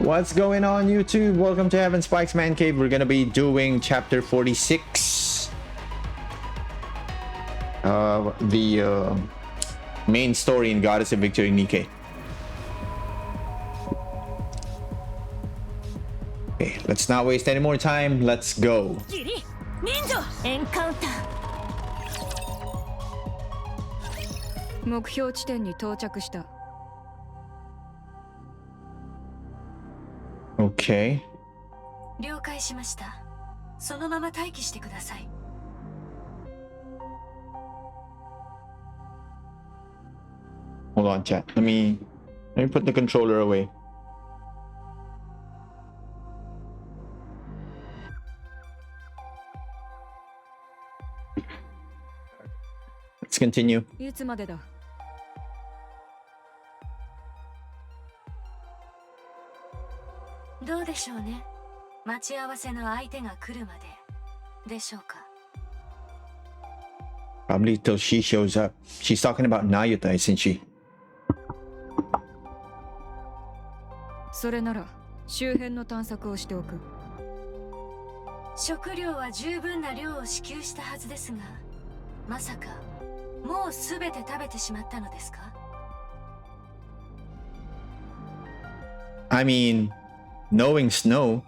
What's going on, YouTube? Welcome to Heaven Spike's Man Cave. We're gonna be doing chapter 46. The main story in Goddess of Victory, NIKKE. Okay, let's not waste any more time. Let's go. Okay. 了解しました。そのまま待機してください。Hold on, chat. Let me put the controller away. Let's continue. いつまでだ。どうでしょうね。待ち合わせの相手が来るまででしょうか。Probably till she shows up. She's talking about Nayuta, isn't she? それなら周辺の探索をしておく。食料は十分な量を支給したはずですが、まさかもうすべて食べてしまったのですか？ I mean, knowing Snow,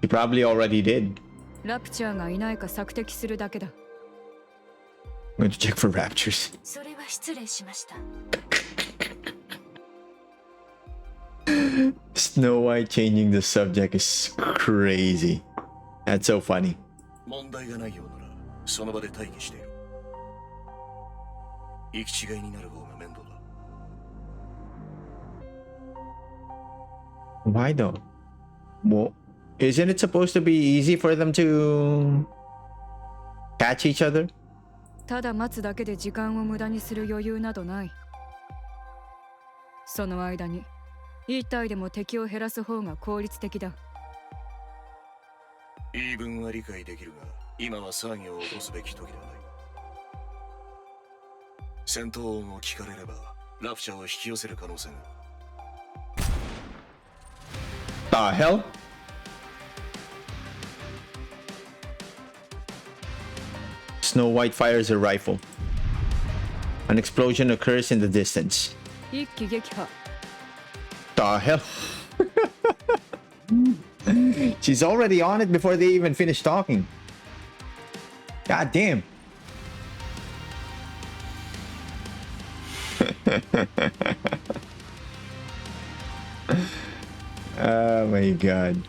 he probably already did. ラプチャーがいないか索敵するだけだ。I'm going to check for raptures. それは失礼しました。Snow White changing the subject is crazy. That's so funny. 問題がないようならその場で待機している。行き違いになる方が面倒だ。Why though? Well, isn't it supposed to be easy for them to catch each other? ただ待つだけで時間を無駄にする余裕などない。その間に一体でも敵を減らす方が効率的だ。言い分は理解できるが、今は騒ぎを起こすべき時ではない。戦闘音を聞かれればラプチャーを引き寄せる可能性が。The hell? Snow White fires a rifle. An explosion occurs in the distance. 一気撃破。The hell? She's already on it before they even finish talking. God damn. Oh my god.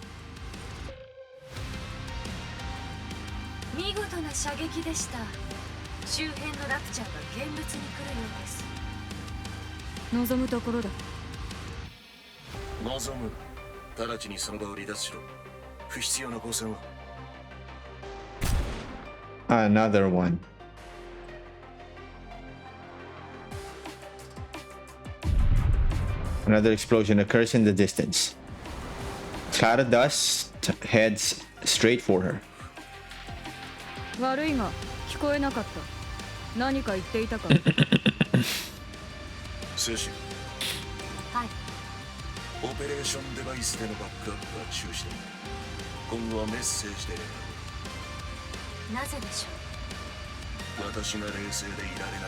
見事な射撃でした。周辺のラプチャーが現物に来るようです。望むところだ。望む。直ちにその場を離脱しろ。不必要な交戦は。Another one. Another explosion occurs in the distance. Cloud of dust heads straight for her. 悪いが聞こえなかった。何か言っていたか。セシル。はい。オペレーションデバイスでのバックアップは中止だ。今後はメッセージで。なぜでしょう。私が冷静でいられなく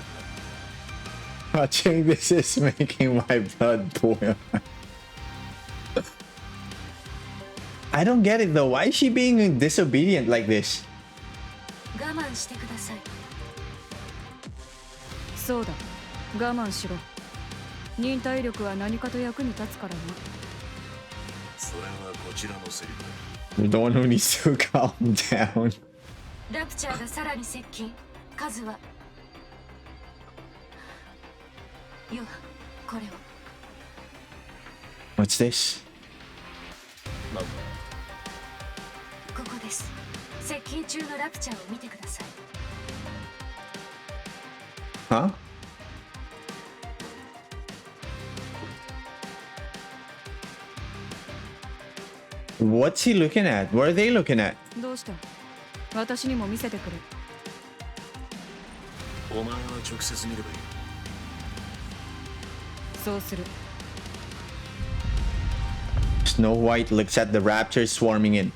なる。Watching this is making my blood boil. I don't get it though. Why is she being disobedient like this? 我慢してください。そうだ。我慢しろ。忍耐力は何かと役に立つからな。それはこちらのセリフだ。You're the one who needs to calm down. ラプチャーがさらに接近。数は。よ、これを。What's this? なんだ。ここです。接近中のラプチャーを見てください。Huh? What's he looking at? What are they looking at? どうした？私にも見せてくれ。お前は直接見ればいい。そうする。Snow White looks at the raptors swarming in.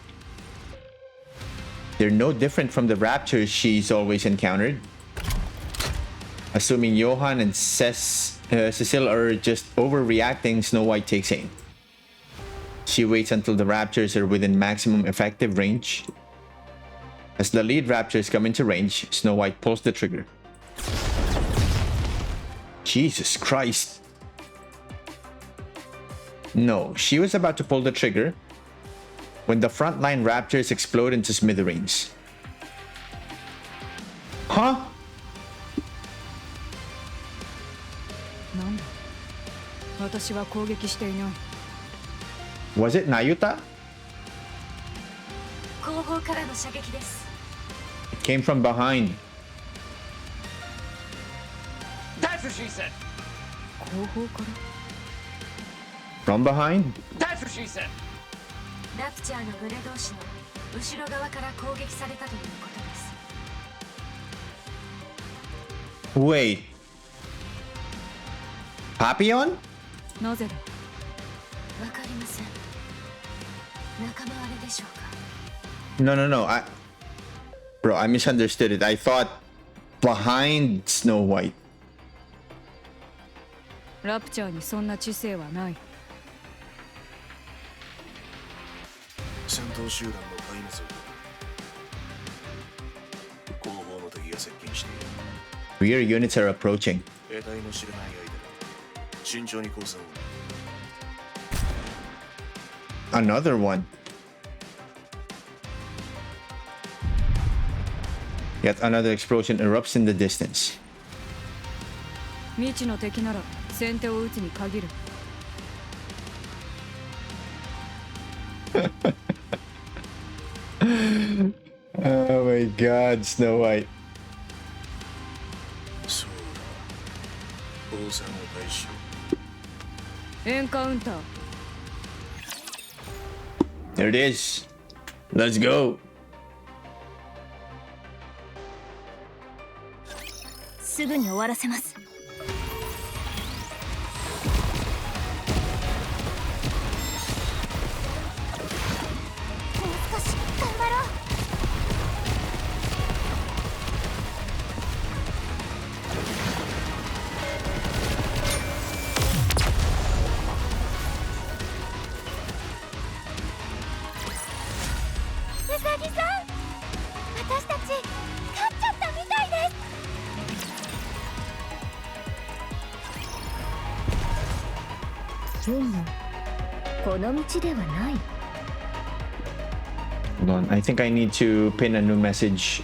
They're no different from the raptors she's always encountered. Assuming Johan and Cecil are just overreacting, Snow White takes aim. She waits until the raptors are within maximum effective range. As the lead raptors come into range, Snow White pulls the trigger. Jesus Christ. No, she was about to pull the trigger when the frontline raptors explode into smithereens. Huh? Was it Nayuta? It came from behind. That's what she said. From behind? That's what she said. ラプチャーの群れ同士の後ろ側から攻撃されたということです。Wait. Papillon? なぜだ。わかりません。仲間割れでしょうか。No, no, no. Bro, I misunderstood it. I thought behind Snow White. ラプチャーにそんな知性はない。戦闘集団の壊滅を後方の敵が接近している。 Rear units are approaching. 得体の知れない間だ。慎重に交戦を。Another one. Yet another explosion erupts in the distance. 未知の敵なら先手を撃つに限る。Oh my god, Snow White. そうだ。交戦を開始しよう。エンカウンター。 There it is. Let's go. すぐに終わらせます。もう少し頑張ろう。うさぎさん、私たち勝っちゃったみたいです。この道ではない。 Hold on. I think I need to pin a new message.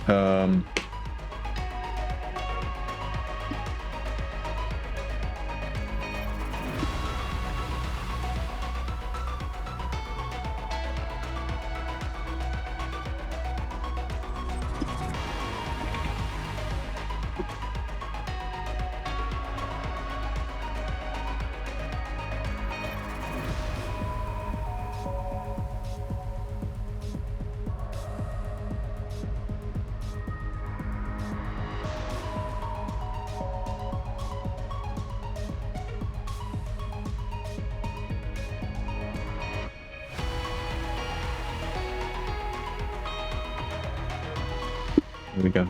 Here we go.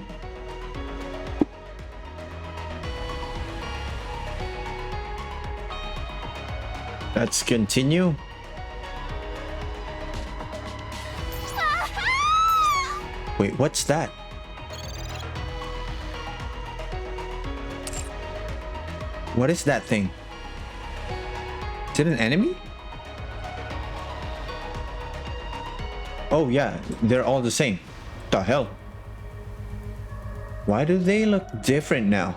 Let's continue. Wait, what's that? What is that thing? Is it an enemy? Oh yeah, they're all the same. What the hell? Why do they look different now?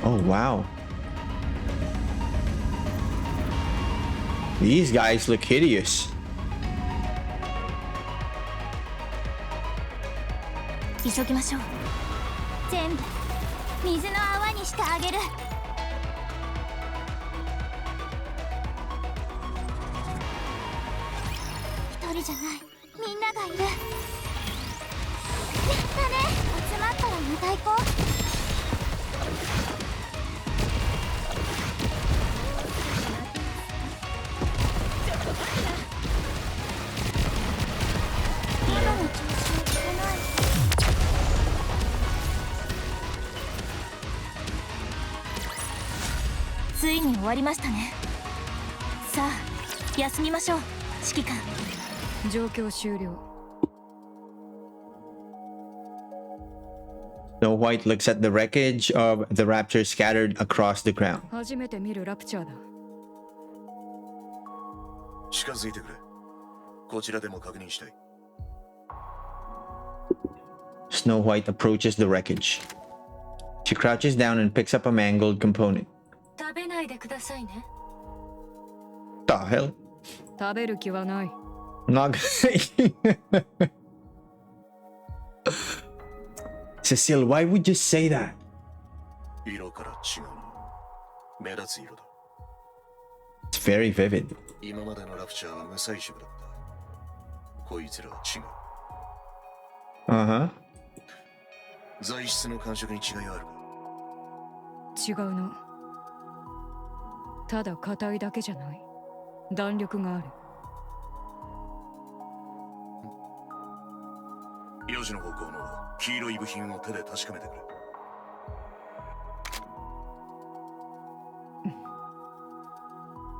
Oh wow. These guys look hideous. 急ぎましょう。全部水の泡にしてあげる。一人じゃない、みんながいる。やったね。集まったらまた行こう。今の調子は聞かない。ついに終わりましたね。さあ休みましょう指揮官。状況終了。 Snow White looks at the wreckage of the raptors scattered across the ground. 初めて見るラプチャーだ。近づいてくれ。こちらでも確認したい。 Snow White approaches the wreckage. She crouches down and picks up a mangled component. 食べないでくださいね。 The hell? 食べる気はない。 I'm not gonna. Cecile, why would you say that? 色から違うな。目立つ色だ。 It's very vivid. 今までのラプチャーは無彩色だった。こいつらは違う。Uh-huh. 材質の感触に違いはあるか？違うな。ただ硬いだけじゃない。弾力がある。4時の方向の黄色い部品を手で確かめてくれ。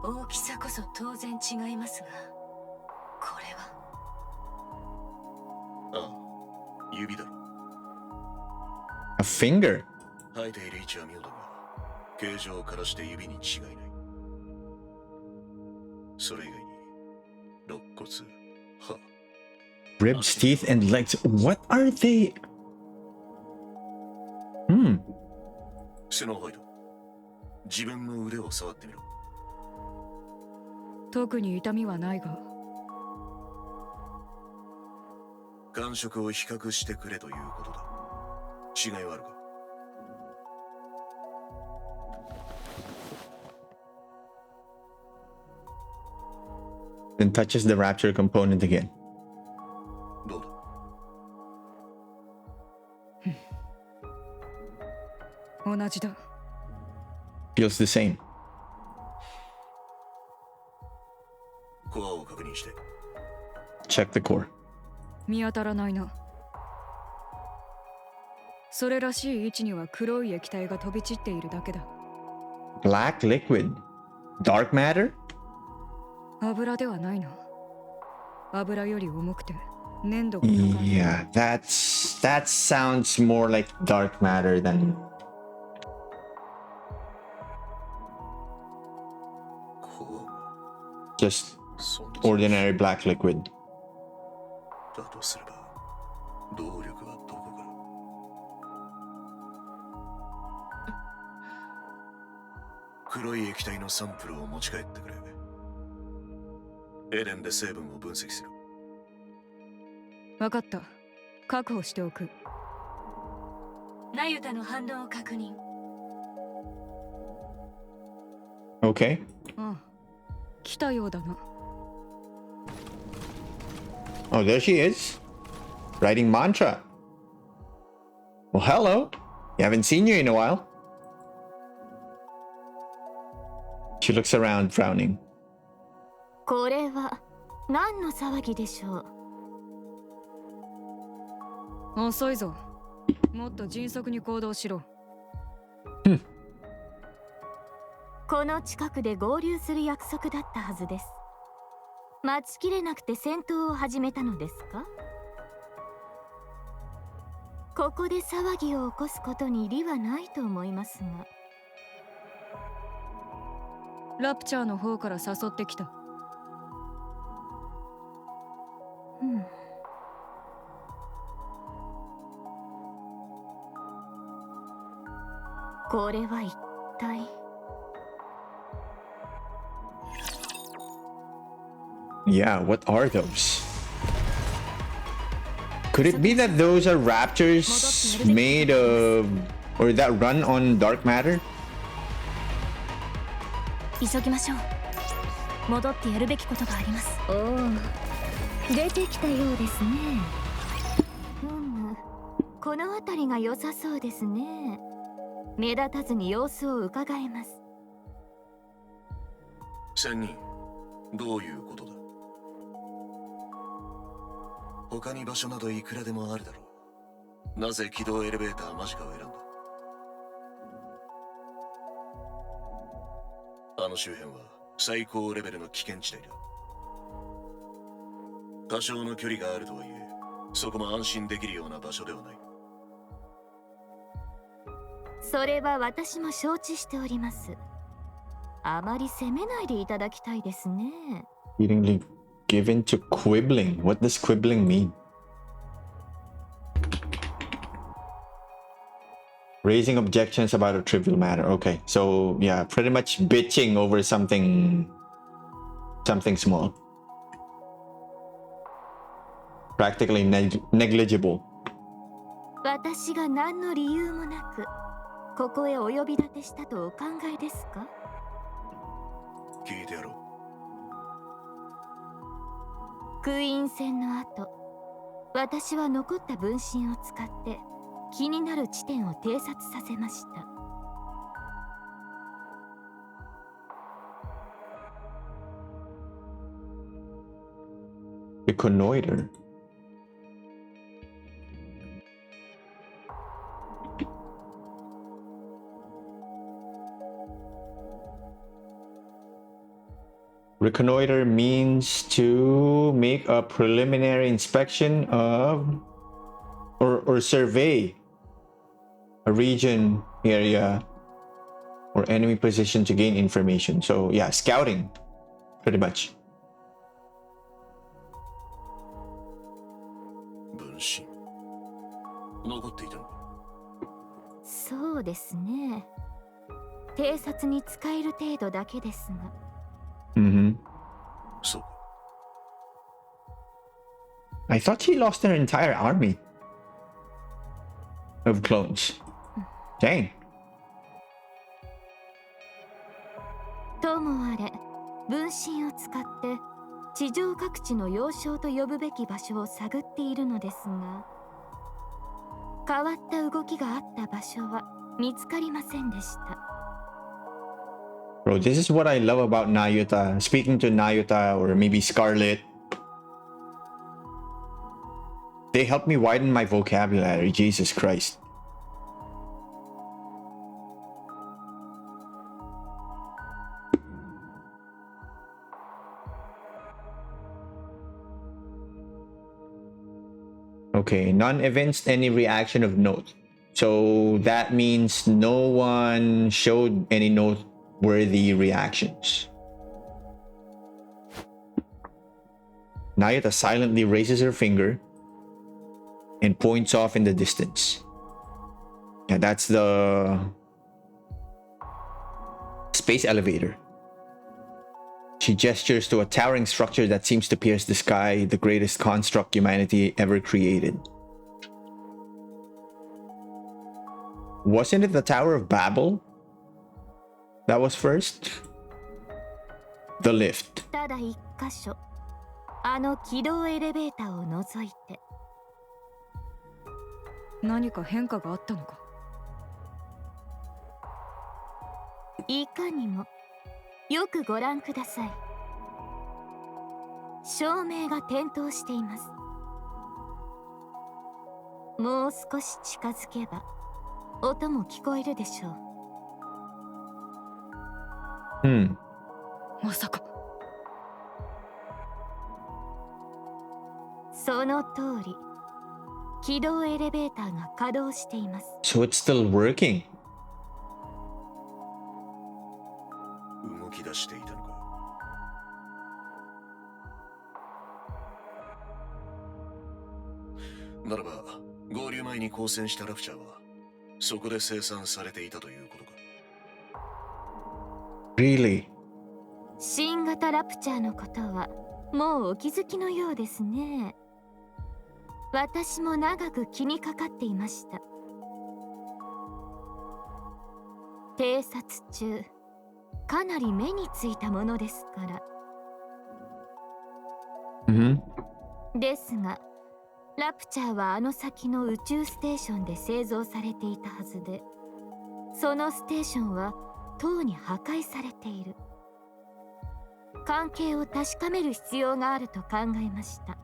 大きさこそ当然違いますが、これは。ああ、指だろ。 A finger? 生えている位置は妙だが、形状をからして指に違いない。それ以外に、肋骨、歯。 Ribs, teeth, and legs. What are they? スノーホワイト、自分の腕を触ってみろ。特に痛みはないが。感触を比較してくれということだ。違いはあるか？ Then touches the raptor component again. どうだ？ 同じだ。 Feels the same. コアを確認して。 Check the core. 見当たらないな。それらしい位置には黒い液体が飛び散っているだけだ。 Black liquid. Dark matter? 油ではないな。油より重くて粘度が高い。 Yeah, that sounds more like dark matter than. コア Just そんな ordinary black liquid. だとすれば、動力はどこから？黒い液体のサンプルを持ち帰ってくれ。エレンで成分を分析する。分かった。確保しておく。ナユタの反応を確認。 Okay. ああ、来たようだな。 Oh, there she is. Writing mantra. Well, hello. You haven't seen you in a while. She looks around, frowning. これは何の騒ぎでしょう。遅いぞ。もっと迅速に行動しろ。この近くで合流する約束だったはずです。待ちきれなくて戦闘を始めたのですか？ここで騒ぎを起こすことに利はないと思いますが。ラプチャーの方から誘ってきた。これは一体。 Yeah, what are those? Could it be that those are raptors made of, or that run on dark matter? 急ぎましょう。戻ってやるべきことがあります。おお、出てきたようですね。この辺りが良さそうですね。目立たずに様子を伺えます。仙人、どういうことだ？他に場所などいくらでもあるだろう。なぜ軌道エレベーター間近を選んだ？あの周辺は最高レベルの危険地帯だ。多少の距離があるとはいえ、そこも安心できるような場所ではない。それは私も承知しております。あまり責めないでいただきたいですね。Exceedingly given to quibbling. What does quibbling mean? Raising objections about a trivial matter. Okay, so yeah, pretty much bitching over something small. Practically negligible. 私が何の理由もなくここへお呼び立てしたとお考えですか？聞いてやろう。クイーン戦の後、私は残った分身を使って気になる地点を偵察させました。Reconnoiter. Reconnoiter means to make a preliminary inspection of or survey a region, area, or enemy position to gain information. So yeah, scouting, pretty much. 分身残っていたのか？そうですね。偵察に使える程度だけですが。Mm-hmm. そうか。 I thought she lost her entire army of clones. Dang. ともあれ、分身を使って地上各地の要衝と呼ぶべき場所を探っているのですが、変わった動きがあった場所は見つかりませんでした。Bro, this is what I love about Nayuta. Speaking to Nayuta or maybe Scarlet, they help me widen my vocabulary. Jesus Christ. Okay, none evinced any reaction of note. So that means no one showed any noteworthy reactions. Nayuta silently raises her finger and points off in the distance. Yeah, that's the space elevator. She gestures to a towering structure that seems to pierce the sky, the greatest construct humanity ever created. Wasn't it the Tower of Babel that was first? The lift. ただ一箇所、あの軌道エレベーターを除いて。何か変化があったのか？いかにも。よくご覧ください。照明が点灯しています。もう少し近づけば音も聞こえるでしょう。まさか。その通り、軌道エレベーターが稼働しています。So it's still working. 動き出していたのか？ならば合流前に交戦したラプチャーはそこで生産されていたということか？ Really? 新型ラプチャーのことはもうお気づきのようですね。私も長く気にかかっていました。偵察中かなり目についたものですから。ですがラプチャーはあの先の宇宙ステーションで製造されていたはずで、そのステーションはとうに破壊されている。関係を確かめる必要があると考えました。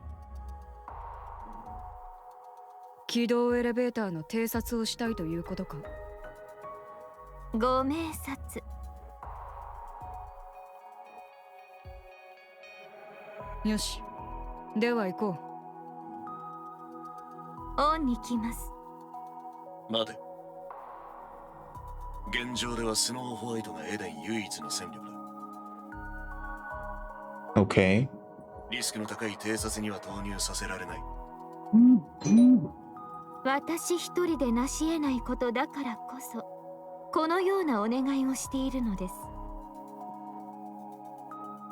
軌道エレベーターの偵察をしたいということか。ご明察。よし、では行こう。オンに来ます。待て。現状ではスノーホワイトがエデン唯一の戦力だ。Okay. リスクの高い偵察には投入させられない。私一人で成し得ないことだからこそ、このようなお願いをしているのです。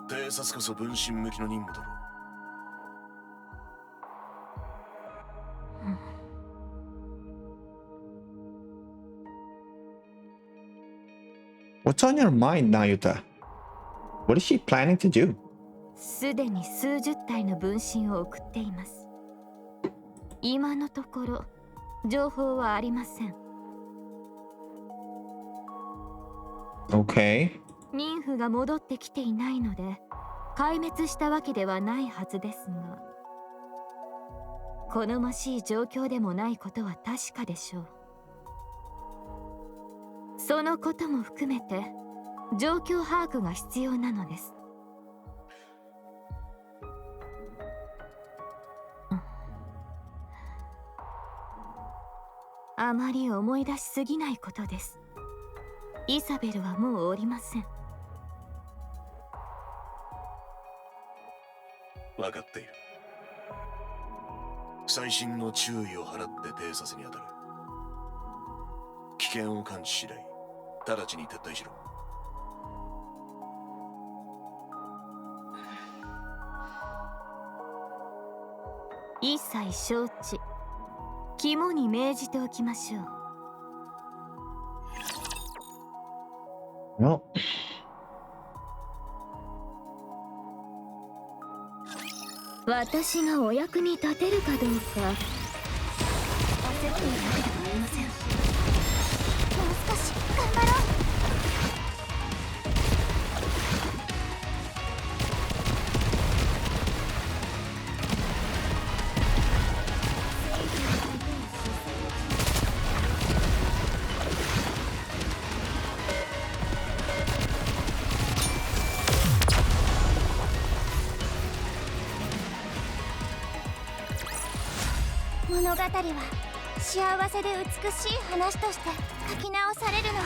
偵察こそ分身向きの任務だろう。What's on your mind, Nayuta? What is she planning to do? すでに数十体の分身を送っています。今のところ情報はありません。Okay. 妊婦が戻ってきていないので壊滅したわけではないはずですが、好ましい状況でもないことは確かでしょう。そのことも含めて状況把握が必要なのです。あまり思い出しすぎないことです。イザベルはもうおりません。分かっている。細心の注意を払って偵察に当たる。危険を感知次第、直ちに撤退しろ。一切承知。肝に銘じておきましょう。Well, 私がお役に立てるかどうか焦っているわけではありません。もう少し頑張ろう。物語は幸せで美しい話として書き直されるの。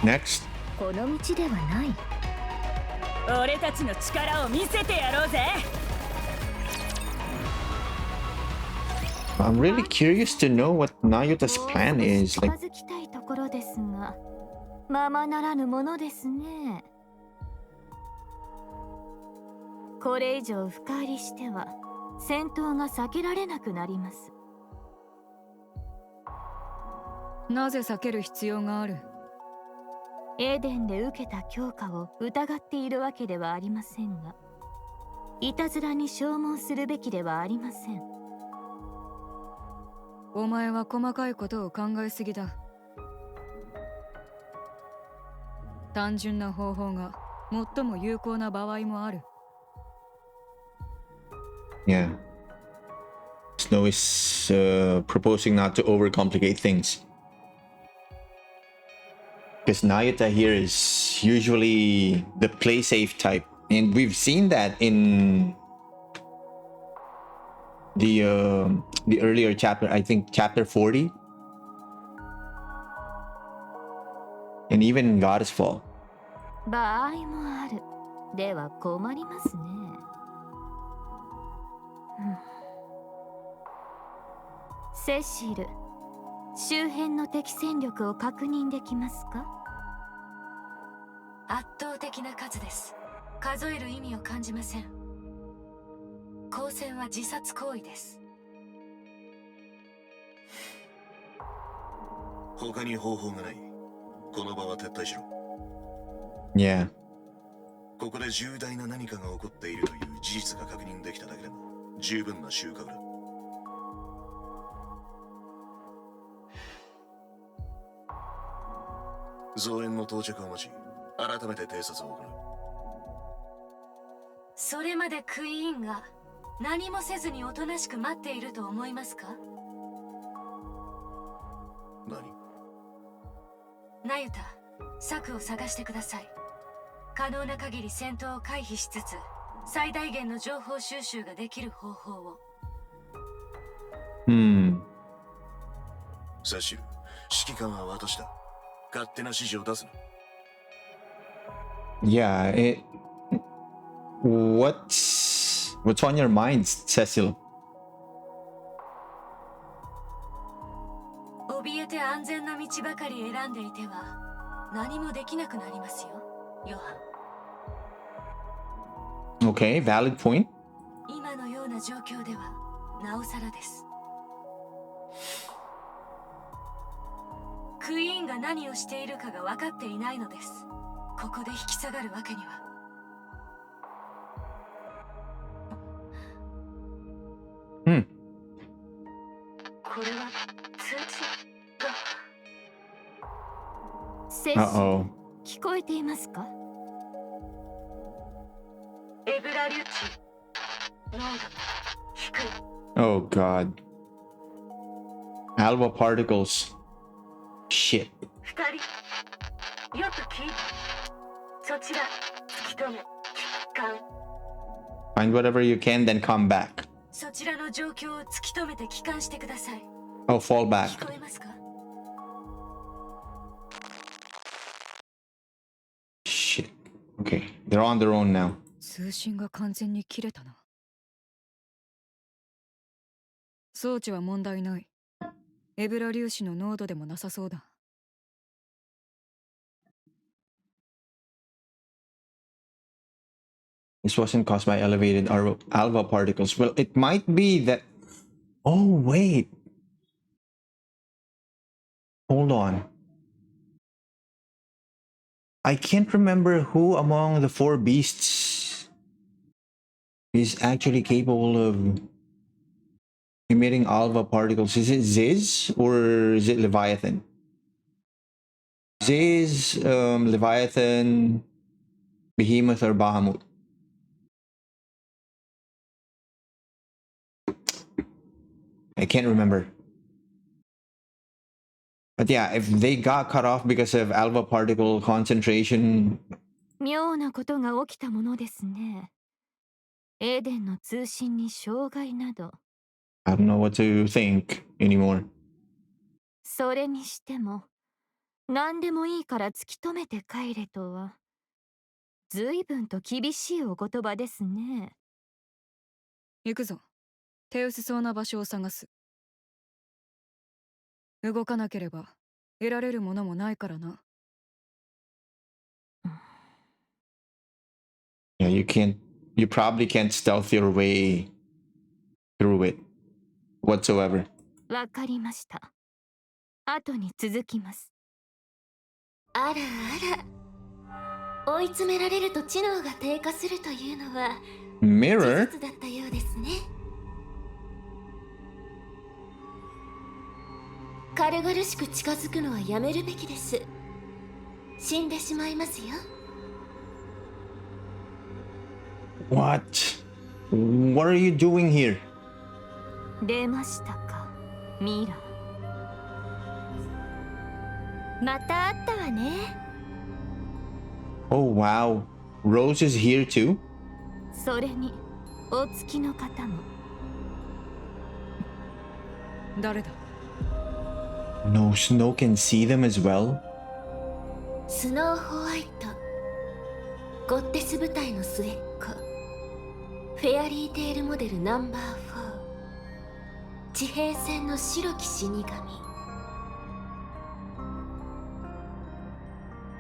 next. この道ではない。俺たちの力を見せてやろうぜ。I'm really curious to know what Nayuta's plan is. 近 Like, づきたいところですが、ままならぬものですね。これ以上深入りしては戦闘が避けられなくなります。なぜ避ける必要がある？エデンで受けた強化を疑っているわけではありませんが、いたずらに消耗するべきではありません。お前は細かいことを考えすぎだ。単純な方法が最も有効な場合もある。yeah. Snow is proposing not to overcomplicate things. Because Nayuta here is usually the play safe type. And we've seen that in the earlier chapter, I think chapter 40. And even in Goddess Fall. 場合もある。では困りますね。セシル、周辺の敵戦力を確認できますか？圧倒的な数です。数える意味を感じません。交戦は自殺行為です。他に方法がない。この場は撤退しろ。 Yeah. ここで重大な何かが起こっているという事実が確認できただけでも十分な収穫だ。増援の到着を待ち、改めて偵察を行う。それまでクイーンが何もせずにおとなしく待っていると思いますか？何？ナユタ、策を探してください。可能な限り戦闘を回避しつつ最大限の情報収集ができる方法を。セシル、指揮官は私だ。勝手な指示を出すな。 Yeah, what's on your mind, Cecil? 怯えて安全な道ばかり選んでいては何もできなくなりますよ、ヨハン。 Okay, valid point. 今のような状況ではなおさらです。クイーンが何をしているかが分かっていないのです。ここで引き下がるわけには。これは通知が。セシル、聞こえていますか？エブラリュチ濃度低い。 Oh god. Alpha particles. Shit. 二人よく聞いて。そちら突き止め帰還。 Find whatever you can, then come back. そちらの状況を突き止めて帰還してください。 Oh, fall back. 聞こえますか？ Shit. Okay, they're on their own now. 通信が完全に切れたな。装置は問題ない。エブラ粒子の濃度でもなさそうだ。This wasn't caused by elevated alpha particles. Well, it might be that. Oh, wait. Hold on. I can't remember who among the four beasts is actually capable of emitting alpha particles. Is it Ziz or is it Leviathan? Ziz, Leviathan, Behemoth, or Bahamut? I can't remember. But yeah, if they got cut off because of alpha particle concentration. 妙なことが起きたものですね。エーデンの通信に障害など。I don't know what to think anymore. それにしても、何でもいいから突き止めて帰れとは、随分と厳しいお言葉ですね。行くぞ。手薄そうな場所を探す。動かなければ得られるものもないからな。Yeah, you probably can't stealth your way through it whatsoever. わかりました。後に続きます。あらあら。追い詰められると知能が低下するというのは Mirror? 事実だったようですね。軽々しく近づくのはやめるべきです。死んでしまいますよ。What? What are you doing here? 出ましたか、ミラー。また会ったわね。Oh wow. Rose is here too? それに、お付きの方も。誰だ？ No, Snow can see them as well? スノーホワイト。ゴッテス部隊の末っ子。フェアリーテールモデルナンバー4。地平線の白き死神。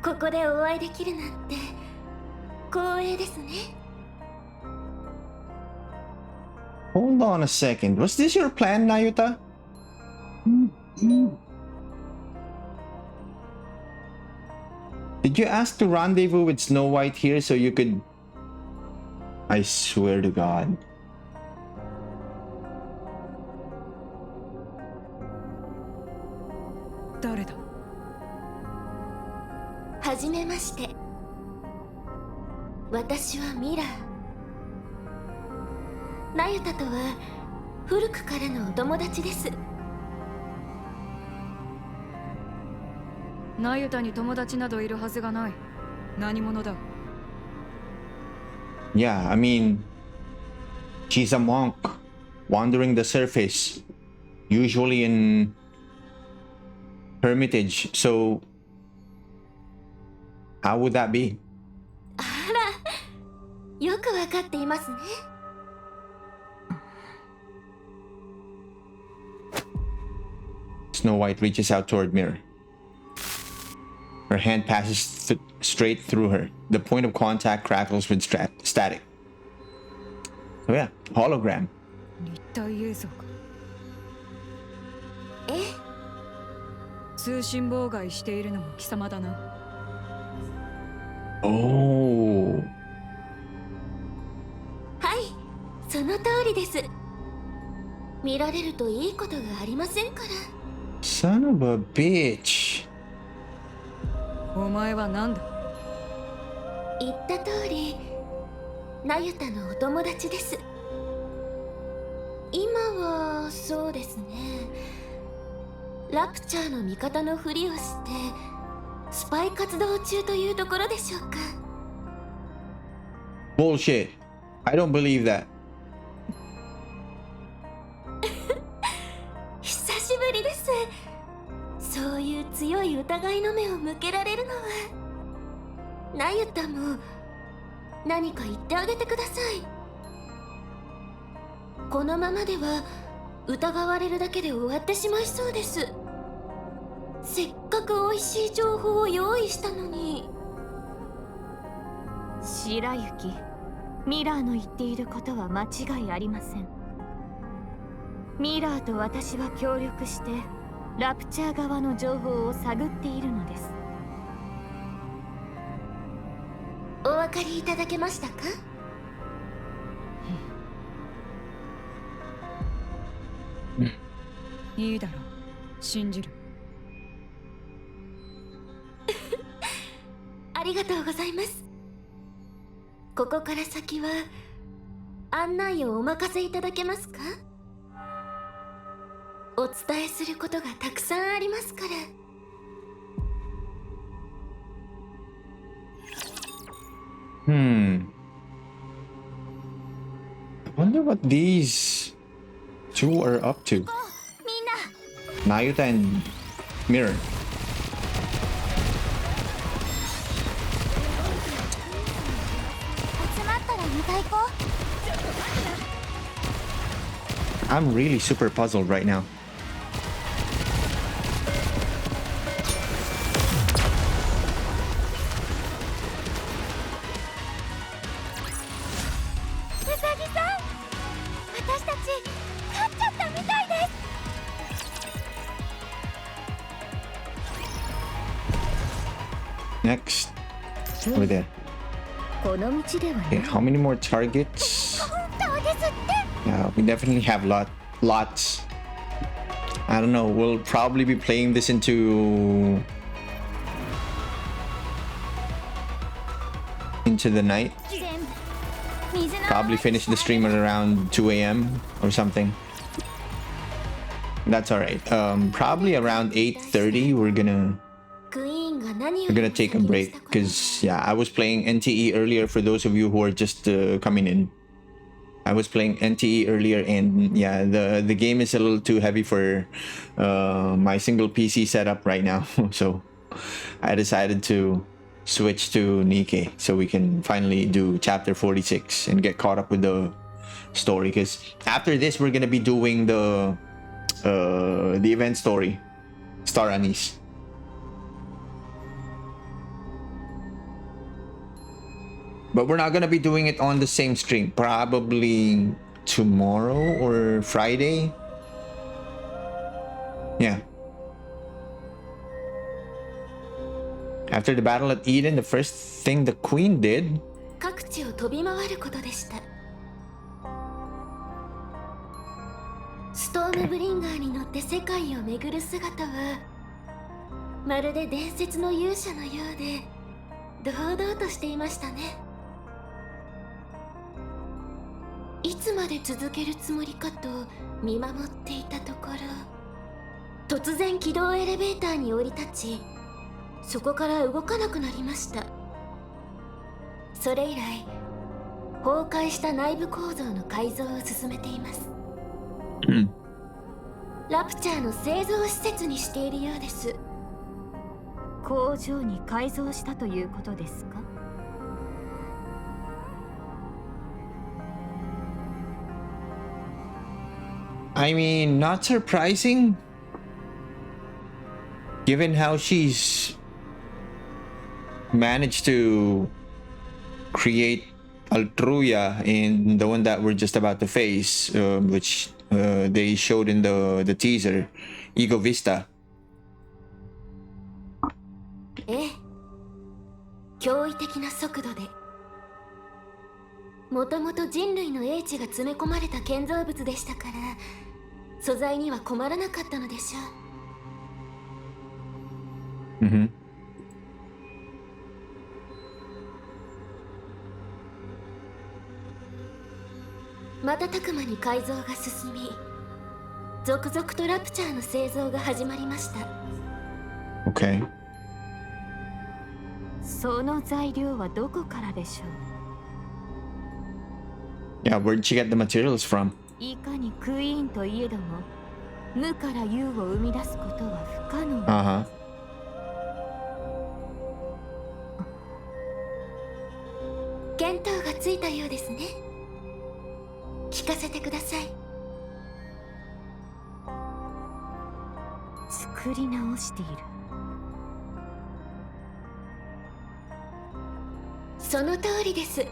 ここでお会いできるなんて光栄ですね。 Hold on a second. Was this your plan, Nayuta? Did you ask to rendezvous with Snow White here so you could... I swear to God.はじめまして。私はミラー。ナユタとは古くからのお友達です。ナユタに友達などいるはずがない。何者だ？ Yeah, I mean, she's a monk wandering the surface, usually in hermitage. So, how would that be? あら、よくわかっていますね。Snow White reaches out toward Mirror. Her hand passes straight through her. The point of contact crackles with static. So yeah, hologram. 立体映像か。え？通信妨害しているのも貴様だな。Oh. はい、その通りです。見られるといいことがありませんから。Son of a bitch. お前は何だ？言った通り、ナユタのお友達です。今はそうですね。ラプチャーの味方のふりをしてスパイ活動中というところでしょうか。Bullshit. I don't believe that. 久しぶりです。そういう強い疑いの目を向けられるのは。ナユタも何か言ってあげてください。このままでは疑われるだけで終わってしまいそうです。せっかく美味しい情報を用意したのに。白雪、ミラーの言っていることは間違いありません。ミラーと私は協力してラプチャー側の情報を探っているのです。お分かりいただけましたか？いいだろう。信じる。ありがとうございます。ここから先は案内をお任せいただけますか？お伝えすることがたくさんありますから。I wonder what these two are up to. みんな、 Nayuta and Mirror. 集まったら迎え行こう。 I'm really super puzzled right now. ウサギさん、私たち勝っちゃったみたいです。 Next. Over there. この道では Okay, how many more targets? 本当ですって。 Yeah, we definitely have lots. I don't know. We'll probably be playing this into the night. 全部水の Probably finish the stream at around 2 a.m. or something. That's all right. Probably around 8:30 we're gonna クイーンが何を we're gonna take a break because yeah, I was playing NTE earlier. For those of you who are just coming in, I was playing NTE earlier, and yeah, the game is a little too heavy for my single PC setup right now. So I decided to switch to NIKKE so we can finally do chapter 46 and get caught up with the story. Because after this, we're gonna be doing the event story, Star Anise. But we're not gonna be doing it on the same stream. Probably tomorrow or Friday. Yeah. After the battle at Eden, the first thing the queen did. 各地を飛び回ることでした。ストームブリンガーに乗って世界を巡る姿はまるで伝説の勇者のようで堂々としていましたね。いつまで続けるつもりかと見守っていたところ、突然軌道エレベーターに降り立ち、そこから動かなくなりました。それ以来崩壊した内部構造の改造を進めています。ラプチャーの製造施設にしているようです。工場に改造したということですか？I mean, not surprising, given how she's managed to create Altruya in the one that we're just about to face, which they showed in the teaser, Ego Vista. ええ、驚異的な速度で、もともと人類の英知が詰め込まれた建造物でしたから、素材には困らなかったのでしょう。瞬く間に改造が進み、続々とラプチャーの製造が始まりました。 Okay. その材料はどこからでしょう？ Yeah, where'd she get the materials from? いかにクイーンといえども、無から有を生み出すことは不可能。見当がついたようですね。聞かせてください。作り直している。その通りです。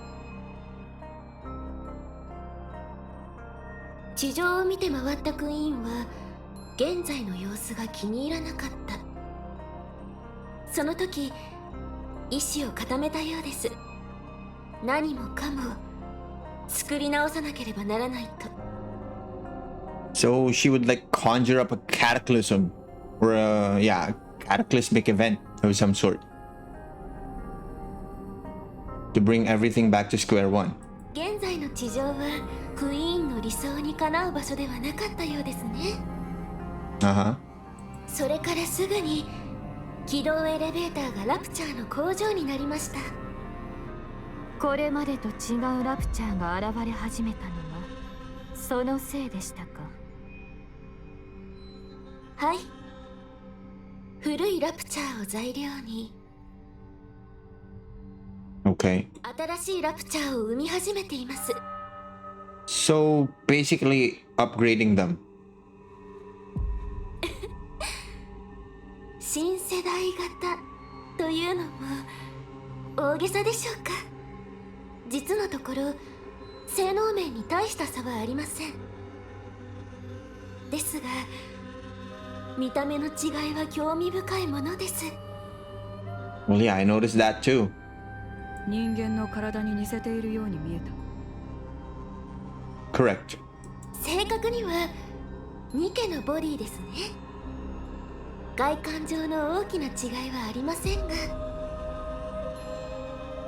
地上を見て回ったクイーンは現在の様子が気に入らなかった。その時意志を固めたようです。何もかも作り直さなければならないと。 So she would like conjure up a cataclysm or cataclysmic event of some sort to bring everything back to square one. 現在の地上はクイーンの理想にかなう場所ではなかったようですね。それからすぐに軌道エレベーターがラプチャーの工場になりました。これまでと違うラプチャーが現れ始めたのはそのせいでしたか？はい、古いラプチャーを材料に Okay. 新しいラプチャーを生み始めています。 So basically upgrading them. 新世代型というのも大げさでしょうか。実のところ性能面に大した差はありません。ですが見た目の違いは興味深いものです。 Well, yeah, I noticed that too. 人間の体に似せているように見えた。 Correct. 正確にはニケのボディですね。外観上の大きな違いはありませんが、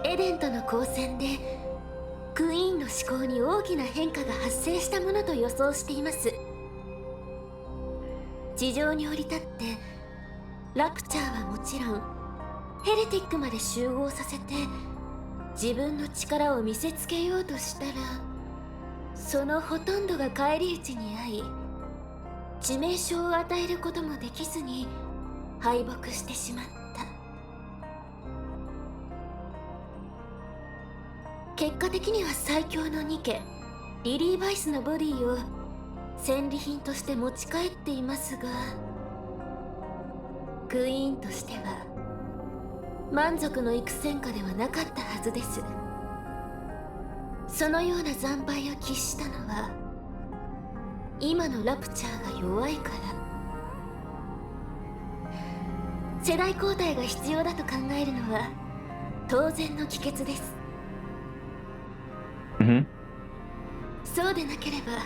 エデンとの交戦でクイーンの思考に大きな変化が発生したものと予想しています。地上に降り立ってラプチャーはもちろんヘレティックまで集合させて自分の力を見せつけようとしたら、そのほとんどが返り討ちに遭い、致命傷を与えることもできずに敗北してしまった。結果的には最強のニケリリー・バイスのボディを戦利品として持ち帰っていますが、クイーンとしては満足のいく戦果ではなかったはずです。そのような惨敗を喫したのは今のラプチャーが弱いから。世代交代が必要だと考えるのは当然の帰結です。そうでなければ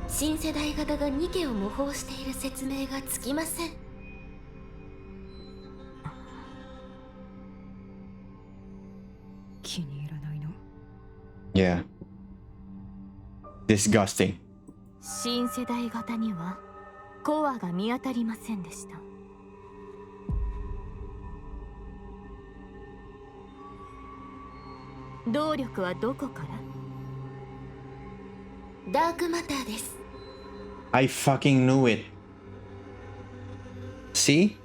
新世代型がニケを模倣している説明がつきません。気に入らないの。Yeah. Disgusting. 新世代型にはコアが見当たりませんでした。動力はどこから？ダークマターです。I fucking knew it. See?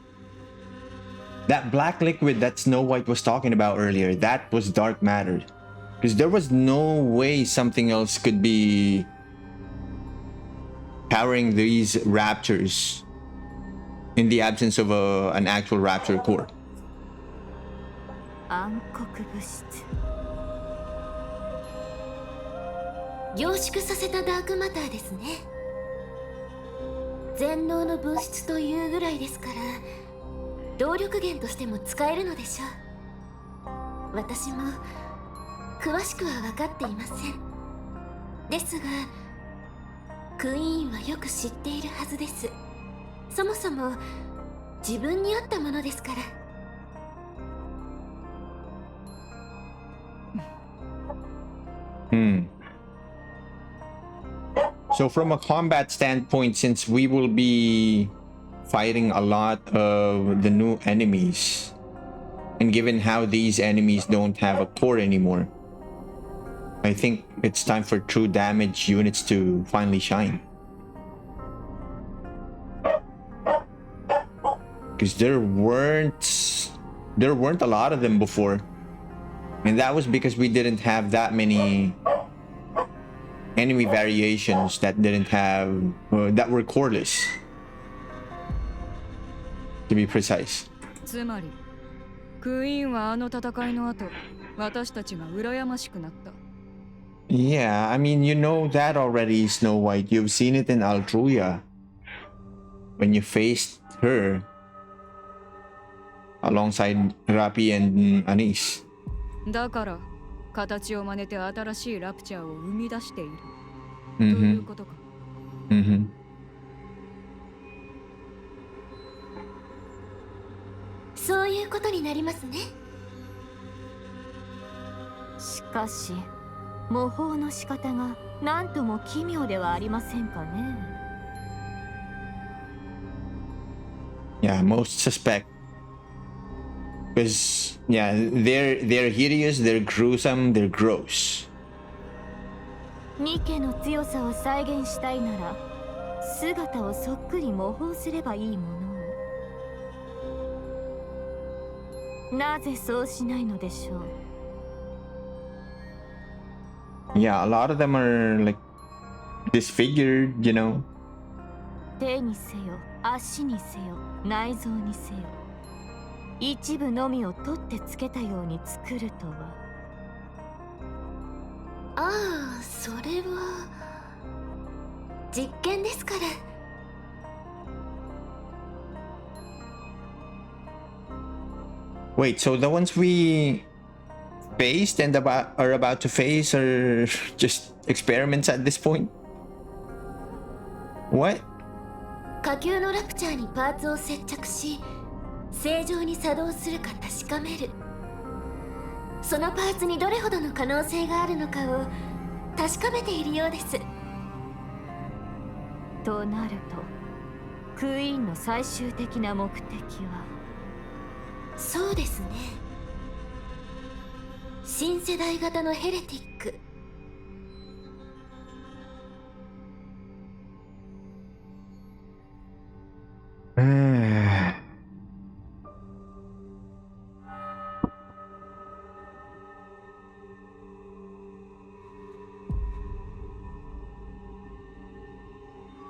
That black liquid that Snow White was talking about earlier, that was dark matter. Because there was no way something else could be powering these raptors in the absence of an actual raptor core. 暗黒物質。凝縮させたダークマターですね。全能の物質というぐらいですから動力源としても使えるのでしょう。私も詳しくは分かっていません。ですがクイーンはよく知っているはずです。そもそも自分に合ったものですから。So from a combat standpoint, since we will be fighting a lot of the new enemies, and given how these enemies don't have a core anymore, I think it's time for true damage units to finally shine. Because there weren't a lot of them before, and that was because we didn't have that many enemy variations that didn't have that were coreless, to be precise. つまりクイーンはあの戦いの後私たちが羨ましくなった。 Yeah, I mean, you know that already, Snow White. You've seen it in Altruya when you faced her alongside Rapi and Anis. だから形を真似て新しいラプチャーを生み出している、ということか。そういうことになりますね。しかし模倣の仕方が何とも奇妙ではありませんかね。Yeah, most suspect. Because yeah, they're hideous, they're gruesome, they're gross. ニケの強さを再現したいなら姿をそっくり模倣すればいいものを。なぜそうしないのでしょう。Yeah, a lot of them are like disfigured, you know. 手にせよ足にせよ内臓にせよ一部のみを取ってつけたように作るとは。ああ、それは実験ですから。Wait, so the ones we faced and are about to face are just experiments at this point? What? 火球のラプチャーにパーツを接着し正常に作動するか確かめる。そのパーツにどれほどの可能性があるのかを確かめているようです。となるとクイーンの最終的な目的は。そうですね、新世代型のヘレティック。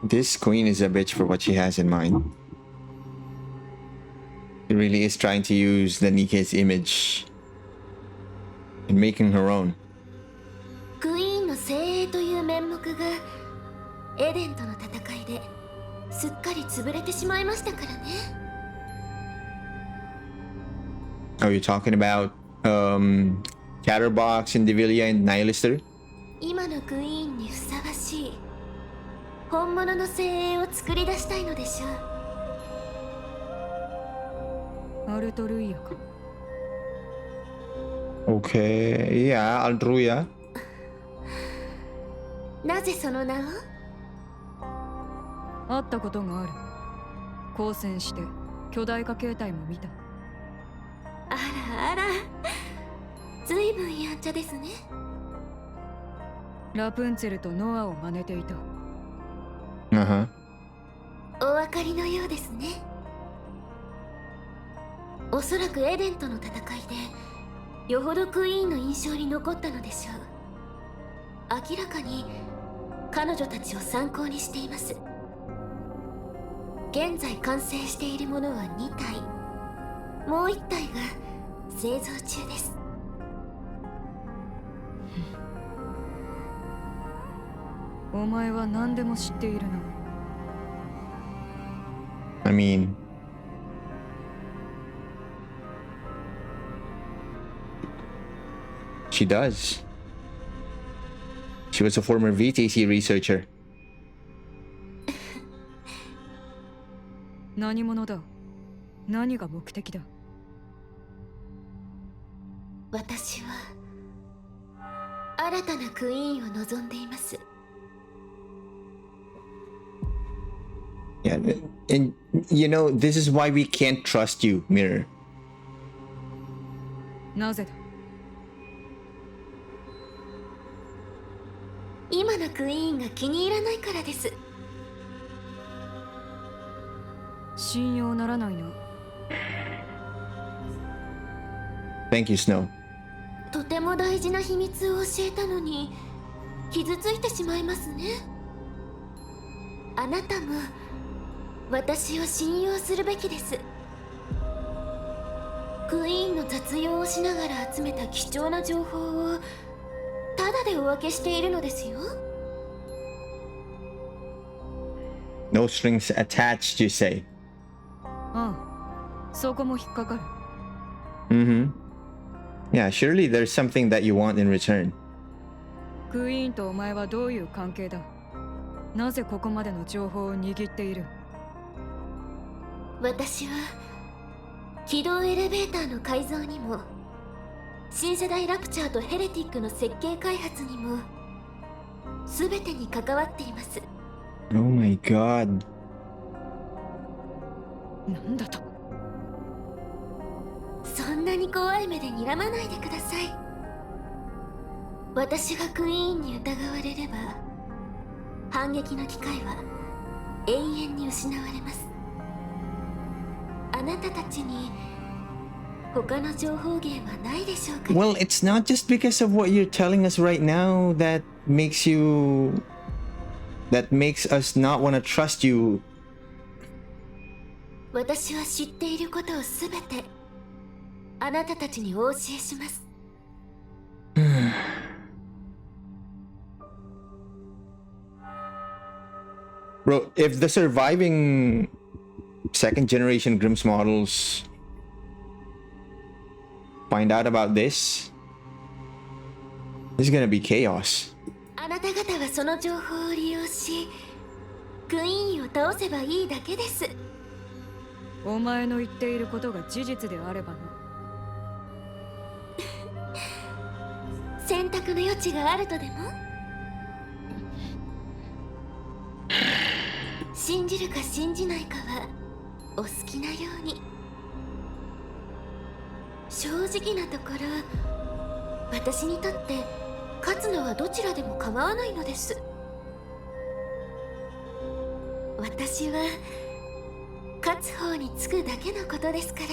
This queen is a bitch for what she has in mind. She really is trying to use the NIKKE's image and making her own. クイーンの精鋭という面目がエデンとの戦いですっかり潰れてしまいましたからね。Are you talking about Chatterbox, Indivilia, and Nihilister? 今のクイーンにふさわしい本物の精鋭を作り出したいのでしょう。アルトルイヤか。 Okay, yeah, Aldruya. なぜその名を？会ったことがある。交戦して巨大化形態も見た。あらあら、ずいぶんやんちゃですね。ラプンツェルとノアを真似ていた。Uh-huh. お分かりのようですね。おそらくエデンとの戦いでよほどクイーンの印象に残ったのでしょう。明らかに彼女たちを参考にしています。現在完成しているものは2体、もう1体が製造中です。お前は何でも知っているな。I mean, she does. She was a former VTC researcher. 何者だ？何が目的だ？私は新たなクイーンを望んでいます。 Yeah, and you know, this is why we can't trust you, Mirror. なぜだ？今のクイーンが気に入らないからです。信用ならないな。 Thank you, Snow. とても大事な秘密を教えたのに傷ついてしまいますね。あなたも私を信用するべきです。クイーンの雑用をしながら集めた貴重な情報をタダでお分けしているのですよ。 No strings attached, you say? ああ、そこも引っかかる。 Mm-hmm. Yeah, surely there's something that you want in return. クイーンとお前はどういう関係だ？なぜここまでの情報を握っている？私は軌道エレベーターの改造にも新世代ラプチャーとヘレティックの設計開発にも全てに関わっています。 Oh my god. なんだと？そんなに怖い目で睨まないでください。私がクイーンに疑われれば反撃の機会は永遠に失われます。あなたたちに他の情報源はないでしょうか？ Well, it's not just because of what you're telling us right now that makes us not want to trust you. 私は知っていることをすべてあなたたちにお教えします。Bro, if the surviving second generation Grimm's models find out about this, is gonna be chaos. あなた方はその情報を利用しクイーンを倒せばいいだけです。お前の言っていることが事実であればな。選択の余地があるとでも？信じるか信じないかはお好きなように。正直なところ私にとって勝つのはどちらでも構わないのです。私は勝つ方につくだけのことですから。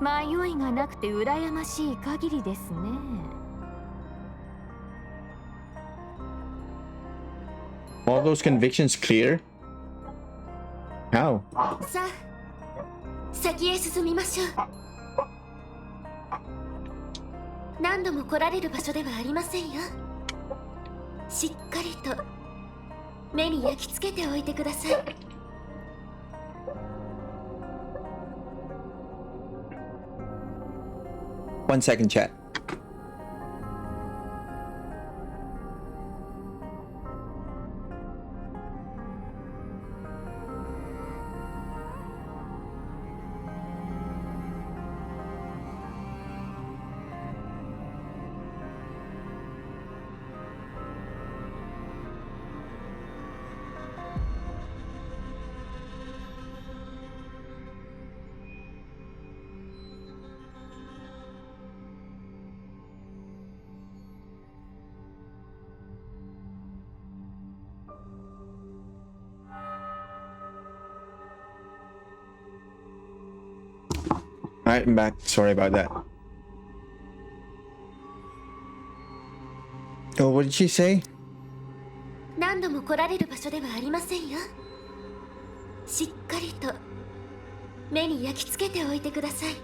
迷いがなくて羨ましい限りですね。All those convictions clear? How? さあ先へ進みましょう。何度も来られる場所ではありませんよ。しっかりと目に焼き付けておいてください。1 second, chat. Alright, I'm back. Sorry about that. Oh, what did she say? 何度も来られる場所ではありませんよ。しっかりと目に焼き付けておいてください。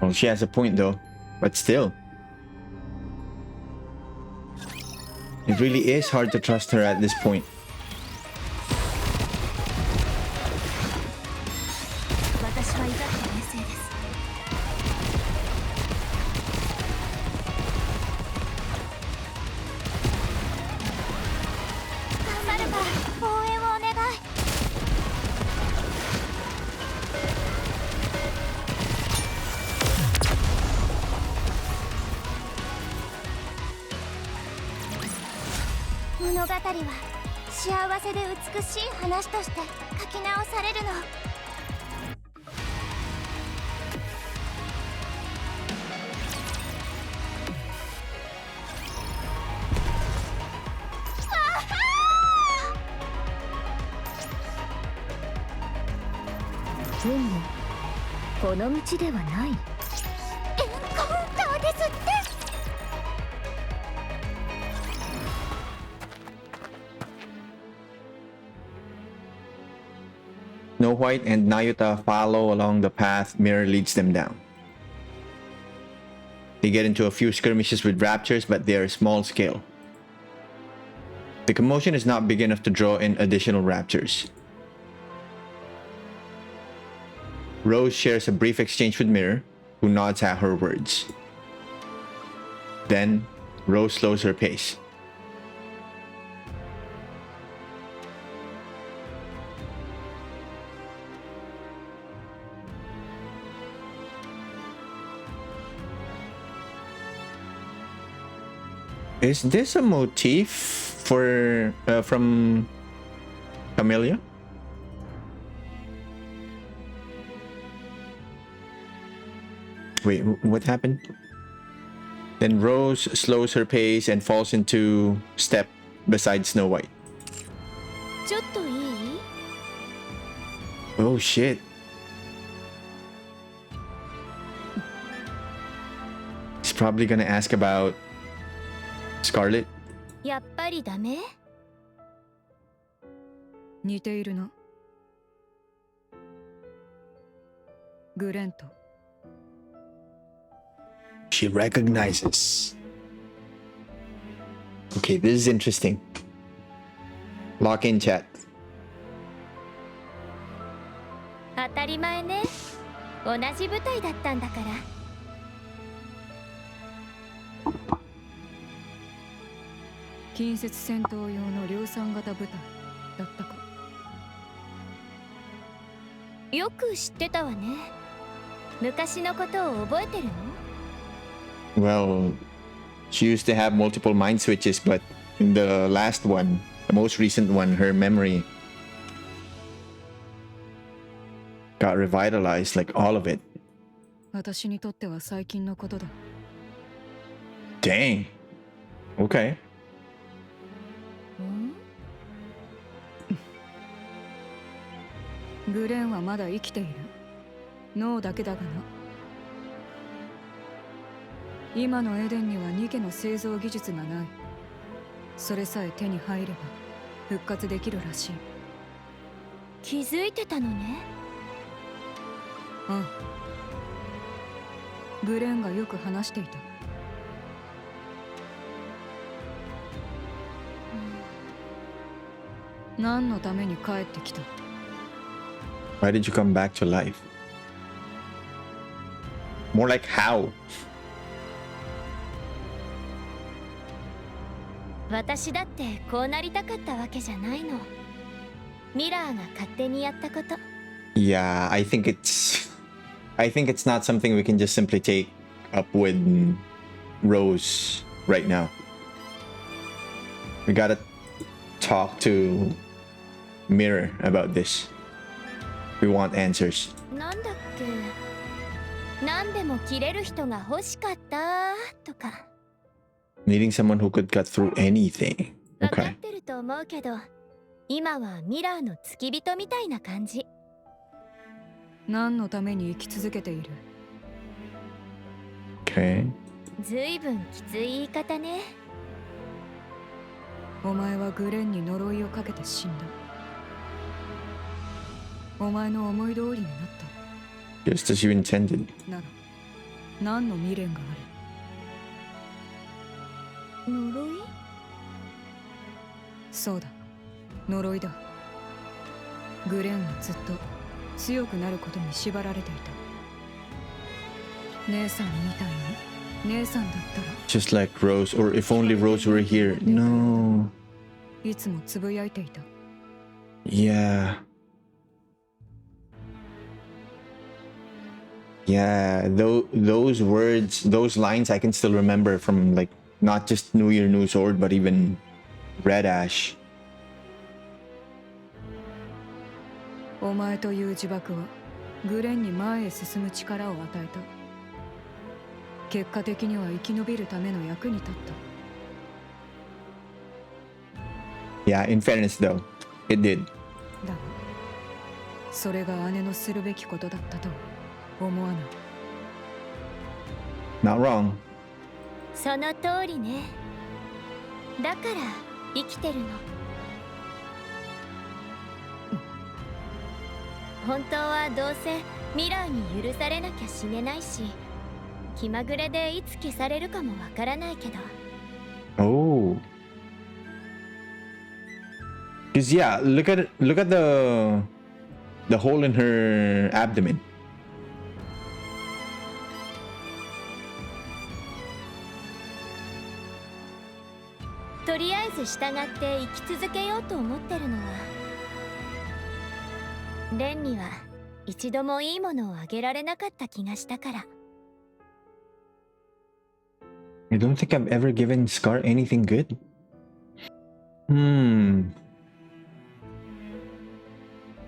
Well, she has a point though, but still. It really is hard to trust her at this point. 私は至って冷静です。頑張るから応援をお願い。物語は幸せで美しい話として書き直されるの。でもこの道ではない。エンカウンターですって。Snow White and Nayuta follow along the path Mirror leads them down. They get into a few skirmishes with raptors, but they are small scale. The commotion is not big enough to draw in additional raptors. Rose shares a brief exchange with Mirror, who nods at her words. Then, Rose slows her pace. Is this a motif for from Camellia? Wait, what happened? Then Rose slows her pace and falls into step beside Snow White. ちょっといい？ Oh shit. He's probably gonna ask about Scarlet. やっぱりダメ？似ているな。グレント。She recognizes. Okay, this is interesting. Lock in, chat. 当たり前ね。同じ舞台だったんだから。近接戦闘用の量産型部隊だったか。よく知ってたわね。昔のことを覚えてるの？ Well, she used to have multiple mind switches, but in the last one, the most recent one, her memory got revitalized, like all of it. 私にとっては最近のことだ。Dang. Okay. グレンはまだ生きている。脳だけだがな。今のエデンにはニケの製造技術がない。それさえ手に入れば復活できるらしい。気づいてたのね。ああ。グレンがよく話していた。何のために帰ってきた？ Why did you come back to life? More like how? 私だってこうなりたかったわけじゃないの。ミラーが勝手にやったこと。Yeah, I think it's not something we can just simply take up with Rose right now. We gotta talk to Mirror about this. We want answers. なんだっけ。何でも切れる人が欲しかったとか。Needing someone who could cut through anything. 分かっ Okay. てると思うけど、今はミラーの付き人みたいな感じ。何のために生き続けている？ Okay. ずいぶんきつい言い方ね。お前はグレンに呪いをかけて死んだ。お前の思い通りになった。 Just as you intended. なら何の未練がある？呪い？そうだ、呪いだ。グレンはずっと強くなることに縛られていた。姉さんみたいに姉さんだったら Just like Rose, or if only Rose were here. No. いつもつぶやいていた。 Yeah. Yeah, those words, those lines I can still remember from like not just New Year, New Sword, but even Red Ash. お前という呪縛はグレンに前へ進む力を与えた。結果的には生き延びるための役に立った。 Yeah, in fairness though, it did. だが、それが姉のするべきことだったと思わない。 Not wrong. その通りね。だから生きてるの。本当はどうせミラーに許されなきゃ死ねないし、気まぐれでいつ消されるかもわからないけど。 Oh. Cause yeah, look at the hole in her abdomen. とりあえず従って生き続けようと思ってるのは、レンには一度もいいものをあげられなかった気がしたから。 I don't think I've ever given Scar anything good.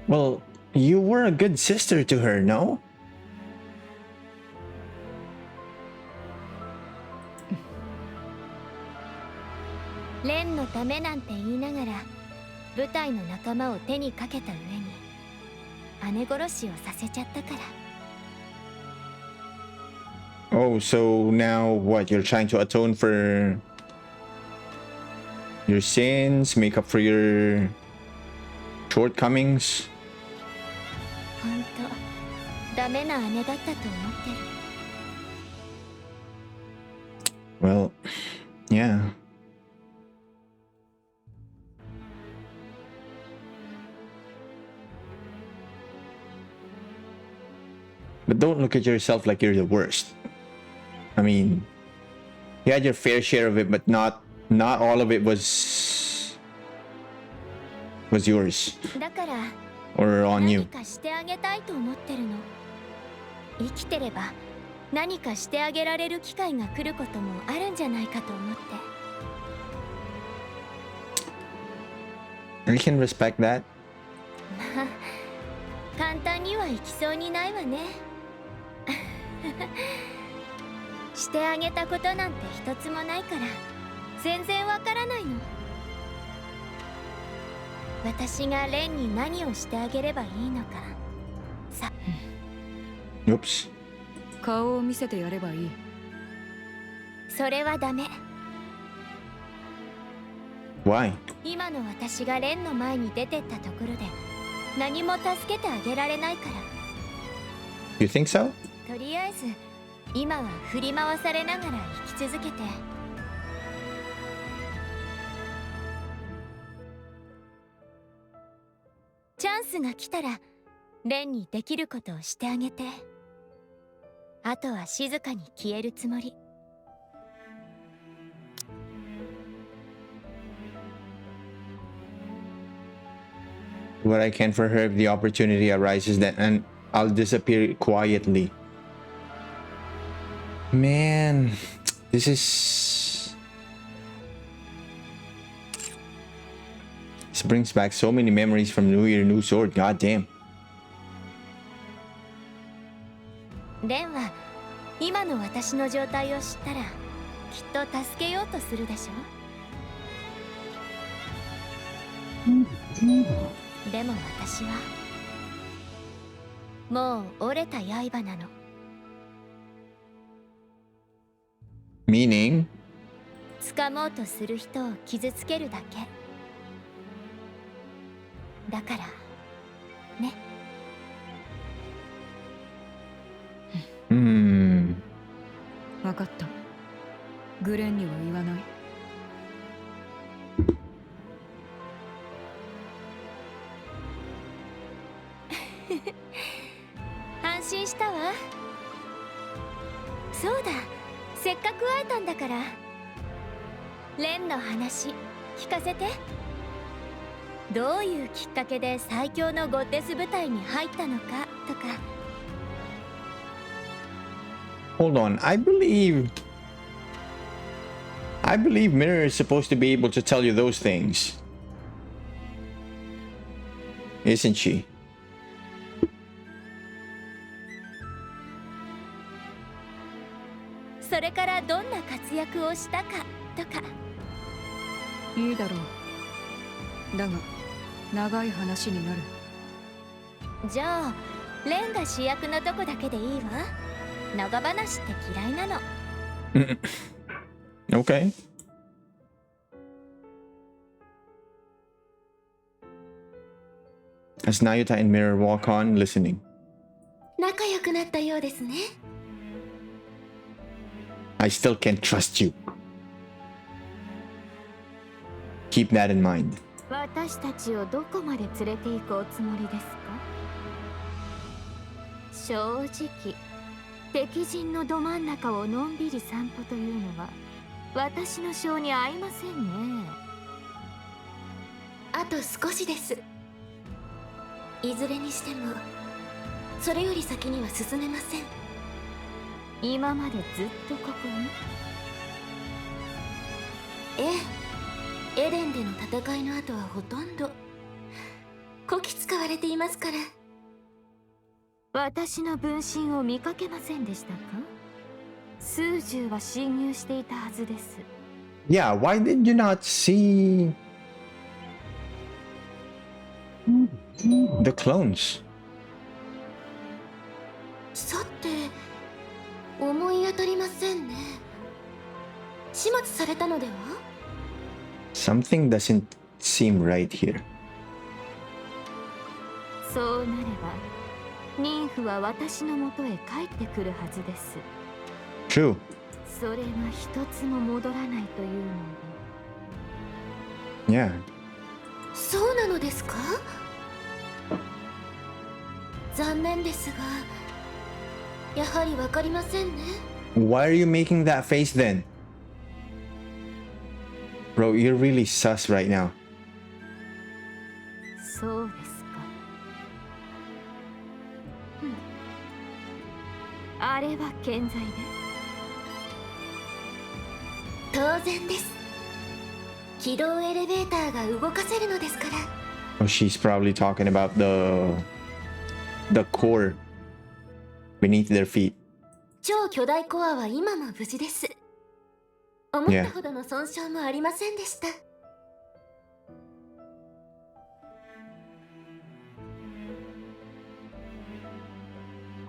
Well, you were a good sister to her, no? レンのためなんて言いながら部隊の仲間を手にかけた上に姉殺しをさせちゃったから。 Oh, so now what? You're trying to atone for your sins, make up for your shortcomings? ほんとダメな姉だったと思ってる。 Well, yeah. But don't look at yourself like you're the worst. I mean, you had your fair share of it, but not all of it was yours だから or on 何 you. かしてあげたいと思ってるの。生きてれば何かしてあげられる機会が来ることもあるんじゃないかと思って。 I can respect that. まあ簡単にはいきそうにないわね。してあげたことなんて一つもないから全然わからないの。私がレンに何をしてあげればいいのかさ。 Oops. 顔を見せてやればいい。それはダメ。 Why? 今の私がレンの前に出てったところで何も助けてあげられないから。 You think so? とりあえず今は振り回されながら生き続けて。チャンスが来たらレンにできることをしてあげて、あとは静かに消えるつもり。What I can for her if the opportunity arises, then and I'll disappear quietly. Man, this brings back so many memories from New Year, New Sword. God damn. レンは今の私の状態を知ったらきっと助けようとするでしょ。でも私はもう折れた刃なの。Meaning? 掴もうとする人を傷つけるだけ。だからね。Hmm. 分かった。グレンには言わない。安心したわ。そうだ、せっかく会えたんだから。レンの話聞かせて。どういうきっかけで最強のゴッテス部隊に入ったのかとか。Hold on. I believe Mirror is supposed to be able to tell you those things. Isn't she? それからどんな活躍をしたかとか。いいだろう。だが長い話になる。じゃあレンが主役のとこだけでいいわ。長話って嫌いなの。Okay. As Nayuta and Mirror walk on, listening. 仲良くなったようですね。I still can't trust you. Keep that in mind. 私たちをどこまで連れて行くおつもりですか？正直、敵陣のど真ん中をのんびり散歩というのは私の性に合いませんね。あと少しです。いずれにしてもそれより先には進めません。今までずっとここに？ええ、エデンでの戦いの後はほとんどこき使われていますから。私の分身を見かけませんでしたか？数十は侵入していたはずです。Yeah, why did you not see the clones? さて、思い当たりませんね。始末されたのでは？ Something doesn't seem right here. そうなれば妊婦は私のもとへ帰ってくるはずです。 True. それが一つも戻らないというの Yeah. そうなのですか？残念ですが、やはりわかりませんね。 Why are you making that face then? Bro, you're really sus right now. そうですか。あれは健在で。当然です。軌道エレベーターが動かせるのですから。 Oh, she's probably talking about the core beneath their feet. 超巨大コアは今も無事です。思ったほどの損傷もありませんでした。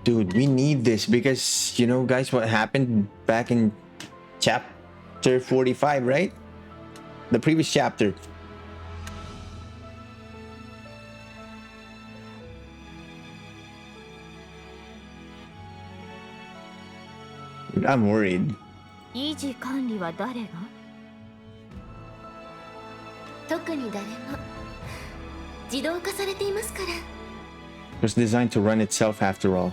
Dude, we need this because, you know, guys, what happened back in chapter 45, right? The previous chapter. Dude, I'm worried. 維持管理は誰が？特に誰も自動化されていますから。was designed to run itself after all.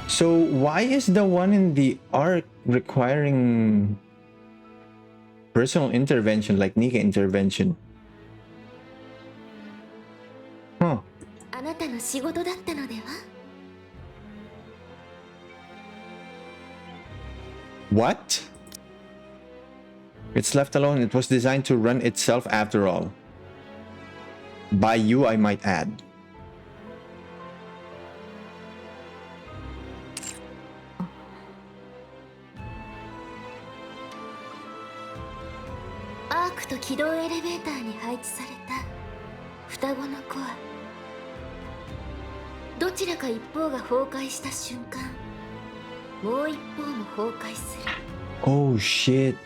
So why is the one in the arc requiring personal intervention, like NIKKE intervention? Huh. あなたの仕事だったのでは？ What? It's left alone. It was designed to run itself after all. By you, I might add. アークと軌道エレベーターに配置された双子のコア。どちらか一方が崩壊した瞬間、もう一方も崩壊する。 Oh shit.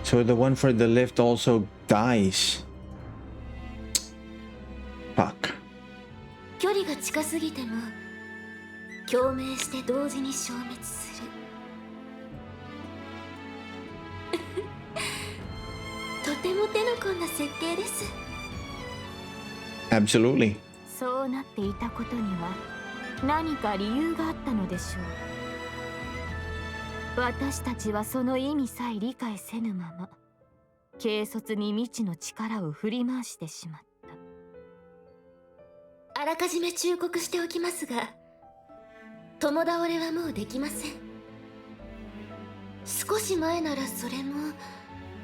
So the one for the lift also dies. Fuck. 距離が近すぎても共鳴して同時に消滅する。とても手の込んだ設計です。 Absolutely. そうなっていたことには何か理由があったのでしょう。私たちはその意味さえ理解せぬまま軽率に未知の力を振り回してしまった。あらかじめ忠告しておきますが、共倒れはもうできません。少し前ならそれも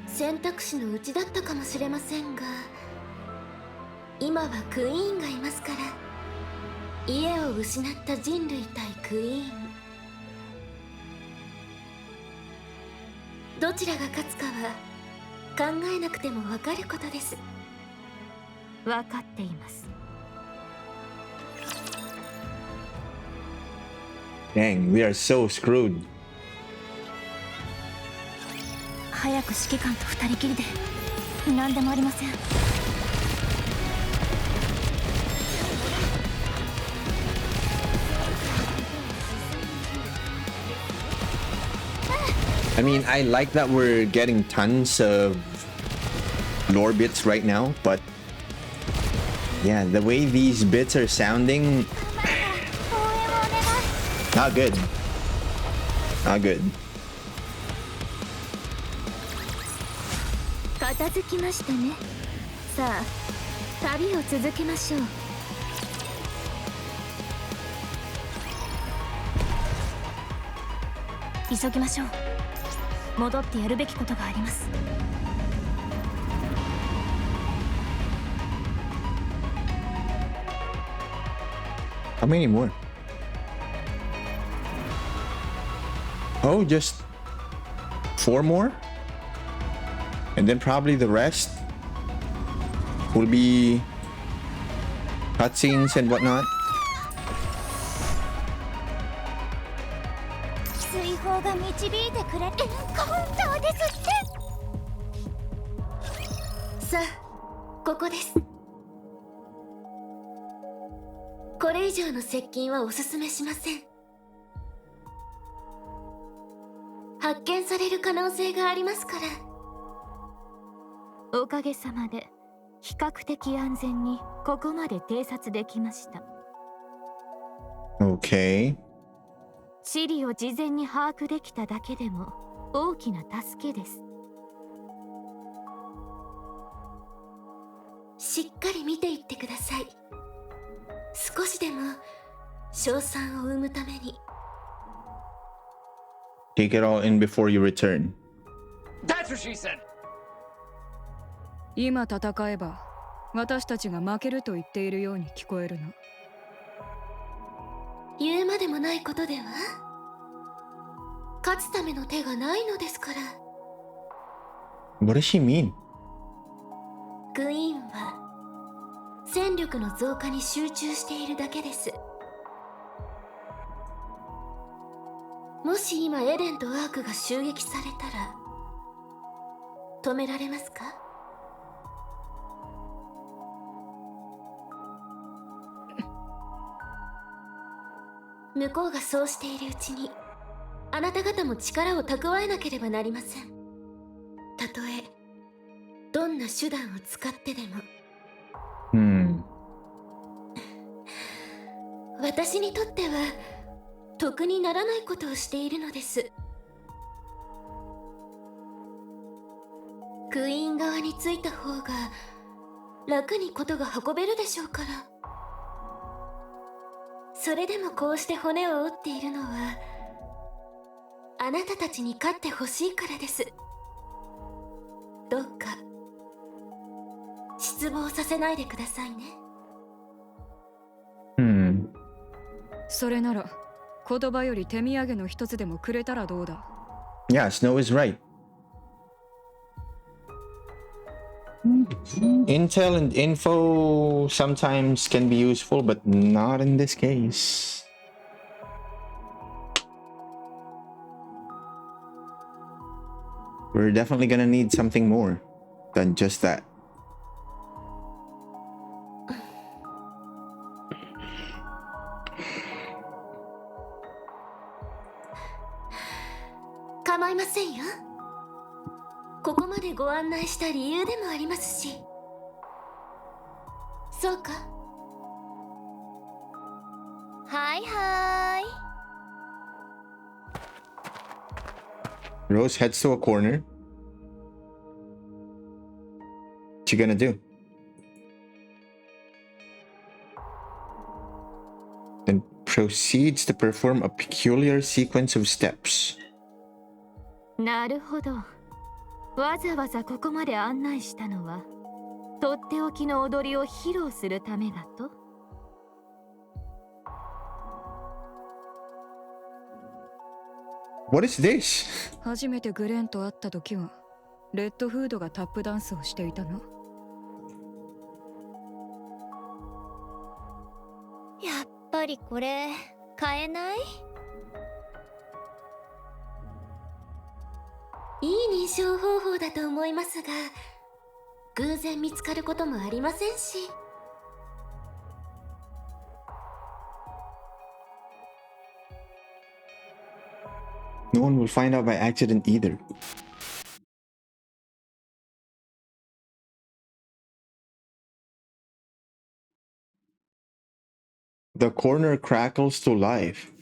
選択肢のうちだったかもしれませんが、今はクイーンがいますから。家を失った人類対クイーン、どちらが勝つかは考えなくても分かることです。分かっています。 Dang, we are so screwed. 早く指揮官と二人きりで。何でもありません。 I mean, I like that we're getting tons of lore bits right now, but yeah, the way these bits are sounding, not good. Not good. 片付きましたね。さあ、旅を続けましょう。急ぎましょう。戻ってやるべきことがあります。 How many more? Oh, just 4 more? And then probably the rest will be cutscenes and whatnot. 追放が導いてくれエンカウンターですって。さあ、ここです。これ以上の接近はおすすめしません。発見される可能性がありますから。おかげさまで比較的安全にここまで偵察できました。 Okay. 地理を事前に把握できただけでも大きな助けです。しっかり見ていってください。少しでも賞賛を生むために。 Take it all in before you return. That's what she said. 今戦えば私たちが負けると言っているように聞こえるの。言うまでもないことでは。勝つための手がないのですから。 What does she mean? クイーンは戦力の増加に集中しているだけです。もし今エレンとアークが襲撃されたら止められますか？向こうがそうしているうちにあなた方も力を蓄えなければなりません。たとえんな手段を使ってでも。Hmm. 私にとっては得にならないことをしているのです。クイーン側についた方が楽にことが運べるでしょうから。それでもこうして骨を折っているのはあなたたちに勝ってほしいからです。どうか失望させないでくださいね。Hmm. それなら言葉より手土産の一つでもくれたらどうだ。 Yeah, Snow is right. Intel and info sometimes can be useful, but not in this case. We're definitely gonna need something more than just that. 構いませんよ。ここまでご案内した理由でもありますし。そうか。はいはーい。 Rose heads to a corner. What you gonna do? Then proceeds to perform a peculiar sequence of steps. なるほど。わざわざここまで案内したのはとっておきの踊りを披露するためだと。What is this? 初めてグレンと会った時はレッドフードがタップダンスをしていたな。やっぱりこれ買えない？いい認証方法だと思いますが、偶然見つかることもありませんし。No one will find out by accident either. The corner crackles to life.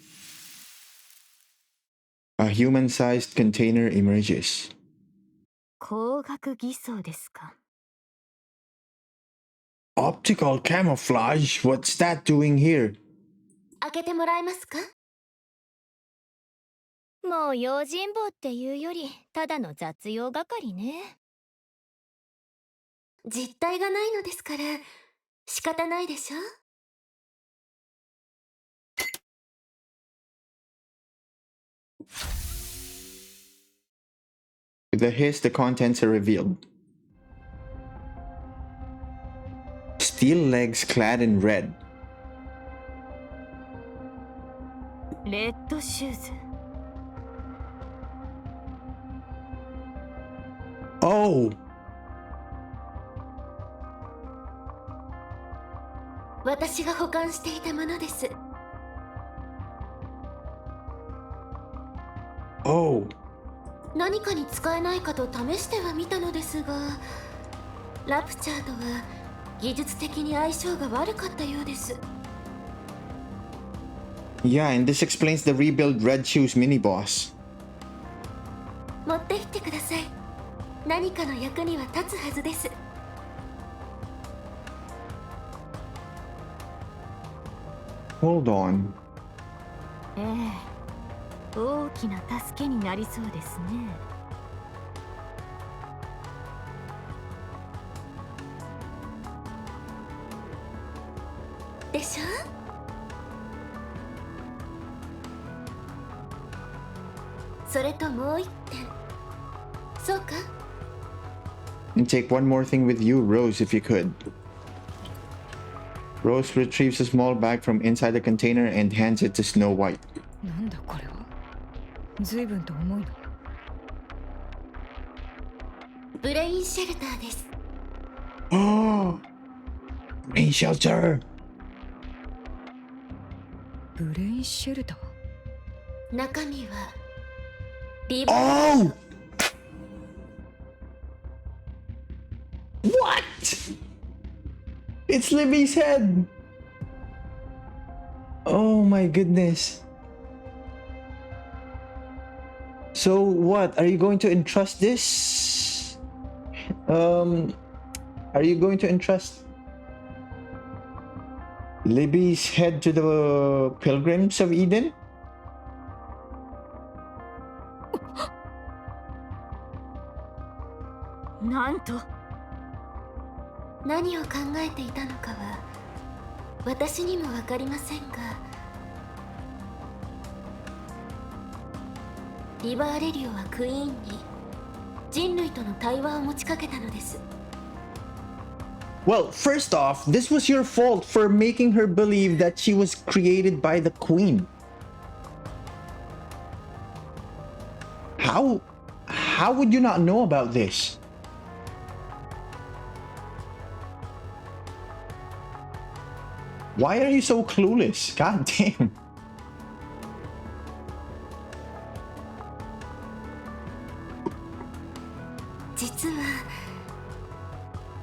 A human-sized container emerges. 光学偽装ですか。Optical camouflage? What's that doing here? 開けてもらえますか？もう用心棒っていうよりただの雑用係ね。実体がないのですから仕方ないでしょ。With a hiss, the contents are revealed. Steel legs clad in red. レッドシューズ。Oh! 私が保管していたものです。Oh! 何かに使えないかと試してはみたのですが、ラプチャーとは技術的に相性が悪かったようです。Yeah, and this explains the rebuild Red Shoes mini-boss. 持って行ってください。何かの役には立つはずです。Hold on. ええ、大きな助けになりそうですね。でしょ？それともう一点。そうか？ And take one more thing with you, Rose, if you could. Rose retrieves a small bag from inside the container and hands it to Snow White. なんだこれは。随分と重いな。ブレインシェルターです。Oh! Rain shelter! ブレインシェルター。中身はリボン。Oh! It's Libby's head! Oh my goodness. So what? Are you going to entrust this? Are you going to entrust Libby's head to the Pilgrims of Eden? Nanto. 何を考えていたのかは私にも分かりませんが、リバーレリオはクイーンに人類との対話を持ちかけたのです。 Well, first off, this was your fault for making her believe that she was created by the Queen. How would you not know about this? Why are you so clueless? God damn. 実は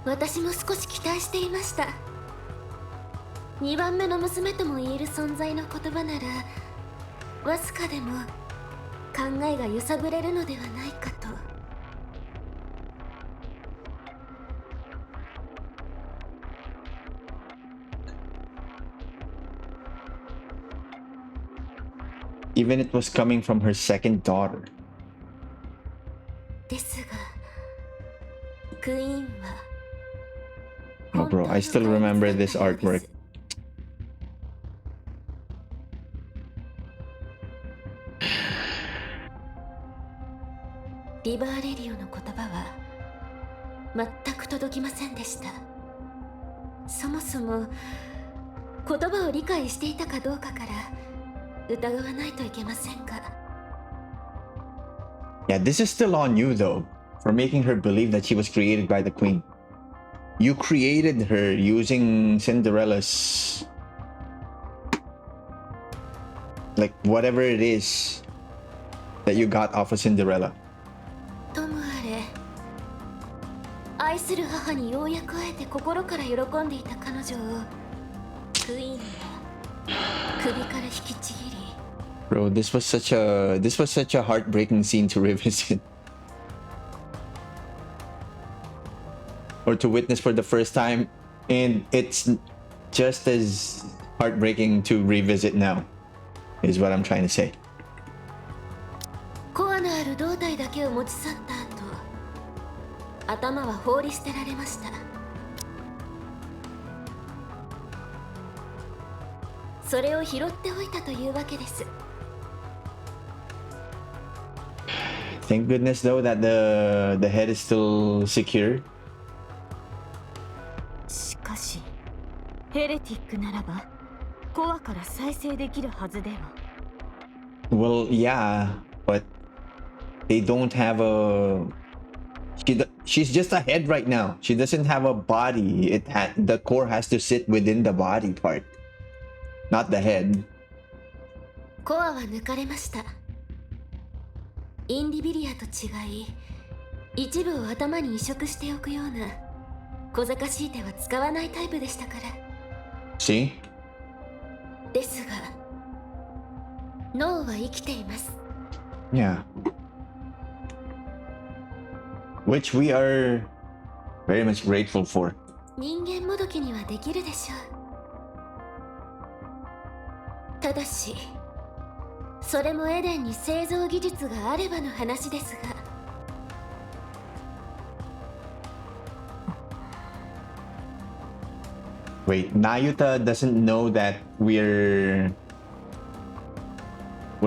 私も少し期待していました。2番目の娘とも言える存在の言葉ならわずかでも考えが揺さぶれるのではないかと。 Even it was coming from her second daughter. ですがクイーンは Oh bro, I still remember this artwork. リバーレリオの言葉は全く届きませんでした。そもそも言葉を理解していたかどうかから疑わないといけませんが。 Yeah, this is still on you though, for making her believe that she was created by the Queen. You created her using Cinderella's, like whatever it is that you got off of Cinderella. ともあれ、愛する母にようやく会えて心から喜んでいた彼女をクイーンは首から引きちぎり。 Bro, this was such a heartbreaking scene to revisit. Or to witness for the first time, and it's just as heartbreaking to revisit now, is what I'm trying to say. コアのある胴体だけを持ち去った後、頭は放り捨てられました。それを拾っておいたというわけです。 Thank goodness though that the head is still secure. しかしヘレティックならばコアから再生できるはずでは。 Well, yeah, but they don't have a. She's just a head right now. She doesn't have a body. The core has to sit within the body part, not the head. コアは抜かれました。インディビリアと違い、一部を頭に移植しておくような小賢しい手は使わないタイプでしたから。 See? ですが脳は生きています。 Yeah. Which we are very much grateful for. 人間もどきにはできるでしょう。ただしそれもエデンに製造技術があればの話ですが。 Wait, Nayuta doesn't know that we're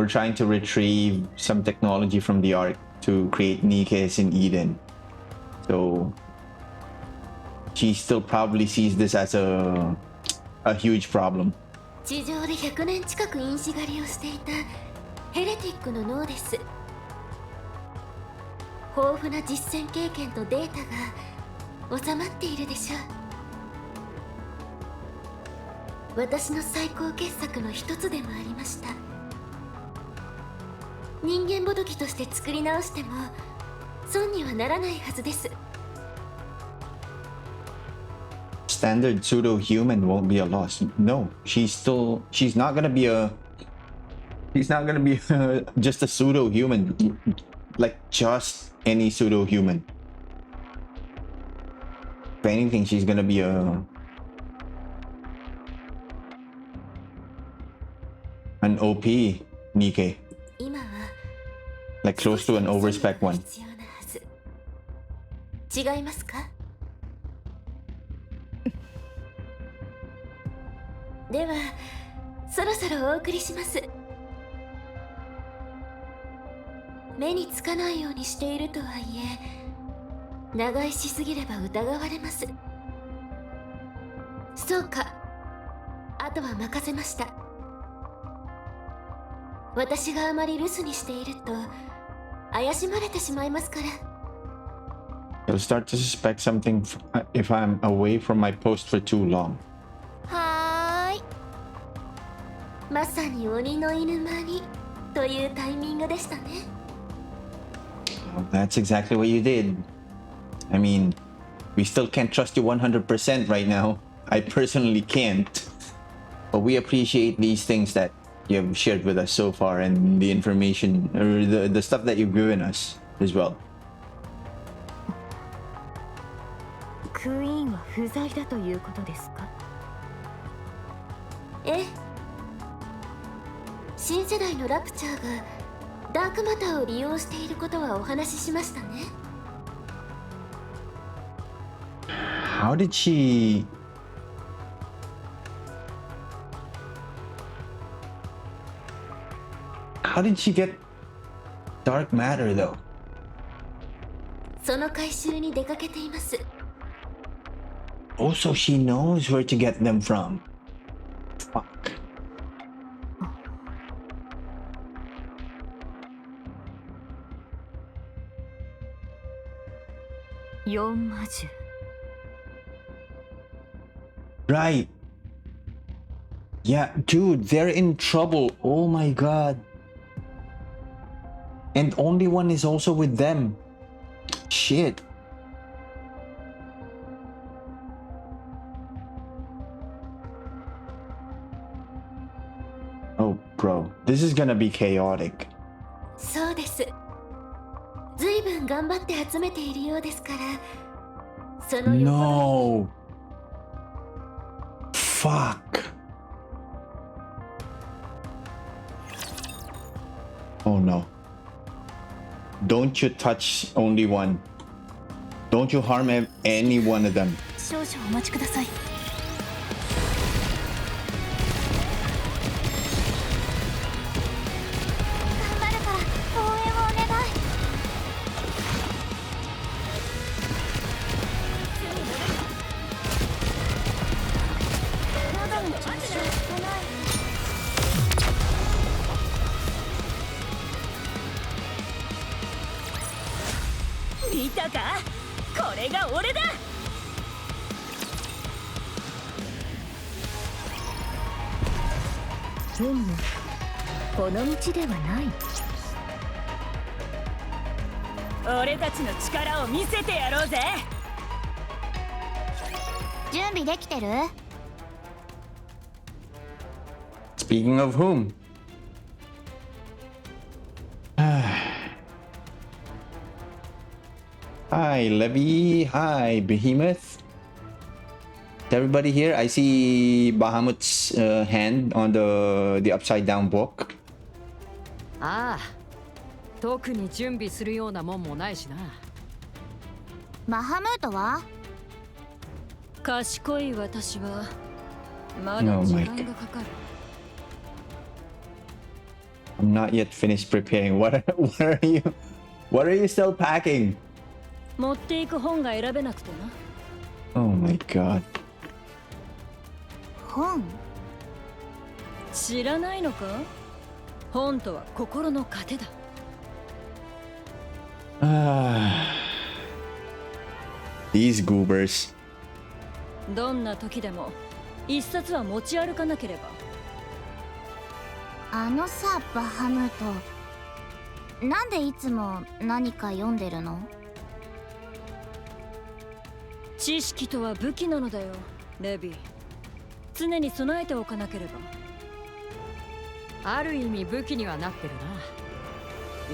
trying to retrieve some technology from the Ark to create NIKKEs in Eden. So she still probably sees this as a huge problem. 地上で100年近く因子狩りをしていたヘレティックの脳です。豊富な実践経験とデータが収まっているでしょう。私の最高傑作の一つでもありました。人間もどきとして作り直しても損にはならないはずです。standard pseudo-human won't be a loss. No, she's not gonna be just a pseudo-human, like just any pseudo-human. If anything, she's gonna be an OP Nikke, 今は like close to an overspec one. 必要なはず。違いますか？ではそろそろお送りします。目につかないようにしているとはいえ、長居しすぎれば疑われます。そうか、あとは任せました。私があまり留守にしていると怪しまれてしまいますから。 You'll start to suspect something if I'm away from my post for too long. はーい。まさに鬼の犬間にというタイミングでしたね。Well, that's exactly what you did. I mean, we still can't trust you 100% right now. I personally can't. But we appreciate these things that you have shared with us so far and the information or the stuff that you've given us as well. クイーンは不在だということですか？ええ。新世代のラプチャーがダークマターを利用していることはお話ししましたね。 How did she... How did she get dark matter though? その回収に出かけています。 Also, she knows where to get them from. Fuck. 4魔獣。 Right. Yeah, dude, they're in trouble. Oh my god. And only one is also with them. Shit. Oh, bro. This is gonna be chaotic. そうです。ずいぶん頑張って集めているようですから。その横 No. Fuck. Oh no. Don't you touch only one. Don't you harm any one of them. 少々お待ちください。頑張るから応援をお願い。まだの調子は少ない。見たか？これが俺だ。この道ではない。俺たちの力を見せてやろうぜ。準備できてる？ Speaking of whom? Hi, Levy. Hi, Behemoth. Is everybody here? I see Bahamut's hand on the upside down book. ああ、特に準備するようなもんもないしな。バハムートは？賢い私はま No, だ時 Mike. 間がかかる。I'm not yet finished preparing. What are you still packing? 持っていく本が選べなくてな。 Oh my god. 本？知らないのか？本とは心の糧だ。These goobers. どんな時でも一冊は持ち歩かなければ。あのさ、バハムート。なんでいつも何か読んでるの？知識とは武器なのだよ。レビー、常に備えておかなければ。ある意味武器にはなってるな。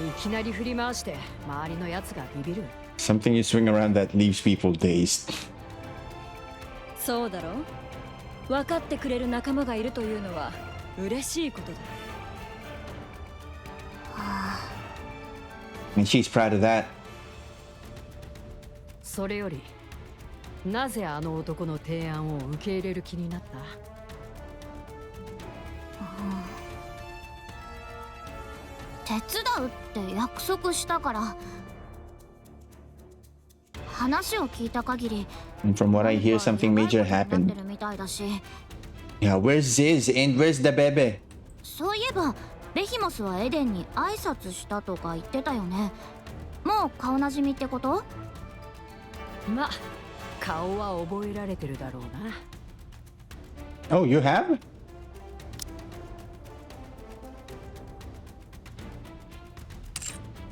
いきなり振り回して周りのやつがビビる。 Something you swing around that leaves people dazed. そうだろう。分かってくれる仲間がいるというのは嬉しいことだ。And she's proud of that. それよりなぜあの男の提案を受け入れる気になった？手伝うって約束したから。話を聞いた限り、 And from what I hear, something major なって happened. るみたいだし。 Yeah, where's Ziz and where's the bebe? そういえばベヒモスはエデンに挨拶したとか言ってたよね。もう顔なじみってこと？ま、顔は覚えられてるだろうな。 Oh, you have?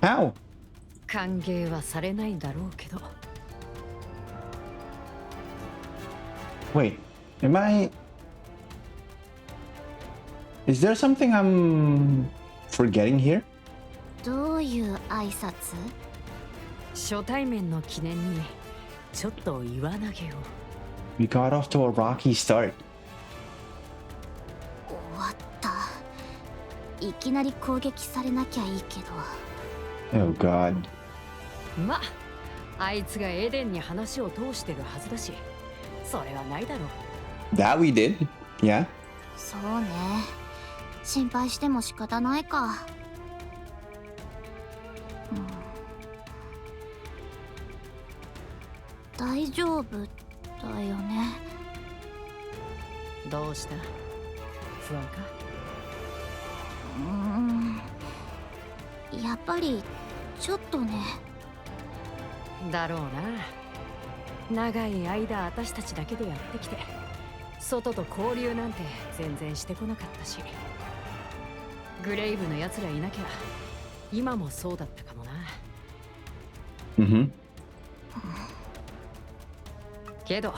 How? 歓迎はされないんだろうけど。 Wait, am I... Is there something I'm forgetting here? どういう挨拶？初対面の記念にちょっと岩投げを。 We got off to a rocky start. 終わった。いきなり攻撃されなきゃいいけど。 Oh god. ま、あいつがエデンに話を通してるはずだし、それはないだろう。 That we did. Yeah. そうね。心配しても仕方ないか。大丈夫だよね。どうした？不安か？やっぱりちょっとね。だろうな。長い間私たちだけでやってきて、外と交流なんて全然してこなかったし、グレイブのやつらいなきゃ今もそうだったかもな。けど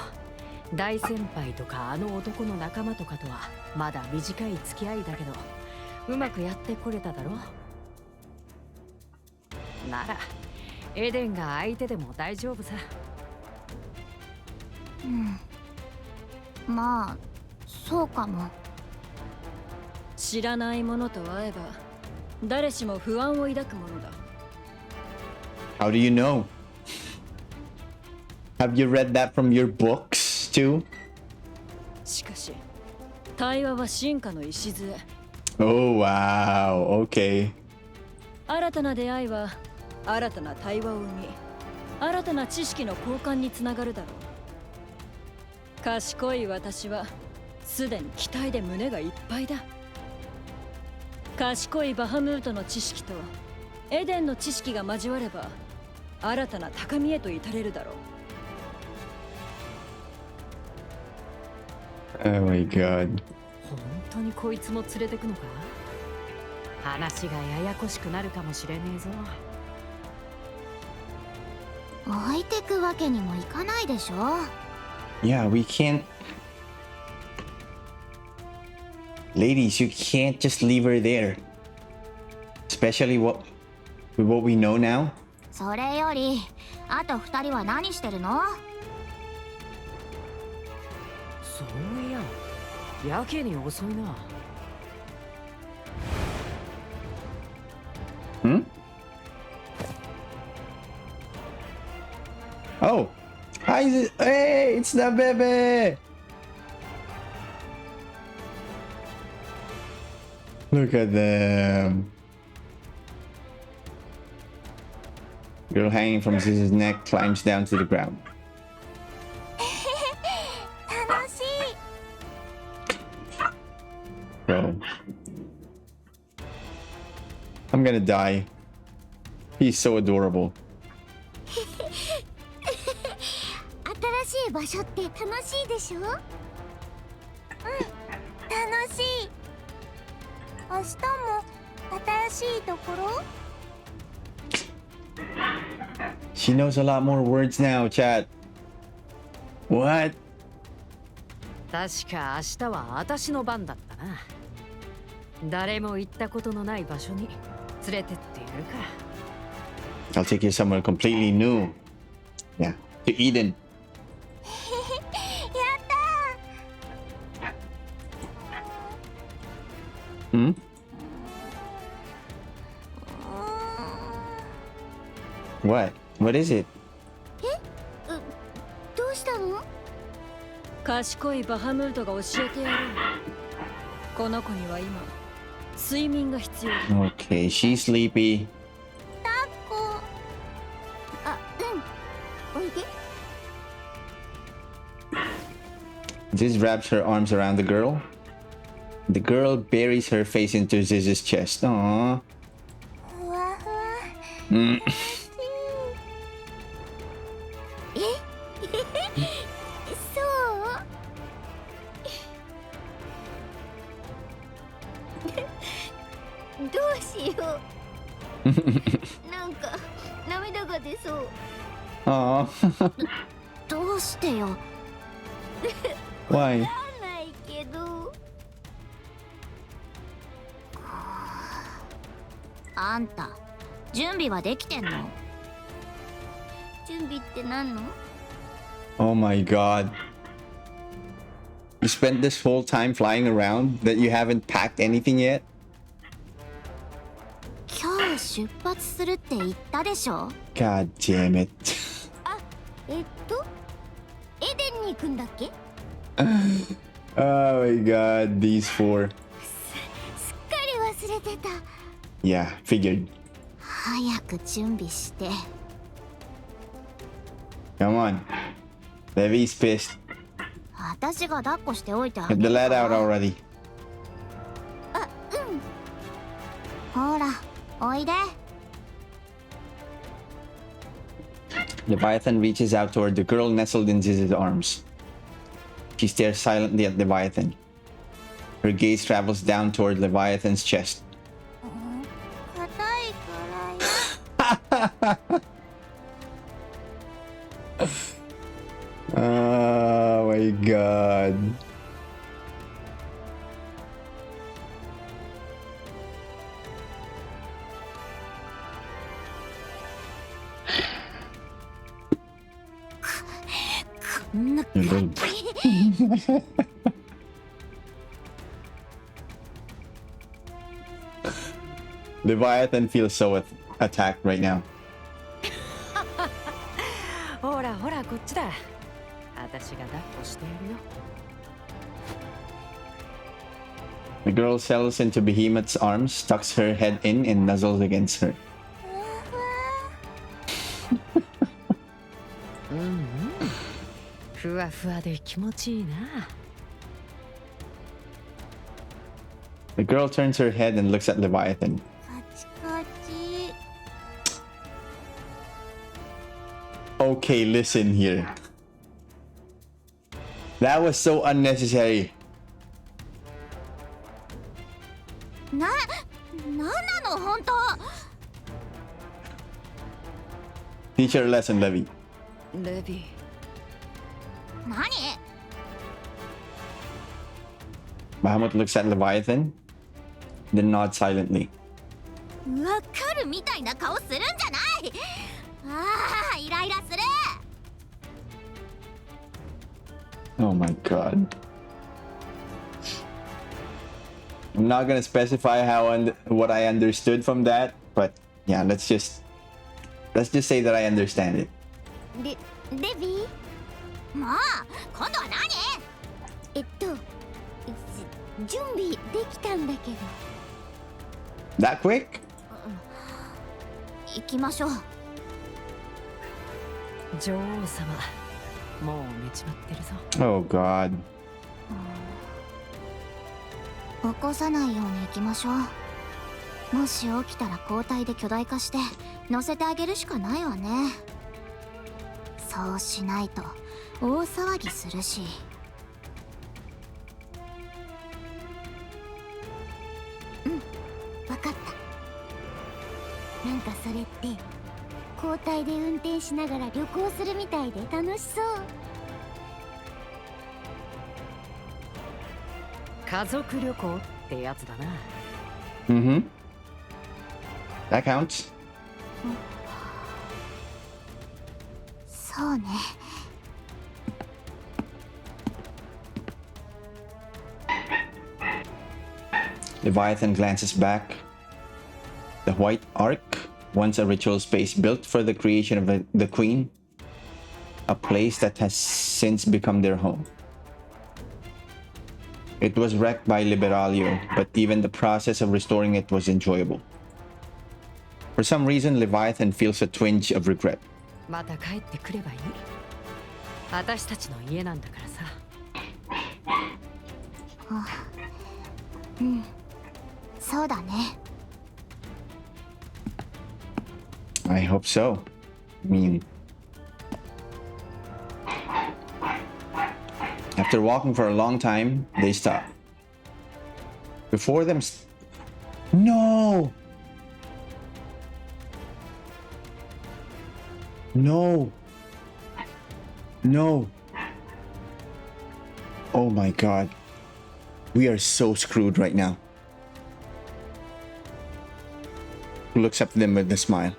大先輩とかあの男の仲間とかとはまだ短い付き合いだけど、うまくやってこれただろ。ならエデンが相手でも大丈夫さ。まあそうかも。知らないものと会えば誰しも不安を抱くものだ。 How do you know? Have you read that from your books too? しかし対話は進化の礎。 Oh wow. Okay. 新たな出会いは新たな対話を生み、新たな知識の交換につながるだろう。賢い私はすでに期待で胸がいっぱいだ。賢いバハムートの知識とエデンの知識が交われば新たな高みへと至れるだろう。 Oh my god. 本当にこいつも連れてくのか？話がややこしくなるかもしれねえぞ。置いてくわけにもいかないでしょ。 Yeah, we can't. Ladies, you can't just leave her there. Especially with what we know now. それよりあと二人は何してるの？そういや、やけに遅いな。Oh, hi! Hey, it's the baby. Look at them. Girl hanging from Ziz's neck climbs down to the ground. 楽しい。 Bro, I'm gonna die. He's so adorable. 新しい場所って楽しいでしょ？楽しい。明日も新しいところ？ She knows a lot more words now, chat. What? 確か明日は私の番だったな。誰も行ったことのない場所に連れてってやるか。 I'll take you somewhere completely new. Yeah, to Eden. ん What? What is it? どうしたの？賢いバハムートが教えてやる。この子には今睡眠が必要だ。 Okay, she's sleepy. あ、うん。おいで。 Ziz wraps her arms around the girl. The girl buries her face into Ziz's chest. Aww. ふわふわ。 Mm. どうしよう。なんか涙が出そう。 Aww. どうしてよ。 Why? わかんないけど。あんた、準備はできてんの？準備って何の？ Oh my god. You spent this whole time flying around that you haven't packed anything yet? 今日出発するって言ったでしょ？ God damn it. あ、エデンに行くんだっけ？ Oh my god, these four. すっかり忘れてた。 Yeah, figured. 早く準備して。 Come on. Levy's pissed. 私が抱っこしておいてあ Get げ the る lad か out ら。 already. ほら、おいで。 Leviathan reaches out toward the girl nestled in Ziz's arms. She stares silently at Leviathan. Her gaze travels down toward Leviathan's chest. 硬いからよ。 Oh my god. Leviathan feels so attacked right now. ほらほらこっちだ。私が抱っこしてやるよ。 The girl settles into Behemoth's arms, tucks her head in, and nuzzles against her. うんうん。ふわふわで気持ちいいな。 The girl turns her head and looks at Leviathan. カチカチ。 Okay, listen here. That was so unnecessary. なんなの本当。 Teach her a lesson, Levy. レビ何？ Bahamut looks at Leviathan, then nods silently. わかるみたいな顔するんじゃない。ああ、イライラする。 Oh my god. I'm not gonna specify what I understood from that, but yeah, let's just say that I understand it. レビー？もう今度は何？準備できたんだけど。 That quick? 行きましょう。女王様、もう寝ちまってるぞ。 Oh god. 起こさないように行きましょう。もし起きたら交代で巨大化して乗せてあげるしかないわね。そうしないと大騒ぎするし。うん、わかった。なんかそれって交代で運転しながら旅行するみたいで楽しそう。家族旅行ってやつだな。Mm-hmm. That counts. そうね。Leviathan glances back. The White Ark, once a ritual space built for the creation of the Queen, a place that has since become their home. It was wrecked by Liberalio, but even the process of restoring it was enjoyable. For some reason, Leviathan feels a twinge of regret. また帰ってくればいい。私たちの家なんだからさ。うん、そうだね。I hope so. I mean, after walking for a long time, they stop. Before them, no! No! No! Oh my god. We are so screwed right now. Looks up at them with a smile.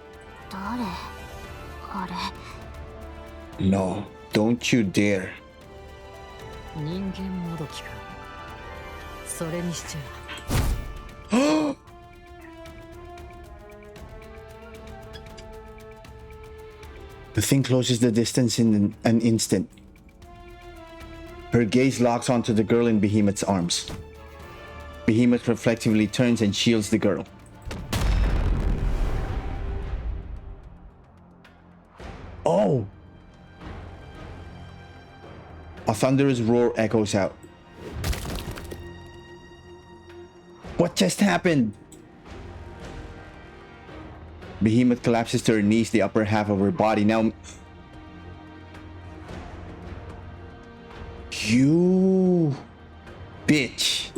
誰？あれ。 No, don't you dare. 人間もどきか。それにしちゃ。The thing closes the distance in an instant. Her gaze locks onto the girl in Behemoth's arms. Behemoth reflectively turns and shields the girl. Oh! A thunderous roar echoes out. What just happened? Behemoth collapses to her knees, the upper half of her body now. You bitch.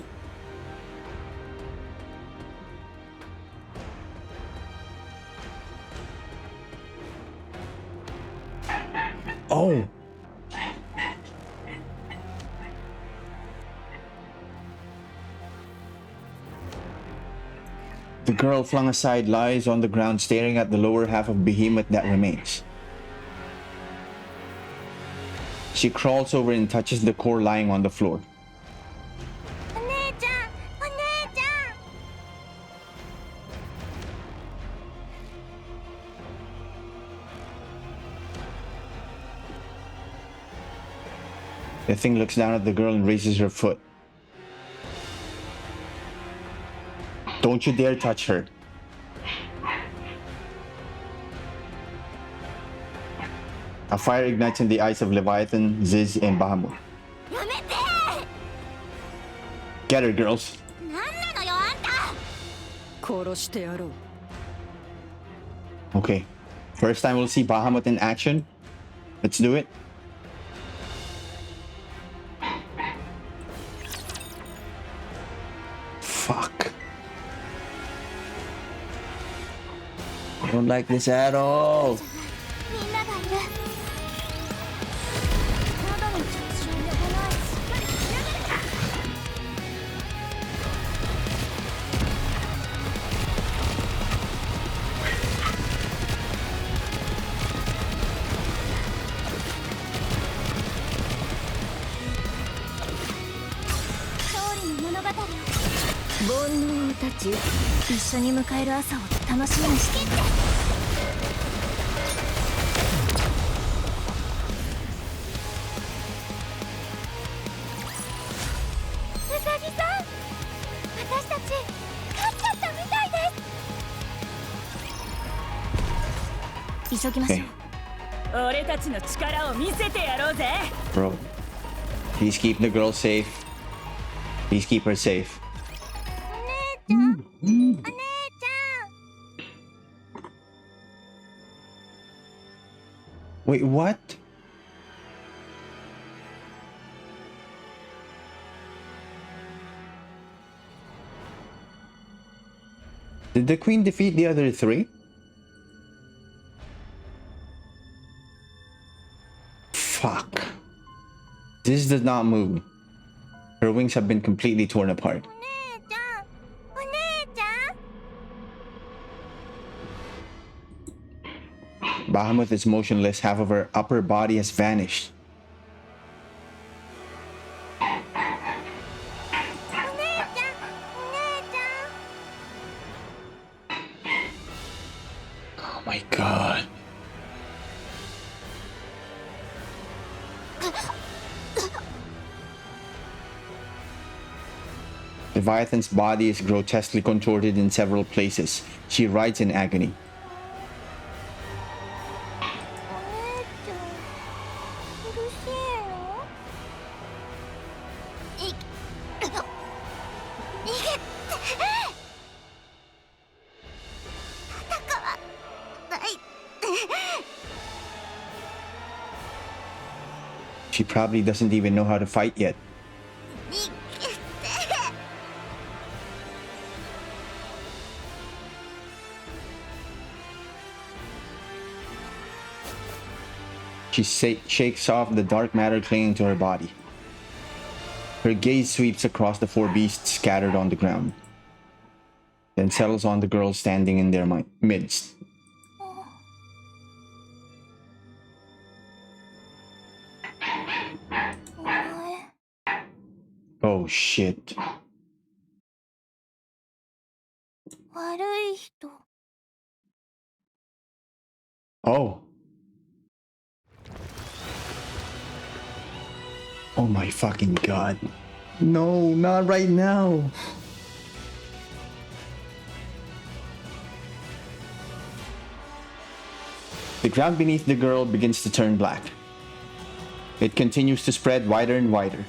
Oh. The girl flung aside lies on the ground, staring at the lower half of Behemoth that remains. She crawls over and touches the core lying on the floor. The thing looks down at the girl and raises her foot. Don't you dare touch her. A fire ignites in the eyes of Leviathan, Ziz, and Bahamut. Get her, girls. 殺してやろう。 Okay. First time we'll see Bahamut in action. Let's do it. Fuck. I don't like this at all. みんながいる。まだの調子を呼ばない。しっかり仕上げる。勝利の物語を。煩悩たち、一緒に迎える朝を楽しみにしていて。うさぎさん、私たち勝っちゃったみたいです。急ぎましょう。俺たちの力を見せてやろうぜ。 Bro. Please keep the girl safe. Please keep her safe. お姉ちゃん。 Wait, what? Did the queen defeat the other three? Fuck. This does not move. Her wings have been completely torn apart. Bahamut is motionless, half of her upper body has vanished. Oh my god. Leviathan's body is grotesquely contorted in several places. She writhes in agony. She probably doesn't even know how to fight yet. She shakes off the dark matter clinging to her body. Her gaze sweeps across the four beasts scattered on the ground, then settles on the girl standing in their midst. Oh shit. Oh. Oh my fucking god. No, not right now. The ground beneath the girl begins to turn black. It continues to spread wider and wider.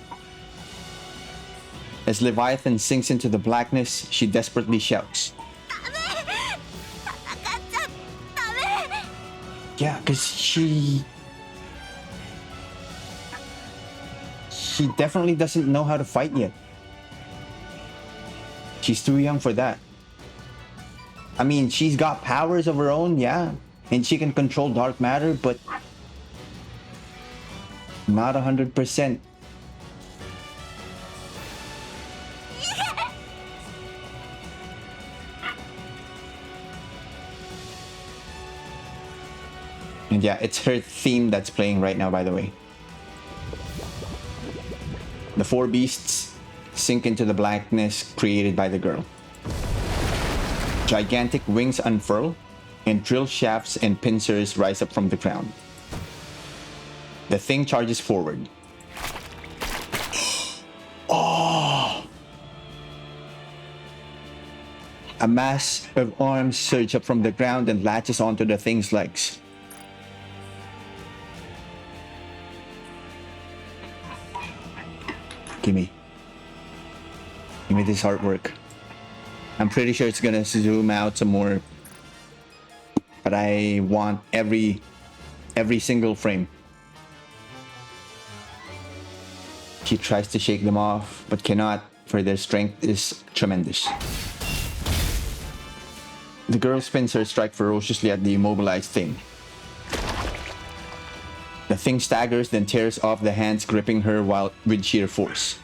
As Leviathan sinks into the blackness, she desperately shouts. Yeah, because she definitely doesn't know how to fight yet. She's too young for that. I mean, she's got powers of her own, yeah, and she can control dark matter, but not 100%. And yeah, it's her theme that's playing right now, by the way. The four beasts sink into the blackness created by the girl. Gigantic wings unfurl, and drill shafts and pincers rise up from the ground. The thing charges forward. Oh! A mass of arms surge up from the ground and latches onto the thing's legs. Gimme this artwork. I'm pretty sure it's gonna zoom out some more, but I want every single frame. She tries to shake them off, but cannot, for their strength is tremendous. The girl spins her strike ferociously at the immobilized thing. The thing staggers, then tears off the hands gripping her with sheer force.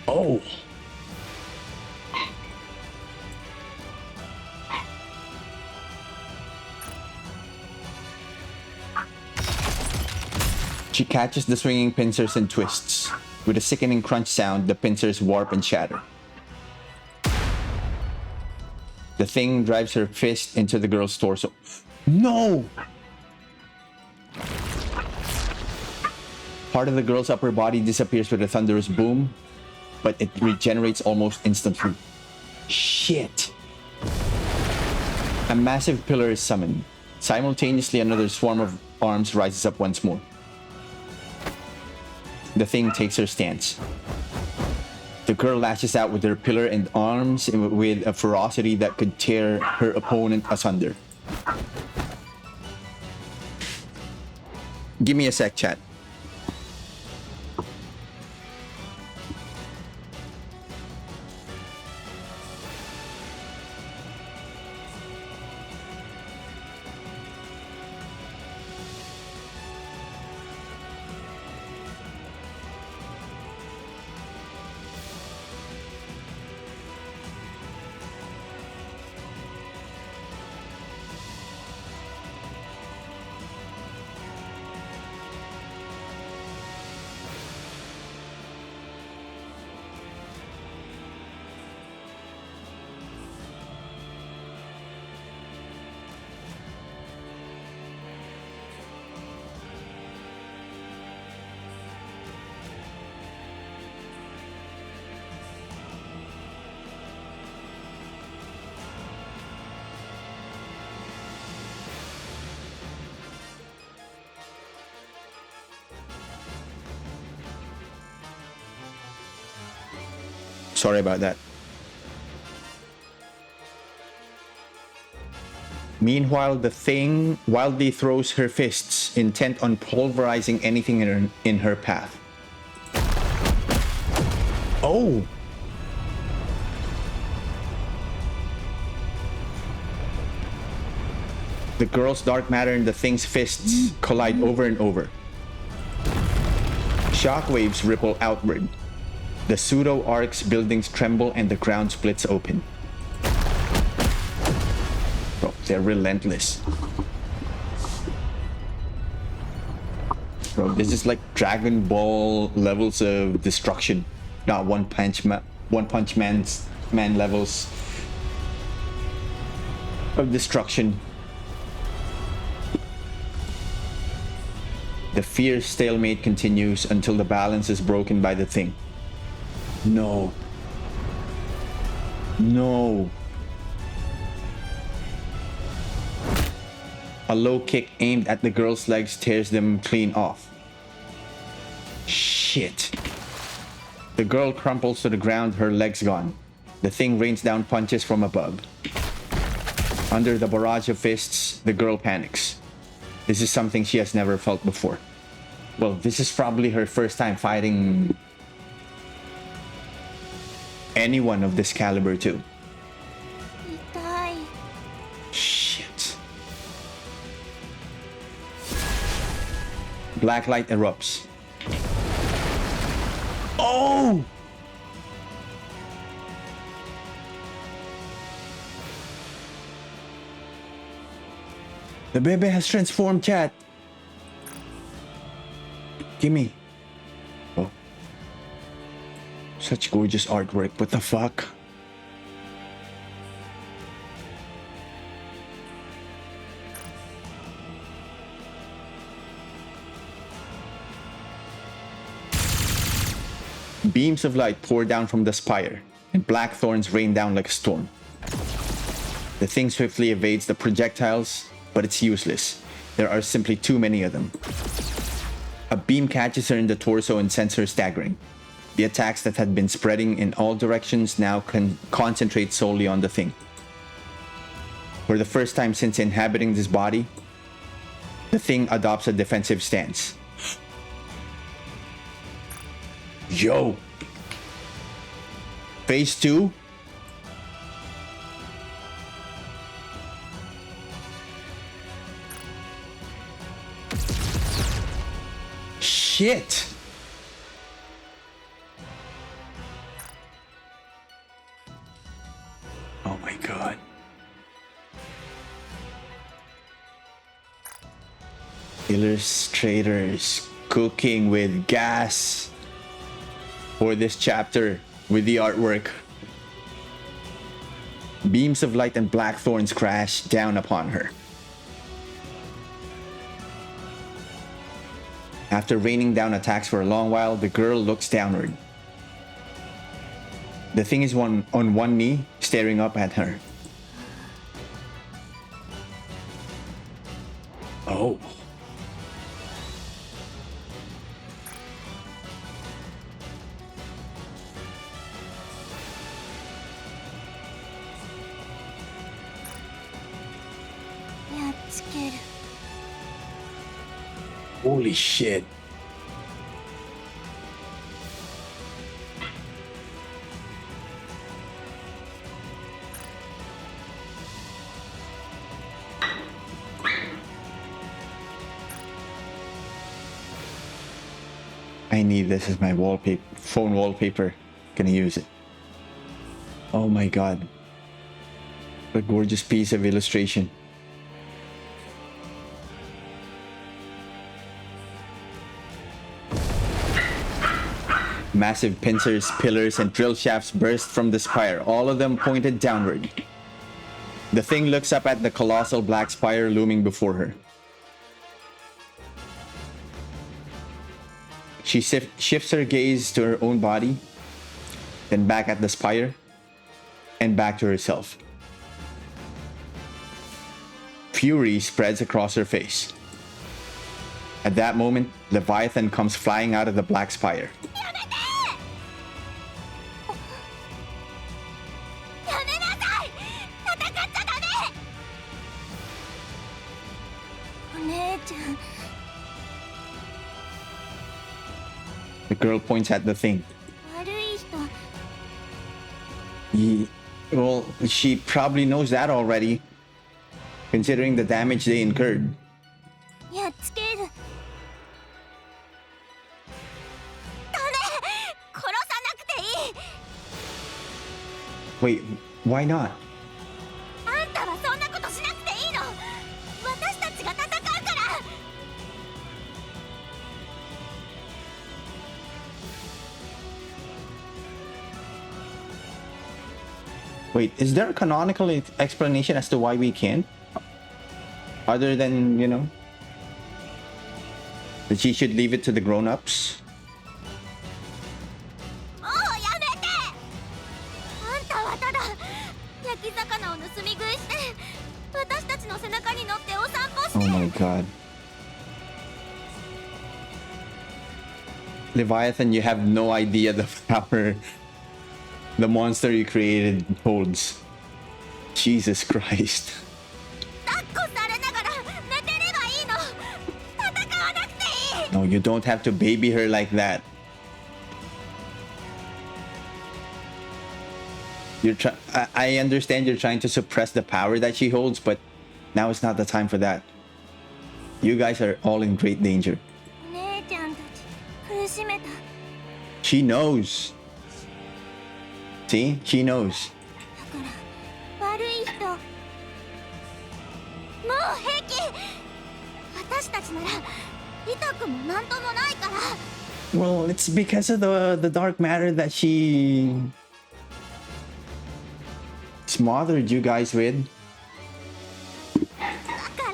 Oh! She catches the swinging pincers and twists. With a sickening crunch sound, the pincers warp and shatter. The thing drives her fist into the girl's torso. No! Part of the girl's upper body disappears with a thunderous boom, but it regenerates almost instantly. Shit! A massive pillar is summoned. Simultaneously, another swarm of arms rises up once more. The thing takes her stance. The girl lashes out with her pillar and arms with a ferocity that could tear her opponent asunder. Give me a sec, chat. Sorry about that. Meanwhile, the thing wildly throws her fists, intent on pulverizing anything in her path. Oh! The girl's dark matter and the thing's fists collide over and over. Shockwaves ripple outward. The pseudo-arc's buildings tremble and the ground splits open. Bro, they're relentless. Bro, this is like Dragon Ball levels of destruction. Not One Punch Man levels of destruction. The fierce stalemate continues until the balance is broken by the thing. No. No. A low kick aimed at the girl's legs tears them clean off. Shit. The girl crumples to the ground, her legs gone. The thing rains down punches from above. Under the barrage of fists, the girl panics. This is something she has never felt before. Well, this is probably her first time fighting anyone of this caliber too. Shit. Black light erupts. Oh! The baby has transformed, chat. Gimme. Oh. Such gorgeous artwork. What the fuck? Beams of light pour down from the spire, and black thorns rain down like a storm. The thing swiftly evades the projectiles, but it's useless. There are simply too many of them. A beam catches her in the torso and sends her staggering. The attacks that had been spreading in all directions now can concentrate solely on the thing. For the first time since inhabiting this body, the thing adopts a defensive stance. Yo! Phase 2? Shit! Oh my god. Illustrators cooking with gas for this chapter with the artwork. Beams of light and black thorns crash down upon her. After raining down attacks for a long while, the girl looks downward. The thing is on one knee, staring up at her. Oh. Holy shit. I need this as my wallpaper, phone wallpaper. Gonna use it. Oh my god. What a gorgeous piece of illustration. Massive pincers, pillars, and drill shafts burst from the spire, all of them pointed downward. The thing looks up at the colossal black spire looming before her. She shifts her gaze to her own body, then back at the spire, and back to herself. Fury spreads across her face. At that moment, Leviathan comes flying out of the black spire. ちゃん The girl points at the thing. 悪い人 Well, she probably knows that already, considering the damage they incurred. やっつけるダメ殺さなくていい Wait, why not? あんたはそんなことしなくていいの私たちが戦うから Wait, is there a canonical explanation as to why we can't? Other than, you know, that she should leave it to the grown-ups? もうやめてあんたはただ焼き魚を盗み食いして私たちの背中に乗ってお散歩して Oh my god. Leviathan, you have no idea the power the monster you created holds. Jesus Christ. 抱っこされながら寝てればいいの戦わなくていい No, you don't have to baby her like that. I understand you're trying to suppress the power that she holds, but now is not the time for that. You guys are all in great danger. お姉ちゃんたち苦しめた She knows. See? She knows. だから悪い人もう平気私たちなら痛くもなんともないから Well, it's because of the dark matter that she smothered you guys with. だから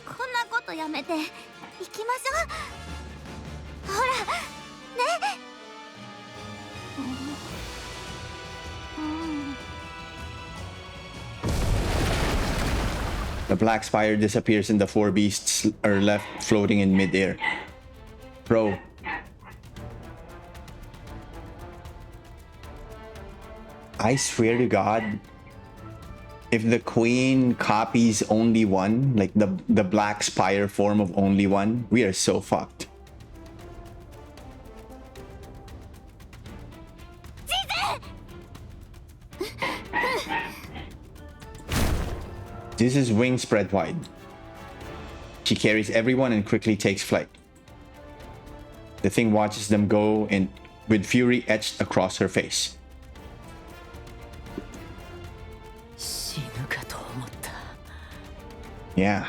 こんなことやめて行きましょうほらね The black spire disappears and the four beasts are left floating in midair. Bro. I swear to God, if the queen copies only one, like the black spire form of only one, we are so fucked. This is wings spread wide. She carries everyone and quickly takes flight. The thing watches them go and with fury etched across her face. 死ぬかと思った Yeah.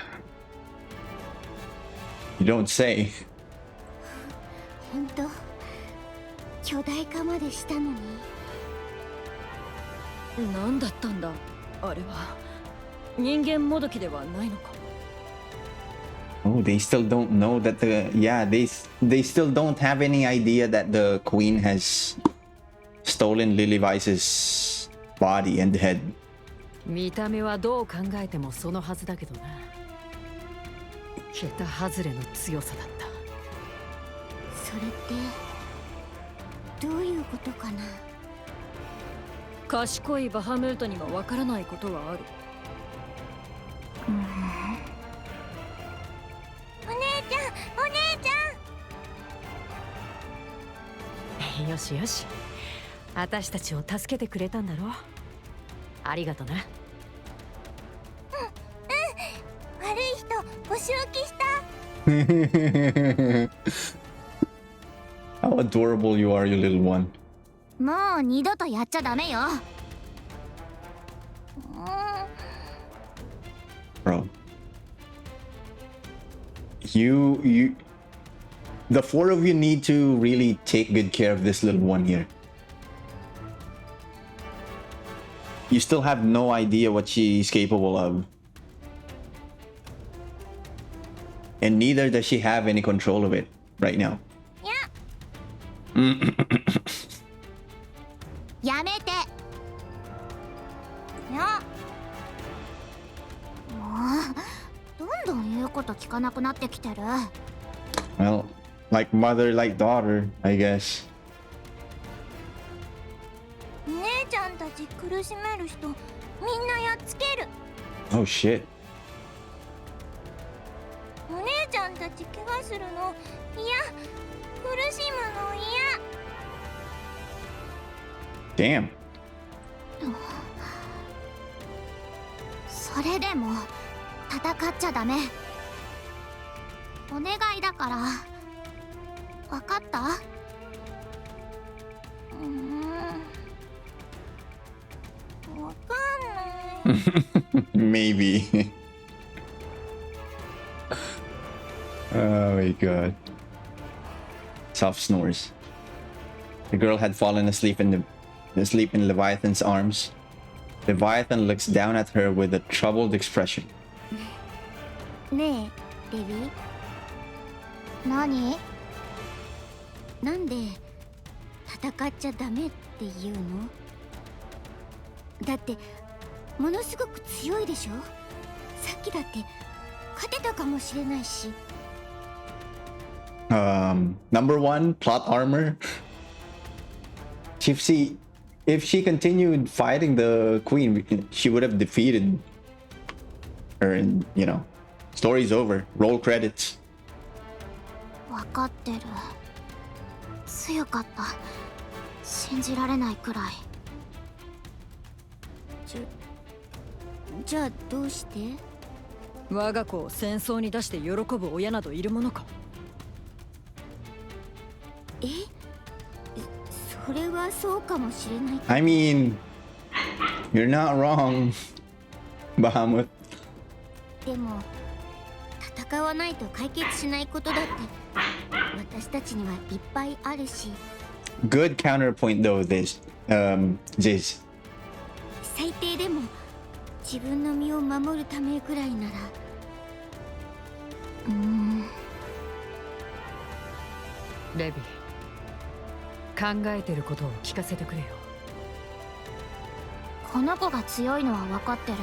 You don't say. 本当巨大化までしたのに何だったんだあれは人間もどきではないのか Oh, they still don't know that they still don't have any idea that the queen has stolen Lily Vice's body and head. 見た目はどう考えてもそのはずだけどな桁外れの強さだったそれってどういうことかな賢いバハムートにもわからないことはあるお姉ちゃんお姉ちゃんよしよし私たちを助けてくれたんだろありがとな悪い人お仕置きした How adorable you are, you little one. もう二度とやっちゃダメよ Bro. You the four of you need to really take good care of this little one here. You still have no idea what she's capable of. And neither does she have any control of it right now. やめてやもうどんどん言うこと聞かなくなってきてる Well, like mother, like daughter, I guess. 姉ちゃんたち苦しめる人みんなやっつける Oh shit. お姉たち怪我するの嫌、苦しむの嫌。 Damn. それでも戦っちゃダメ。お願いだから分かった？分かんない。Maybe. Oh my god. Soft snores. The girl had fallen asleep in Leviathan's arms. Leviathan looks down at her with a troubled expression. ねえ、レビー。何？なんで戦っちゃダメって言うの？だってものすごく強いでしょ？さっきだって勝てたかもしれないし。Number one, plot armor. If she continued fighting the queen, she would have defeated her, and story's over. Roll credits. 分かってる。強かった。信じられないくらい。じゃあどうして？我が子を戦争に出して喜ぶ親などいるものか。え？それはそうかもしれない。I mean, you're not wrong, Bahamut. でも戦わないと解決しないことだって私たちにはいっぱいあるし。 Good counterpoint though, Ziz. 最低でも自分の身を守るためぐらいなら。レビー、考えてることを聞かせてくれよ。この子が強いのは分かってる。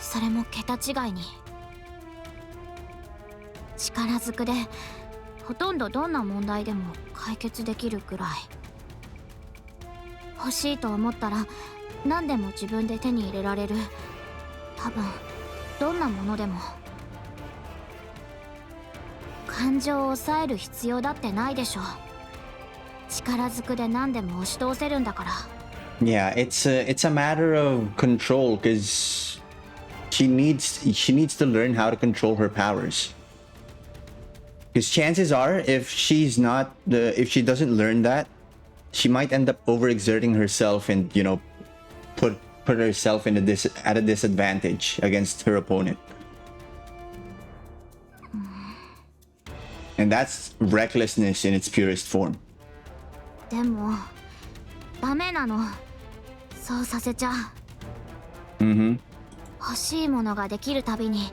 それも桁違いに。力ずくでほとんどどんな問題でも解決できるくらい。欲しいと思ったら何でも自分で手に入れられる。多分どんなものでも。感情を抑える必要だってないでしょ。力ずくで何でも押し通せるんだから。 Yeah, it's a matter of control, because she needs to learn how to control her powers. Because chances are, if she doesn't learn that, she might end up overexerting herself and put herself at a disadvantage against her opponent. And that's recklessness in its purest form. でもダメなの。そうさせちゃ。欲しいものができるたびに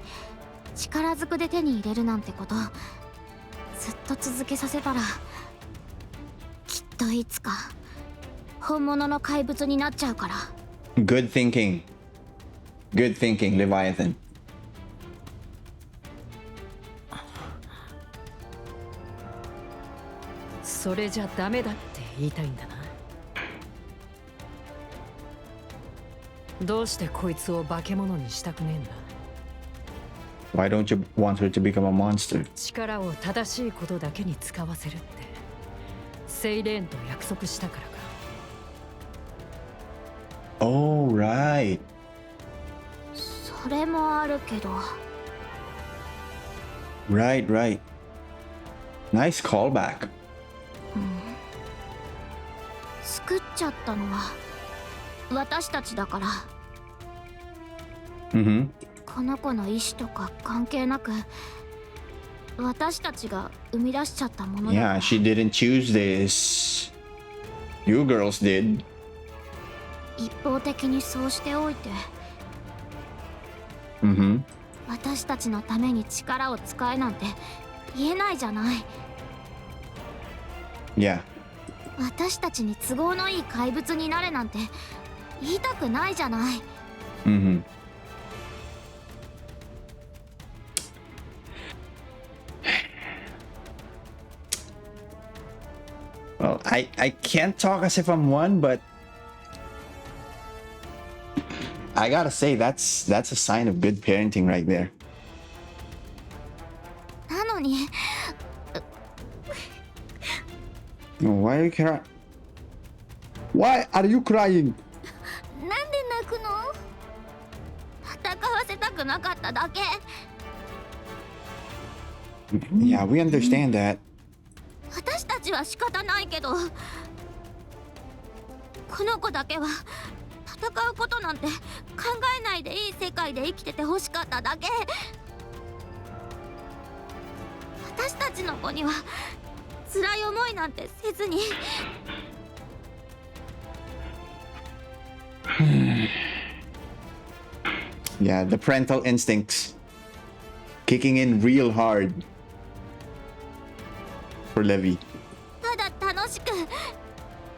力ずくで手に入れるなんてことずっと続けさせたら、きっといつか本物の怪物になっちゃうから。 Good thinking. Good thinking, Leviathan. それじゃダメだって言いたいんだな。どうしてこいつを化け物にしたくねえんだ。 Why don't you want her to become a monster? 力を正しいことだけに使わせるってセイレーンと約束したからか。 Oh, right. それもあるけど。 Right. Nice callback. 作っちゃったのは私たちだから。この子の意志とか関係なく私たちが生み出しちゃったものだから。 Yeah, she didn't choose this. You girls did. 一方的にそうしておいて。私たちのために力を使えなんて言えないじゃない。 Yeah. 私たちに都合のいい怪物になれなんて言いたくないじゃない。 Well, I can't talk as if I'm one, but I gotta say that's a sign of good parenting right there. のに。 Why are you crying? Why are you crying? なんで泣くの？戦わせたくなかっただけ。 Yeah, we understand that. 私たちは仕方ないけど、この子だけは戦うことなんて考えないでいい世界で生きててほしかっただけ。私たちの子には辛い思いなんてせずに。Yeah, the parental instincts kicking in real hard for Levi. ただ楽しく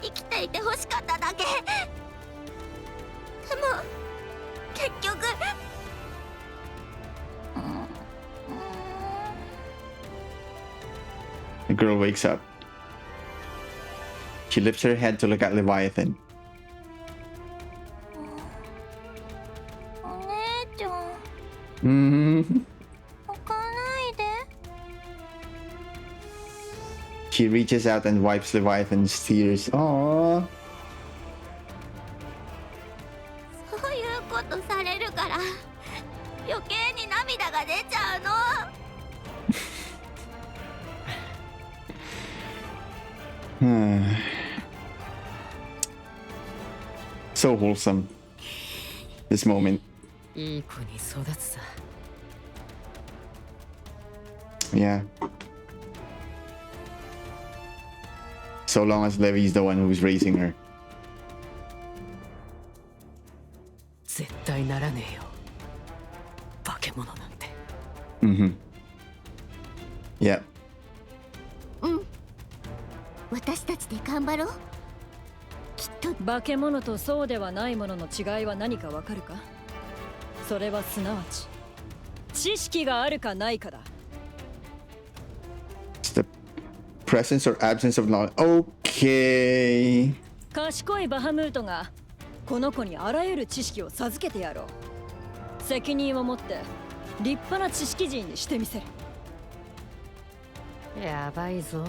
生きていてほしかっただけ。でも結局。 The girl wakes up. She lifts her head to look at Leviathan. お姉ちゃん、 Mm-hmm. 泣かないで。 She reaches out and wipes Leviathan's tears. Aww. そういうことされるから余計に涙が出ちゃうの。 So wholesome. This moment. いい子に育つさ。 Yeah. So long as Levi's the one who's raising her. 絶対ならねえよ。化け物なんて。 Mm-hmm. Yeah. 私たちで頑張ろう。きっと。化け物とそうではないものの違いは何かわかるか？それはすなわち知識があるかないかだ。 It's the presence or absence of knowledge. Okay. 賢いバハムートがこの子にあらゆる知識を授けてやろう。責任を持って立派な知識人にしてみせる。やばいぞ。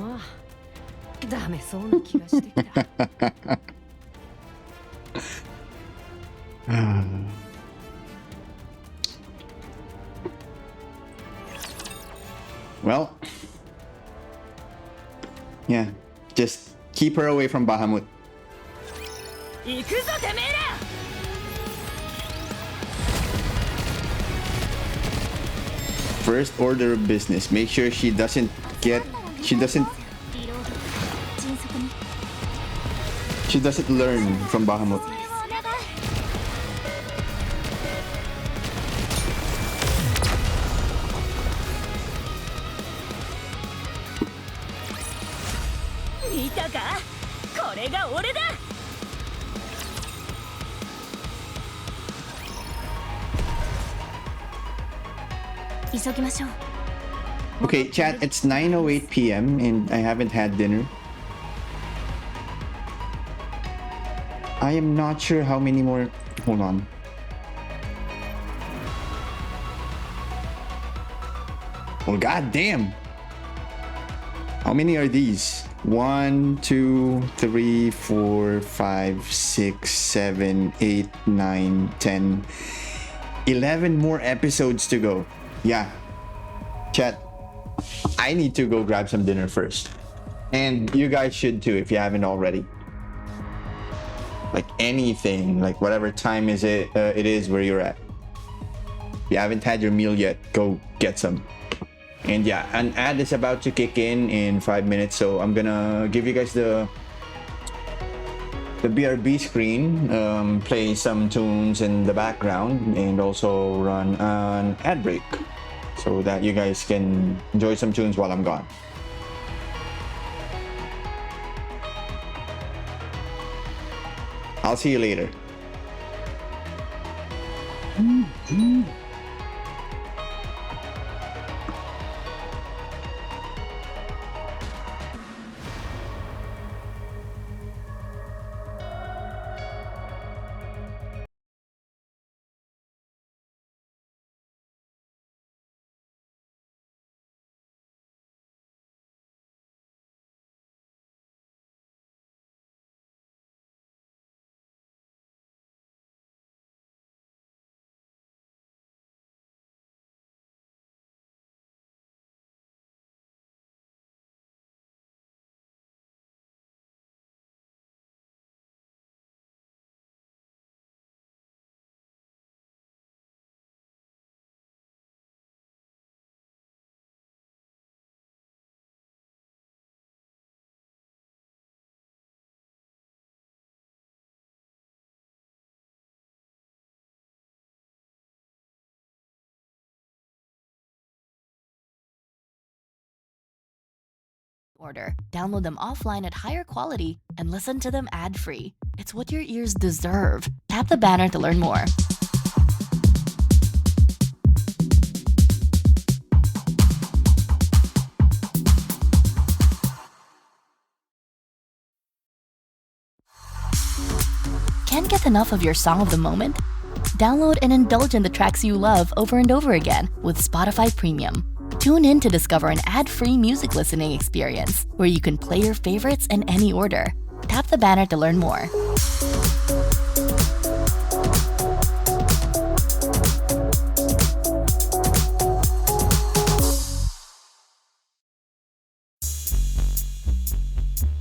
ダメそうな気がしてきた。Well, yeah, just keep her away from Bahamut. 行くぞてめえら。 First order of business, make sure she doesn't learn from Bahamut. 見たか？これが俺だ。 急ぎましょう。 Okay, chat, it's 9:08 p.m. and I haven't had dinner. I am not sure how many more. Hold on. Well, goddamn. How many are these? 1, 2, 3, 4, 5, 6, 7, 8, 9, 10, 11 more episodes to go. Yeah. Chat, I need to go grab some dinner first. And you guys should too if you haven't already. Like anything, like whatever time it is where you're at. If you haven't had your meal yet, go get some. And yeah, an ad is about to kick in 5 minutes, so I'm gonna give you guys the BRB screen, play some tunes in the background, and also run an ad break so that you guys can enjoy some tunes while I'm gone. I'll see you later. order, download them offline at higher quality, and listen to them ad-free. It's what your ears deserve. Tap the banner to learn more. Can't get enough of your song of the moment? Download and indulge in the tracks you love over and over again with Spotify Premium. Tune in to discover an ad-free music listening experience where you can play your favorites in any order. Tap the banner to learn more.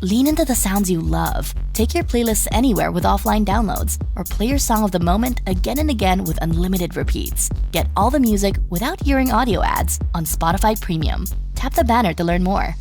Lean into the sounds you love. Take your playlists anywhere with offline downloads, or play your song of the moment again and again with unlimited repeats. Get all the music without hearing audio ads on Spotify Premium. Tap the banner to learn more.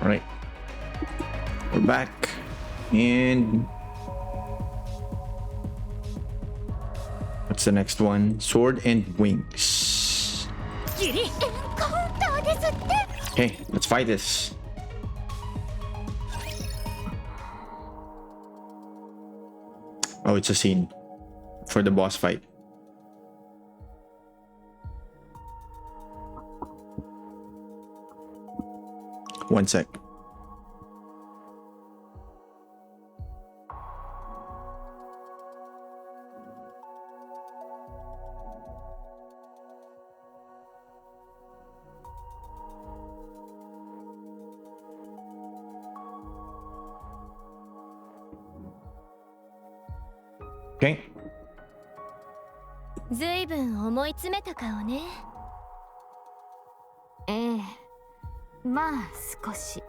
Alright. We're back. And what's the next one? Sword and Wings. Okay, let's fight this. Oh, it's a scene for the boss fight. One sec. Okay. ずいぶん思い詰めた顔ね。ええ、まあ少し。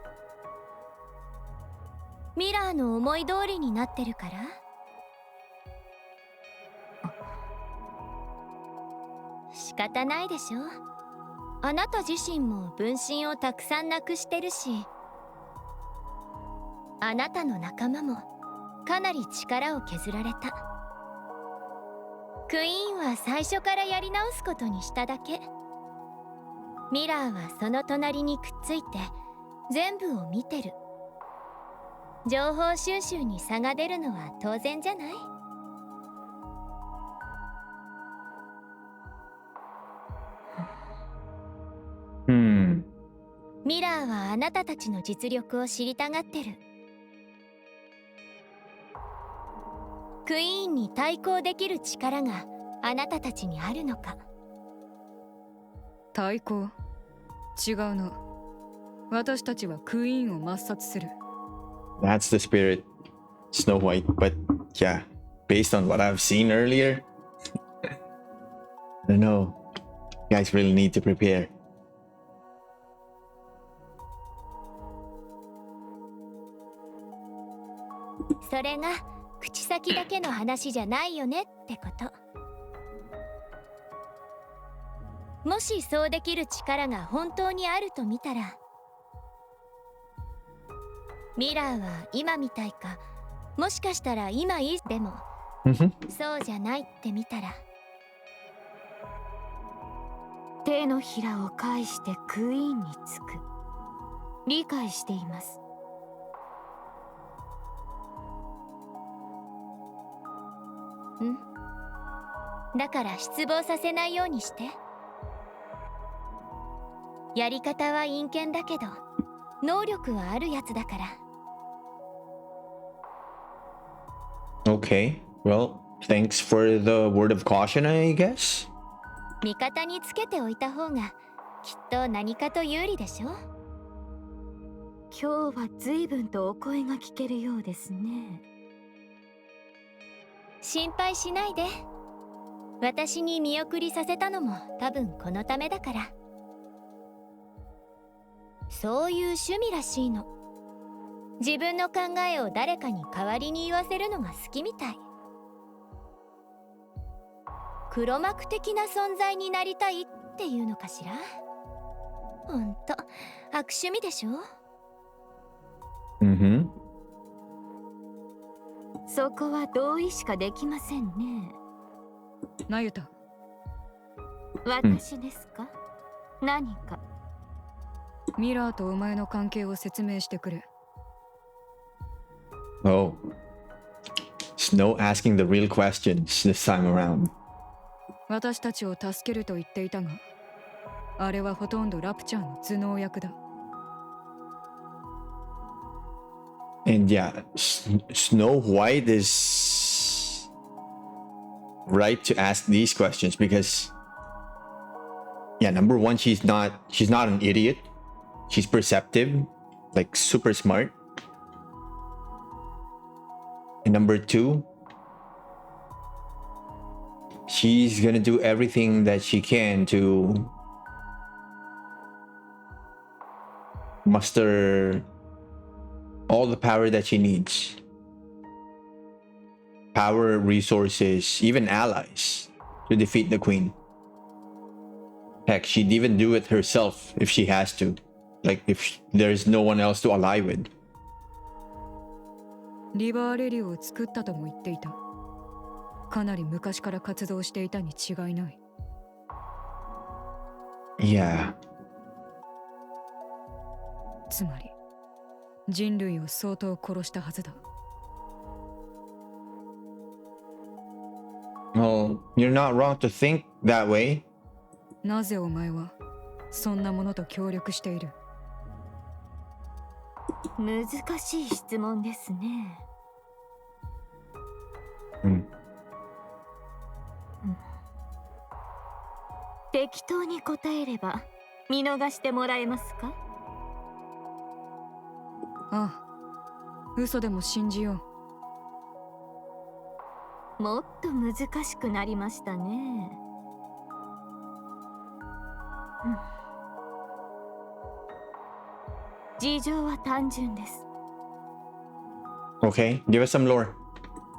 ミラーの思い通りになってるから。仕方ないでしょ。あなた自身も分身をたくさんなくしてるし、あなたの仲間もかなり力を削られた。クイーンは最初からやり直すことにしただけ。ミラーはその隣にくっついて全部を見てる。情報収集に差が出るのは当然じゃない？ミラーはあなたたちの実力を知りたがってる。クイーンに対抗できる力があなたたちにあるのか。対抗？違うな。私たちはクイーンを抹殺する。That's the spirit, Snow White. But yeah, based on what I've seen earlier, I don't know. You guys really need to prepare. それが口先だけの話じゃないよねってこと。もしそうできる力が本当にあると見たら、ミラーは今みたいか、もしかしたら今いいでも、そうじゃないって見たら、手のひらを返してクイーンにつく。理解しています。だから失望させないようにして。やり方は陰険だけど能力はあるやつだから。 Okay, well, thanks for the word of caution, I guess. 味方につけておいた方がきっと何かと有利でしょ。今日は随分とお声が聞けるようですね。心配しないで。私に見送りさせたのも多分このためだから。そういう趣味らしいの。自分の考えを誰かに代わりに言わせるのが好きみたい。黒幕的な存在になりたいっていうのかしら。ほんと悪趣味でしょ。そこは同意しかできませんね。なゆた。私ですか？何か。ミラーとお前の関係を説明してくれ。Oh, Snow asking the real questions this time around. 私たちを助けると言っていたが、あれはほとんどラプチャーの頭脳役だ。And yeah, Snow White is right to ask these questions because, yeah, number one, she's not an idiot. She's perceptive, like super smart. And number two, she's gonna do everything that she can to muster all the power that she needs. Power, resources, even allies to defeat the queen. Heck, she'd even do it herself if she has to. Like if there's no one else to ally with. リバーレリューを作ったとも言っていた。かなり昔から活動していたに違いない。Yeah. つまり人類を相当殺したはずだ。Well, you're not wrong to think that way. なぜお前はそんなものと協力している？難しい質問ですね。適当に答えれば見逃してもらえますか？ああ、嘘でも信じよう。もっと難しくなりましたね。事情は単純です。Okay, give us some lore.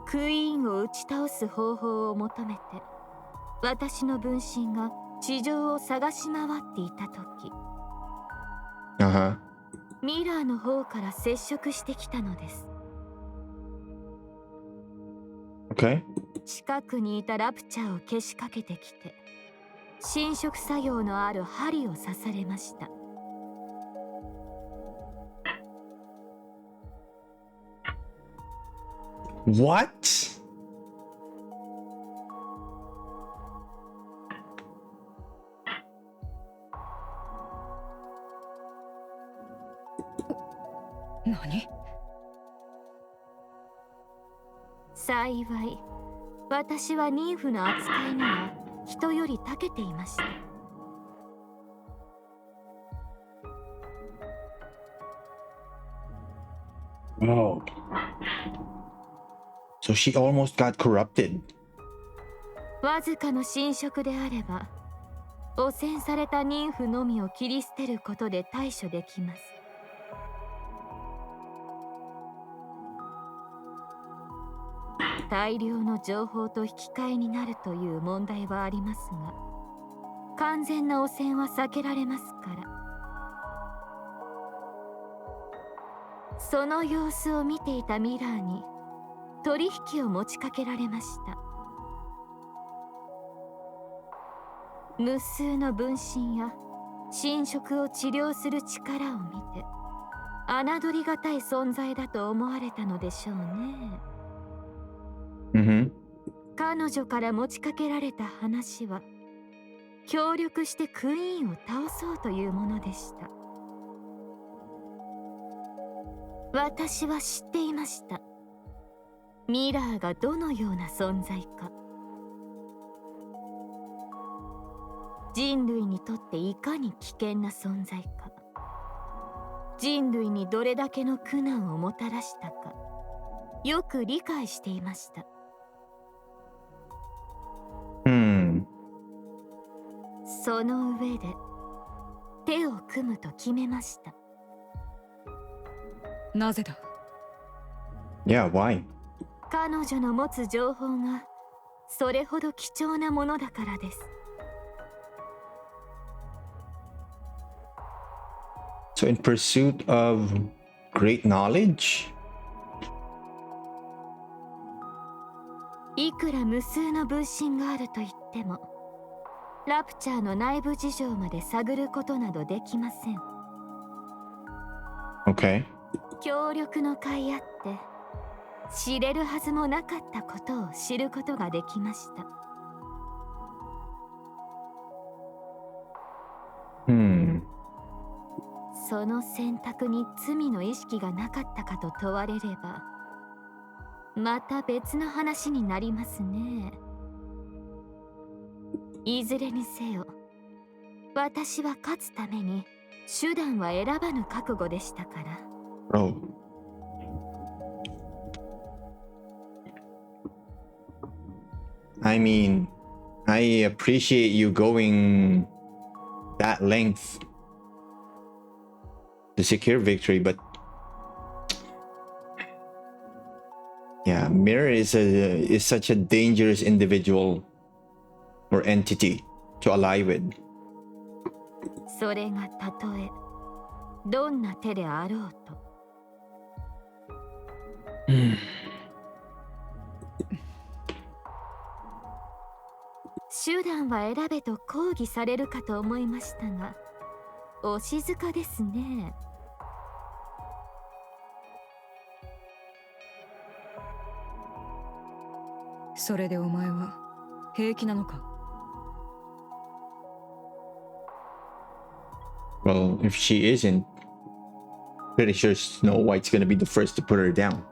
クイーンを打ち倒す方法を求めて、私の分身が地上を探し回っていた時、ミラーの方から接触してきたのです。Okay. 近くにいたラプチャーをけしかけてきて、侵食作用のある針を刺されました。What?何？幸い、私は妊婦の扱いには人より長けていました。Oh. So she almost got corrupted. わずかの侵食であれば、汚染された妊婦のみを切り捨てることで対処できます。大量の情報と引き換えになるという問題はありますが、完全な汚染は避けられますから。その様子を見ていたミラーに取引を持ちかけられました。無数の分身や侵食を治療する力を見て、侮りがたい存在だと思われたのでしょうね。彼女から持ちかけられた話は、協力してクイーンを倒そうというものでした。私は知っていました。ミラーがどのような存在か。人類にとっていかに危険な存在か。人類にどれだけの苦難をもたらしたか、よく理解していました。その上で手を組むと決めました。なぜだ？ Yeah, why? 彼女の持つ情報がそれほど貴重なものだからです。So in pursuit of great knowledge? いくら無数の分身があると言っても、ラプチャーの内部事情まで探ることなどできません。Okay. 協力の甲斐あって知れるはずもなかったことを知ることができました。その選択に罪の意識がなかったかと問われれば、また別の話になりますね。いずれにせよ、私は勝つために手段は選ばぬ覚悟でしたから。Oh. I mean, I appreciate you going that length to secure victory, but yeah, Mirror is such a dangerous individual or entity to ally with. それがたとえどんな手であろうと。手段は選べと抗議されるかと思いましたが、お静かですね。それでお前は平気なのか？ Well, if she isn't, pretty sure Snow White's gonna be the first to put her down.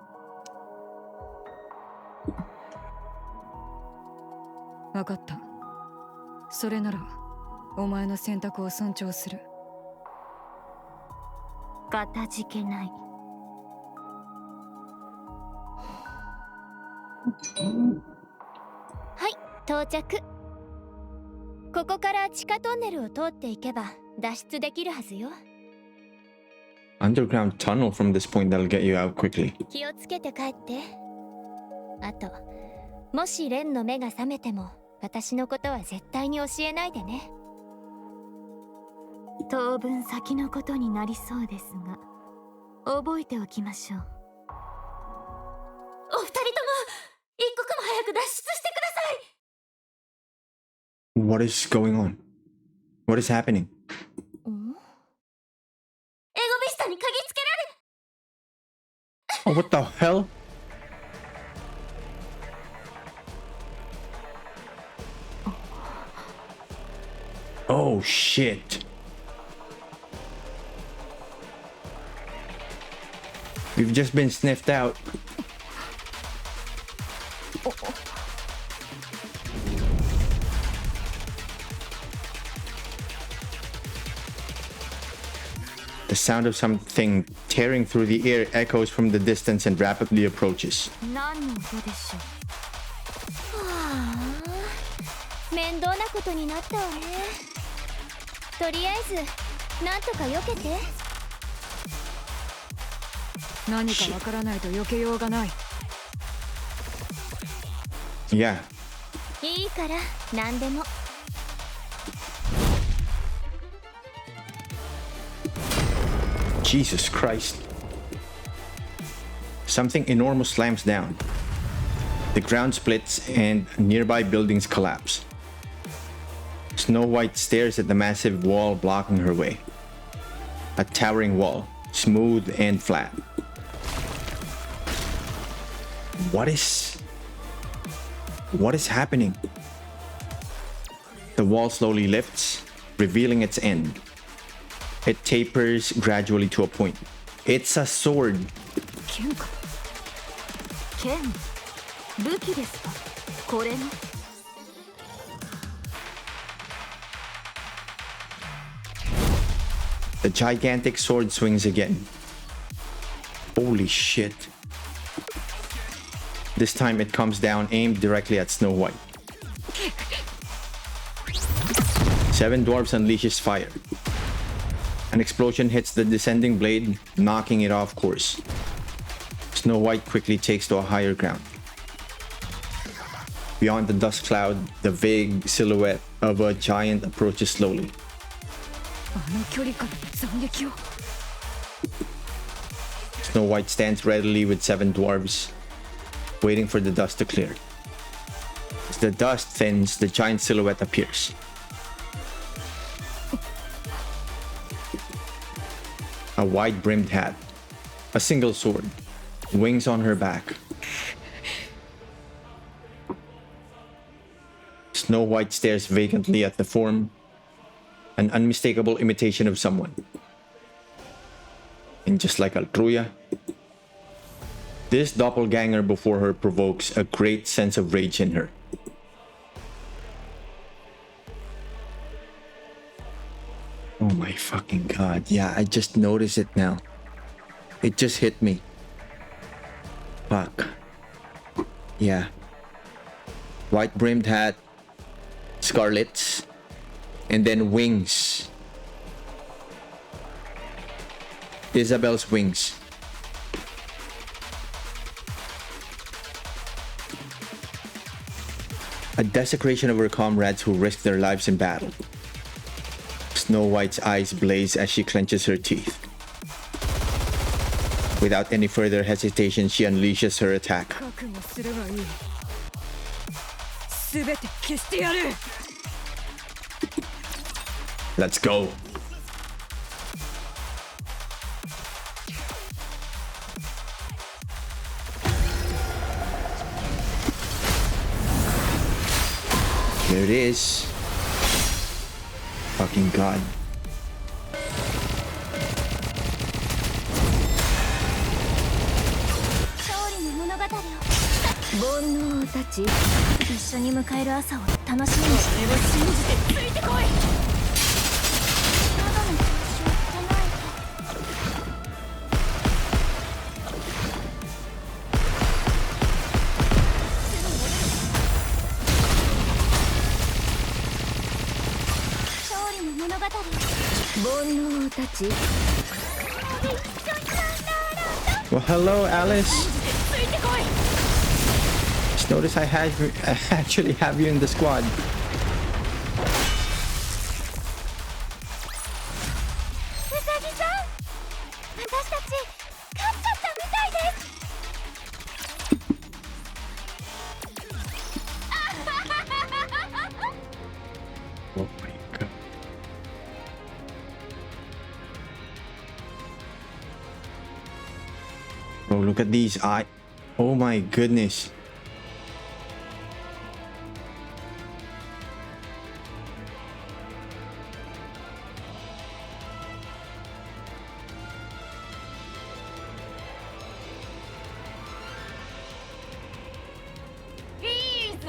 分かった。それならお前の選択を尊重する。かたじけない。はい、到着。ここから地下トンネルを通っていけば脱出できるはずよ。Underground tunnel from this point that'll get you out quickly. 気をつけて帰って。あと、もしレンの目が覚めても私のことは絶対に教えないでね。当分先のことになりそうですが、覚えておきましょう。お二人とも一刻も早く脱出してください。 What is going on? What is happening? エゴビスタに嗅ぎつけられ。Oh, what the hell? Oh shit. We've just been sniffed out. The sound of something tearing through the air echoes from the distance and rapidly approaches. 何の音でしょう。はあ、面倒なことになったわね。とりあえずなんとか避けて。何かわからないと避けようがない。Yeah. いいから何でも。Jesus Christ. Something enormous slams down. The ground splits and nearby buildings collapse. Snow White stares at the massive wall blocking her way. A towering wall, smooth and flat. What is happening? The wall slowly lifts, revealing its end. It tapers gradually to a point. It's a sword. 剣か。剣。武器ですか。これの。The gigantic sword swings again. Holy shit. This time it comes down, aimed directly at Snow White. 7 dwarfs unleashes fire. An explosion hits the descending blade, knocking it off course. Snow White quickly takes to a higher ground. Beyond the dust cloud, the vague silhouette of a giant approaches slowly. あの距離から斬撃を。Snow White stands readily with 7 dwarves, waiting for the dust to clear. As the dust thins, the giant silhouette appears. A wide-brimmed hat, a single sword, wings on her back. Snow White stares vacantly at the form, an unmistakable imitation of someone. And just like Altruya, this doppelganger before her provokes a great sense of rage in her. Oh my fucking god. Yeah, I just noticed it now. It just hit me. Fuck. Yeah. White brimmed hat, scarlets, and then wings. Isabel's wings. A desecration of her comrades who risked their lives in battle. Snow White's eyes blaze as she clenches her teeth. Without any further hesitation, she unleashes her attack. 覚悟すればいい。すべて消してやる。Let's go. There it is. Fucking god. 勝利の物語を。煩悩を断ち、一緒に迎える朝を楽しみにして。俺を信じてついてこい。喉の調子を整えて。勝利の物語を。煩悩を断ち。 Well, hello, Alice. Just notice I actually have you in the squad. ウサギさん、私たち勝っちゃったみたいです。Oh my god. Oh, look at these eyes. Oh my goodness.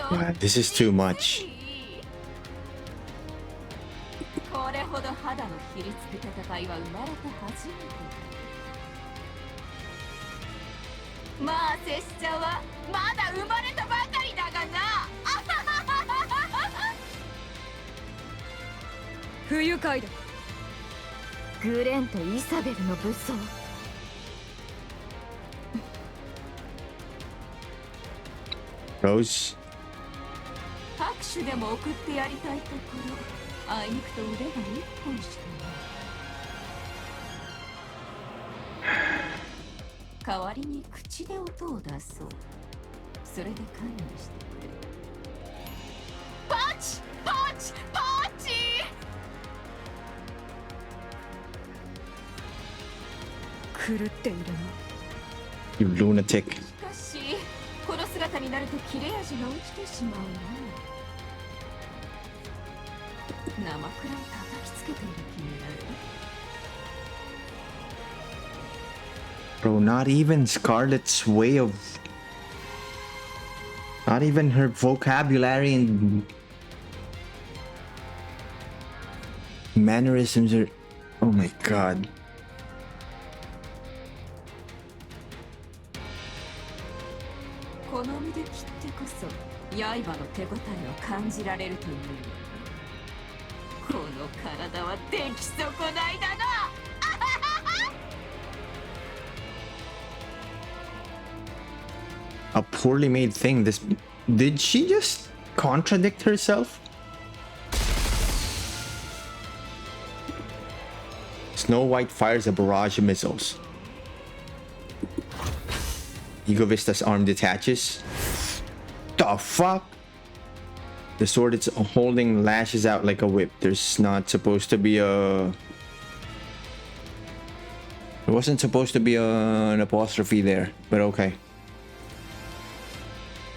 God, this is too much. これほど肌のひりつく戦いは生まれて初めてだ。まあ拙者はまだ生まれたばかりだがな。不愉快だ。グレンとイサベルの武装。Rose. 拍手でも送ってやりたいところ。あいにくと腕が一本しかない。代わりに口で音を出そう。それで関与してくれ。パンチパンチパンチ。狂っているな。 You lunatic. しかしこの姿になると切れ味が落ちてしまうな。生くらい叩きつけている気になる。 Bro, not even Scarlet's way of... Not even her vocabulary and... mannerisms are... Oh my god. 好みで切ってこそ刃の手応えを感じられるという。この体は出来損ないだな。A poorly made thing. This... Did she just contradict herself? Snow White fires a barrage of missiles. Ego Vista's arm detaches. The fuck? The sword it's holding lashes out like a whip. There's not supposed to be a... There wasn't supposed to be an apostrophe there, but okay.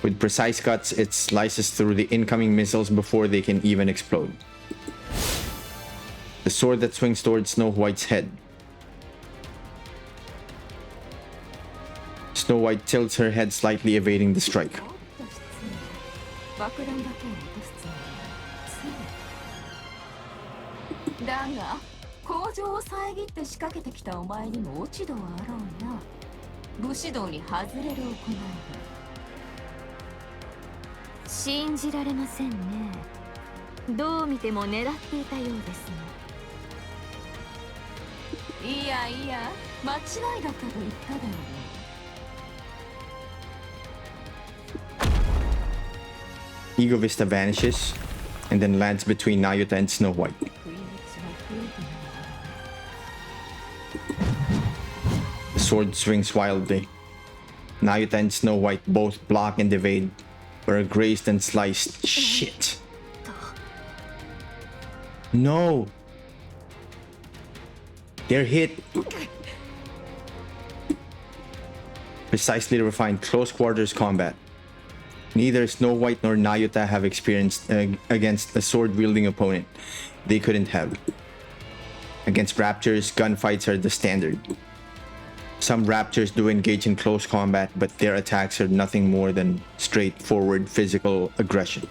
With precise cuts, it slices through the incoming missiles before they can even explode. The sword that swings towards Snow White's head. Snow White tilts her head slightly, evading the strike. だが工場を遮って仕掛けてきたお前にも落ち度はあろうな。武士道に外れる行いだ。信じられませんね。どう見ても狙っていたようですね。いやいや、間違いだったと言っただろう。 Ego Vista vanishes and then lands between Nayuta and Snow White. The sword swings wildly. Nayuta and Snow White both block and evade, but are grazed and sliced. Shit. No. They're hit. Precisely refined close quarters combat. Neither Snow White nor Nayuta have experienced against a sword-wielding opponent they couldn't have. Against raptors, gunfights are the standard. Some raptors do engage in close combat, but their attacks are nothing more than straightforward physical aggression.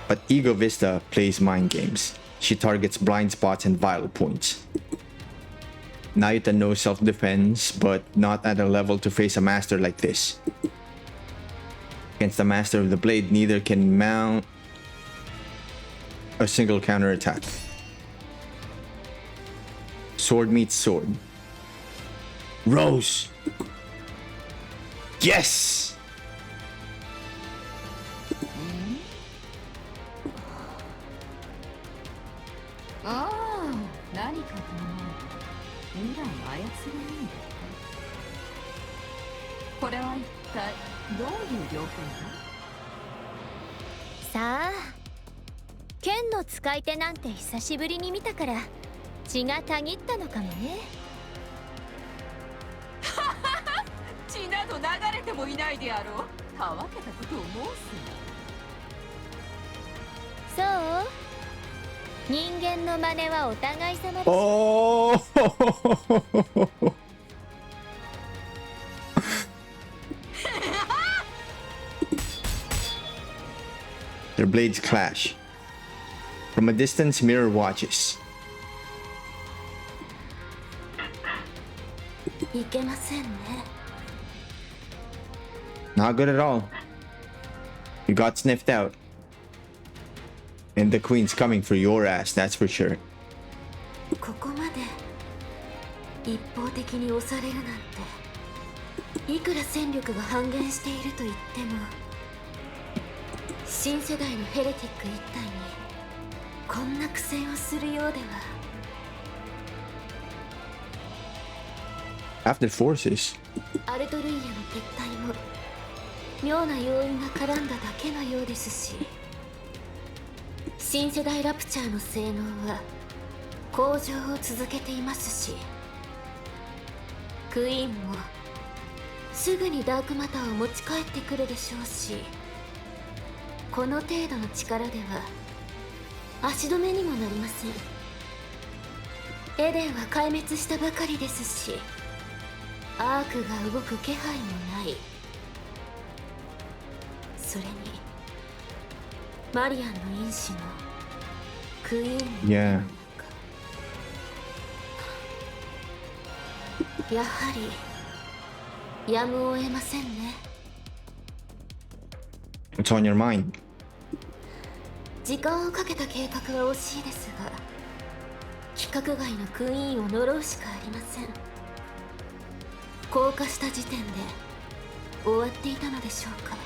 But Ego Vista plays mind games. She targets blind spots and vital points. Nayuta knows self-defense, but not at a level to face a master like this. Against the Master of the Blade, neither can mount a single counterattack. Sword meets sword. Rose! Yes! Ah, どういう了解だ。さあ、剣の使い手なんて久しぶりに見たから血がたぎったのかもね。血など流れてもいないであろう。たわけたことを申すな。そう？人間の真似はお互い様です。Oh! Their blades clash. From a distance, Mirror watches. いけませんね。 Not good at all. You got sniffed out. And the queen's coming for your ass, that's for sure. ここまで一方的に押されるなんて、いくら戦力が半減していると言っても、新世代のヘレティック一体にこんな苦戦をするようでは。 After forces. アルトルイヤの撤退も妙な要因が絡んだだけのようですし、新世代ラプチャーの性能は向上を続けていますし、クイーンもすぐにダークマターを持ち帰ってくるでしょうし、この程度の力では足止めにもなりません。エデンは壊滅したばかりですし、アークが動く気配もない。それにマリアンの因子もクイーンの Yeah. やはりやむを得ませんね。 What's on your mind? 時間をかけた計画は惜しいですが、規格外のクイーンを呪うしかありません。降下した時点で終わっていたのでしょうか。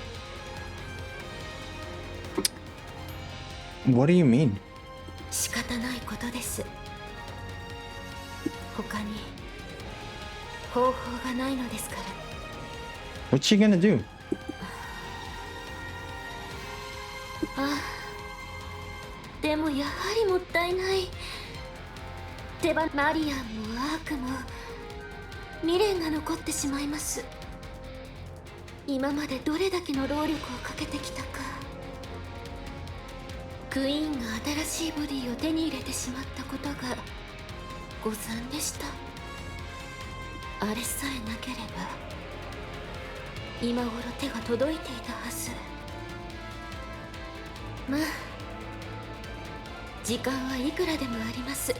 What do you mean? 仕方ないことです。他に方法がないのですから。 What's she gonna do? ああ、でもやはりもったいない。マリアンもアークも未練が残ってしまいます。今までどれだけの労力をかけてきたか。クイーンが新しいボディを手に入れてしまったことが誤算でした。あれさえなければ今頃手が届いていたはず。まあ時間はいくらでもあります。い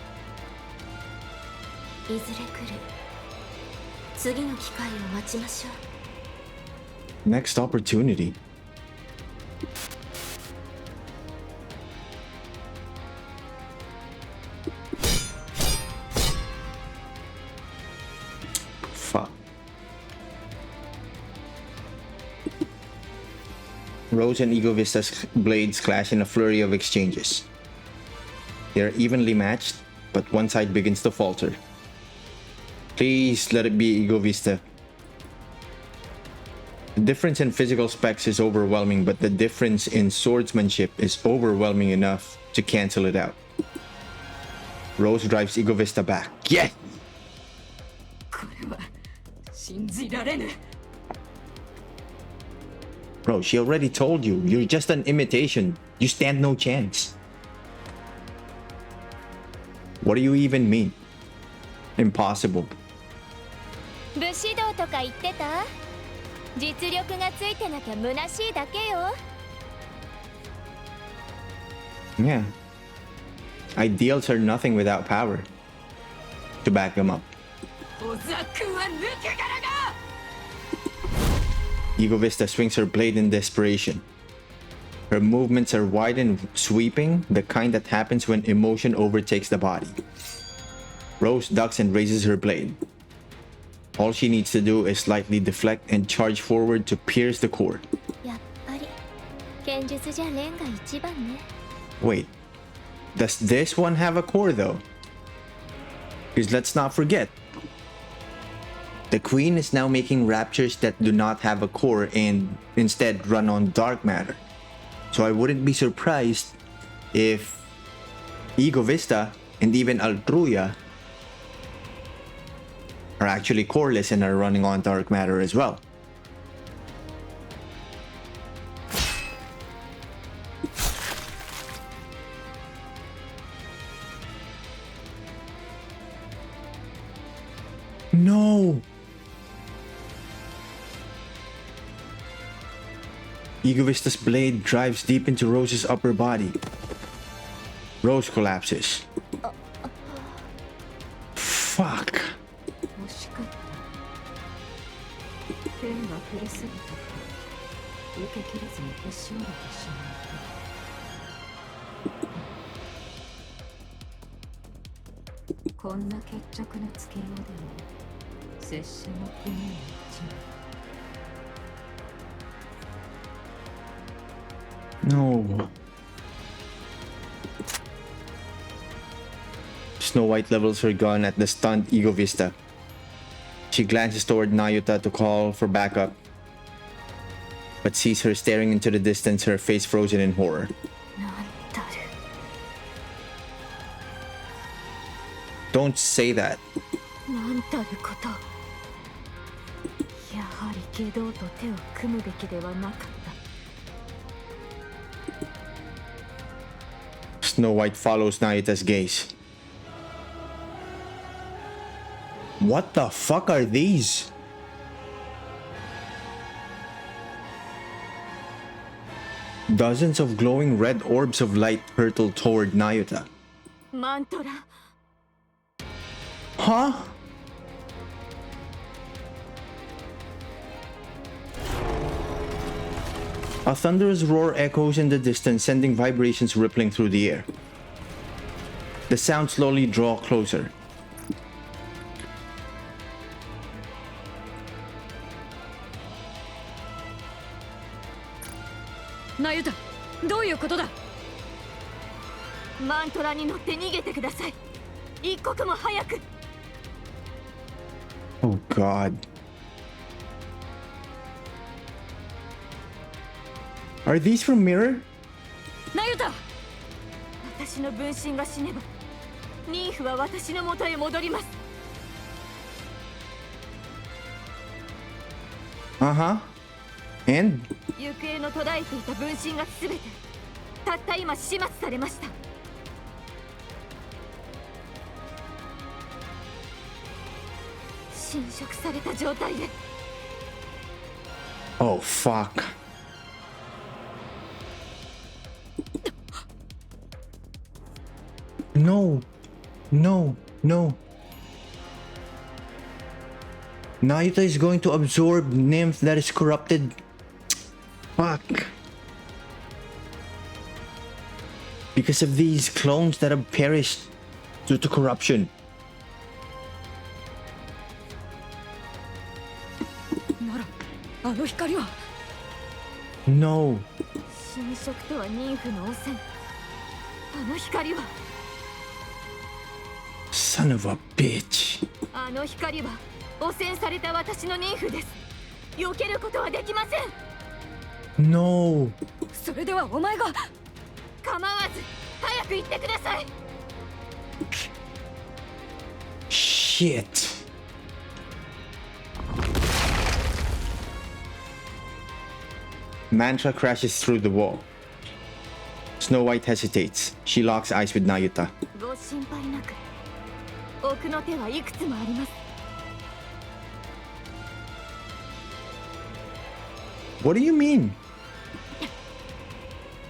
ずれ来る次の機会を待ちましょう。 Next opportunity. Fuck. Rose and Ego Vista's blades clash in a flurry of exchanges. They are evenly matched, but one side begins to falter. Please let it be Ego Vista. The difference in physical specs is overwhelming, but the difference in swordsmanship is overwhelming enough to cancel it out. Rose drives Ego Vista back. Yeah! これは信じられぬ。 Bro, she already told you. You're just an imitation. You stand no chance. What do you even mean? Impossible. 武士道とか言ってた？実力がついてなきゃ虚しいだけよ。 Yeah. Ideals are nothing without power to back them up. 小沢君は抜け殻だ。 Ego Vista swings her blade in desperation. Her movements are wide and sweeping, the kind that happens when emotion overtakes the body. Rose ducks and raises her blade. All she needs to do is slightly deflect and charge forward to pierce the core. やっぱり剣術じゃレンが一番ね。 Wait, does this one have a core though? Because let's not forget, the queen is now making raptures that do not have a core and instead run on dark matter. So I wouldn't be surprised if Ego Vista and even Altruya are actually coreless and are running on dark matter as well. No! Egovista's blade drives deep into Rose's upper body. Rose collapses. Fuck. 惜しかった。剣が古すぎたか受け切れずにへし折れてしまった。こんな決着のつけようでも拙者の国に落ちない。 No. Snow White levels her gun at the stunned Egovista. She glances toward Nayuta to call for backup, but sees her staring into the distance, her face frozen in horror. なんたる。 Don't say that. なんたること。やはり下道と手を組むべきではなかった。 Snow White follows Nayuta's gaze. What the fuck are these? Dozens of glowing red orbs of light hurtle toward Nayuta. マントラ。 Huh? A thunderous roar echoes in the distance, sending vibrations rippling through the air. The sounds slowly draw closer. Nayuta, どういうことだ？マントラに乗って逃げてください。一刻も早く。 Oh God. Are these from Mirror? ナユタ、私の分身が死ねばニーフは私の元へ戻ります。 Uh-huh. And? 行方の途絶えていた分身が全てたった今始末されました。侵食された状態で。 Oh fuck. No. No. No. Nayuta is going to absorb nymph that is corrupted. Fuck. Because of these clones that have perished due to corruption. なら、あの光は。 No. 侵食とはニンフの汚染。あの光は。 Son of a bitch. あの光は汚染された私のニンフです。避けることはできません。 No. それではお前が。構わず早く行ってください。 Shit. Mantra crashes through the wall. Snow White hesitates. She locks eyes with Nayuta. ご心配なく。奥の手はいくつもあります。 What do you mean?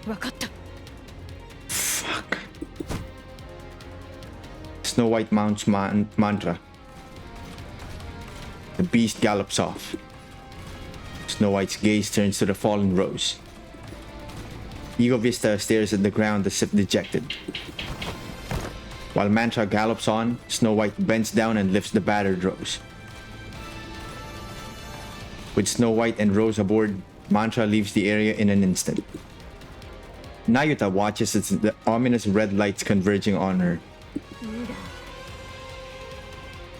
わかった。 Fuck. Snow White mounts Mantra. The beast gallops off. Snow White's gaze turns to the fallen Rose. Egovista stares at the ground as if dejected. While Mantra gallops on, Snow White bends down and lifts the battered Rose. With Snow White and Rose aboard, Mantra leaves the area in an instant. Nayuta watches as the ominous red lights converging on her.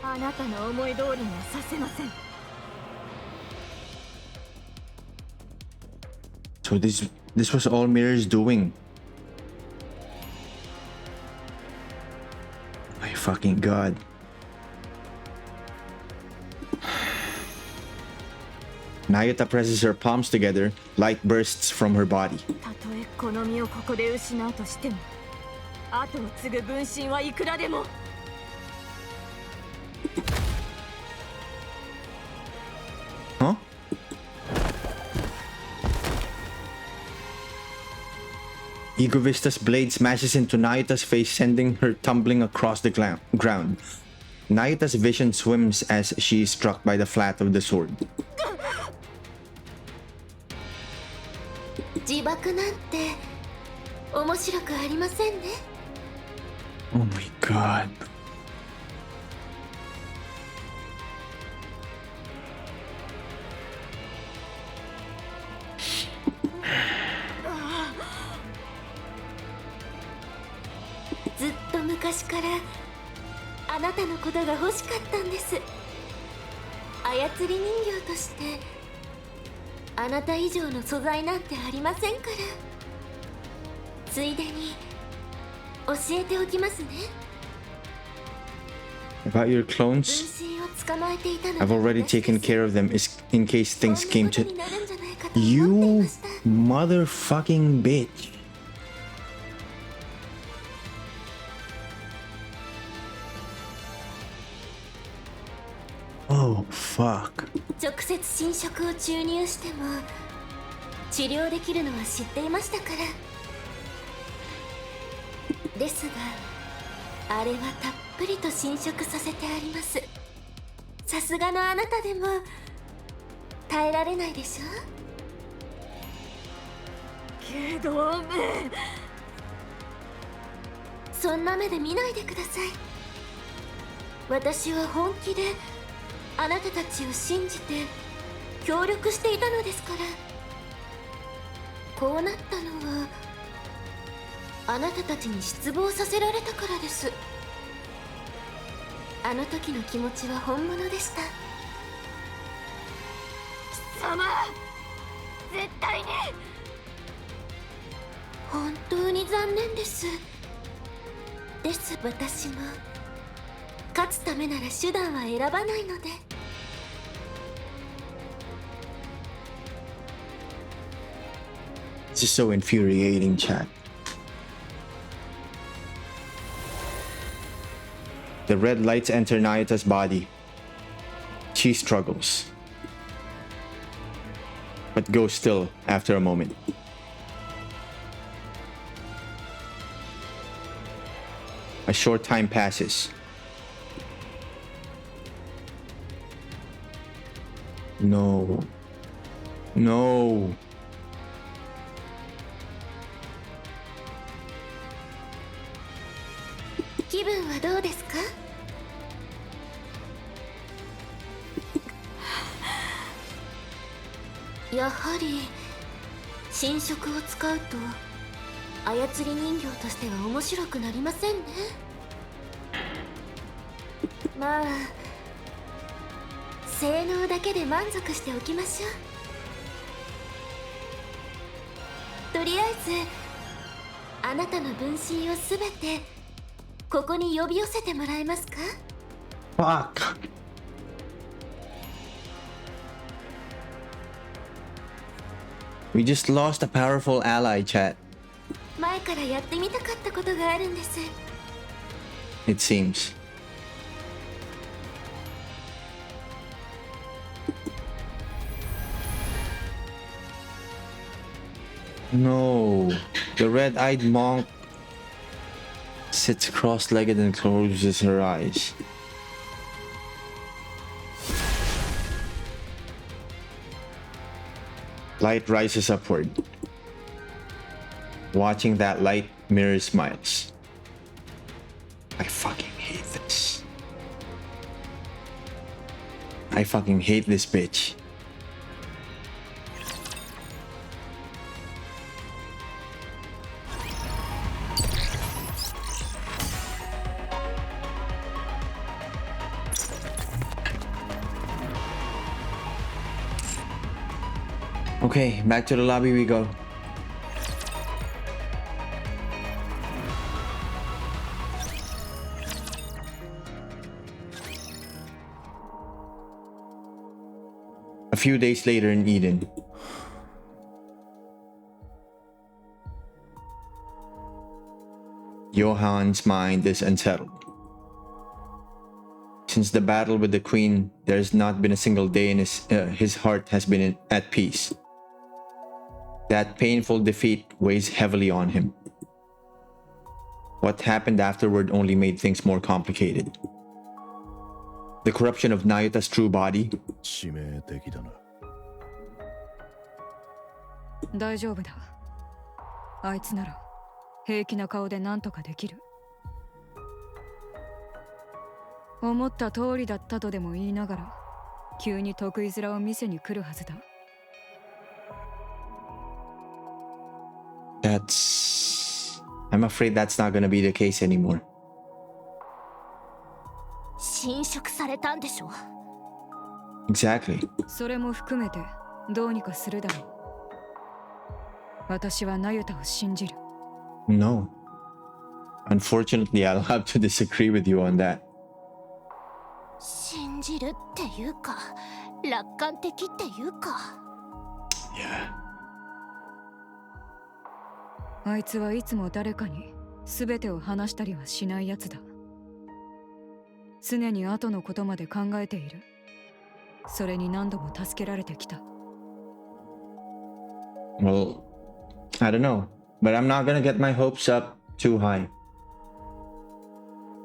あなたの思い通りにはさせません。 So this was all Mirror's doing. My fucking god. Nayuta presses her palms together, light bursts from her body. たとえこの身をここで失うとしても、後を継ぐ分身はいくらでも。 Huh? Egovista's blade smashes into Nayuta's face, sending her tumbling across the ground. Nayuta's vision swims as she is struck by the flat of the sword. 自爆なんて面白くありませんね。 Oh my god.「ずっと昔からあなたのことが欲しかったんです。操り人形としてあなた以上の素材なんてありませんから。ついでに教えておきますね。 About your clones, 分身を捕まえていたの I've already taken care of them in case things came to... になるんじゃないかと思ってい You ました。 motherfucking bitch. Oh, fuck. 直接侵食を注入しても治療できるのは知っていましたから。ですがあれはたっぷりと侵食させてあります。さすがのあなたでも耐えられないでしょ。けどそんな目で見ないでください。私は本気であなたたちを信じて協力していたのですから。こうなったのはあなたたちに失望させられたからです。あの時の気持ちは本物でした。貴様絶対に。本当に残念です。私も勝つためなら手段は選ばないので。This is so infuriating, chat. The red lights enter Nayuta's body. She struggles, but goes still after a moment. A short time passes. No. No.「気分はどうですか？」やはり侵食を使うと操り人形としては面白くなりませんね。まあ性能だけで満足しておきましょう。とりあえずあなたの分身をすべてここに呼び寄せてもらえますか？ Fuck. We just lost a powerful ally, chat. 前からやってみたかったことがあるんです。 It seems. No. The red-eyed monk sits cross-legged and closes her eyes. Light rises upward. Watching that light, mirror smiles. I fucking hate this. I fucking hate this bitch. Okay, back to the lobby we go. A few days later in Eden. Johan's mind is unsettled. Since the battle with the queen, there has not been a single day in his heart has been at peace. That painful defeat weighs heavily on him. What happened afterward only made things more complicated. The corruption of Nayuta's true body. 致命的だな。大丈夫だ。あいつなら平気な顔で何とかできる。思った通りだったとでも言いながら、急に得意面を見せに来るはずだ。I'm afraid that's not gonna be the case anymore. 侵食されたんでしょ。 Exactly. それも含めてどうにかするだろう。私はナユタを信じる。No. Unfortunately, I'll have to disagree with you on that. 信じるっていうか、楽観的っていうか。Yeah. あいつはいつも誰かに全てを話したりはしないやつだ。常に後のことまで考えている。それに何度も助けられてきた。Well, I don't know, but I'm not gonna get my hopes up too high.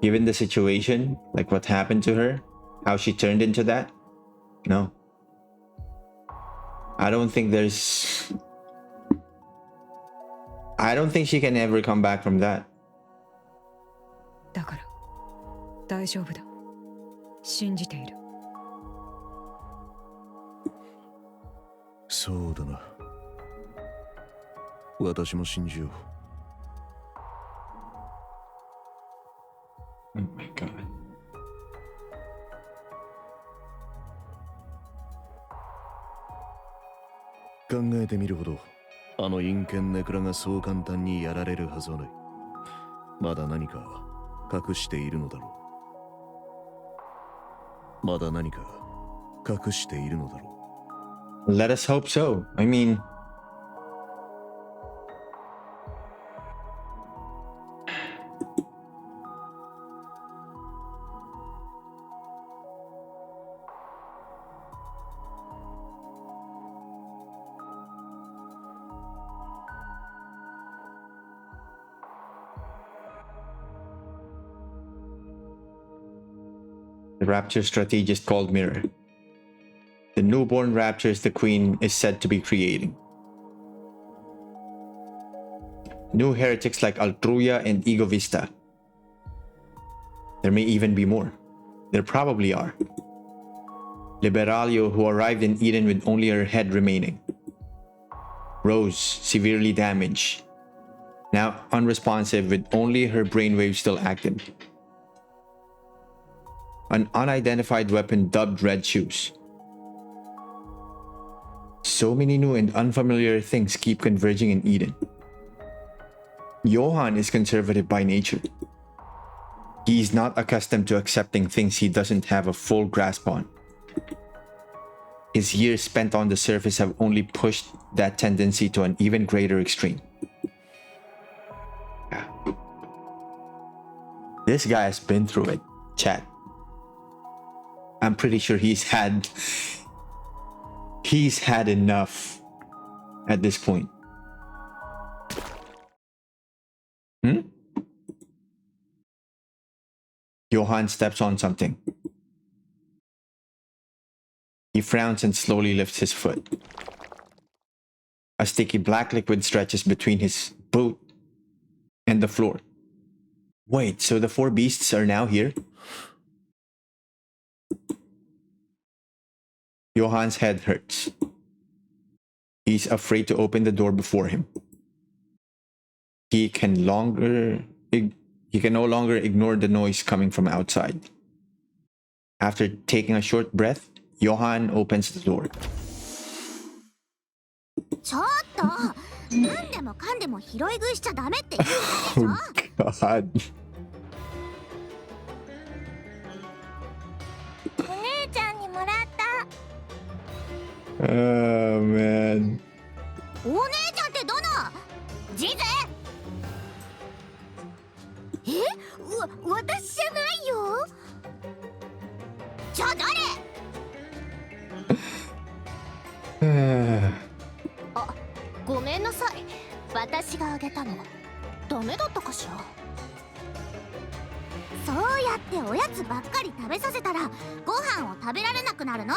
Given the situation, like what happened to her, how she turned into that, no. I don't think she can ever come back from that. だから大丈夫だ。信じている。そうだな。私も信じよう。Oh my god. 考えてみるほど、あの陰険ネクラがそう簡単にやられるはずはない。まだ何か隠しているのだろう。まだ何か隠しているのだろう。Let us hope so. I mean, the Rapture strategist called Mirror. The newborn raptures the Queen is said to be creating. New heretics like Altruya and Egovista. There may even be more. There probably are. Liberalio, who arrived in Eden with only her head remaining. Rose, severely damaged. Now unresponsive with only her brainwaves still active. An unidentified weapon dubbed Red Shoes. So many new and unfamiliar things keep converging in Eden. Johan is conservative by nature. He is not accustomed to accepting things he doesn't have a full grasp on. His years spent on the surface have only pushed that tendency to an even greater extreme. Yeah. This guy has been through it, chat. I'm pretty sure he's had enough at this point. Johan steps on something. He frowns and slowly lifts his foot. A sticky black liquid stretches between his boot and the floor. Wait, so the four beasts are now here? Johan's head hurts. He's afraid to open the door before him. He can no longer ignore the noise coming from outside. After taking a short breath, Johan opens the door. ちょっと、何でもかんでも拾い食いしちゃダメって言ってるでしょ。 God. お姉ちゃんにもらった。 Oh man. お姉ちゃんってどの？ジゼ？私じゃないよ。じゃあ誰？あ、ごめんなさい。私があげたの。ダメだったかしら。っておやつばっかり食べさせたらご飯を食べられなくなるの。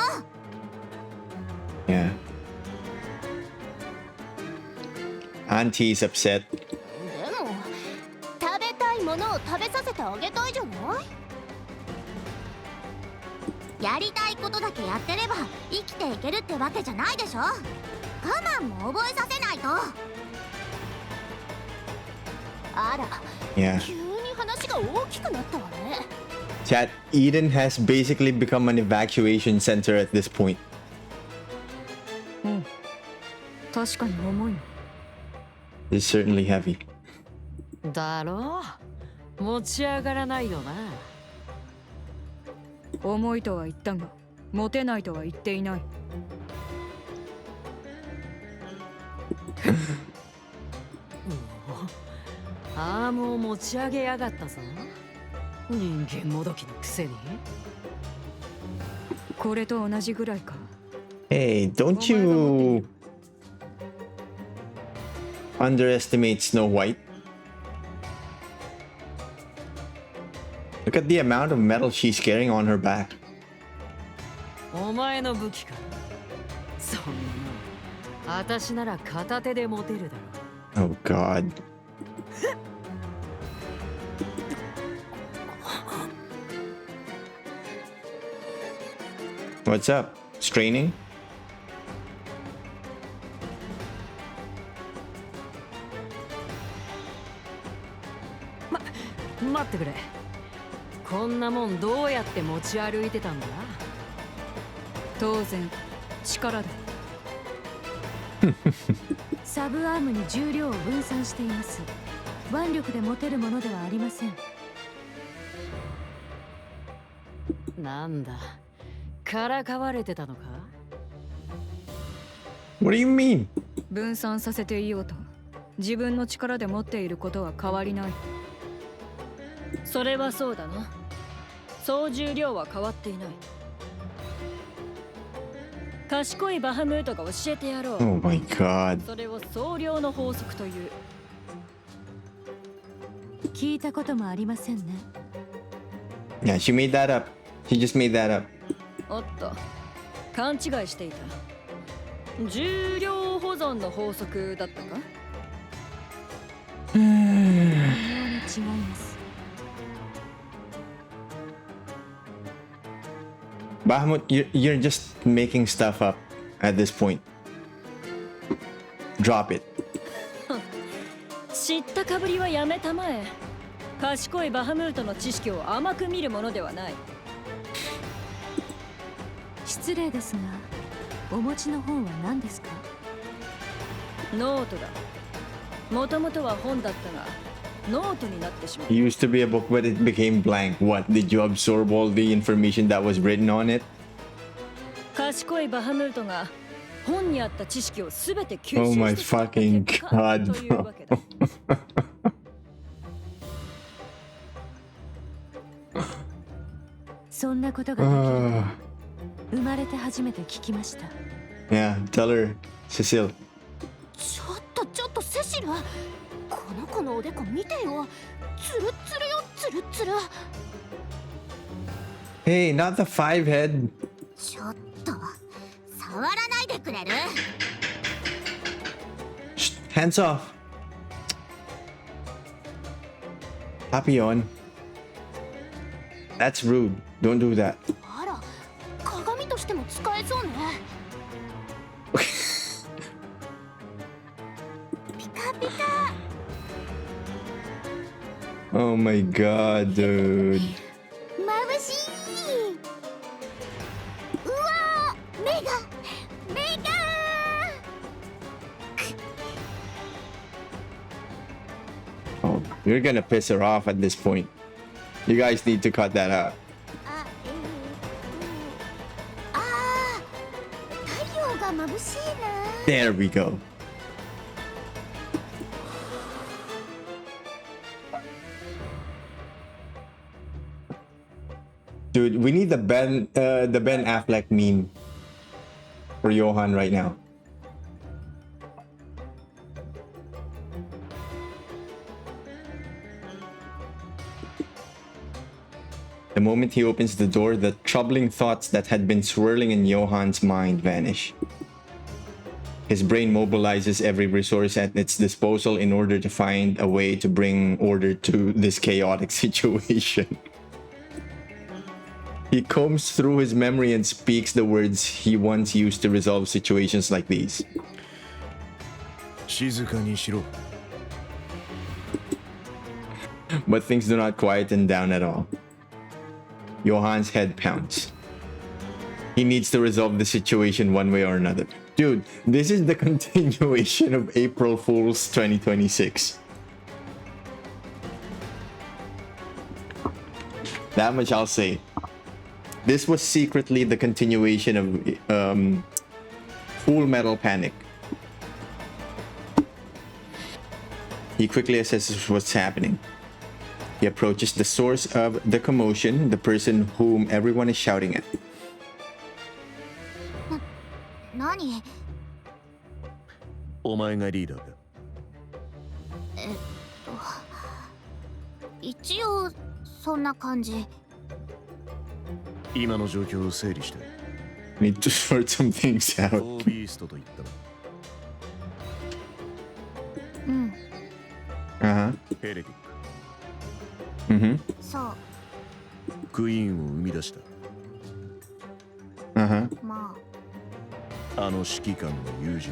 Yeah. Auntie's upset. でも食べたいものを食べさせてあげたいじゃない。やりたいことだけやってれば生きていけるってわけじゃないでしょ。我慢も覚えさせないと。あら、 Yeah. 急に話が大きくなったわね。 Chat, Eden has basically become an evacuation center at this point. 確かに重い。 It's certainly heavy. だろう、持ち上がらないよな。重いとは言ったが、持てないとは言っていない。アームを持ち上げやがったぞ。人間もどきのくせに。これと同じぐらいか。 Hey, don't you underestimate Snow White? Look at the amount of metal she's carrying on her back. お前の武器か。そんなの私なら片手で持てるだろう。 Oh God. What's up? Straining? 待ってくれ。こんなもんどうやって持ち歩いてたんだ。当然力だ。サブアームに重量を分散しています。腕力で持てるものではありません。なんだ、からかわれてたのか。 What do you mean? 分散させていようと自分の力で持っていることは変わりない。それはそうだな。総重量は変わっていない。賢いバハムートが教えてやろう。 Oh my God. それを総量の法則という。聞いたこともありませんね。 Yeah, she made that up. She just made that up. おっと、勘違いしていた。重量保存の法則だったか。微妙に違います。 Bahamut, you're just making stuff up at this point. Drop it. 知ったかぶりはやめたまえ。賢いバハムートの知識を甘く見るものではない。失礼ですが、お持ちの本は何ですか？ノートだ。もともとは本だったが、ノートになってしまう。 It used to be a book, but it became blank. What? Did you absorb all the information that was written on it? 賢いバハムートが本にあった知識をすべて吸収 Oh して my しまった fucking 結果 God, というわけだ。そんなことができると生まれて初めて聞きました。 Yeah, tell her, Cecile. ちょっとセシル、この子のおでこ見てよ。ツルッツルよ、ツルッツル。 Hey, not the five head. ちょっと触らないでくれる？ Shh, hands off. Papillon. That's rude. Don't do that. あら、鏡としても使えそうね。ピカピカ。 Oh my God, dude. 眩しい。うわー、目が。 Oh, you're gonna piss her off at this point. You guys need to cut that out. 太陽が眩しいな。 There we go. Dude, we need the Ben Affleck meme for Johan right now. The moment he opens the door, the troubling thoughts that had been swirling in Johan's mind vanish. His brain mobilizes every resource at its disposal in order to find a way to bring order to this chaotic situation. He combs through his memory and speaks the words he once used to resolve situations like these. 静かにしろ。 But things do not quieten down at all. Johan's head pounds. He needs to resolve the situation one way or another. Dude, this is the continuation of April Fool's 2026. That much I'll say. This was secretly the continuation of Full Metal Panic. He quickly assesses what's happening. He approaches the source of the commotion, the person whom everyone is shouting at. 何？お前がリーダーか。一応そんな感じ。今の状況を整理して。Need to sort some things out. オービーストと言ったな。うん。ヘレティック。そう。クイーンを生み出した。まあ。あの指揮官の友人。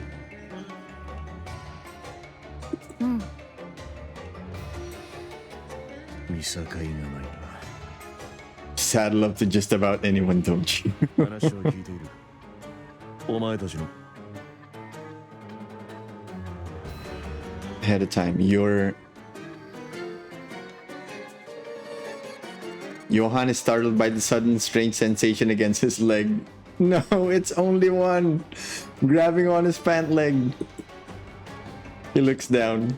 うん。見境がないな。Saddle up to just about anyone, don't you? 話は聞いている。お前たちの。Ahead of time, Johan is startled by the sudden strange sensation against his leg. No, it's only one. Grabbing on his pant leg. He looks down.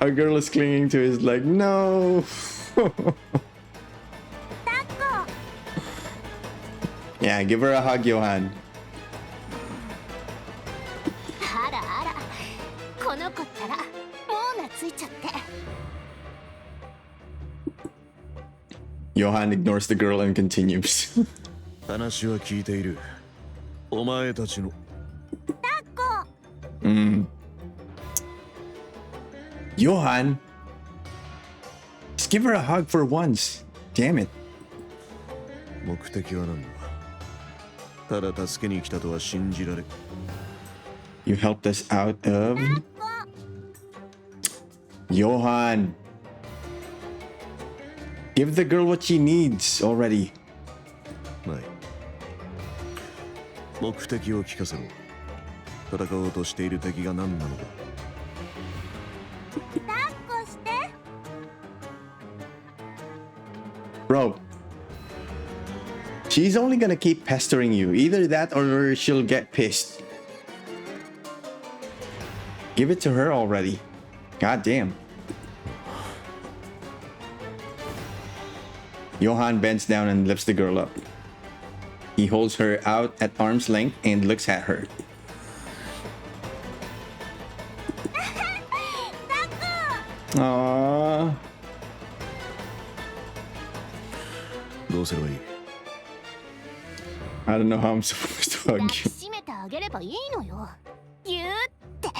A girl is clinging to his leg. No. Yeah, give her a hug, Johan. あらあら、この子ったらもう懐いちゃって。Johan ignores the girl and continues. 話は聞いている。お前たちの。Johan, just give her a hug for once. Damn it. 目的は何だ。ただ助けに来たとは信じられ。You helped us out of. Johan. Give the girl what she needs already. ない。目的を聞かせろ。戦おうとしている敵が何なのか。抱っこして。Bro. She's only gonna keep pestering you. Either that or she'll get pissed. Give it to her already. God damn. Johan bends down and lifts the girl up. He holds her out at arm's length and looks at her. Aww. どうすればいい？ I don't know how I'm supposed to hug 抱き you. しめてあげればいいのよ。ぎゅーって。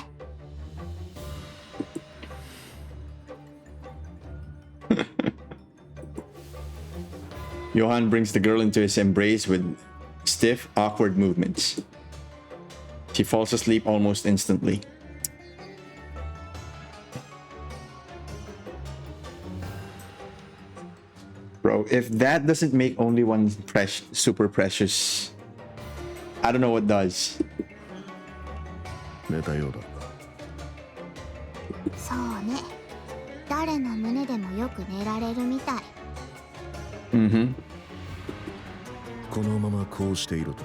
Johan brings the girl into his embrace with stiff, awkward movements. She falls asleep almost instantly. Bro, if that doesn't make only one super precious, I don't know what does. 寝たようだ。そうね。誰の胸でもよく寝られるみたい。このままこうしていろと。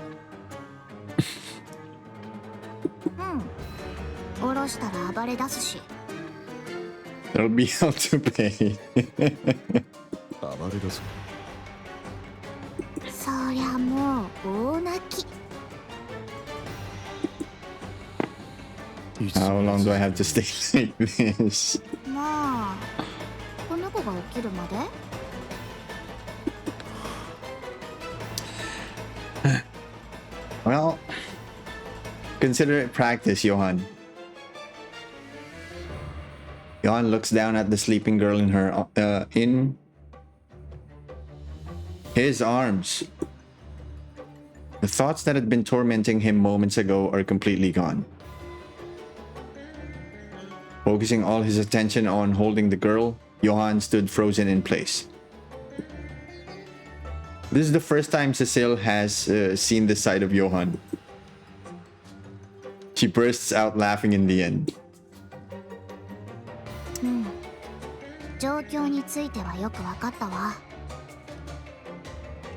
うん。下ろしたら暴れ出すし。There'll be hell to pay. 暴れ出す。そりゃもう大泣き。How long do I have to stay like this? まあ、この子が起きるまで。Consider it practice, Johan. Johan looks down at the sleeping girl in his arms. The thoughts that had been tormenting him moments ago are completely gone. Focusing all his attention on holding the girl, Johan stood frozen in place. This is the first time Cecile has seen this side of Johan. She bursts out laughing in the end. 状況についてはよくわかったわ。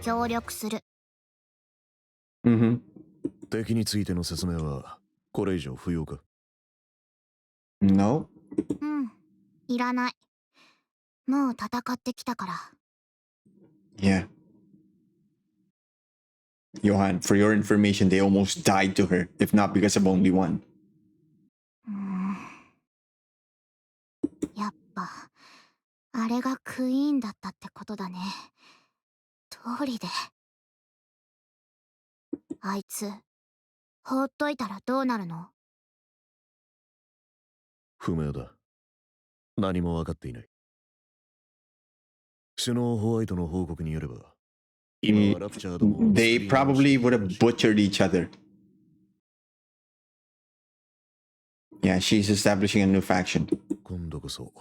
協力する。敵についての説明はこれ以上不要か？ No. いらない。もう戦ってきたから。Yeah. Johan, for your information, they almost died to her, if not because of only one. やっぱあれがクイーンだったってことだね。通りで。あいつ放っといたらどうなるの？不明だ。何も分かっていない。スノーホワイトの報告によれば、今はラプチャードも They probably would have butchered each other. Yeah, she's establishing a new faction. 今度こそ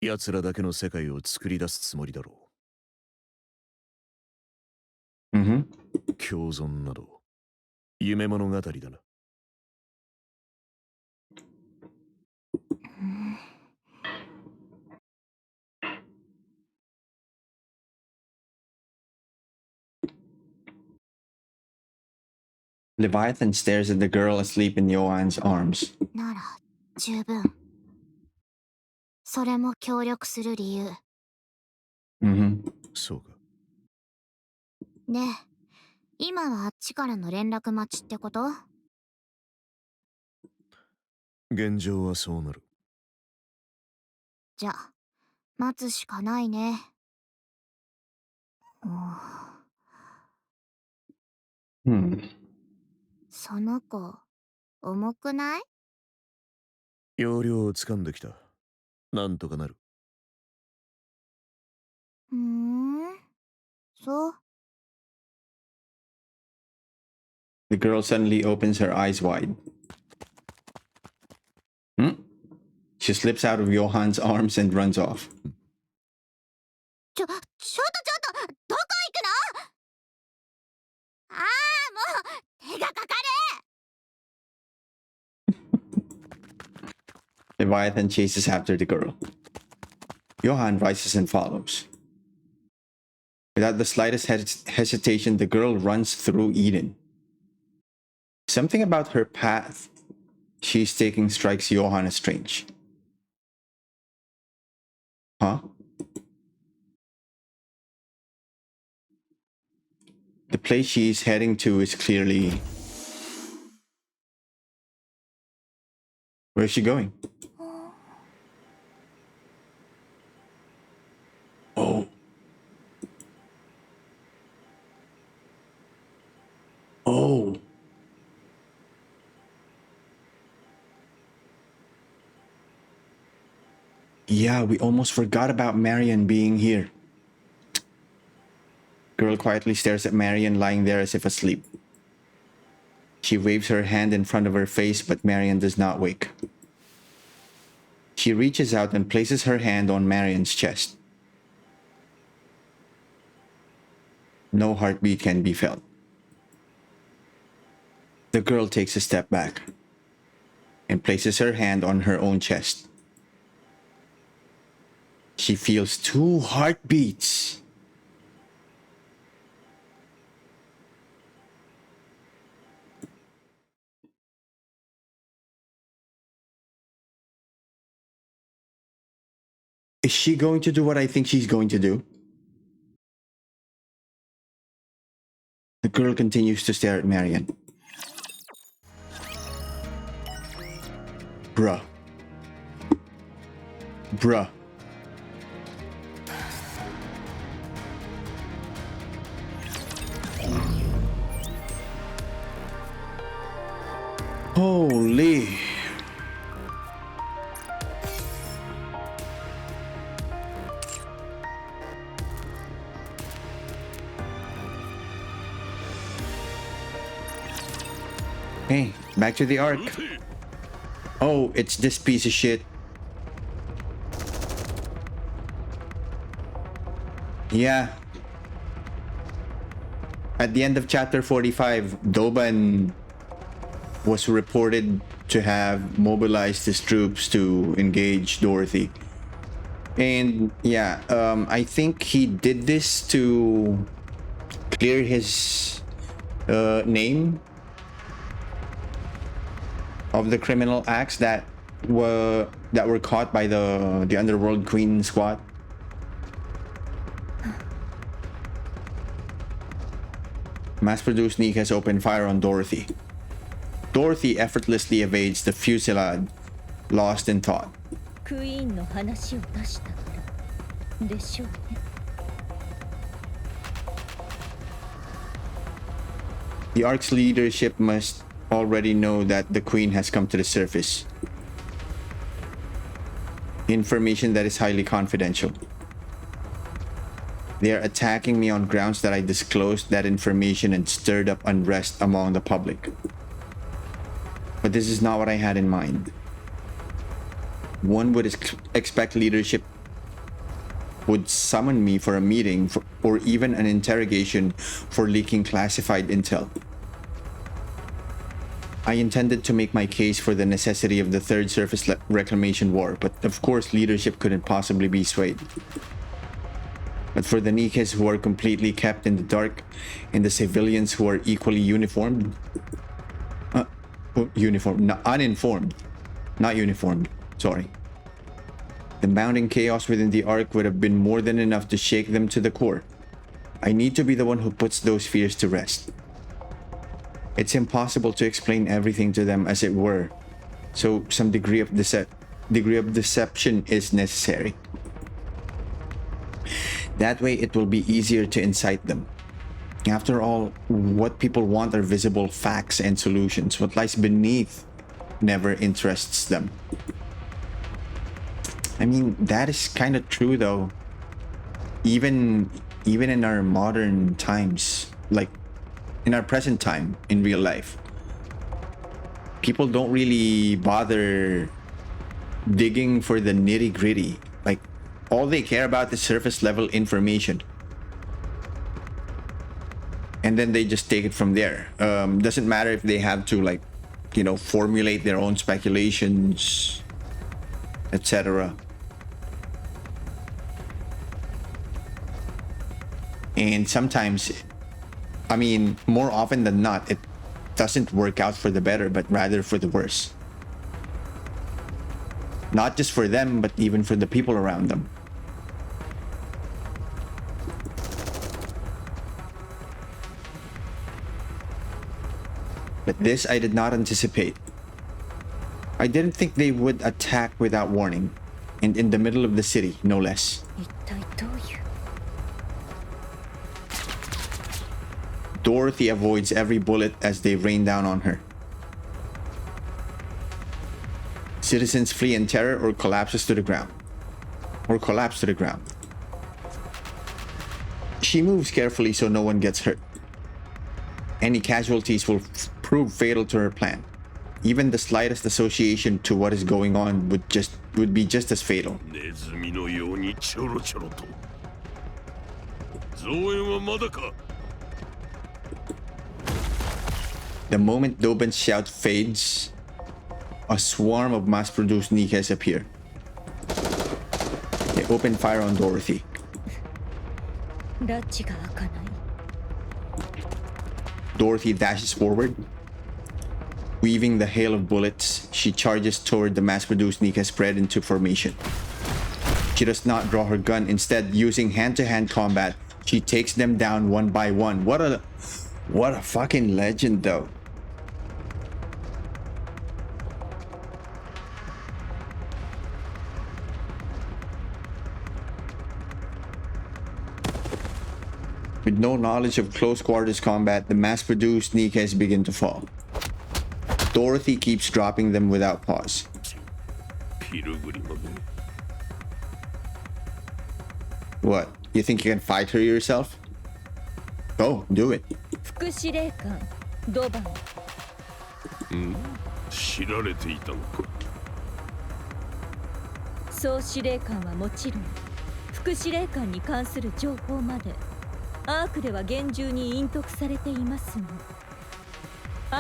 奴らだけの世界を作り出すつもりだろう。共存など夢物語だな。Leviathan stares at the girl asleep in Johan's arms. なら十分。それも協力する理由。そうか。ねえ、今はあっちからの連絡待ちってこと？現状はそうなる。じゃあ待つしかないね。その子重くない？要領をつかんできた。なんとかなる。そう。The girl suddenly opens her eyes wide. She slips out of Johan's arms and runs off. ちょっとどこ行くの？ああ、もう手がかかる。 Leviathan chases after the girl. Johan rises and follows. Without the slightest hesitation, the girl runs through Eden. Something about her path she's taking strikes Johan as strange. Huh? The place she's heading to is clearly... Where's she going? Oh. Oh. Yeah, we almost forgot about Marion being here. Girl quietly stares at Marion lying there as if asleep. She waves her hand in front of her face, but Marion does not wake. She reaches out and places her hand on Marion's chest. No heartbeat can be felt. The girl takes a step back and places her hand on her own chest. She feels 2 heartbeats. Is she going to do what I think she's going to do? The girl continues to stare at Marion. Bruh. Bruh. Holy. Hey, back to the arc. Oh, it's this piece of shit. Yeah. At the end of chapter 45, Doban was reported to have mobilized his troops to engage Dorothy. And yeah, I think he did this to clear his name of the criminal acts that were caught by the Underworld Queen squad. Mass-produced NIKKE has opened fire on Dorothy. Dorothy effortlessly evades the fusillade, lost in thought. クイーンの話を出したからでしょうね。The Ark's leadership must already know that the Queen has come to the surface. Information that is highly confidential. They are attacking me on grounds that I disclosed that information and stirred up unrest among the public. But this is not what I had in mind. One would expect leadership would summon me for a meeting or even an interrogation for leaking classified intel. I intended to make my case for the necessity of the Third Surface Reclamation War, but of course leadership couldn't possibly be swayed. But for the NIKKEs who are completely kept in the dark and the civilians who are equally uninformed, sorry. The mounting chaos within the Ark would have been more than enough to shake them to the core. I need to be the one who puts those fears to rest. It's impossible to explain everything to them as it were, so some degree of deception is necessary. That way it will be easier to incite them. After all, what people want are visible facts and solutions. What lies beneath never interests them. I mean, that is kind of true though. Even in our modern times, like in our present time in real life, people don't really bother digging for the nitty-gritty. Like, all they care about is surface level information, and then they just take it from there. Doesn't matter if they have to, like, you know, formulate their own speculations, etc. And sometimes, I mean, more often than not, it doesn't work out for the better, but rather for the worse. Not just for them, but even for the people around them. But this I did not anticipate. I didn't think they would attack without warning, and in the middle of the city, no less. Dorothy avoids every bullet as they rain down on her. Citizens flee in terror or collapse to the ground. She moves carefully so no one gets hurt. Any casualties will prove fatal to her plan. Even the slightest association to what is going on would be just as fatal. The moment Doben's shout fades, a swarm of mass-produced NIKKEs appear. They open fire on Dorothy. Dorothy dashes forward. Weaving the hail of bullets, she charges toward the mass-produced NIKKE spread into formation. She does not draw her gun. Instead, using hand-to-hand combat, she takes them down one by one. What a fucking legend, though. With no knowledge of close quarters combat, the mass-produced NIKKEs begin to fall. Dorothy keeps dropping them without pause. What? You think you can fight her yourself? Go, do it. 副司令官ドバン。知られていたのか。総司令官はもちろん副司令官に関する情報までアークでは厳重に隠匿されていますが、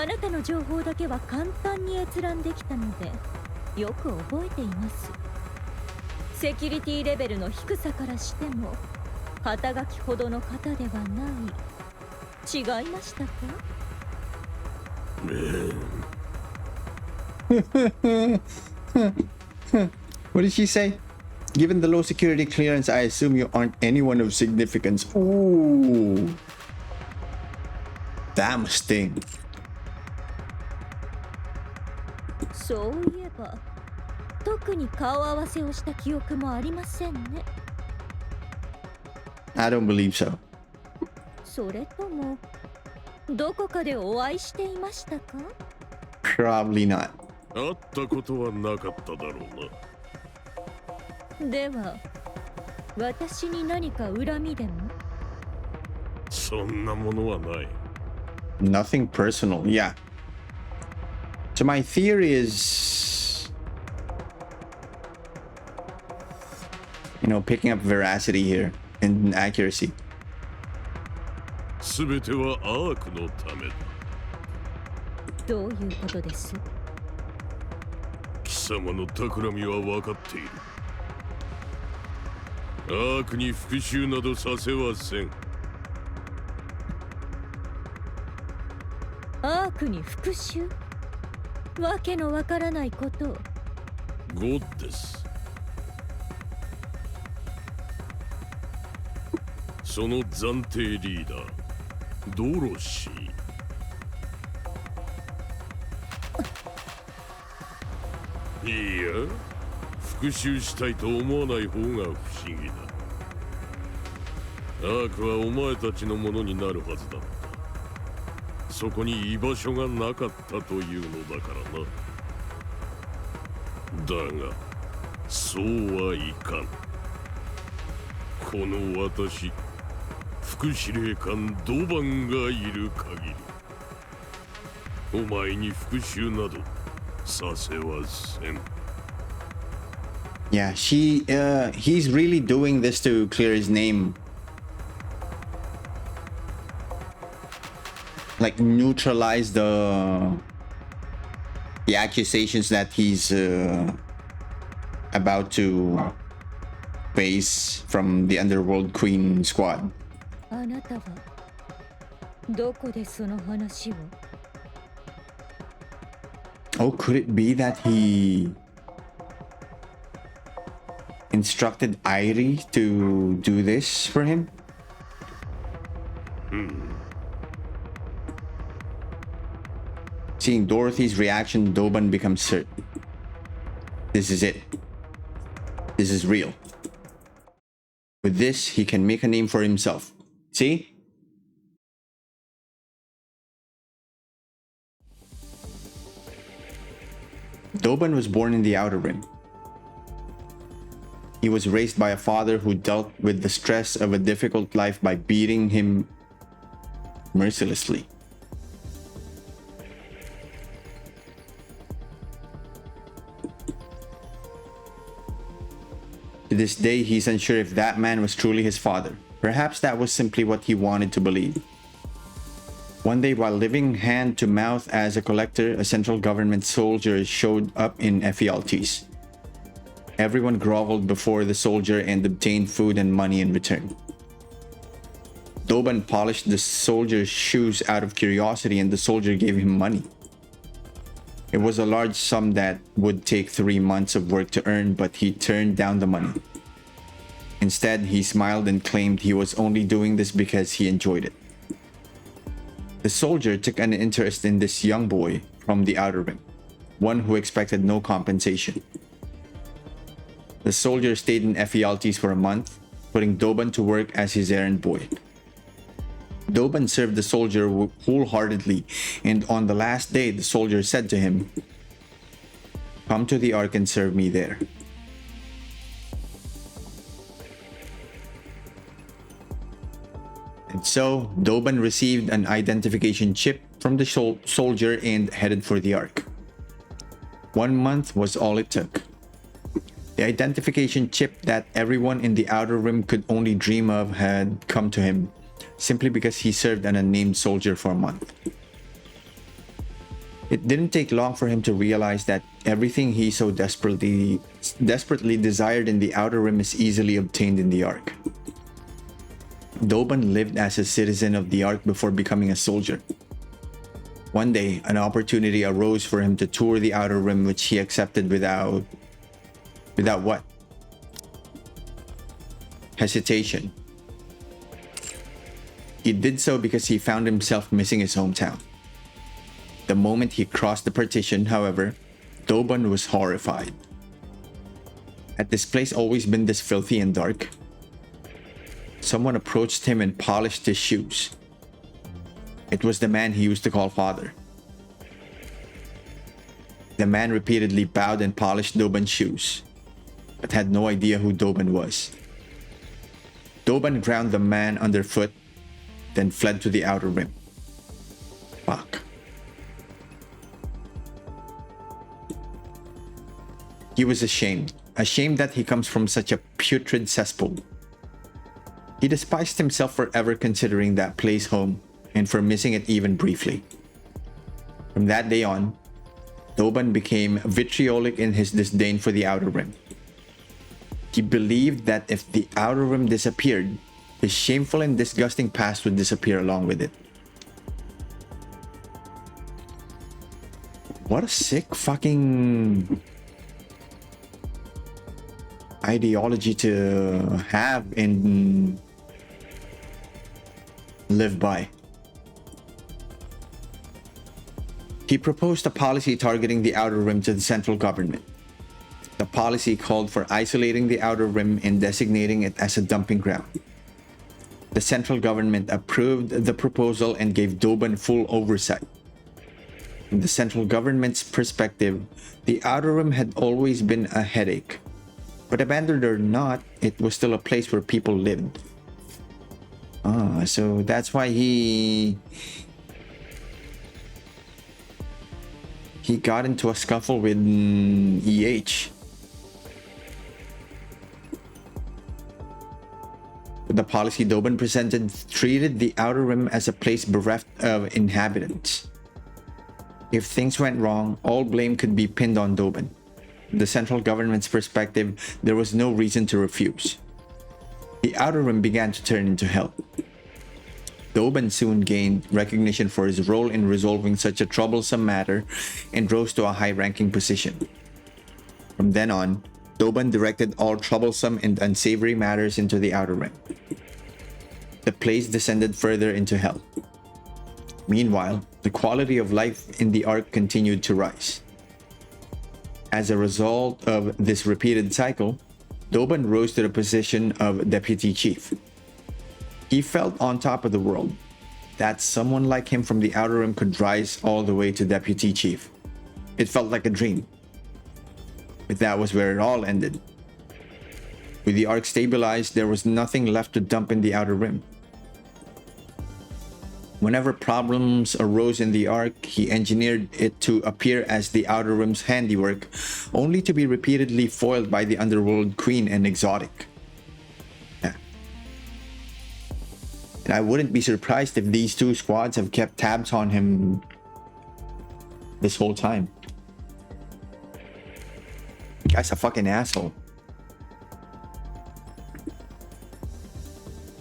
あなたの情報だけは簡単に閲覧できたのでよく覚えています。セキュリティレベルの低さからしても肩書きほどの方ではない。違いましたか？ What did she say? Given the low security clearance, I assume you aren't anyone of significance. Ooh. That must sting. そういえば特に顔合わせをした記憶もありませんね。 I don't believe so. それともどこかでお会いしていましたか？ Probably not. 会ったことはなかっただろうな。では私に何か恨みでも？そんなものはない。 Nothing personal, yeah. So my theory is, picking up veracity here and accuracy. すべてはアークのためだ。どういうことです？貴様の企みは分かっている。アークに復讐などさせはせん。アークに復讐？わけのわからないことを。ゴッデス。その暫定リーダー、ドロシー。いや、復讐したいと思わない方が不思議だ。アークはお前たちのものになるはずだった。そこに居場所がなかったというのだからな。だが、そうはいかん。この私、副司令官ドバンがいる限り、お前に復讐などさせはせん。Yeah, he's really doing this to clear his name. Like neutralize the accusations that he's about to face from the Underworld Queen squad. あなたはどこでその話を？ Oh, could it be that he instructed Airi to do this for him? Seeing Dorothy's reaction, Doban becomes certain. This is it. This is real. With this, he can make a name for himself. See? Doban was born in the Outer Rim. He was raised by a father who dealt with the stress of a difficult life by beating him mercilessly. To this day, he's unsure if that man was truly his father. Perhaps that was simply what he wanted to believe. One day, while living hand to mouth as a collector, a central government soldier showed up in Ephialtes. Everyone groveled before the soldier and obtained food and money in return. Doban polished the soldier's shoes out of curiosity, and the soldier gave him money. It was a large sum that would take 3 months of work to earn, but he turned down the money. Instead, he smiled and claimed he was only doing this because he enjoyed it. The soldier took an interest in this young boy from the Outer Rim, one who expected no compensation. The soldier stayed in Ephialtes for a month, putting Doban to work as his errand boy. Doban served the soldier wholeheartedly, and on the last day, the soldier said to him, "Come to the Ark and serve me there." And so, Doban received an identification chip from the soldier and headed for the Ark. 1 month was all it took. The identification chip that everyone in the Outer Rim could only dream of had come to him, simply because he served an unnamed soldier for a month. It didn't take long for him to realize that everything he so desperately desired in the Outer Rim is easily obtained in the Ark. Doban lived as a citizen of the Ark before becoming a soldier. One day, an opportunity arose for him to tour the Outer Rim, which he accepted without what? Hesitation. He did so because he found himself missing his hometown. The moment he crossed the partition, however, Doban was horrified. Had this place always been this filthy and dark? Someone approached him and polished his shoes. It was the man he used to call father. The man repeatedly bowed and polished Doban's shoes, but had no idea who Doban was. Doban ground the man underfoot, then fled to the Outer Rim. Fuck. He was ashamed that he comes from such a putrid cesspool. He despised himself for ever considering that place home, and for missing it even briefly. From that day on, Doban became vitriolic in his disdain for the Outer Rim. He believed that if the Outer Rim disappeared, his shameful and disgusting past would disappear along with it. What a sick fucking ideology to have and live by. He proposed a policy targeting the Outer Rim to the central government. The policy called for isolating the Outer Rim and designating it as a dumping ground. The central government approved the proposal and gave Doban full oversight. From the central government's perspective, the Outer Rim had always been a headache. But abandoned or not, it was still a place where people lived. So that's why he got into a scuffle with EH. The policy Doban presented treated the Outer Rim as a place bereft of inhabitants. If things went wrong, all blame could be pinned on Doban. From the central government's perspective, there was no reason to refuse. The Outer Rim began to turn into hell. Doban soon gained recognition for his role in resolving such a troublesome matter and rose to a high-ranking position. From then on, Doban directed all troublesome and unsavory matters into the Outer Rim. The place descended further into hell. Meanwhile, the quality of life in the Ark continued to rise. As a result of this repeated cycle, Doban rose to the position of deputy chief. He felt on top of the world. That someone like him from the Outer Rim could rise all the way to deputy chief. It felt like a dream. But that was where it all ended. With the Ark stabilized, there was nothing left to dump in the Outer Rim. Whenever problems arose in the Ark, he engineered it to appear as the Outer Rim's handiwork, only to be repeatedly foiled by the Underworld Queen and Exotic. And I wouldn't be surprised if these two squads have kept tabs on him this whole time. The guy's a fucking asshole.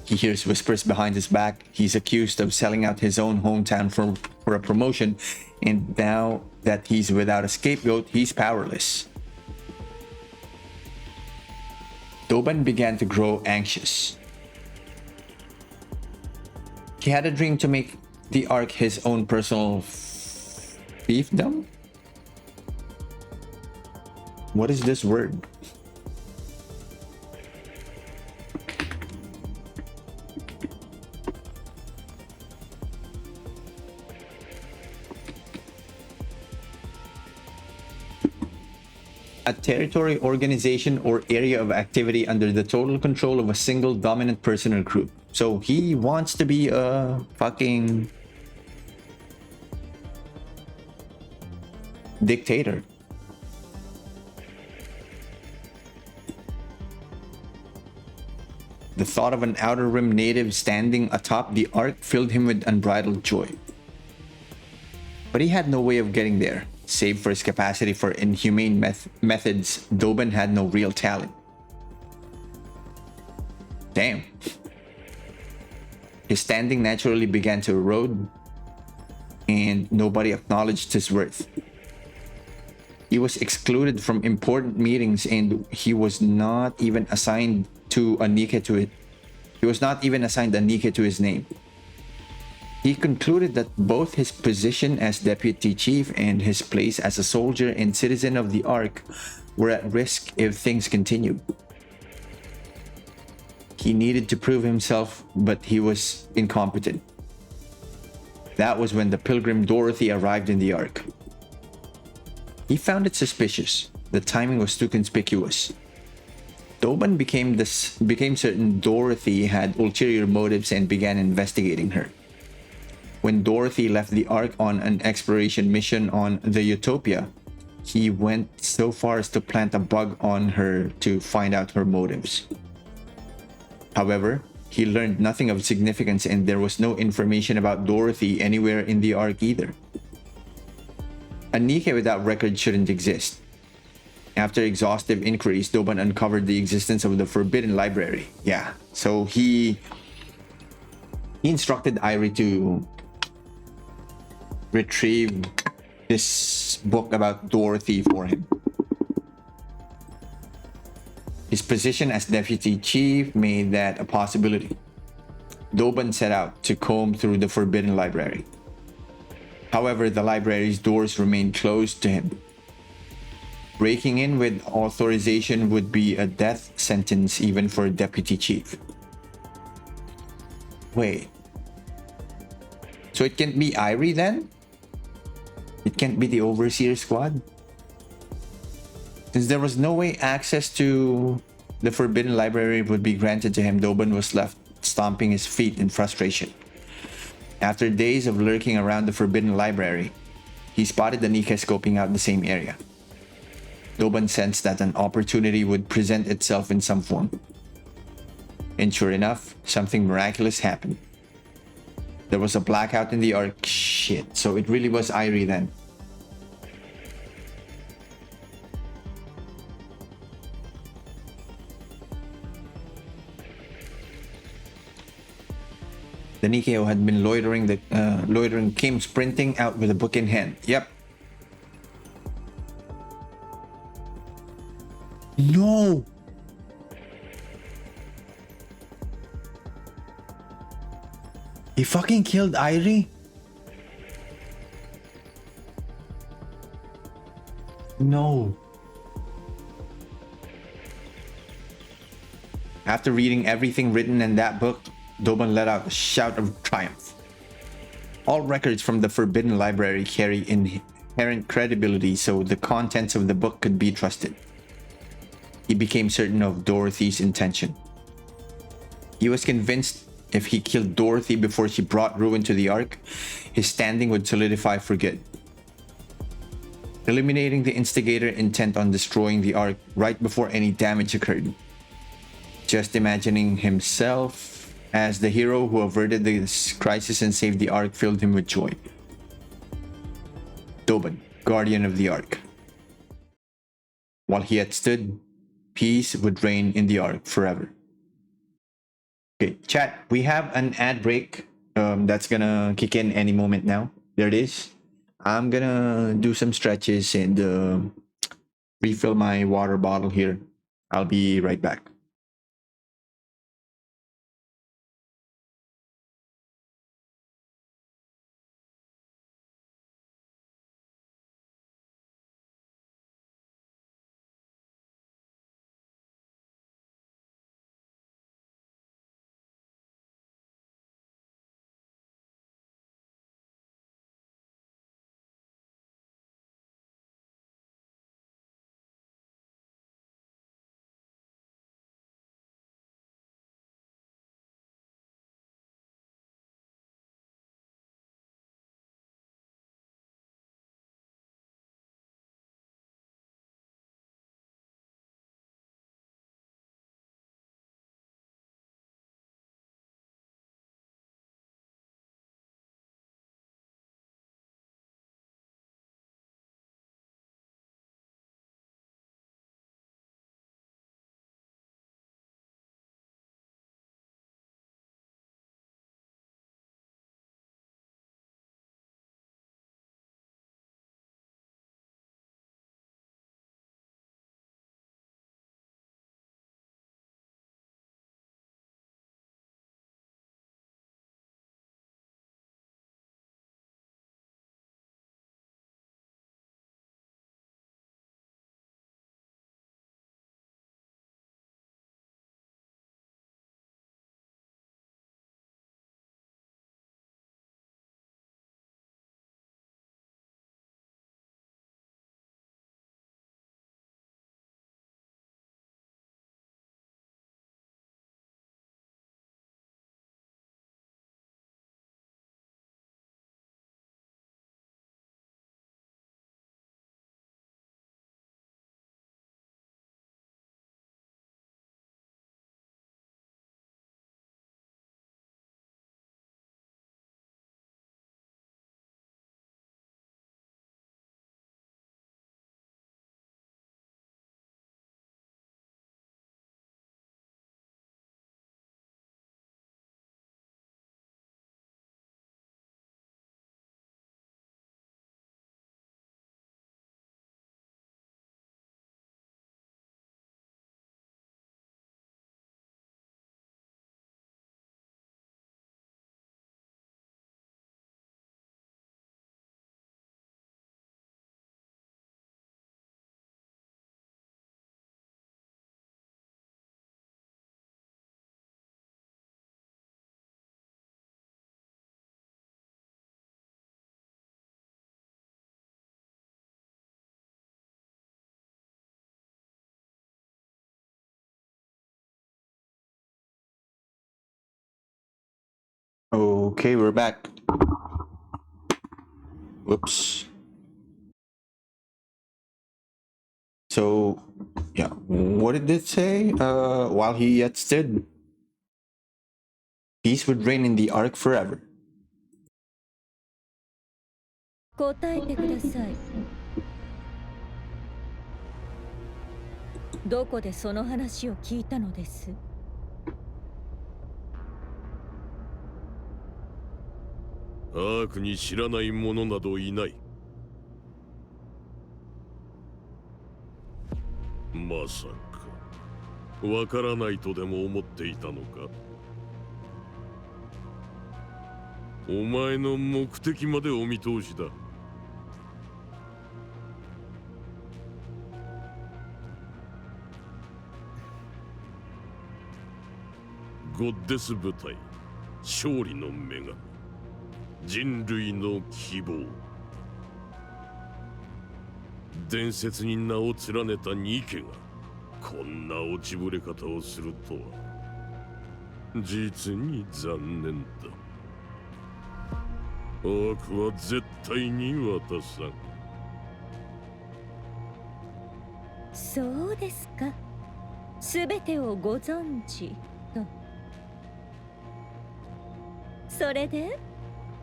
He hears whispers behind his back. He's accused of selling out his own hometown for a promotion, and now that he's without a scapegoat, he's powerless. Doban began to grow anxious. He had a dream to make the Ark his own personal fiefdom? What is this word? a territory, organization, or area of activity under the total control of a single dominant person or group. So he wants to be a fucking dictator. The thought of an Outer Rim native standing atop the Ark filled him with unbridled joy. But he had no way of getting there. Save for his capacity for inhumane methods, Doban had no real talent. Damn. His standing naturally began to erode, and nobody acknowledged his worth. He was excluded from important meetings, and he was not even assigned to a NIKKE to it. He was not even assigned a NIKKE to his name. He concluded that both his position as deputy chief and his place as a soldier and citizen of the Ark were at risk if things continued. He needed to prove himself, but he was incompetent. That was when the pilgrim Dorothy arrived in the Ark. He found it suspicious. The timing was too conspicuous. Doban became certain Dorothy had ulterior motives and began investigating her. When Dorothy left the Ark on an exploration mission on the Utopia, he went so far as to plant a bug on her to find out her motives. However, he learned nothing of significance, and there was no information about Dorothy anywhere in the Ark either. A NIKKE without record shouldn't exist. After exhaustive inquiries, Doban uncovered the existence of the Forbidden Library. Yeah, so he instructed Irie to retrieve this book about Dorothy for him. His position as deputy chief made that a possibility. Doban set out to comb through the Forbidden Library. However, the library's doors remained closed to him. Breaking in with authorization would be a death sentence even for a deputy chief. Wait. So it can't be Irie then? It can't be the Overseer Squad? Since there was no way access to the Forbidden Library would be granted to him, Doban was left stomping his feet in frustration. After days of lurking around the Forbidden Library, he spotted the NIKKE scoping out the same area. Doban sensed that an opportunity would present itself in some form. And sure enough, something miraculous happened. There was a blackout in the Ark. Shit, so it really was Irie then. The NIKKE who had been loitering came sprinting out with a book in hand. Yep. No! He fucking killed Irie? No. After reading everything written in that book, Doban let out a shout of triumph. All records from the Forbidden Library carry inherent credibility, so the contents of the book could be trusted. He became certain of Dorothy's intention. He was convinced if he killed Dorothy before she brought ruin to the Ark, his standing would solidify for good. Eliminating the instigator intent on destroying the Ark right before any damage occurred. Just imagining himself as the hero who averted this crisis and saved the Ark filled him with joy. Doban, guardian of the Ark. While he had stood, peace would reign in the Ark forever. Okay, chat, we have an ad break that's gonna kick in any moment now. There it is. I'm gonna do some stretches and refill my water bottle here. I'll be right back. Okay, we're back. Whoops. So, yeah, what did it say? While he yet stood, peace would reign in the Ark forever. 答えてください。どこでその話を聞いたのです？アークに知らない者などいない。まさかわからないとでも思っていたのか。お前の目的までお見通しだ。ゴッデス部隊、勝利の女神、人類の希望。伝説に名を連ねたニケがこんな落ちぶれ方をするとは実に残念だ。アークは絶対に渡さん。そうですか。すべてをご存知と。それで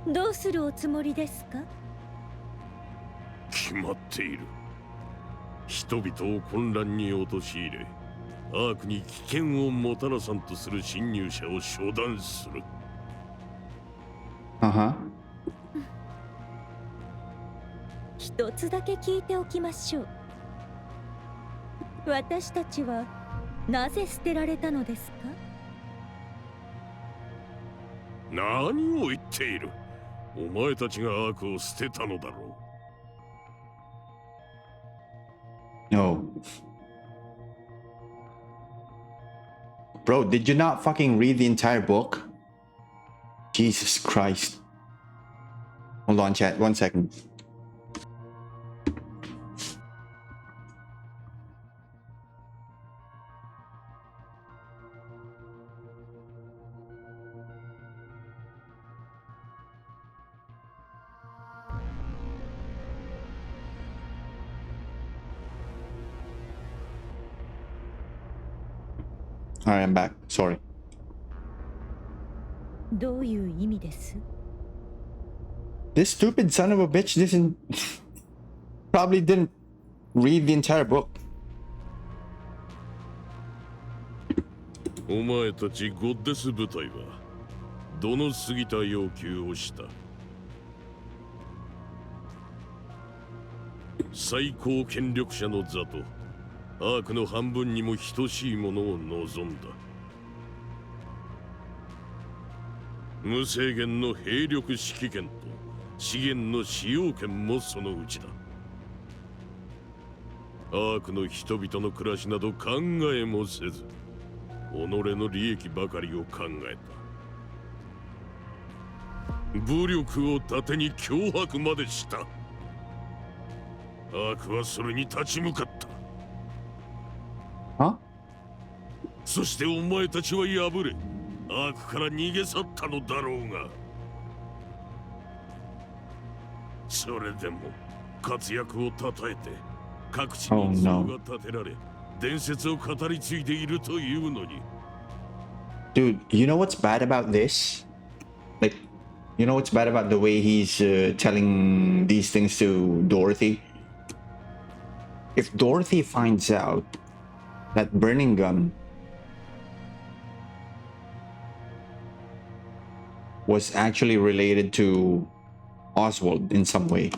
どうするおつもりですか？決まっている。人々を混乱に陥れ、アークに危険をもたらさんとする侵入者を処断する。一つだけ聞いておきましょう。私たちはなぜ捨てられたのですか？何を言っている。お前たちがアークを捨てたのだろう。No. Bro, did you not fucking read the entire book? Jesus Christ. Hold on, chat. 1 second. Alright, I'm back. Sorry. どういう意味です？ This stupid son of a bitch probably didn't read the entire book. お前たちゴッデス部隊はどの過ぎた要求をした？最高権力者の座とアークの半分にも等しいものを望んだ。無制限の兵力指揮権と資源の使用権もそのうちだ。アークの人々の暮らしなど考えもせず、己の利益ばかりを考えた。武力を盾に脅迫までした。アークはそれに立ち向かった。そしてお前たちは敗れ、アークから逃げ去ったのだろうが、それでも活躍をたたえて各地に像が建てられ、伝説を語り継いでいるというのに。Dude, you know what's bad about this? Like, you know what's bad about the way he's telling these things to Dorothy? If Dorothy finds out that Burning Gun was actually related to Oswald in some way,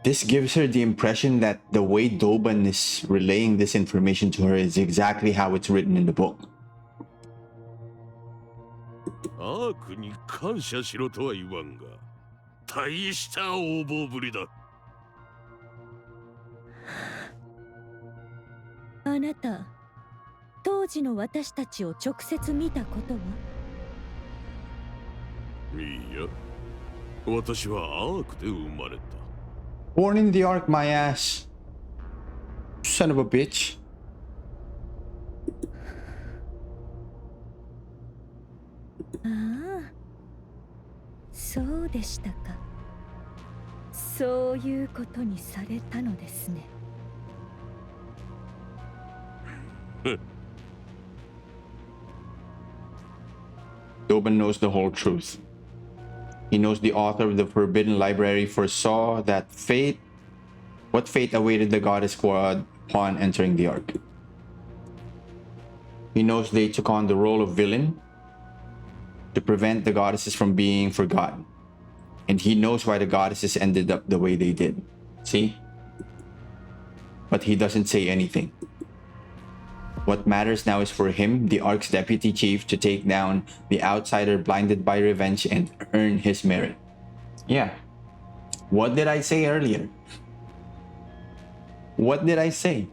this gives her the impression that the way Doban is relaying this information to her is exactly how it's written in the book. アークに感謝しろとは言わんが、大した横暴ぶりだ。あなた、当時の私たちを直接見たことは？いや、私はアークで生まれた。Born in the Ark, my ass. Son of a bitch. ああ、そうでしたか。そういうことにされたのですね。Doben knows the whole truth. He knows the author of the Forbidden Library foresaw that what fate awaited the goddess squad upon entering the Ark. He knows they took on the role of villain to prevent the goddesses from being forgotten. And he knows why the goddesses ended up the way they did. See? But he doesn't say anything. What matters now is for him, the Ark's deputy chief, to take down the outsider blinded by revenge and earn his merit. Yeah. What did I say earlier? What did I say?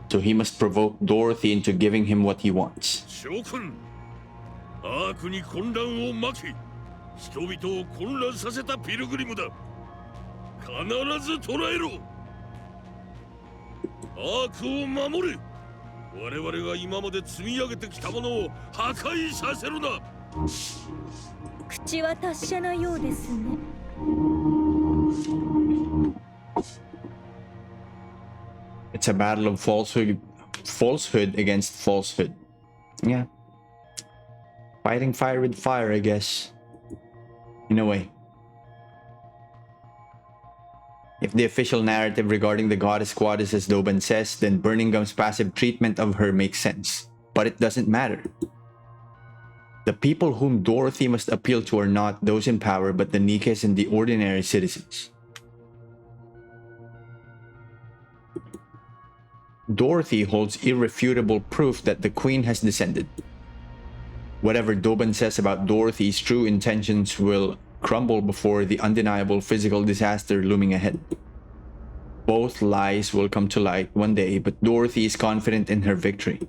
So he must provoke Dorothy into giving him what he wants. アークに混乱を巻き、人々を混乱させたピルグリムだ。必ず捕らえろ。アークを守れ。我々が今まで積み上げてきたものを破壊させるな。口は達者なようですね。It's a battle of falsehood against falsehood. Yeah. Fighting fire with fire, I guess. In a way. If the official narrative regarding the goddess squad is as Doben says, then Birmingham's passive treatment of her makes sense. But it doesn't matter. The people whom Dorothy must appeal to are not those in power, but the NIKKEs and the ordinary citizens. Dorothy holds irrefutable proof that the Queen has descended. Whatever Doben says about Dorothy's true intentions will crumble before the undeniable physical disaster looming ahead. Both lies will come to light one day, but Dorothy is confident in her victory.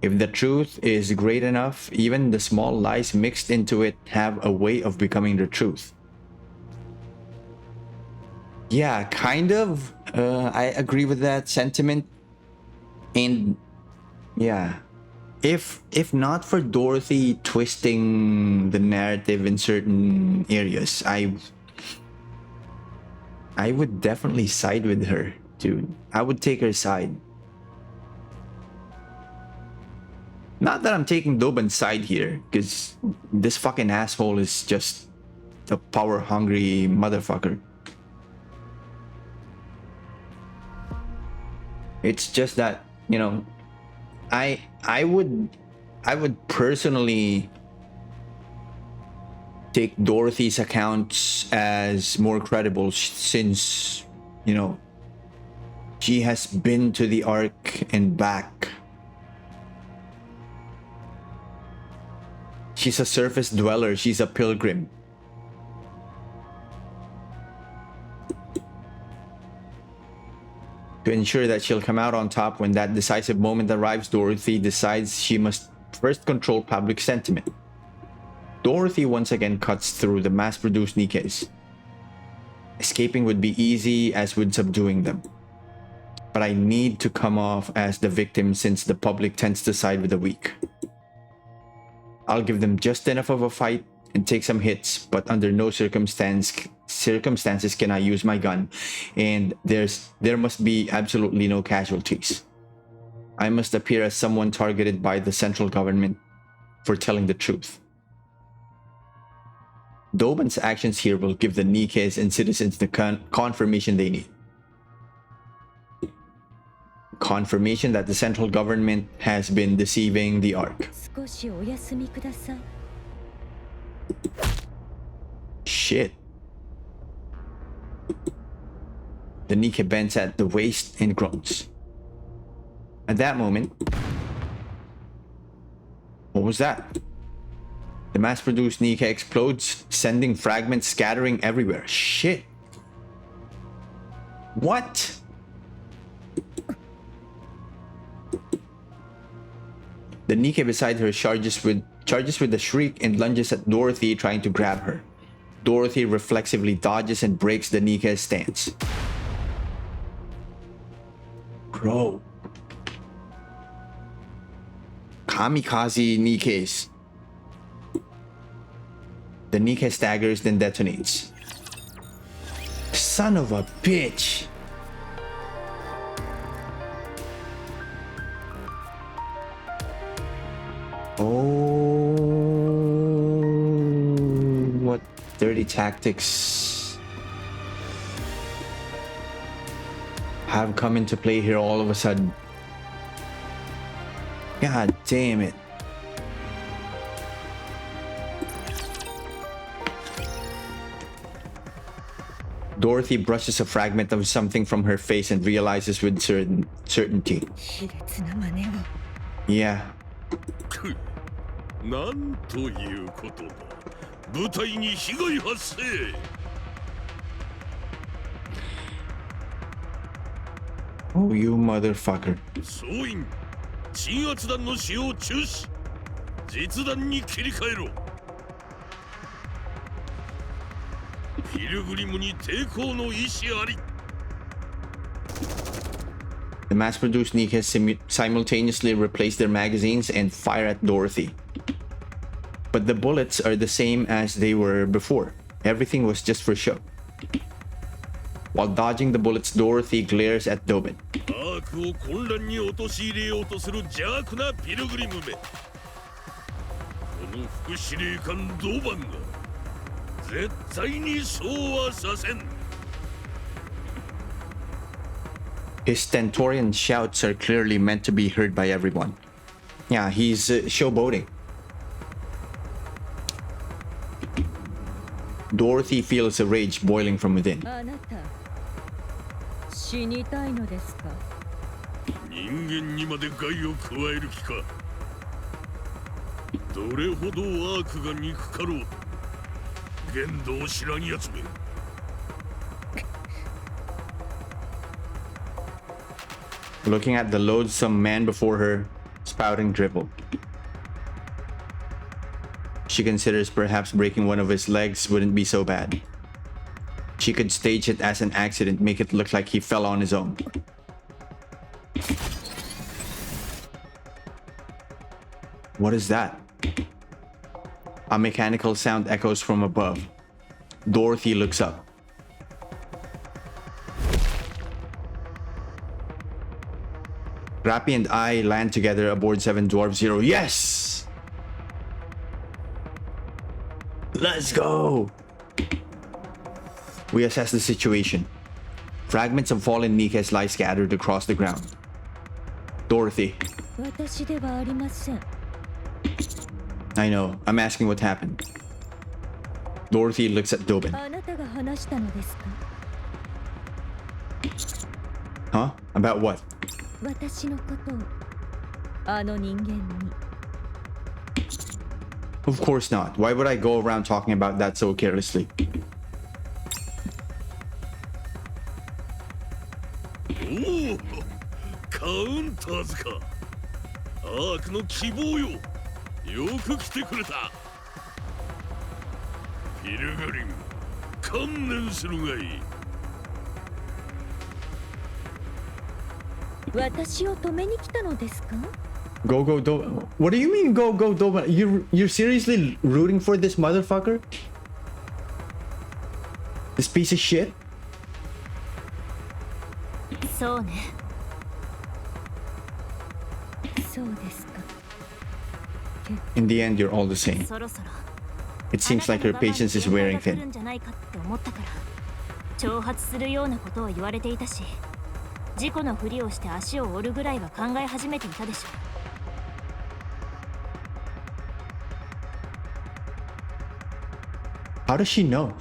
If the truth is great enough, even the small lies mixed into it have a way of becoming the truth. Yeah, kind of. I agree with that sentiment. And yeah, if not for Dorothy twisting the narrative in certain areas, I would definitely side with her, dude. I would take her side. Not that I'm taking Doben's side here, because this fucking asshole is just a power-hungry motherfucker. It's just that, you know, I would personally take Dorothy's accounts as more credible since, you know, she has been to the Ark and back. She's a surface dweller, she's a pilgrim. To ensure that she'll come out on top when that decisive moment arrives, Dorothy decides she must first control public sentiment. Dorothy once again cuts through the mass-produced NIKKEs. Escaping would be easy, as would subduing them. But I need to come off as the victim since the public tends to side with the weak. I'll give them just enough of a fight and take some hits, but under no circumstances can I use my gun, and there must be absolutely no casualties. I must appear as someone targeted by the central government for telling the truth. Doben's actions here will give the NIKKEs and citizens the confirmation they need. Confirmation that the central government has been deceiving the Ark. Shit. The NIKKE bends at the waist and groans. At that moment, what was that? The mass-produced NIKKE explodes, sending fragments scattering everywhere. Shit. What? The NIKKE beside her charges with a shriek and lunges at Dorothy, trying to grab her. Dorothy reflexively dodges and breaks the NIKKE's stance. Bro. kamikaze Nikkes. The Nikke staggers, then detonates. Son of a bitch! Oh, what dirty tactics have come into play here all of a sudden. God damn it. Dorothy brushes a fragment of something from her face and realizes with certainty. Yeah. なんということだ。部隊に被害発生。Oh, you motherfucker. 総員、鎮圧弾の使用中止。実弾に切り替えろ。ピルグリムに抵抗の意志あり。The mass-produced Nikkes simultaneously replace their magazines and fire at Dorothy. But the bullets are the same as they were before. Everything was just for show. While dodging the bullets, Dorothy glares at Dobin. アークを混乱に陥れようとする邪悪なピルグリムめ。この副司令官ドバンが絶対にそうはさせん。His stentorian shouts are clearly meant to be heard by everyone. Yeah, he's showboating. Dorothy feels a rage boiling from within. あなた死にたいのですか？人間にまで害を加える気か。どれほどアークが憎かろうと限度を知らんやつめ。Looking at the loathsome man before her, spouting drivel. She considers perhaps breaking one of his legs wouldn't be so bad. She could stage it as an accident, make it look like he fell on his own. What is that? A mechanical sound echoes from above. Dorothy looks up. Rappy and I land together aboard 7 Dwarf Zero. Yes! Let's go! We assess the situation. Fragments of fallen Nikkes lie scattered across the ground. Dorothy. 私ではありません。I know. I'm asking what happened. Dorothy looks at Dobin. あなたが話したのですか？ Huh? About what? 私のことをあの人間に。 Of course not. Why would I go around talking about that so carelessly? おお、カウンターズか。アークの希望よ。よく来てくれた。ピルグリム、観念するがいい。私を止めに来たのですか？ Go Dobin. What do you mean go Dobin? You're seriously rooting for this motherfucker? This piece of shit? そうね。そうですか。In the end, you're all the same. そろそろ It seems like her patience is wearing 来る thin. んじゃないかって思ったから挑発するようなことを言われていたし、事故のふりをして足を折るぐらいは考え始めていたでしょう。 How does she know?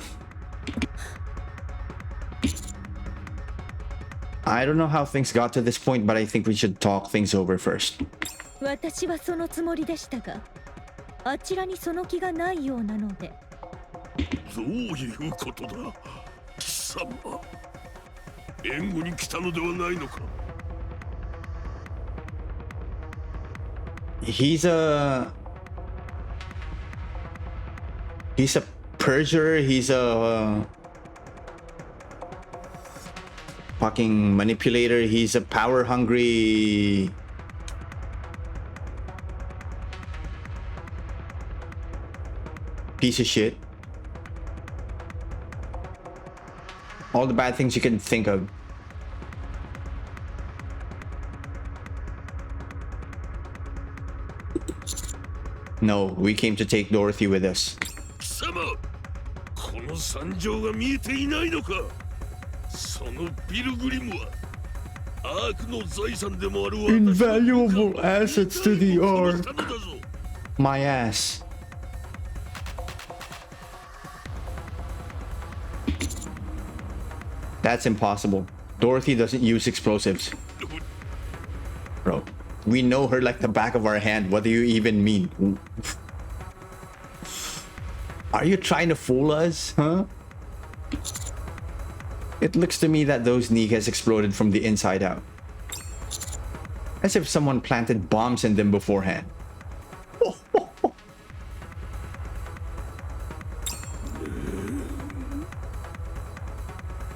I don't know how things got to this point, but I think we should talk things over first. 私はそのつもりでしたが、あちらにその気がないようなので。どういうことだ、貴様。援護に来たのではないのか。He's a perjurer. He's a fucking manipulator. He's a power hungry Piece of shit. All the bad things you can think of. No, we came to take Dorothy with us. 貴様、この惨状が見えていないのか。そのピルグリムはアークの財産でもある私の Invaluable assets to the 殺 Ark. したのだぞ。 My ass. That's impossible. Dorothy doesn't use explosives. Bro, we know her like the back of our hand. What do you even mean? Are you trying to fool us, huh? It looks to me that those NIKKEs exploded from the inside out. As if someone planted bombs in them beforehand.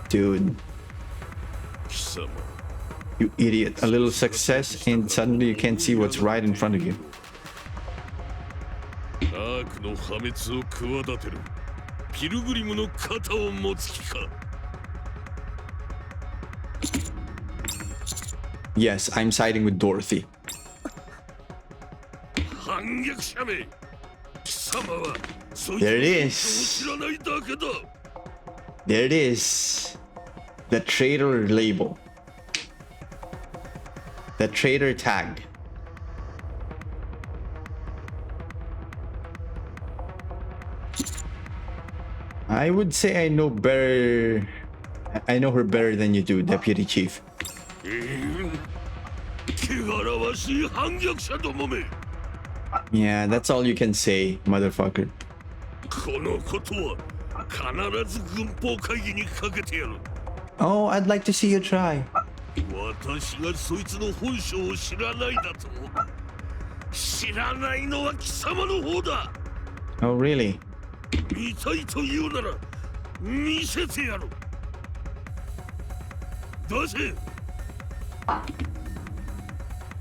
Dude. 貴様、 You idiot. A little success and suddenly you can't see what's right in front of you. アークの破滅を企てるピルグリムの肩を持つ気か。 Yes, I'm siding with Dorothy. 反逆者め、貴様はそいつ There it の is. 知らないだけだ。 There it is. The traitor label. The traitor tag. I would say I know better. I know her better than you do, Deputy Chief. 汚らわしい反逆者どもめ。 Yeah, that's all you can say, motherfucker. このことは必ず軍法会議にかけてやる。 Oh, I'd like to see you try. 私がそいつの本性を知らないだと。知らないのは貴様の方だ。 Oh, really? 見たいというなら見せてやる。出せ。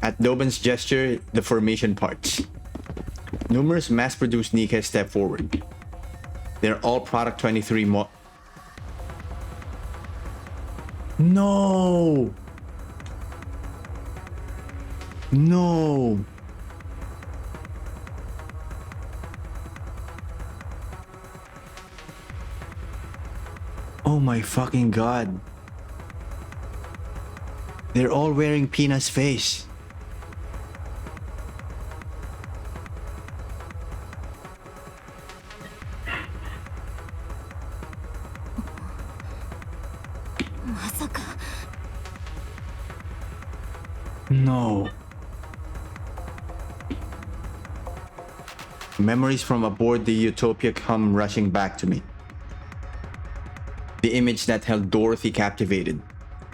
At Doben's gesture, the formation parts. Numerous mass-produced NIKKEs step forward. They're all Product 23 No! No! Oh my fucking god. They're all wearing Pina's face. No. Memories from aboard the Utopia come rushing back to me. The image that held Dorothy captivated.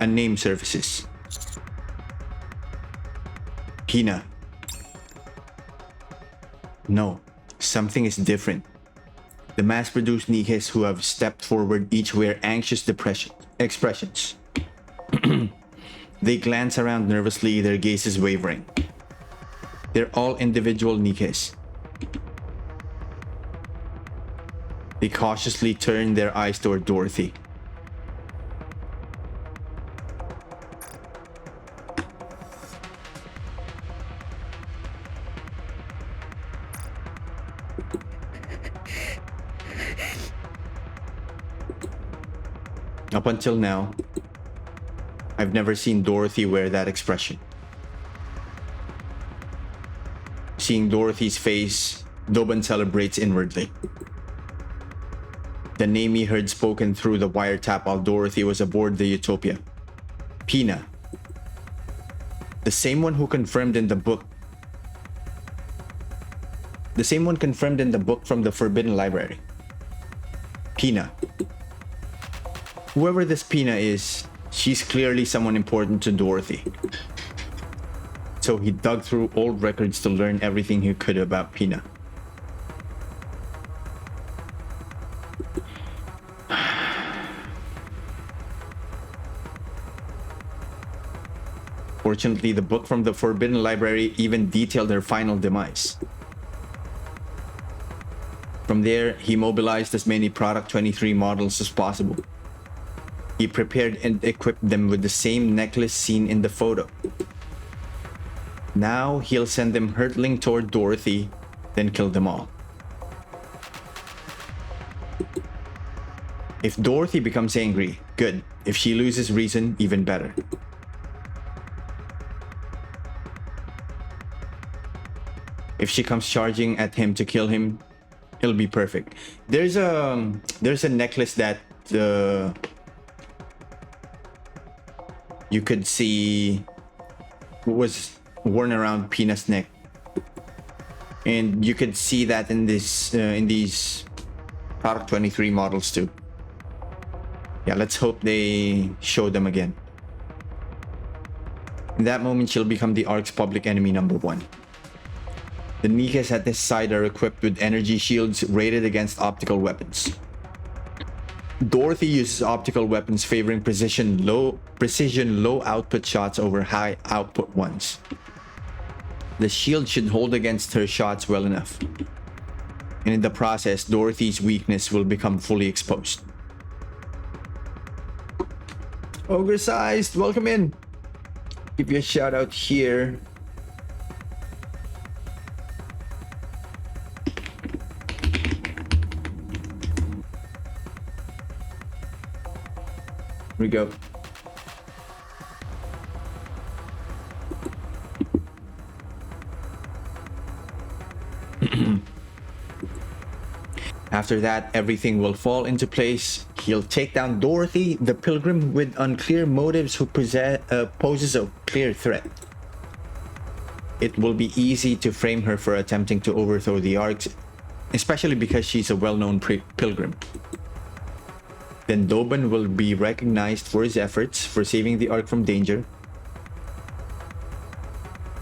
A name surfaces. Pina. No, something is different. The mass-produced NIKKEs who have stepped forward each wear anxious expressions. They glance around nervously, their gazes wavering. They're all individual NIKKEs. They cautiously turn their eyes toward Dorothy. Up until now, I've never seen Dorothy wear that expression. Seeing Dorothy's face, Doban celebrates inwardly. The name he heard spoken through the wiretap while Dorothy was aboard the Utopia. Pina. The same one who confirmed in the book. The same one confirmed in the book from the Forbidden Library. Pina. Whoever this Pina is, she's clearly someone important to Dorothy. So he dug through old records to learn everything he could about Pina. Fortunately, the book from the Forbidden Library even detailed her final demise. From there, he mobilized as many Product 23 models as possible. He prepared and equipped them with the same necklace seen in the photo. Now he'll send them hurtling toward Dorothy, then kill them all. If Dorothy becomes angry, good. If she loses reason, even better. If she comes charging at him to kill him, it'll be perfect. There's a necklace that you could see was worn around Pina's neck, and you could see that in this in these Product 23 models too. Yeah, let's hope they show them again. In that moment, she'll become the Ark's public enemy #1. The NIKKEs at this side are equipped with energy shields rated against optical weapons. Dorothy uses optical weapons favoring precision low output shots over high output ones. The shield should hold against her shots well enough. And in the process, Dorothy's weakness will become fully exposed. Ogre Sized, welcome in. Give you a shout out here. Here we go. After that, everything will fall into place. He'll take down Dorothy, the pilgrim with unclear motives who poses a clear threat. It will be easy to frame her for attempting to overthrow the Arks, especially because she's a well-known pilgrim. Then Doban will be recognized for his efforts for saving the Ark from danger.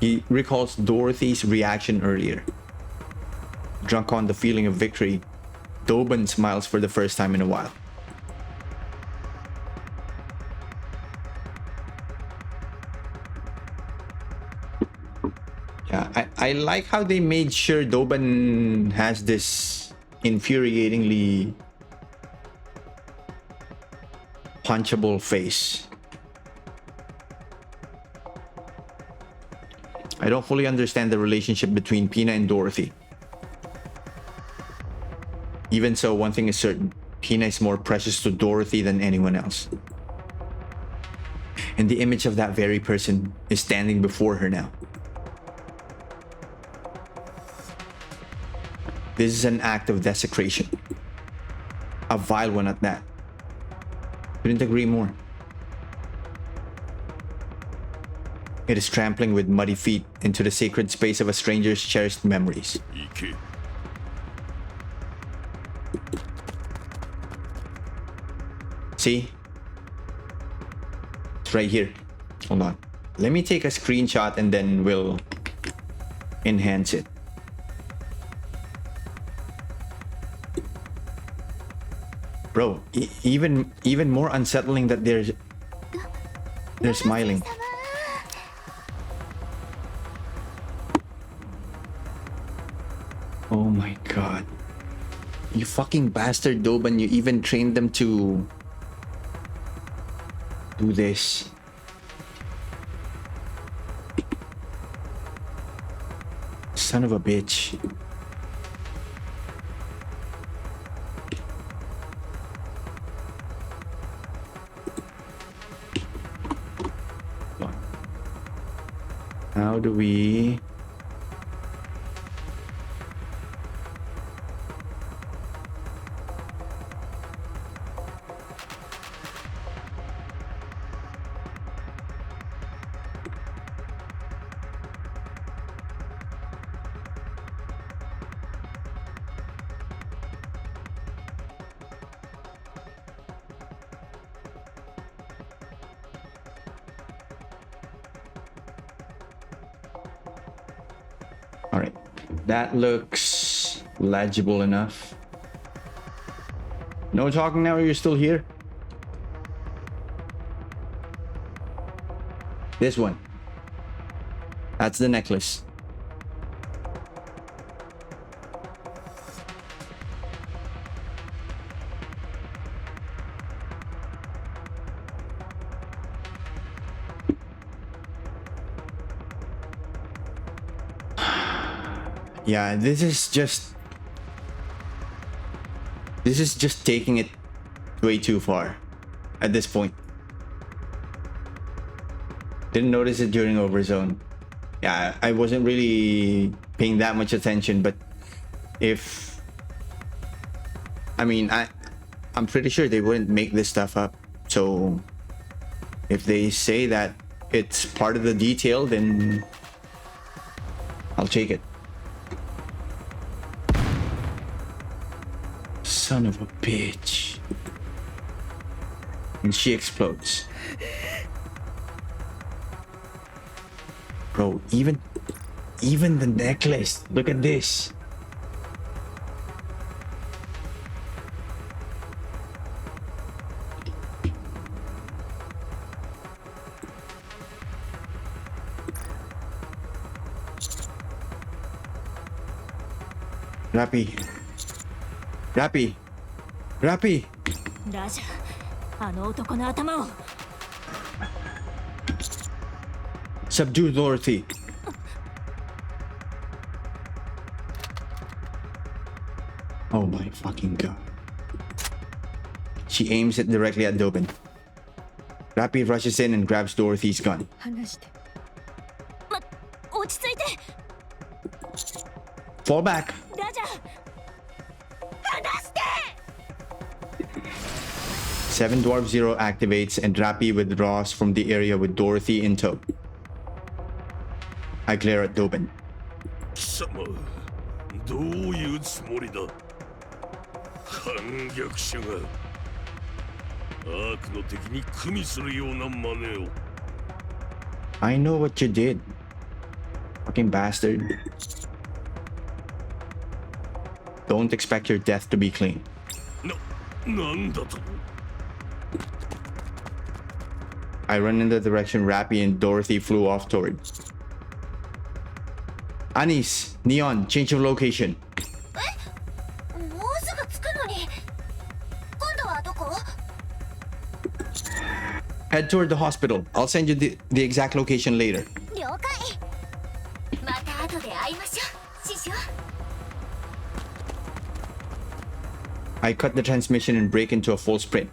He recalls Dorothy's reaction earlier. Drunk on the feeling of victory, Doban smiles for the first time in a while. Yeah, I like how they made sure Doban has this infuriatingly punchable face. I don't fully understand the relationship between Pina and Dorothy. Even so, one thing is certain. Pina is more precious to Dorothy than anyone else. And the image of that very person is standing before her now. This is an act of desecration. A vile one at that. Couldn't agree more. It is trampling with muddy feet into the sacred space of a stranger's cherished memories. NIKKE. See? It's right here. Hold on. Let me take a screenshot and then we'll enhance it. Bro, even more unsettling that they're smiling. Oh my god. You fucking bastard, Doban. You even trained them to do this. Son of a bitch. How do we... Alright, that looks legible enough. No talking now, you're still here? This one. That's the necklace. Yeah, this is just taking it way too far at this point. Didn't notice it during Overzone. Yeah, I wasn't really paying that much attention, but I'm pretty sure they wouldn't make this stuff up. So if they say that it's part of the detail, then I'll take it. Son of a bitch. And she explodes. Bro, even the necklace. Look at this. Rappy. ラジャー、あの男の頭を。 Subdue Dorothy. Oh my fucking god. She aims it directly at Dobin. Rappy rushes in and grabs Dorothy's gun. 話して。落ち着いて。 Fall back. ラジャー、離して。 7 Dwarf Zero activates and Rappy withdraws from the area with Dorothy in tow. I glare at Dobin. 貴様、どういうつもりだ。反逆者が悪の敵に組みするような真似を。I know what you did. Fucking bastard. Don't expect your death to be clean. なんだと。 I run in the direction Rappy and Dorothy flew off toward. Anis, Neon, change of location. もうすぐ着くのに。今度はどこ？ Head toward the hospital. I'll send you the exact location later. 了解。また後で会いましょう、師匠。 I cut the transmission and break into a full sprint.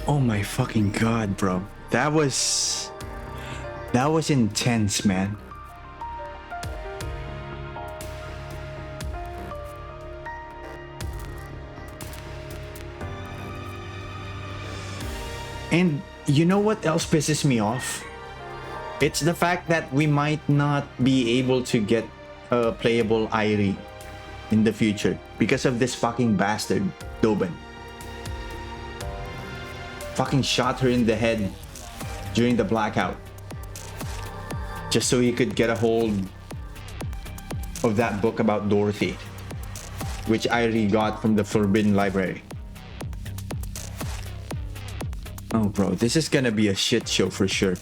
Oh my fucking god, bro. That was intense, man. And you know what else pisses me off? It's the fact that we might not be able to get a playable Irie in the future because of this fucking bastard, Dobin. Fucking shot her in the head during the blackout just so he could get a hold of that book about Dorothy, which Irie got from the Forbidden Library. Oh bro, this is gonna be a shit show for sure.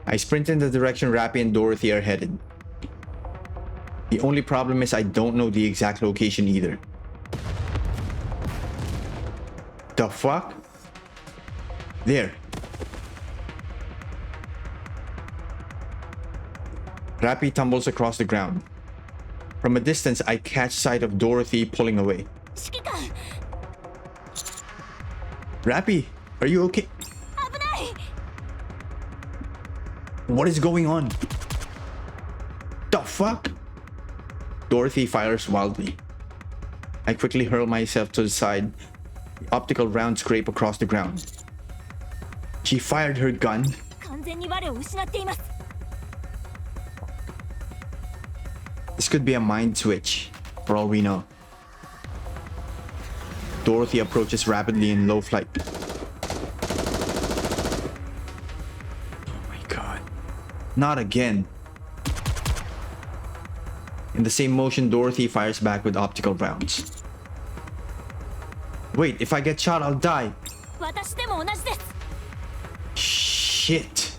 I sprint in the direction Rappy and Dorothy are headed. The only problem is I don't know the exact location either. The fuck? There. Rappy tumbles across the ground. From a distance, I catch sight of Dorothy pulling away. 指揮官、 Rappy, are you okay? 危ない。 What is going on? The fuck? Dorothy fires wildly. I quickly hurl myself to the side. The optical rounds scrape across the ground. She fired her gun. 完全に我を失っています。 This could be a mind switch, for all we know. Dorothy approaches rapidly in low flight. Oh my god. Not again. In the same motion, Dorothy fires back with optical rounds. Wait, if I get shot, I'll die. 私でも同じです。 Shit.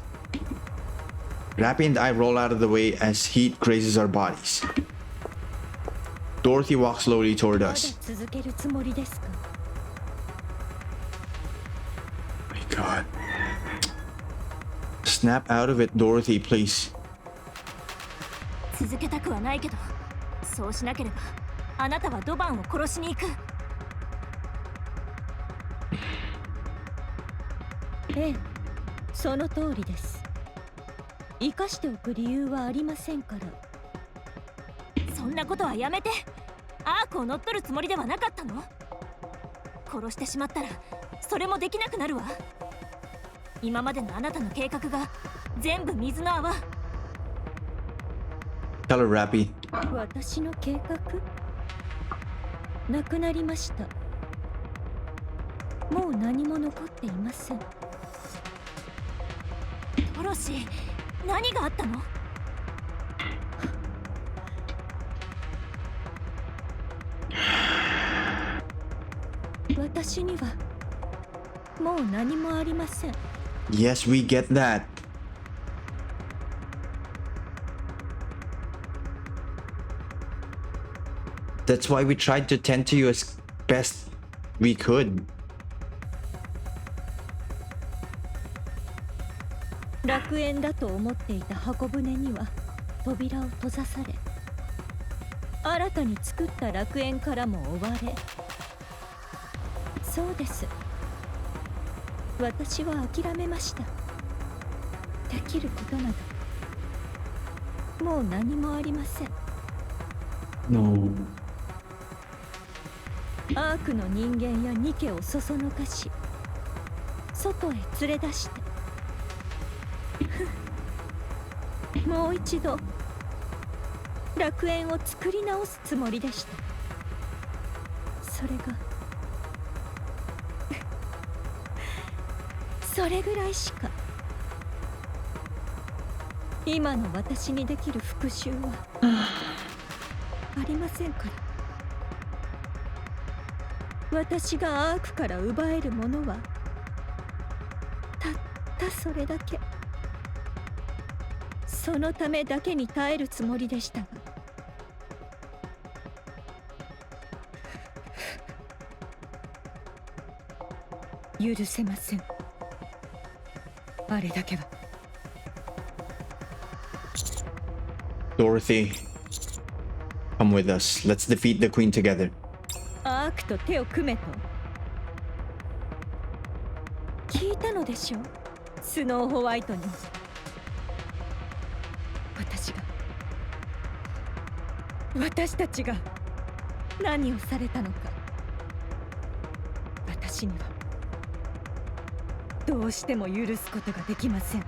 Rappy and I roll out of the way as heat grazes our bodies. Dorothy walks slowly toward us. 続けるつもりですか？ My god. Snap out of it, Dorothy, please. 続けたくはないけど、そうしなければあなたはドバンを殺しに行く。ええ、その通りです。生かしておく理由はありませんから。そんなことはやめて。アークを乗っ取るつもりではなかったの？殺してしまったらそれもできなくなるわ。今までのあなたの計画が全部水の泡。 Tell her, Rappy. 私の計画なくなりました。もう何も残っていません。トロシ、何があったの？私にはもう何もありません。 Yes, we get that. That's why we tried to tend to you as best we could. 楽園だと思っていた箱舟には扉を閉ざされ、新たに作った楽園からも追われ、そうです。私は諦めました。できることなどもう何もありません。 No. アークの人間やニケをそそのかし、外へ連れ出してもう一度楽園を作り直すつもりでした。それがそれぐらいしか今の私にできる復讐はありませんから。私がアークから奪えるものはたったそれだけ。そのためだけに耐えるつもりでしたが、許せません。あれだけは。 Dorothy, come with us. Let's defeat the queen together. アークと手を組めと聞いたのでしょう、スノーホワイトに。私たちが何をされたのか、私にはどうしても許すことができません。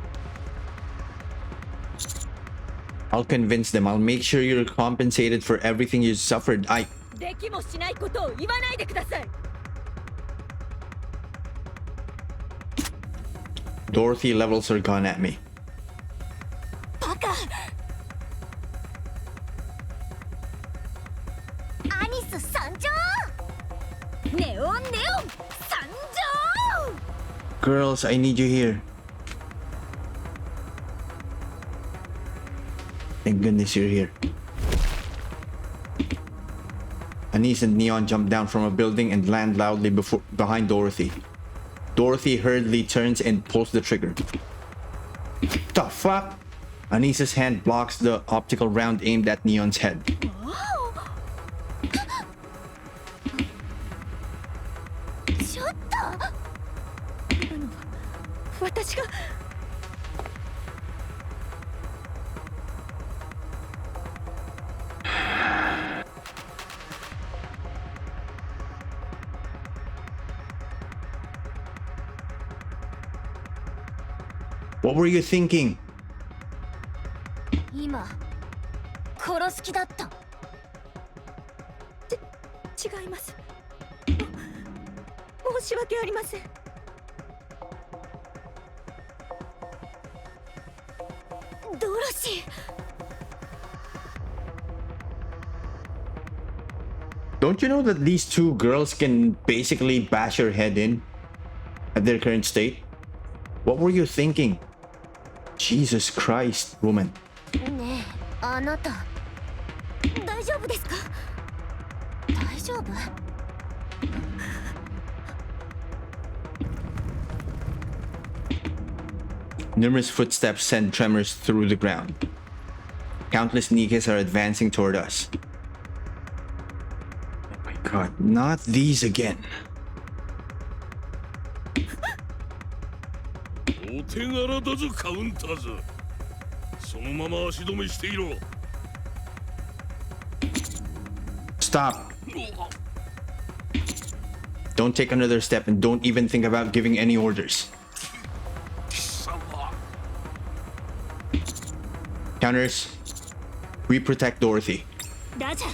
I'll convince them. I'll make sure you're compensated for everything you suffered. できもしないことを言わないでください。 Dorothy levels her gun at me. バカ。アニス参上。ネオン参上。 Girls, I need you here. Thank goodness you're here. Anise and Neon jump down from a building and land loudly behind Dorothy. Dorothy hurriedly turns and pulls the trigger. The fuck? Anise's hand blocks the optical round aimed at Neon's head. ちょっと。私が。 What were you thinking? 今殺す気だった。違います。申し訳ありません。ドロシー。 Don't you know that these two girls can basically bash your head in at their current state? What were you thinking? Jesus Christ, woman. ねえ、あなた大丈夫ですか？丈夫？ Numerous footsteps send tremors through the ground. Countless NIKKEs are advancing toward us. Oh my god, not these again. お手柄だぞカウンターズ。そのまま足止めしていろ。 Stop. Don't take another step and don't even think about giving any orders. Counters. We protect Dorothy. ラジャ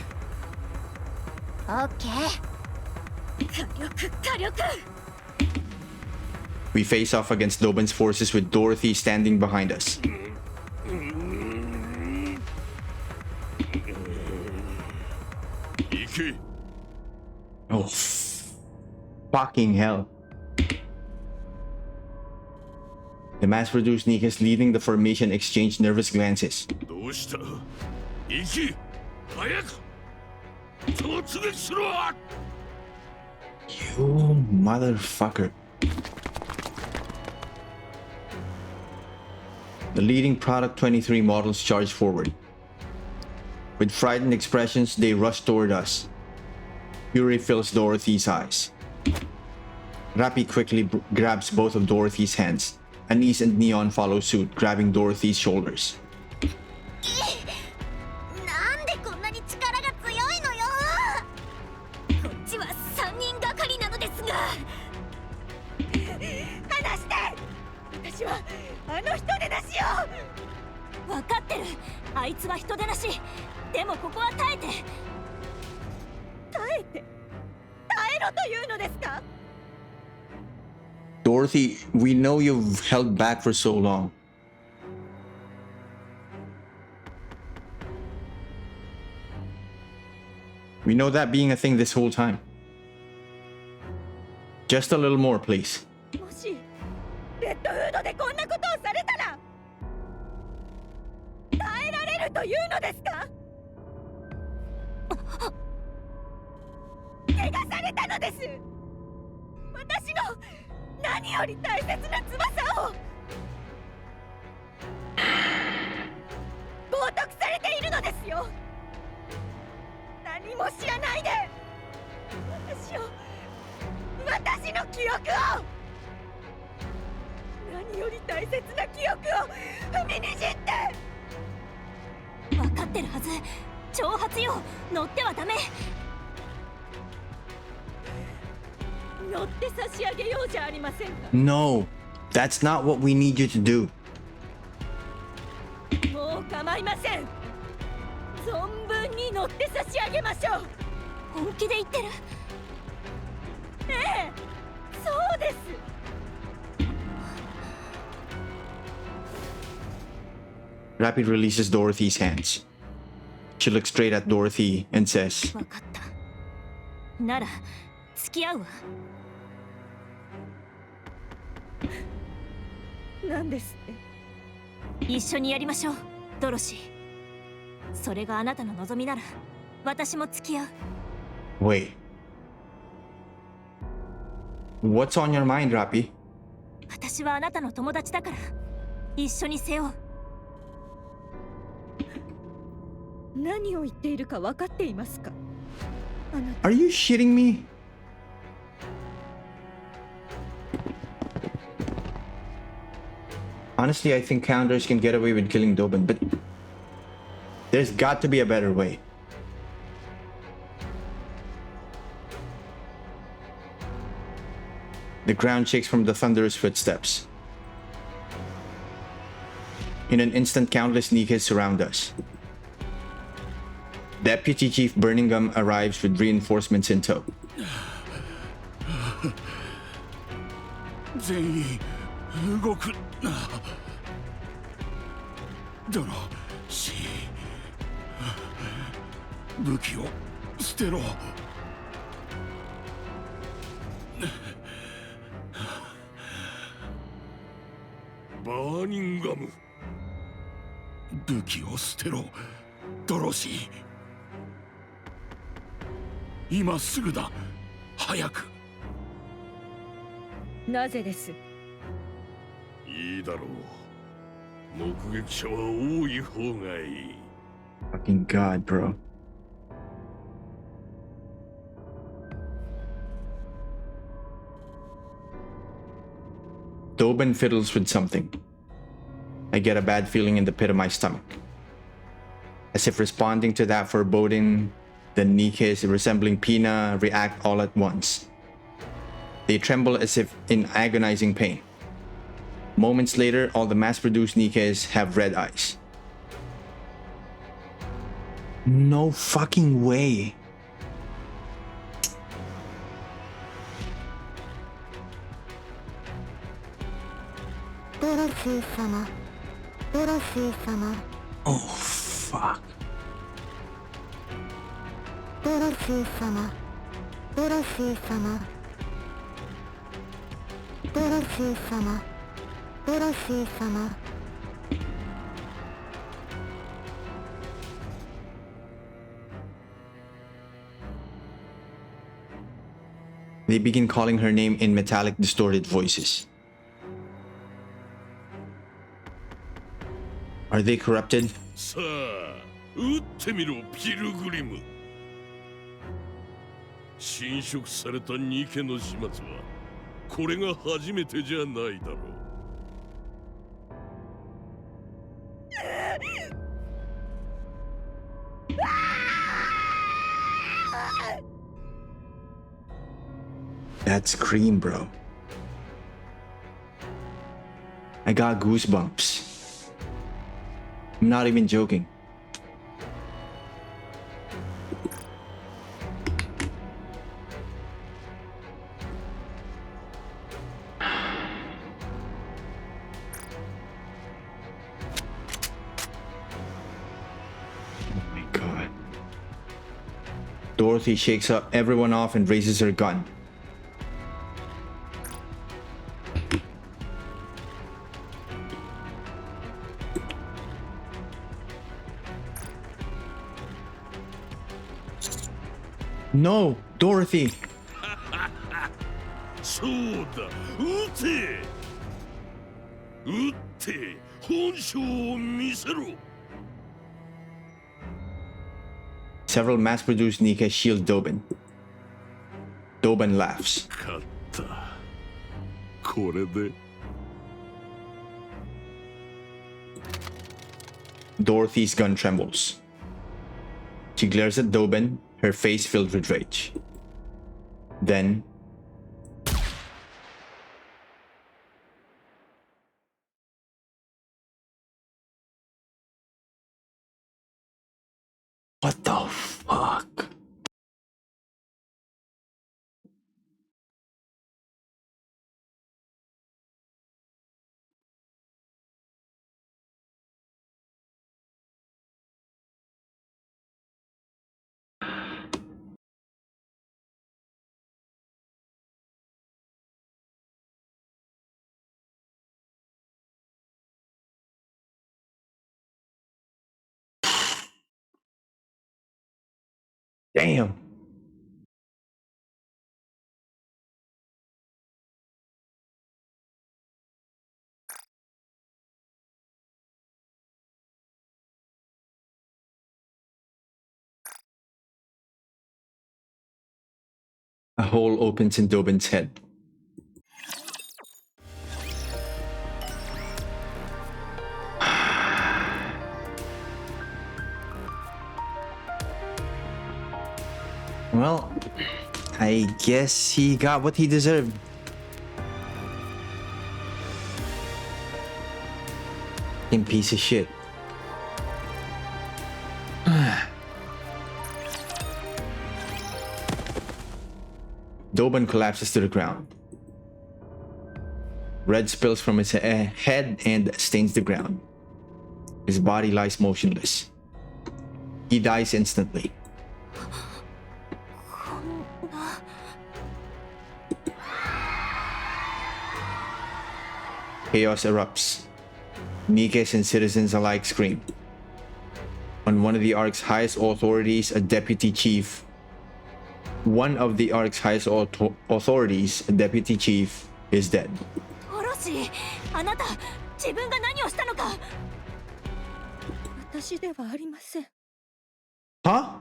ー。オッケー。火力火力。 We face off against Doben's forces with Dorothy standing behind us. Oh, fucking hell. The mass-produced NIKKEs leading the formation exchange nervous glances. どうした？行き！早く！突撃しろ！ You motherfucker. The leading Product 23 models charge forward. With frightened expressions, they rush toward us. Fury fills Dorothy's eyes. Rappy quickly grabs both of Dorothy's hands. Anise and Neon follow suit, grabbing Dorothy's shoulders. なんでこんなに力が強いのよ。こっちは3人がかりなのですが。離して。私はあの人でなしよ。分かってる。あいつは人でなし。でもここは耐えて。耐えろというのですか。 Dorothy, we know you've held back for so long. We know that being a thing this whole time. Just a little more, please. もしレッドフードでこんなことをされたら耐えられるというのですか。怪我されたのです。私の何より大切な翼を冒涜されているのですよ。何も知らないで私の記憶を、何より大切な記憶を踏みにじって。分かってるはず。挑発よ。乗ってはダメ。乗って差し上げようじゃありませんか。 No, that's not what we need you to do. もう構いません。存分に乗って差し上げましょう。本気で言ってる。ええ、そうです。 Rapid releases Dorothy's hands. She looks straight at Dorothy and says, 分かった。なら付き合うわ。何ですって。一緒にやりましょう、ドロシー。それがあなたの望みなら私も付き合う。 Wait. What's on your mind, Rappy? 私はあなたの友達だから一緒に背負う。何を言っているか分かっていますか。 Are you shitting me? Honestly, I think counters can get away with killing Doben, but there's got to be a better way. The ground shakes from the thunderous footsteps. In an instant, countless NIKKEs surround us. Deputy Chief Birmingham arrives with reinforcements in tow. 全員動くな。ドロシー、武器を捨てろ。バーニンガム、武器を捨てろ、ドロシー。今すぐだ。早く。なぜです？いいだろう。目撃者は多い方がいい。 Fucking god, bro. Dobin fiddles with something. I get a bad feeling in the pit of my stomach. As if responding to that foreboding, the NIKKEs resembling Pina react all at once. They tremble as if in agonizing pain. Moments later, all the mass-produced NIKKEs have red eyes. No fucking way. Oh, fuck. They begin calling her name in metallic, distorted voices. Are they corrupted? さあ、撃ってみろ、ピルグリム。侵食されたニケの始末は、これが初めてじゃないだろう。That scream, bro. I got goosebumps. I'm not even joking. Oh my god. Dorothy shakes up everyone off and raises her gun. No, Dorothy! そうだ、撃て！撃って本性を見せろ！ Several mass-produced NIKKE shield Dobin. Dobin laughs. 勝った。これで Dorothy's gun trembles. She glares at Dobin, her face filled with rage. Then... What the fuck? Damn. A hole opens in Dobin's head. Well, I guess he got what he deserved. Fucking piece of shit. Dobin collapses to the ground. Red spills from his head and stains the ground. His body lies motionless. He dies instantly. Chaos erupts. NIKKEs and citizens alike scream. On one of the Ark's highest authorities, a deputy chief, One of the Ark's highest authorities, Deputy Chief, is dead. オロシ、あなた自分が何をしたのか。私ではありません。 Huh?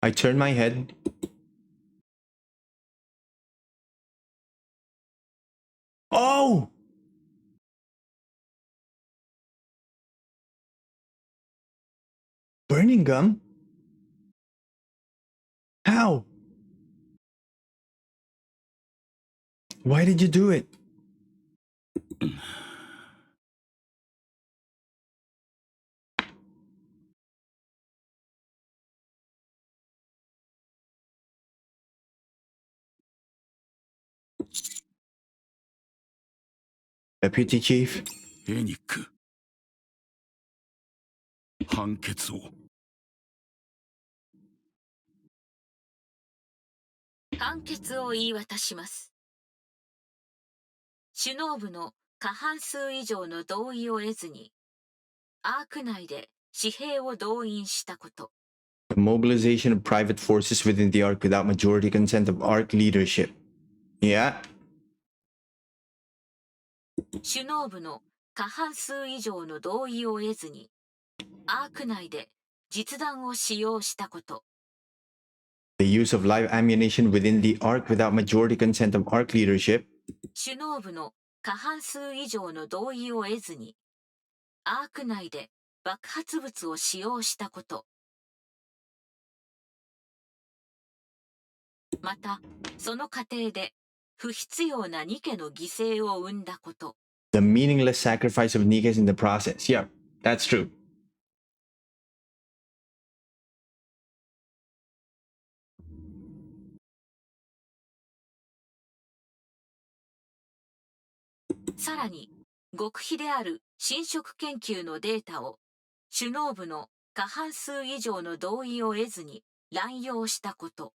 I turn my head. Oh! Burning gum? How? Why did you do it? Deputy Chief? エニック、判決を。判決を言い渡します。首脳部の過半数以上の同意を得ずに、アーク内で私兵を動員したこと。The mobilization of private forces within the Ark without majority consent of Ark leadership. Yeah. 首脳部の過半数以上の同意を得ずに、アーク内で実弾を使用したこと。The use of live ammunition within the Ark without majority consent of Ark leadership. 首脳部の過半数以上の同意を得ずに、アーク内で爆発物を使用したこと。また、その過程で不必要なニケの犠牲を生んだこと。The meaningless sacrifice of Nikes in the process. Yeah, that's true. さらに、極秘である侵食研究のデータを首脳部の過半数以上の同意を得ずに乱用したこと。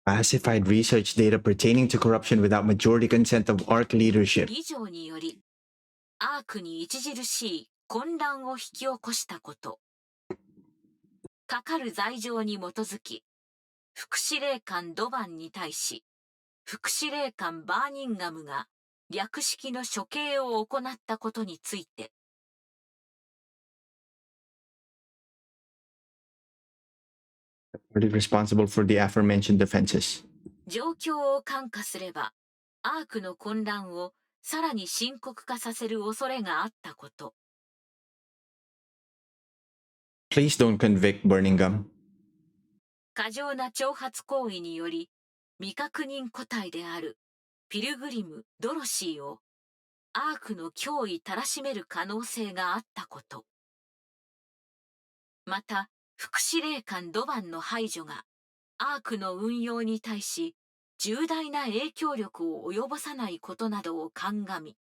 Classified research data pertaining to corruption without majority consent of ARC leadership. 以上により、アークに著しい混乱を引き起こしたこと。かかる罪状に基づき、副司令官ドバンに対し、副司令官バーニンガムが略式の処刑を行ったことについて。Responsible for the aforementioned offenses. 状況を看過すれば、アークの混乱をさらに深刻化させる恐れがあったこと。Please don't convict Burning Gum. 過剰な挑発行為により、未確認個体であるピルグリム・ドロシーをアークの脅威たらしめる可能性があったこと。また、副司令官ドバンの排除がアークの運用に対し重大な影響力を及ぼさないことなどを鑑み、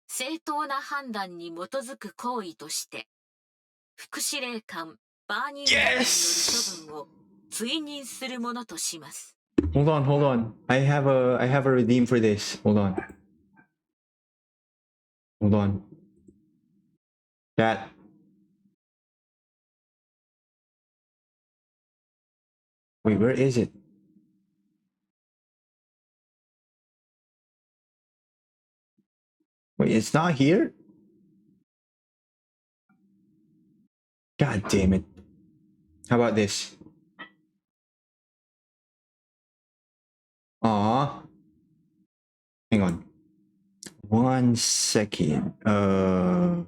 正当な判断に基づく行為として副司令官バーニンガムによる処分を追認するものとします。Hold on. I have a redeem for this. Hold on. Chat. Wait, where is it? Wait, it's not here? God damn it. How about this? Aw. Hang on. 1 second. Hold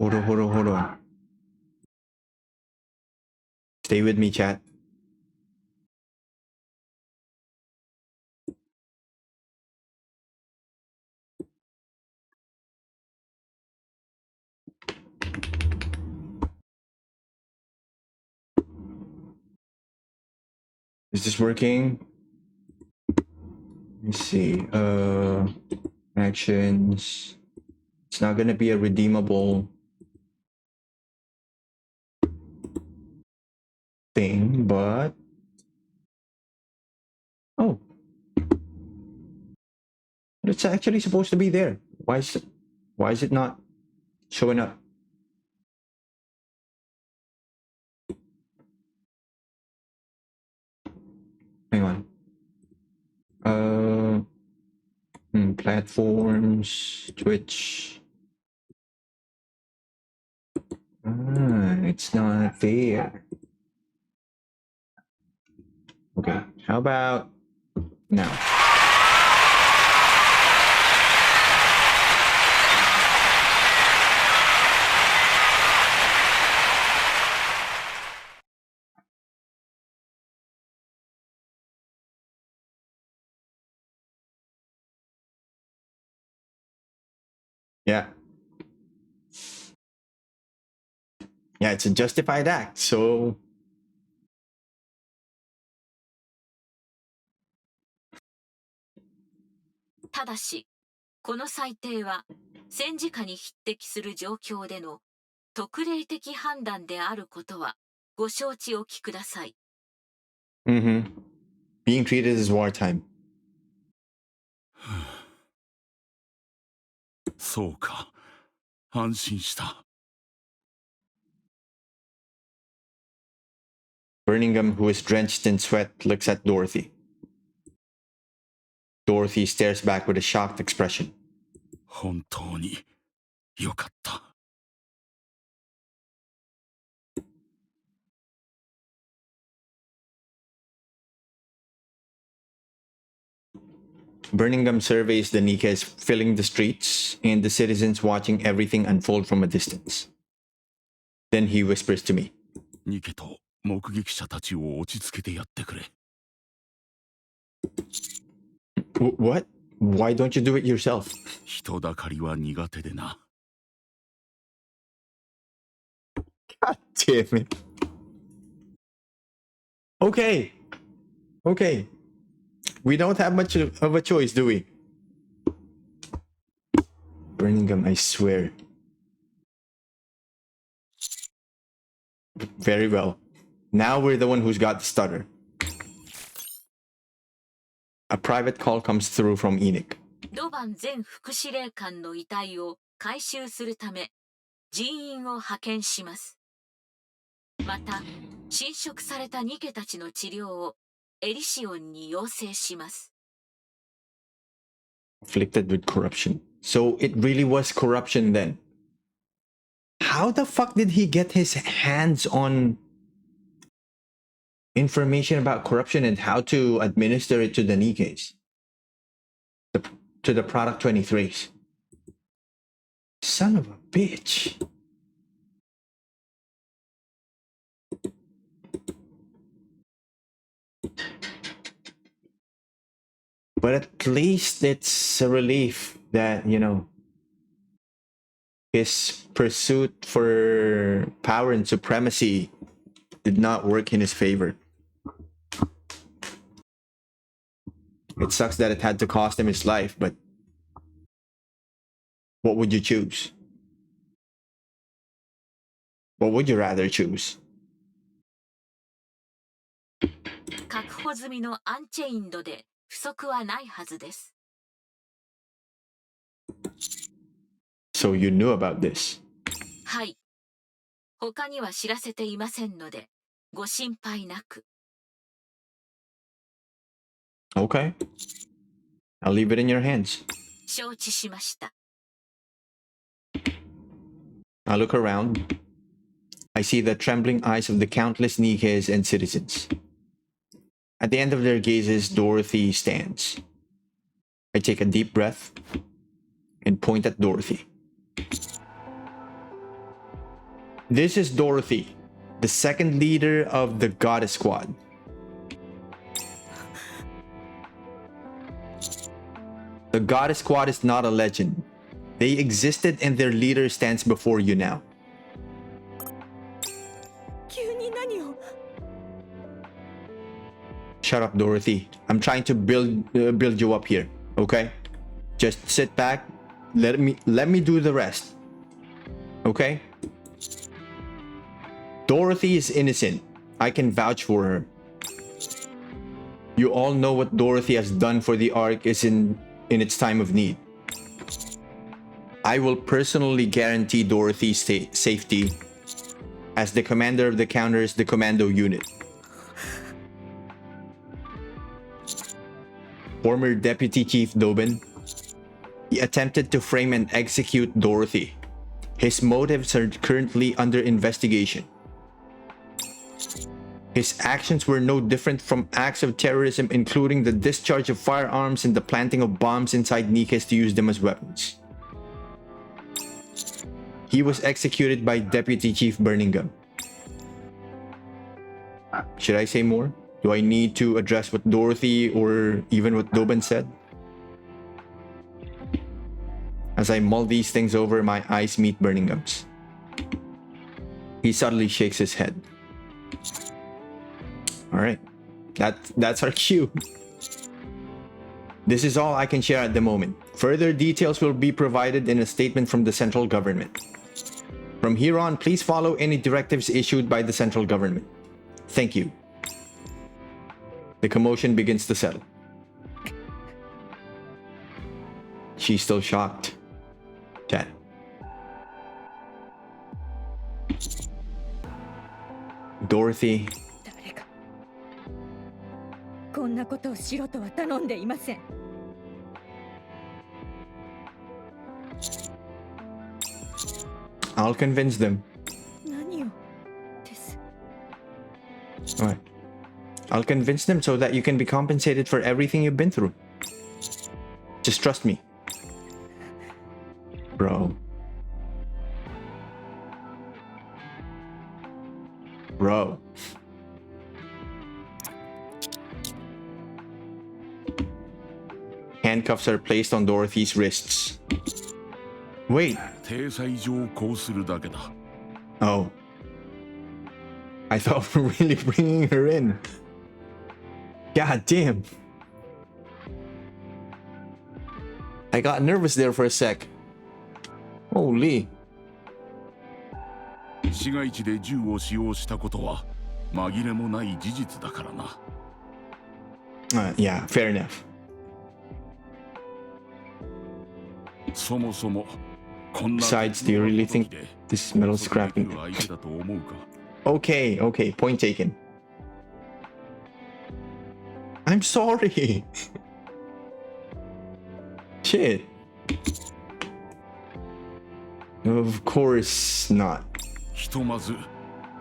on. Stay with me, chat. Is this working? Let's see. Actions. It's not gonna be a redeemable thing, but oh, it's actually supposed to be there. Why is it not showing up? Hang on. Platforms, Twitch. It's not there. Okay, how about now? Yeah. Yeah, it's a justified act, so...ただし、この裁定は戦時下に匹敵する状況での特例的判断であることはご承知おきください。Being treated as wartime. そうか。安心した。Birmingham, who is drenched in sweat, looks at Dorothy. Dorothy stares back with a shocked expression. 本当によかった。Birmingham surveys the NIKKEs filling the streets and the citizens watching everything unfold from a distance. Then he whispers to me. ニケと目撃者たちを落ち着けてやってくれ。What? Why don't you do it yourself? 人だかりは苦手でな。God damn it. Okay. Okay. We don't have much of a choice, do we? Birmingham, I swear. Very well. Now we're the one who's got the stutter. A private call comes through from NIKKE. ドバン前副司令官の遺体を回収するため人員を派遣します。また、侵食されたニケたちの治療をエリシオンに要請します。Afflicted with corruption. So it really was corruption then. How the fuck did he get his hands on information about corruption and how to administer it to the NIKKEs? To the Product 23s. Son of a bitch. But at least it's a relief that, you know, his pursuit for power and supremacy did not work in his favor. It sucks that it had to cost him his life, but what would you choose? What would you rather choose? 確保済みのアンチェインドで不足はないはずです。So you knew about this? はい。他には知らせていませんので、ご心配なく。Okay. I'll leave it in your hands. 承知しました。I look around. I see the trembling eyes of the countless NIKKEs and citizens. At the end of their gazes, Dorothy stands. I take a deep breath and point at Dorothy. This is Dorothy, the second leader of the Goddess Squad. The Goddess Squad is not a legend. They existed and their leader stands before you now. 急に何を Shut up, Dorothy. I'm trying to build you up here, okay? Just sit back. Let me do the rest. Okay? Dorothy is innocent. I can vouch for her. You all know what Dorothy has done for the Ark is in its time of need. I will personally guarantee Dorothy's safety as the commander of the Counters, the commando unit. Former Deputy Chief Dobin, he attempted to frame and execute Dorothy. His motives are currently under investigation. His actions were no different from acts of terrorism, including the discharge of firearms and the planting of bombs inside NIKKEs to use them as weapons. He was executed by Deputy Chief Birmingham. Should I say more? Do I need to address what Dorothy or even what Dobin said? As I mull these things over, my eyes meet Birmingham's. He subtly shakes his head. Alright, that's our cue. This is all I can share at the moment. Further details will be provided in a statement from the central government. From here on, please follow any directives issued by the central government. Thank you. The commotion begins to settle. She's still shocked. Chat. Dorothy. こんなことをしろとは頼んでいません。I'll convince them. 何をです。Alright. I'll convince them so that you can be compensated for everything you've been through. Just trust me. Bro. Bro. Handcuffs are placed on Dorothy's wrists. Wait. Oh. I thought we were really bringing her in. God damn. I got nervous there for a sec. Holy. 市街地で銃を使用したことは紛れもない事実だからな。Yeah, fair enough. そもそもこんな Besides, do you really think this metal scrapping? Okay, okay, point taken. I'm sorry. Shit. Of course not. ひとまず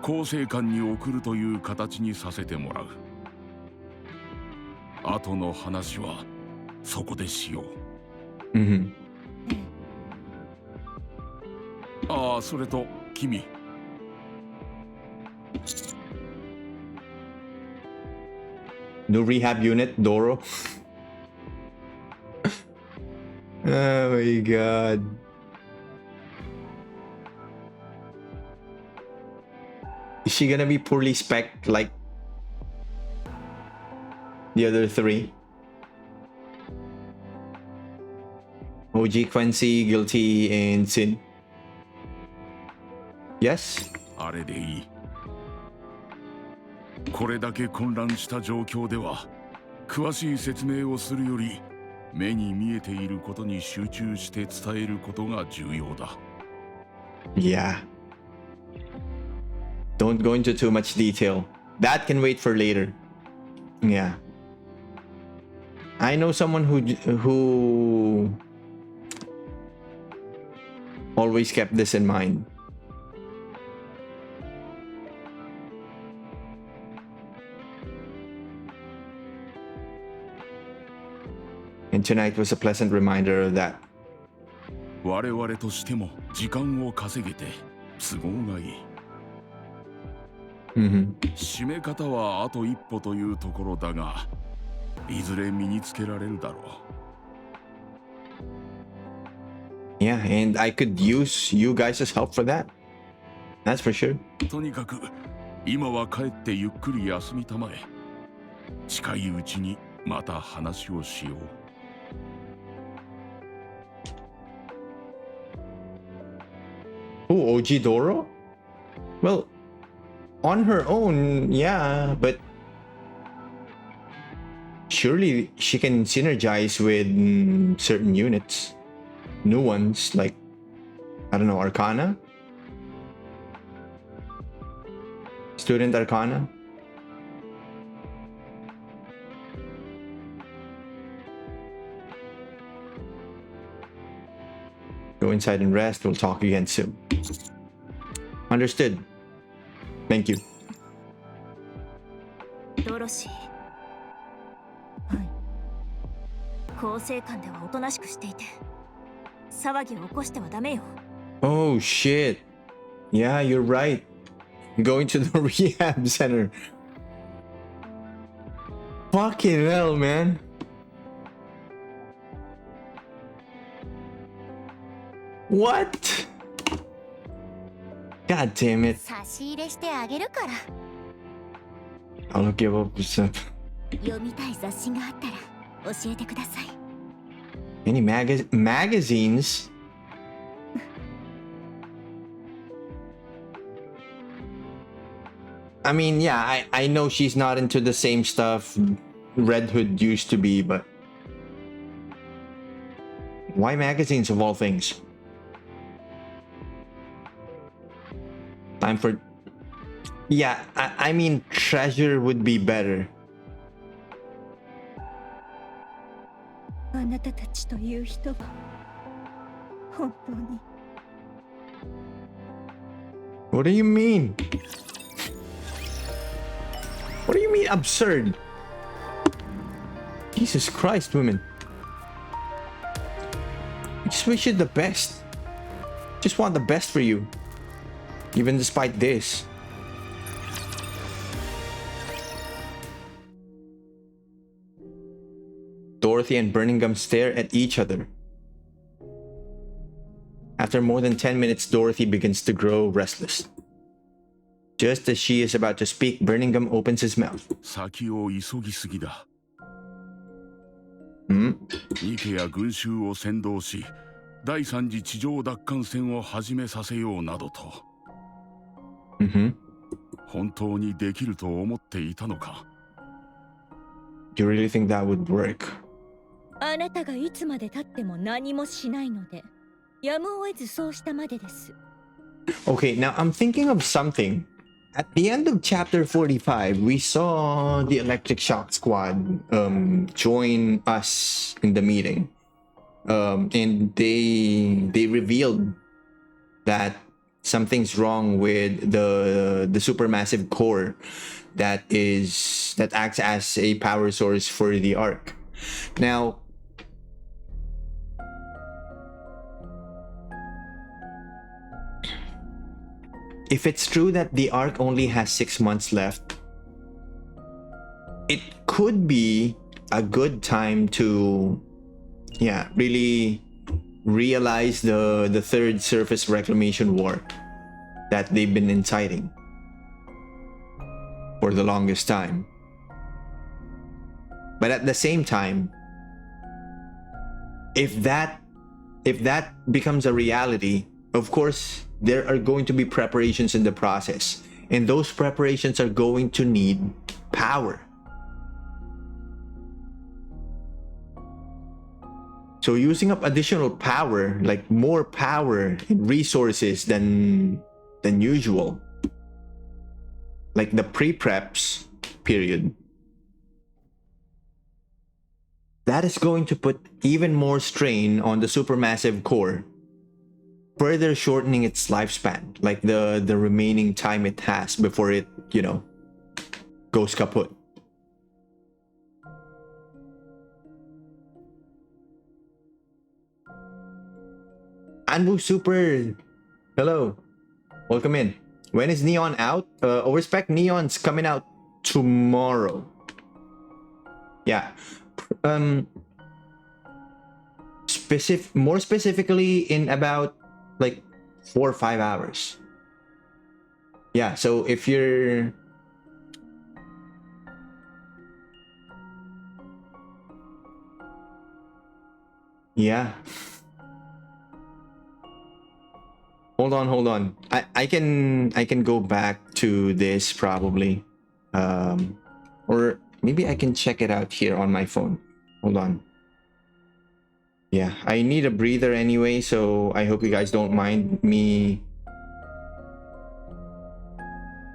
構成官に送るという形にさせてもらう。後の話はそこでしよう。ああ、それと君。New rehab unit, Doro. Oh my god. Is she gonna be poorly spec'd like the other three? OG, Quincy, Guilty, and Sin. Yes? あれでいい。これだけ混乱した状況では、詳しい説明をするより、目に見えていることに集中して伝えることが重要だ。Yeah. Don't go into too much detail. That can wait for later. Yeah. I know someone who always kept this in mind. And tonight was a pleasant reminder of that. 我々としても時間を稼げて都合がいい。締め方はあと一歩というところだが、いずれ身につけられるだろう。Yeah, and I could use you guys' help for that. That's for sure. とにかく今は帰ってゆっくり休みたまえ。近いうちにまた話をしよう。Oh, OG Doro? Well, on her own, yeah, but surely she can synergize with certain units. New ones, like I don't know, Arcana? Student Arcana? Go inside and rest. We'll talk again soon. Understood. Thank you. ドロシー。はい。構成官ではおとなしくしていて、騒ぎを起こしてはダメよ。Oh shit. Yeah, you're right. Going to the rehab center. Fucking hell, man. What? God damn it. 差し入れしてあげるから。 I'll give up this up. 読みたい雑誌があったら教えてください。 Any magazines? I mean, yeah, I know she's not into the same stuff Red Hood used to be, but why magazines of all things? Time for... Yeah, I mean, Treasure would be better. あなたたちという人は本当に。What do you mean? What do you mean absurd? Jesus Christ, women. I just wish you the best. Just want the best for you. Even despite this. Dorothy and Birmingham stare at each other. After more than 10 minutes, Dorothy begins to grow restless. Just as she is about to speak, Birmingham opens his mouth. 先を急ぎすぎだ。Hmm? ニケや群衆を先導し、第三次地上奪還戦を始めさせようなどと。Mm-hmm. 本当にできると思っていたのか。Do you really think that would work? あなたがいつまで経っても何もしないので、やむを得ずそうしたまでです。 Okay, now I'm thinking of something. At the end of chapter 45, we saw the Electric Shock Squad join us in the meeting. And they revealed that something's wrong with the supermassive core that acts as a power source for the Ark. Now, if it's true that the Ark only has 6 months left, it could be a good time to, yeah, really realize the third surface reclamation war that they've been inciting for the longest time. But at the same time, if that becomes a reality, of course, there are going to be preparations in the process. And those preparations are going to need power. So using up additional power, like more power and resources than usual, like the pre-preps period, that is going to put even more strain on the supermassive core, further shortening its lifespan, like the remaining time it has before it, you know, goes kaput. Anbu Super, hello, welcome in. When is Neon out? Overspec Neon's coming out tomorrow. Yeah. More specifically in about like 4 or 5 hours. Yeah, so if you're yeah. Hold on. I can go back to this probably. Or maybe I can check it out here on my phone. Hold on. Yeah, I need a breather anyway, so I hope you guys don't mind me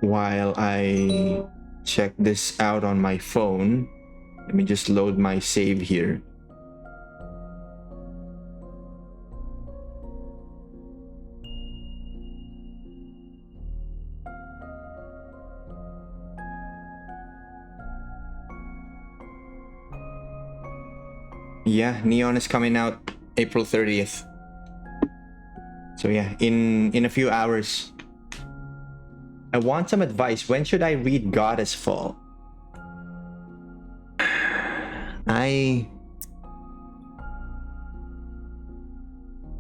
while I check this out on my phone. Let me just load my save here. Yeah, Neon is coming out April 30th. So yeah, in a few hours. I want some advice. When should I read Goddess Fall?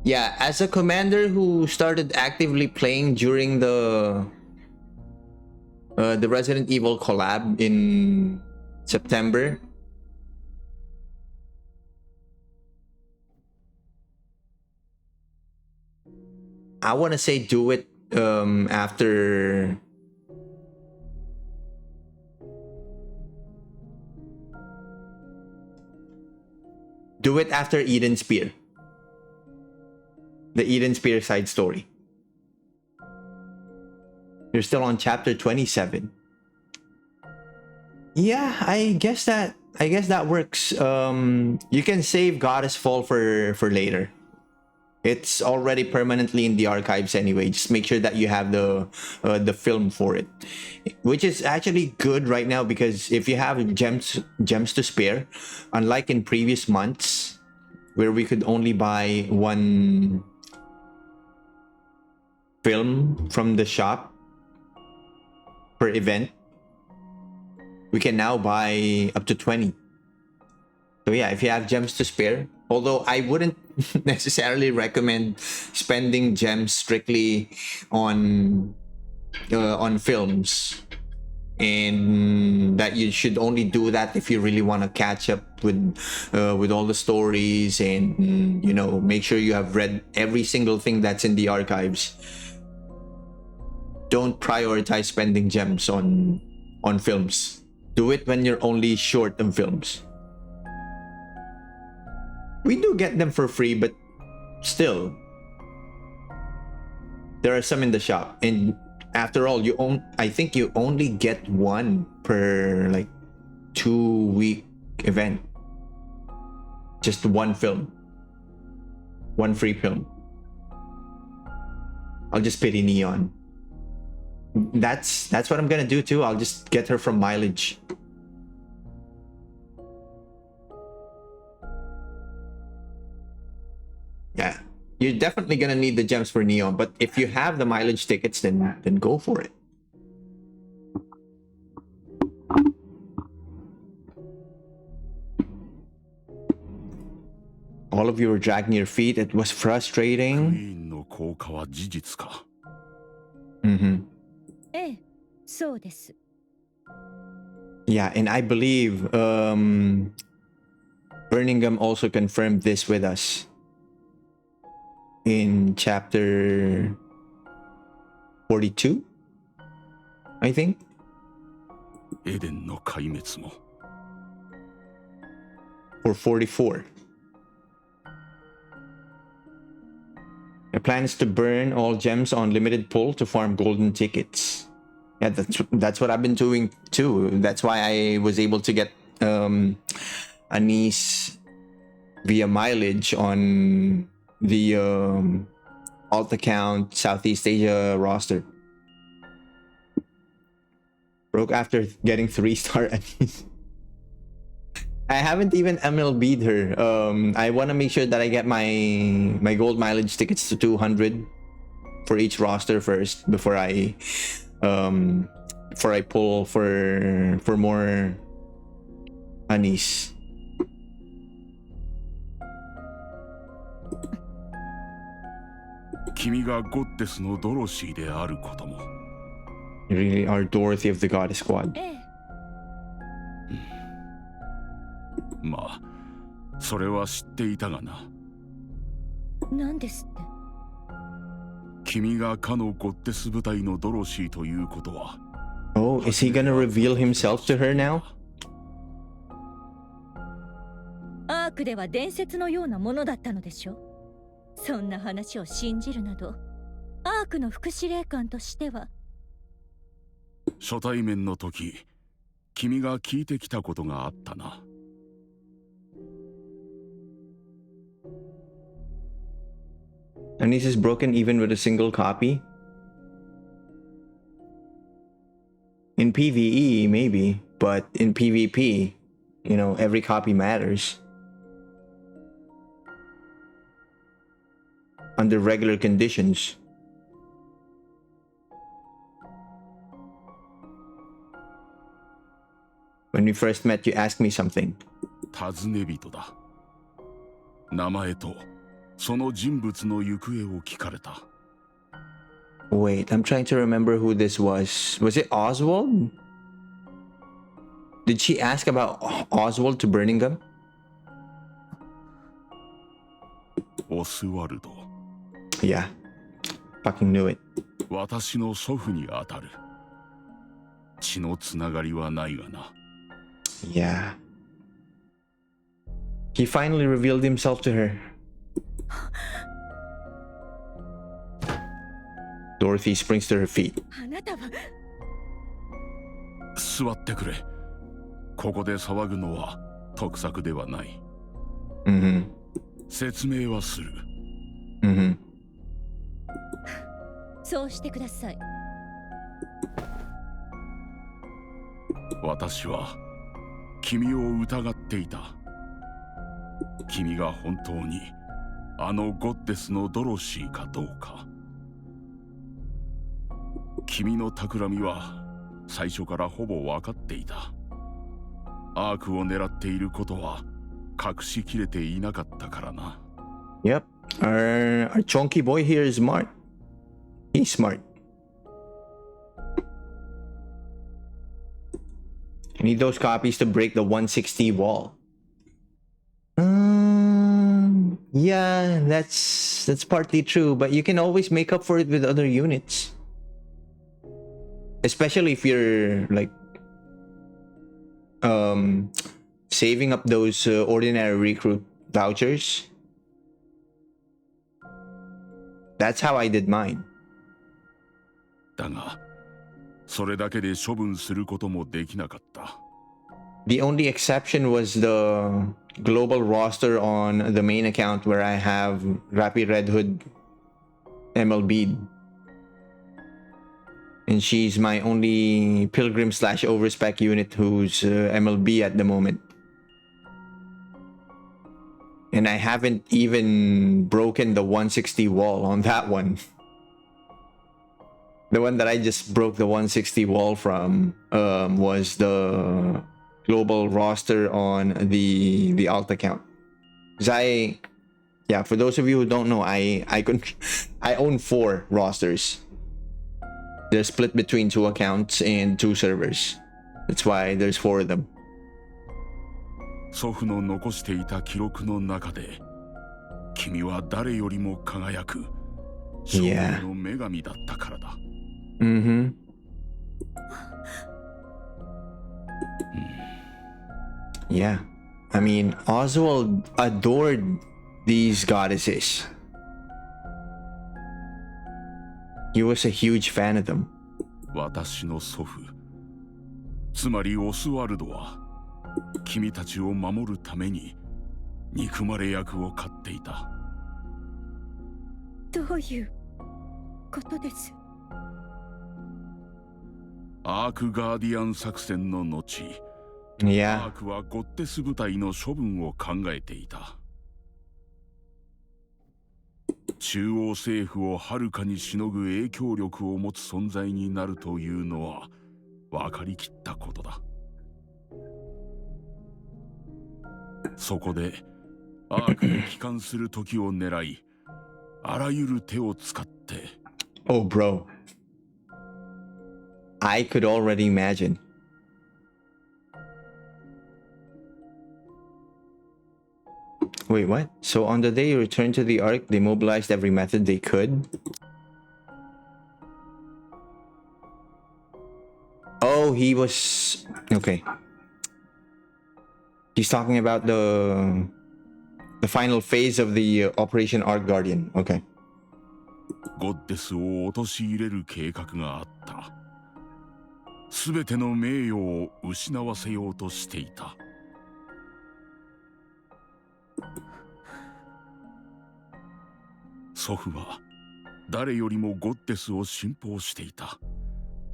Yeah, as a commander who started actively playing during the Resident Evil collab in September, I want to say do it after Eden Spear. The Eden Spear side story. You're still on chapter 27. Yeah, I guess that works. You can save Goddess Fall for later. It's already permanently in the archives anyway. Just make sure that you have the film for it, which is actually good right now, because if you have gems to spare, unlike in previous months where we could only buy one film from the shop per event, we can now buy up to 20. So yeah, if you have gems to spare, although I wouldn't necessarily recommend spending gems strictly on films, and that you should only do that if you really want to catch up with all the stories, and you know, make sure you have read every single thing that's in the archives. Don't prioritize spending gems on films. Do it when you're only short of films. We do get them for free, but still, there are some in the shop, and after all, I think you only get one per like 2-week event. Just one film, one free film. I'll just pity Neon. That's what I'm gonna do too. I'll just get her from mileage. Yeah, you're definitely gonna need the gems for Neon, but if you have the mileage tickets, then go for it. All of you were dragging your feet. It was frustrating. Mm-hmm. Yeah, and I believe Birmingham also confirmed this with us in chapter 42, I think. Or 44. The plan is to burn all gems on limited pull to farm golden tickets. Yeah, that's what I've been doing too. That's why I was able to get Anise via mileage on the alt account Southeast Asia roster. Broke after getting 3-star Anise. I haven't even MLB'd her. I want to make sure that I get my gold mileage tickets to 200 for each roster first before I pull for more Anise. You really are Dorothy of the Goddess Squad. まあ、それは知っていたがな。何ですって？君がかのゴッテス部隊のドロシーということは。Oh, is he gonna reveal himself to her now? アー国では伝説のようなものだったのでしょ。そんな話を信じるなど、アークの副司令官としては。初対面の時、君が聞いてきたことがあったな。And this is broken even with a single copy? In PvE, maybe, but in PvP, you know, every copy matters. Under regular conditions. When we first met, you asked me something. 尋ね人だ。名前とその人物の行方を聞かれた。Wait, I'm trying to remember who this was. Was it Oswald? Did she ask about Oswald to Birmingham? オスワルド。Yeah. Fucking knew it. 私の祖父にあたる。血のつながりはないがな。Yeah. He finally revealed himself to her. Dorothy springs to her feet. あなたは。座ってくれ。ここで騒ぐのは得策ではない。Mm-hmm. 説明はする。Mm-hmm. そうしてください。私は君を疑っていた。君が本当にあのゴッデスのドロシーかどうか。君の企みは最初からほぼ分かっていた。アークを狙っていることは隠しきれていなかったからな。Yep. Our chunky boy here is smart. He's smart. I need those copies to break the 160 wall. Yeah, that's partly true, but you can always make up for it with other units. Especially if you're like saving up those ordinary recruit vouchers. That's how I did mine. だが、それだけで処分することもできなかった。The only exception was the global roster on the main account where I have Rapid Red Hood MLB. And she's my only Pilgrim / Overspec unit who's MLB at the moment. And I haven't even broken the 160 wall on that one. The one that I just broke the 160 wall from was the global roster on the alt account. Yeah, for those of you who don't know, I own 4 rosters. They're split between 2 accounts and 2 servers. That's why there's 4 of them. 祖父の残していた記録の中で、君は誰よりも輝く勝利の女神だったからだ。Mm-hmm. Yeah. I mean, Oswald adored these goddesses. He was a huge fan of them. 私の祖父、つまりオスワルドは、君たちを守るために憎まれ役を買っていた。どういうことです？アークガーディアン作戦の後、Yeah. アークはゴッテス部隊の処分を考えていた。中央政府をはるかにしのぐ影響力を持つ存在になるというのは分かりきったことだ。そこでアークに帰還する時を狙い、あらゆる手を使って。Oh, bro. I could already imagine. Wait, what? So on the day you returned to the Ark, they mobilized every method they could? Oh, he was... Okay. He's talking about the The final phase of the Operation Ark Guardian. Okay. ゴッデスを陥れる計画があった。すべての名誉を失わせようとしていた。祖父は誰よりもゴッデスを信奉していた。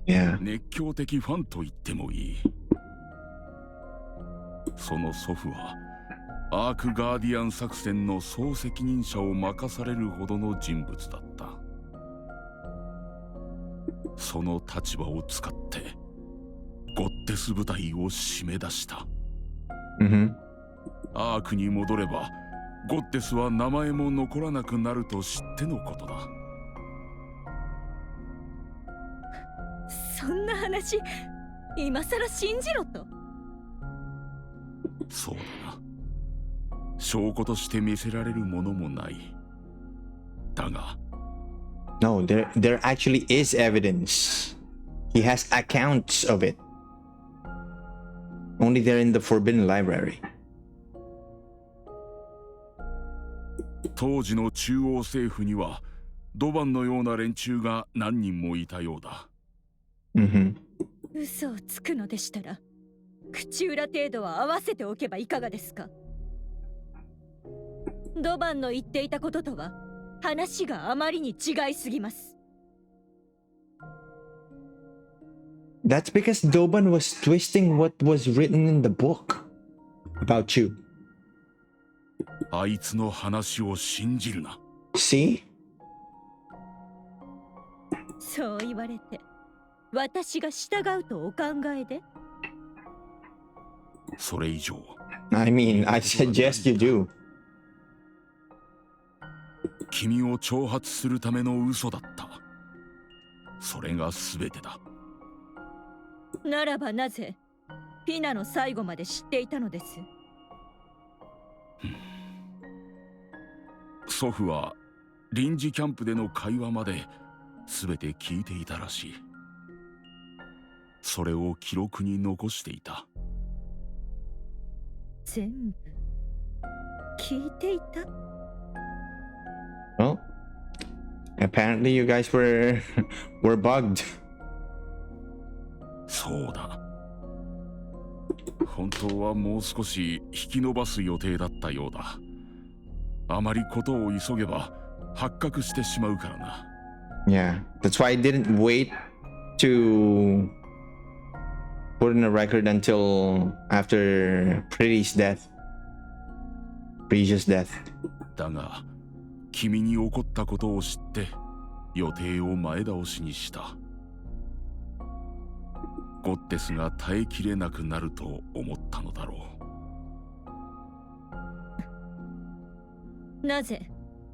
Yeah. 熱狂的ファンと言ってもいい。その祖父はアークガーディアン作戦の総責任者を任されるほどの人物だった。その立場を使ってゴッデス部隊を締め出した。アークに戻ればゴッデスは名前も残らなくなると知ってのことだ。そんな話今さら信じろと。そうだな。証拠として見せられるものもない。だが No, there actually is evidence. He has accounts of it. Only they're in the Forbidden Library. 当時の中央政府にはドバンのような連中が何人もいたようだ。嘘をつくのでしたら口裏程度は合わせておけばいかがですか。ドバンの言っていたこととは話があまりに違いすぎます。That's because Doban was twisting what was written in the book about you. あいつの話を信じるな。See? そう言われて私が従うとお考えで。それ以上 I mean, I suggest you do. 君を挑発するための嘘だった。それが全てだ。ならばなぜピナの最後まで知っていたのです。祖父は臨時キャンプでの会話まで全て聞いていたらしい。それを記録に残していた。全部聞いていた。Well, apparently you guys were bugged. そうだ。本当はもう少し引き延ばす予定だったようだ。あまりことを急げば発覚してしまうからな。Yeah, that's why I didn't wait to put in a record until after Pretty's death. Previous death. だが、君に起こったことを知って予定を前倒しにした。ゴッテスが耐えきれなくなると思ったのだろう。なぜ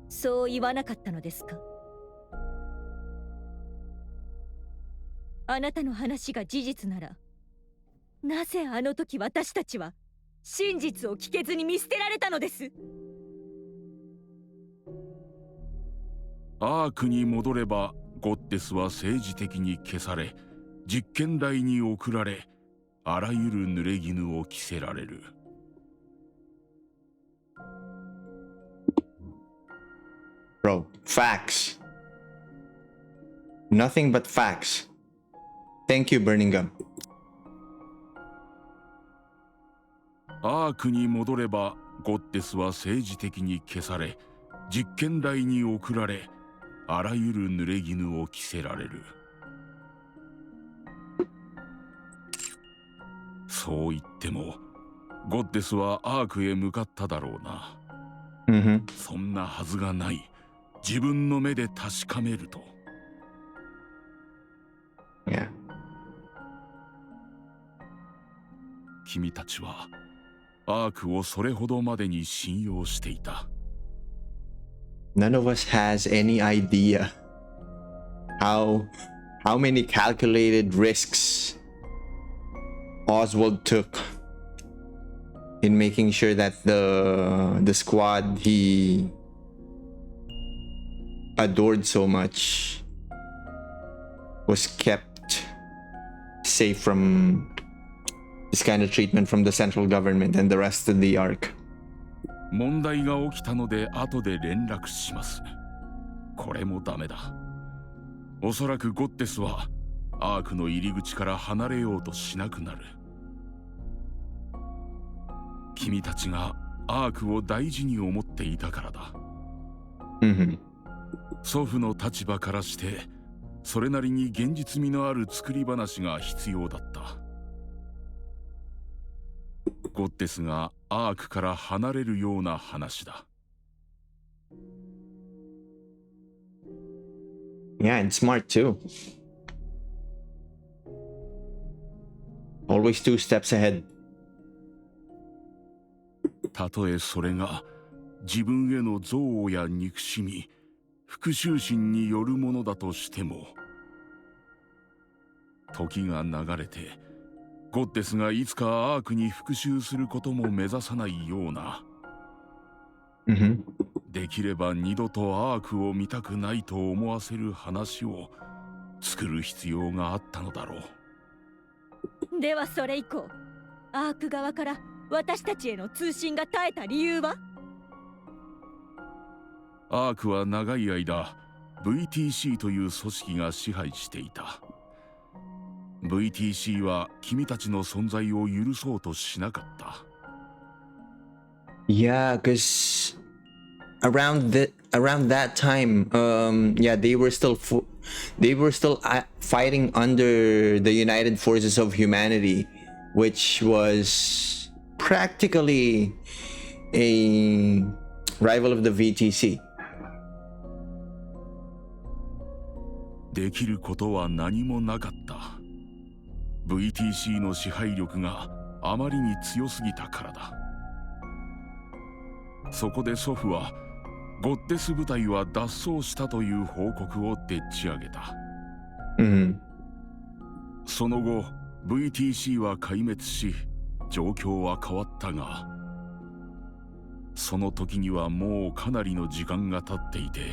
そう言わなかったのですか。あなたの話が事実なら、なぜあの時私たちは真実を聞けずに見捨てられたのです。アークに戻ればゴッテスは政治的に消され、実験台に送られ、あらゆる濡れ衣を着せられる。Bro, facts. Nothing but facts. Thank you, Burning Gum. アークに戻ればゴッテスは政治的に消され、実験台に送られ、あらゆる濡れ衣を着せられる。そう言ってもゴッテスはアークへ向かっただろうな。そんなはずがない。自分の目で確かめると。Yeah. 君たちはアークをそれほどまでに信用していた。None of us has any idea how many calculated risks Oswald took in making sure that the squad he adored so much was kept safe from this kind of treatment from the central government and the rest of the Ark. 問題が起きたので後で連絡します。これもダメだ。おそらくゴッテスはアークの入り口から離れようとしなくなる。君たちがアークを大事に思っていたからだ。祖父の立場からしてそれなりに現実味のある作り話が必要だった。ゴッテスがアークから離れるような話だ。Yeah, and smart too. Always 2 steps ahead. たとえそれが自分への憎悪や憎しみ、復讐心によるものだとしても、時が流れてゴッテスがいつかアークに復讐することも目指さないような、できれば二度とアークを見たくないと思わせる話を作る必要があったのだろう。ではそれ以降、アーク側から私たちへの通信が絶えた理由は？アークは長い間 VTC という組織が支配していた。VTC は君たちの存在を許そうとしなかった。Yeah, because around that time, yeah, they were still fighting under the United Forces of Humanity, which was practically a rival of the VTC. できることは何もなかった。VTC の支配力があまりに強すぎたからだ。そこで祖父はゴッテス部隊は脱走したという報告をでっち上げた。その後 VTC は壊滅し状況は変わったが、その時にはもうかなりの時間が経っていて、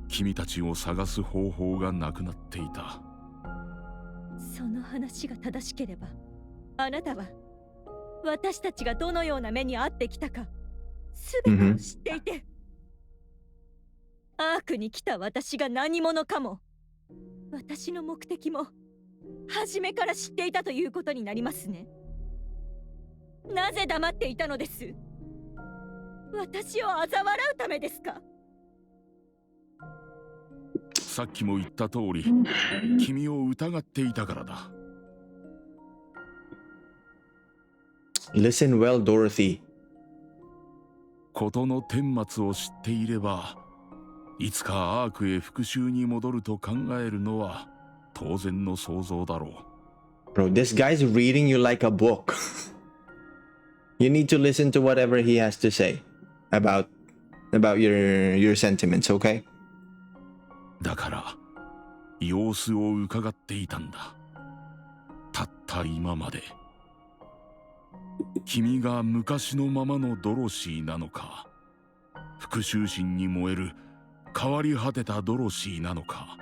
君たちを探す方法がなくなっていた。その話が正しければ、あなたは私たちがどのような目に遭ってきたか全てを知っていて、アークに来た私が何者かも私の目的も初めから知っていたということになりますね。なぜ黙っていたのです？私を嘲笑うためですか？さっきも言った通り、君を疑っていたからだ。Listen well, Dorothy. 事の顛末を知っていれば、いつかアークへ復讐に戻ると考えるのは当然の想像だろう。Bro, this guy's reading you like a book. You need to listen to whatever he has to say about your sentiments, okay? だから様子を伺っていたんだ。たった今まで。君が昔のままのドロシーなのか、復讐心に燃える変わり果てたドロシーなのか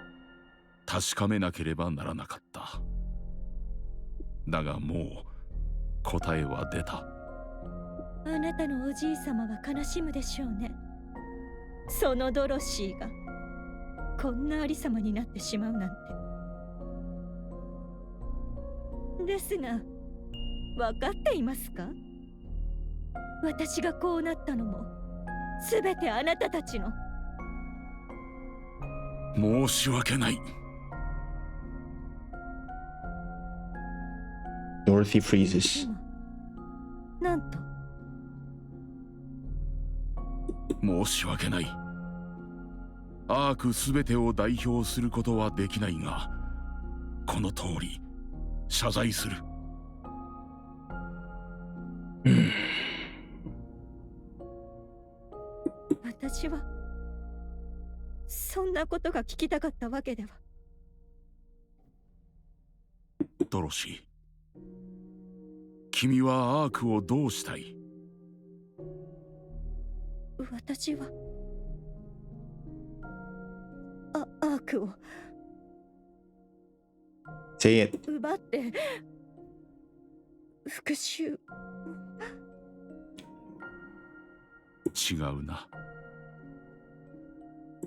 確かめなければならなかった。だがもう答えは出た。あなたのおじい様は悲しむでしょうね。そのドロシーがこんなありさまになってしまうなんて。ですが分かっていますか？私がこうなったのもすべてあなたたちの。申し訳ない。Dorothy freezes. なんと。申し訳ない。アークすべてを代表することはできないが、この通り謝罪する。私はそんなことが聞きたかったわけでは。ドロシー、君はアークをどうしたい？私はアークを Say it. 奪って復讐。違うな。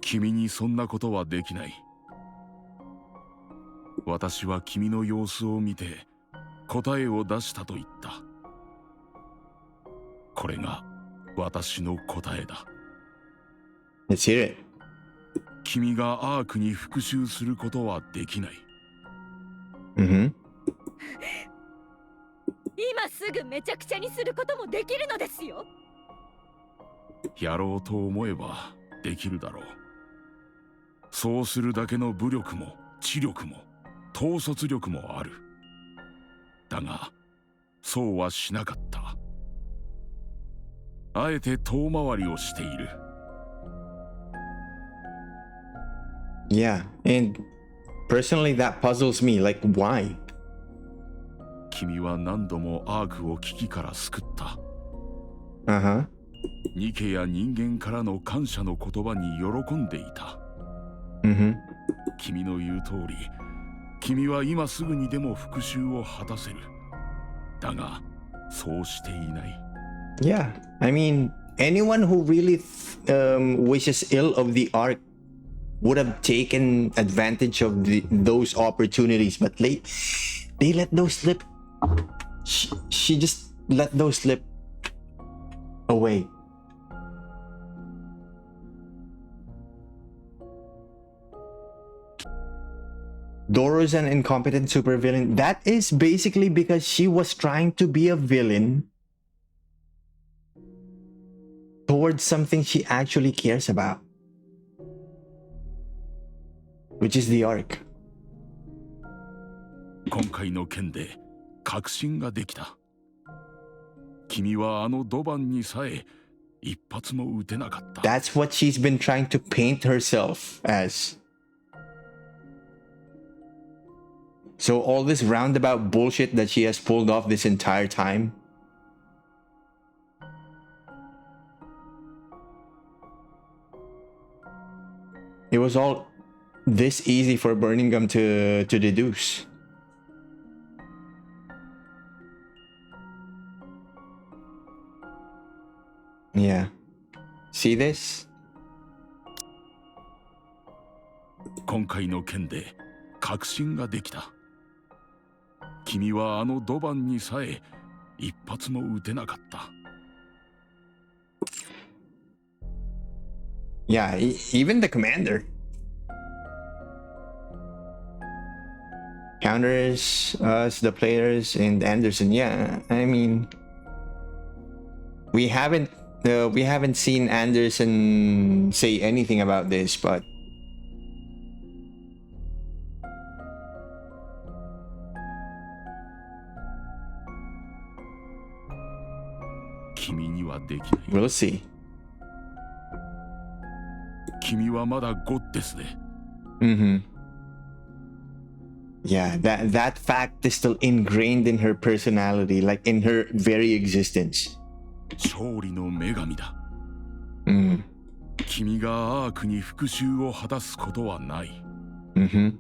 君にそんなことはできない。私は君の様子を見て答えを出したと言った。これが私の答えだ。Let's hear it. 君がアークに復讐することはできない。Mm-hmm. 今すぐめちゃくちゃにすることもできるのですよ。やろうと思えばできるだろう。そうするだけの武力も知力も統率力もある。だがそうはしなかった。あえて遠回りをしている。Yeah, and personally that puzzles me. Like, why? 君は何度もアークを危機から救った。Uh-huh. ニケや人間からの感謝の言葉に喜んでいた。Mm-hmm. 君の言う通り、君は今すぐにでも復讐を果たせる。だが、そうしていない。Yeah, I mean, anyone who really wishes ill of the arc would have taken advantage of those opportunities, but they let those slip. She just let those slip away. Doro's an incompetent supervillain. That is basically because she was trying to be a villain towards something she actually cares about, which is the arc. 今回の件で確信ができた。君はあのドバンにさえ一発も撃てなかった。That's what she's been trying to paint herself as. So all this roundabout bullshit that she has pulled off this entire time, it was all this easy for Birmingham to deduce. Yeah. See this? 今回の件で確信ができた。君はあのドバンにさえ一発も撃てなかった。Yeah, even the commander counters us, the players, and Anderson. Yeah, I mean, we haven't seen Anderson say anything about this, but we'll see. 君はまだゴッデスで。Mm-hmm. Yeah, that fact is still ingrained in her personality, like in her very existence. 勝利の女神だ。Mm. 君がアークに復讐を果たすことはない。Mm-hmm.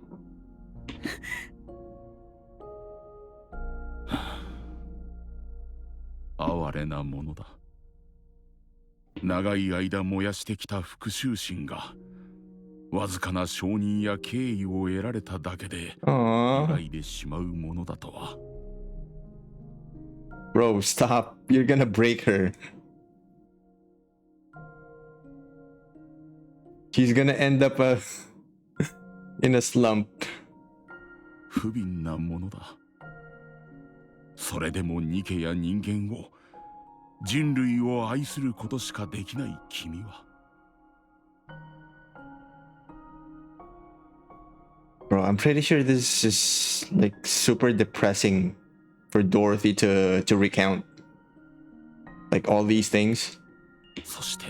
哀れなものだ。長い間燃やしてきた復讐心がわずかな承認や敬意を得られただけで揺らいでしまうものだとは。Bro, stop. You're gonna break her. She's gonna end up in a slump. 不憫なものだ。それでもニケや人間を人類を愛することしかできない君は。Bro, I'm pretty sure this is like super depressing for Dorothy to recount. Like all these things. そして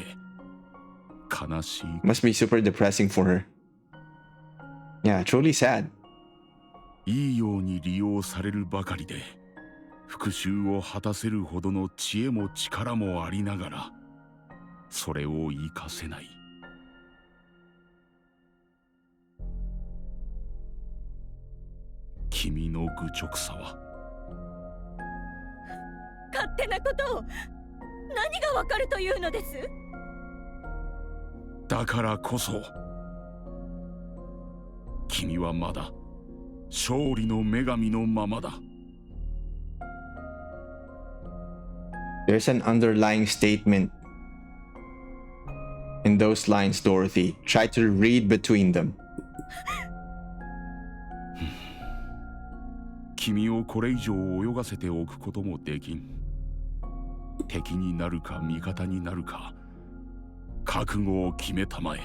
悲しい。Must be super depressing for her. Yeah, truly sad. いいように利用されるばかりで復讐を果たせるほどの知恵も力もありながらそれを活かせない。君の愚直さは。勝手なことを何がわかるというのです。だからこそ君はまだ勝利の女神のままだ。 There's an underlying statement in those lines, Dorothy. Try to read between them. 君をこれ以上泳がせておくこともできん。敵になるか味方になるか覚悟を決めたまえ。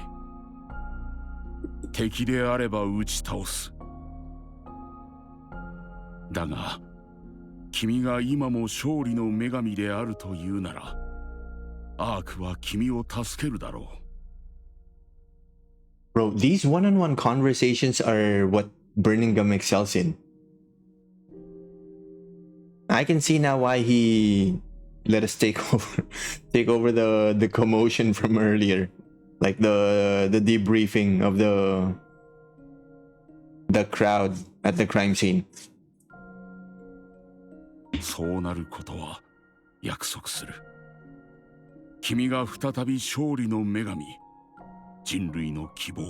敵であれば打ち倒す。だが君が今も勝利の女神であるというなら、アークは君を助けるだろう。 Bro, these one-on-one conversations are what Birmingham excels in. I can see now why he let us take over the commotion from earlier, like the debriefing of the crowd at the crime scene. そうなることは約束する。君が再び勝利の女神、人類の希望、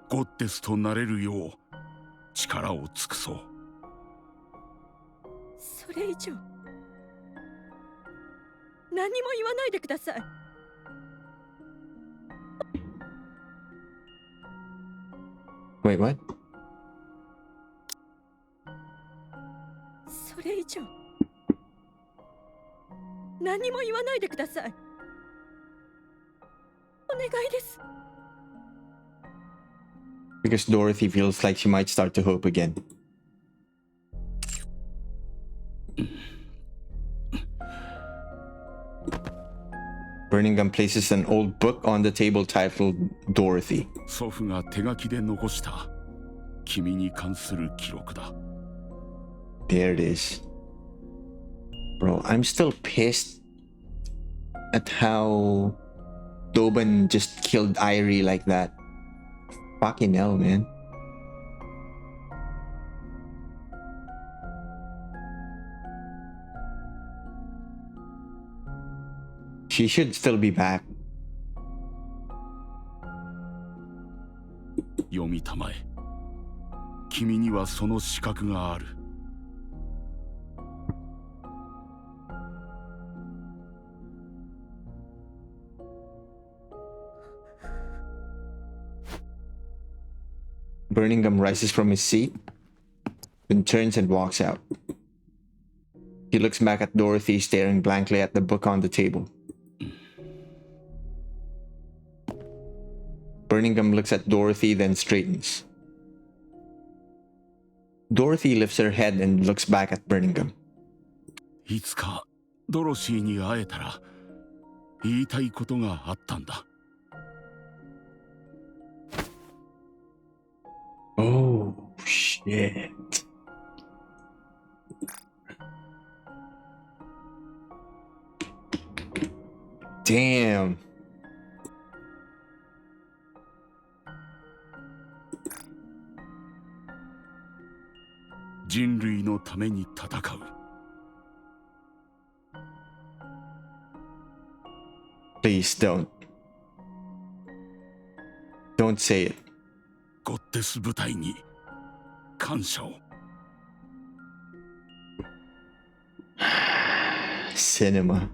ゴッテスとなれるよう力を尽くそう。それ以上何も言わないでください。Wait, what? それ以上何も言わないでください。お願いです。 Because Dorothy feels like she might start to hope again. Birmingham places an old book on the table titled Dorothy. 祖父が手書きで残した君に関する記録だ。 There it is. Bro, I'm still pissed at how Doban just killed Irie like that. Fucking hell, man. She should still be back. 読みたまえ。君にはその資格がある。 Birmingham rises from his seat, then turns and walks out. He looks back at Dorothy, staring blankly at the book on the table. Birmingham looks at Dorothy, then straightens. Dorothy lifts her head and looks back at Birmingham. いつかドロシーに会えたら言いたいことがあったんだ。 Oh, shit. Damn. Jinruiのために戦う。 Please don't. Don't say it. ゴッテス部隊に感謝を。 Cinema.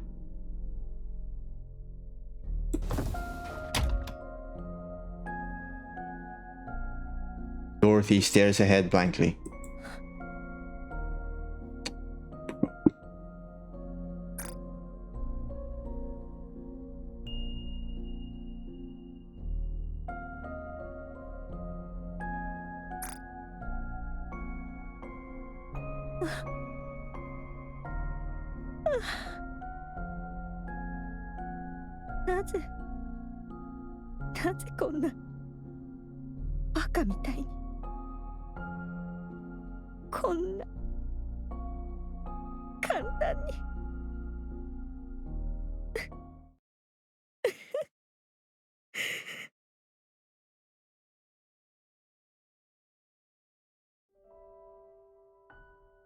Dorothy stares ahead blankly.なぜこんなバカみたいにこんな簡単に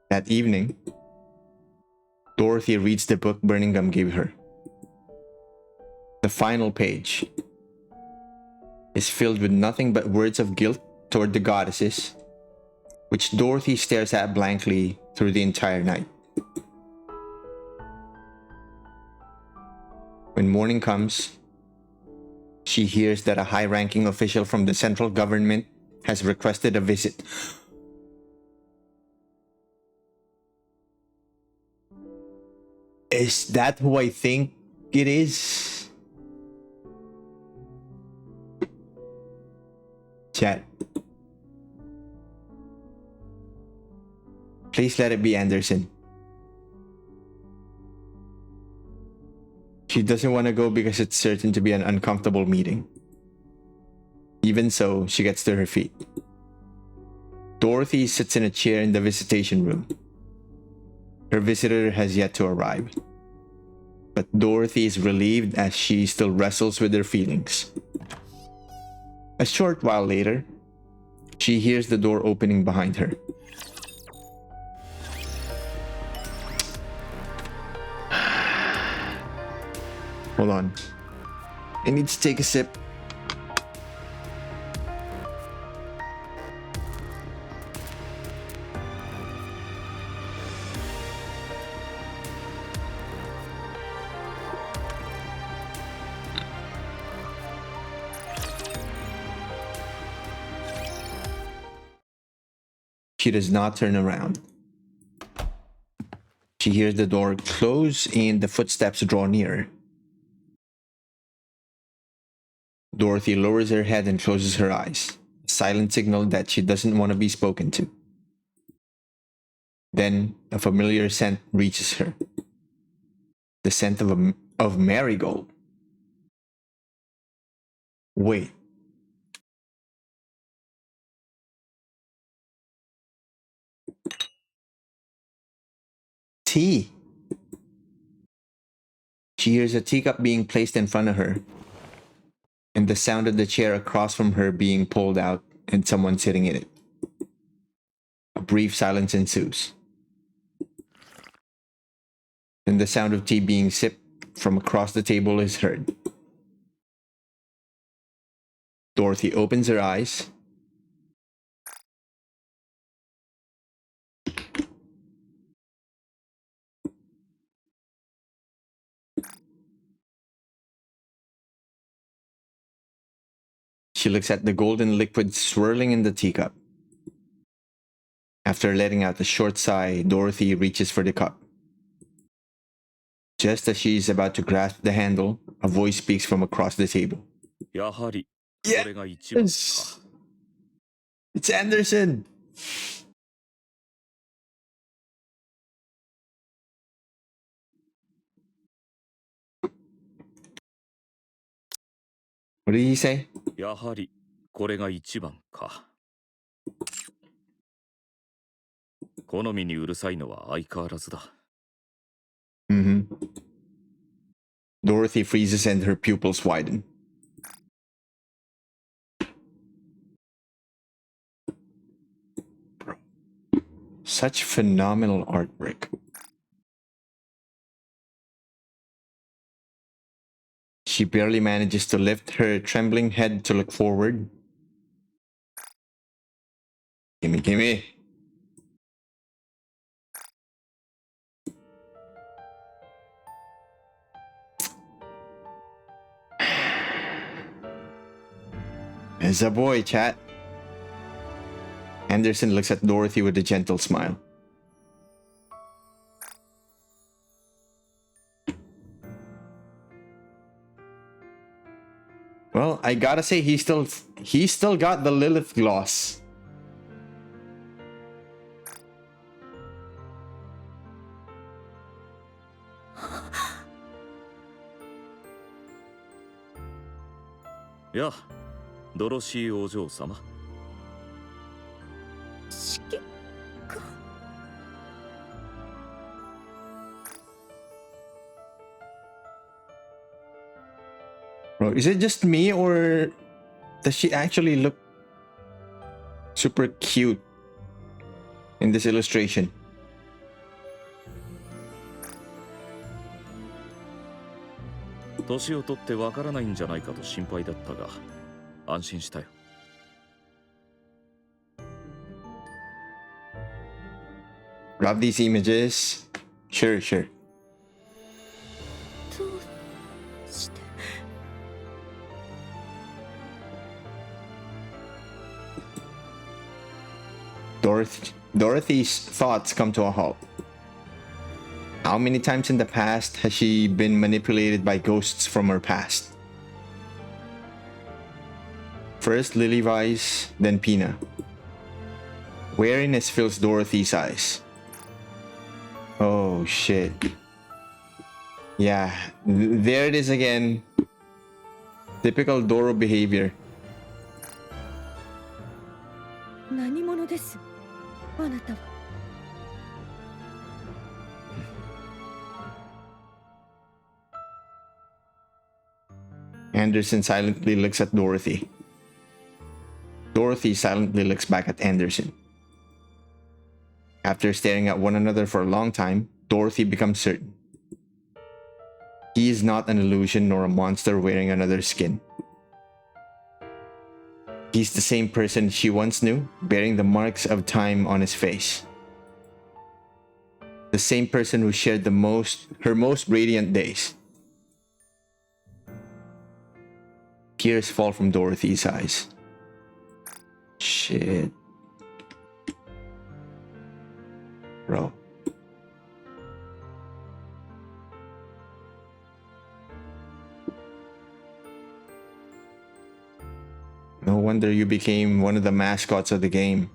That evening, Dorothy reads the book Birmingham gave her. The final page. is filled with nothing but words of guilt toward the goddesses, which Dorothy stares at blankly through the entire night. When morning comes, she hears that a high-ranking official from the central government has requested a visit. Is that who I think it is? Chat. Please let it be Anderson. She doesn't want to go because it's certain to be an uncomfortable meeting. Even so, she gets to her feet. Dorothy sits in a chair in the visitation room. Her visitor has yet to arrive. But Dorothy is relieved as she still wrestles with her feelings. A short while later, she hears the door opening behind her. Hold on. I need to take a sip. She does not turn around. She hears the door close and the footsteps draw nearer. Dorothy lowers her head and closes her eyes, a silent signal that she doesn't want to be spoken to. Then a familiar scent reaches her. The scent of marigold. Wait. Tea. She hears a teacup being placed in front of her, and the sound of the chair across from her being pulled out and someone sitting in it. A brief silence ensues. Then the sound of tea being sipped from across the table is heard. Dorothy opens her eyes. She looks at the golden liquid swirling in the teacup. After letting out a short sigh, Dorothy reaches for the cup. Just as she is about to grasp the handle, a voice speaks from across the table. Yes! It's Anderson! What did he say? やはりこれが一番か。好みにうるさいのは相変わらずだ。Dorothy freezes and her pupils widen. Bro. Such phenomenal artwork. She barely manages to lift her trembling head to look forward. Gimme. There's a boy, chat. Anderson looks at Dorothy with a gentle smile. Well, I gotta say, he still got the Lilith gloss. Yeah, ドロシーお嬢様。指揮官。Bro, is it just me or does she actually look super cute in this illustration? 年を取ってわからないんじゃないかと心配だったが、安心したよ。Grab these images. Sure, sure. どうして。 Dorothy's thoughts come to a halt. How many times in the past has she been manipulated by ghosts from her past? First Lily Vice, then Pina. Wariness fills Dorothy's eyes. Oh shit. Yeah, there it is again. Typical Doro behavior. 何者です、あなたは。 Anderson silently looks at Dorothy. Dorothy silently looks back at Anderson. After staring at one another for a long time, Dorothy becomes certain. He is not an illusion nor a monster wearing another skin. He's the same person she once knew, bearing the marks of time on his face. The same person who shared her most radiant days. Tears fall from Dorothy's eyes. Shit. Bro. No wonder you became one of the mascots of the game.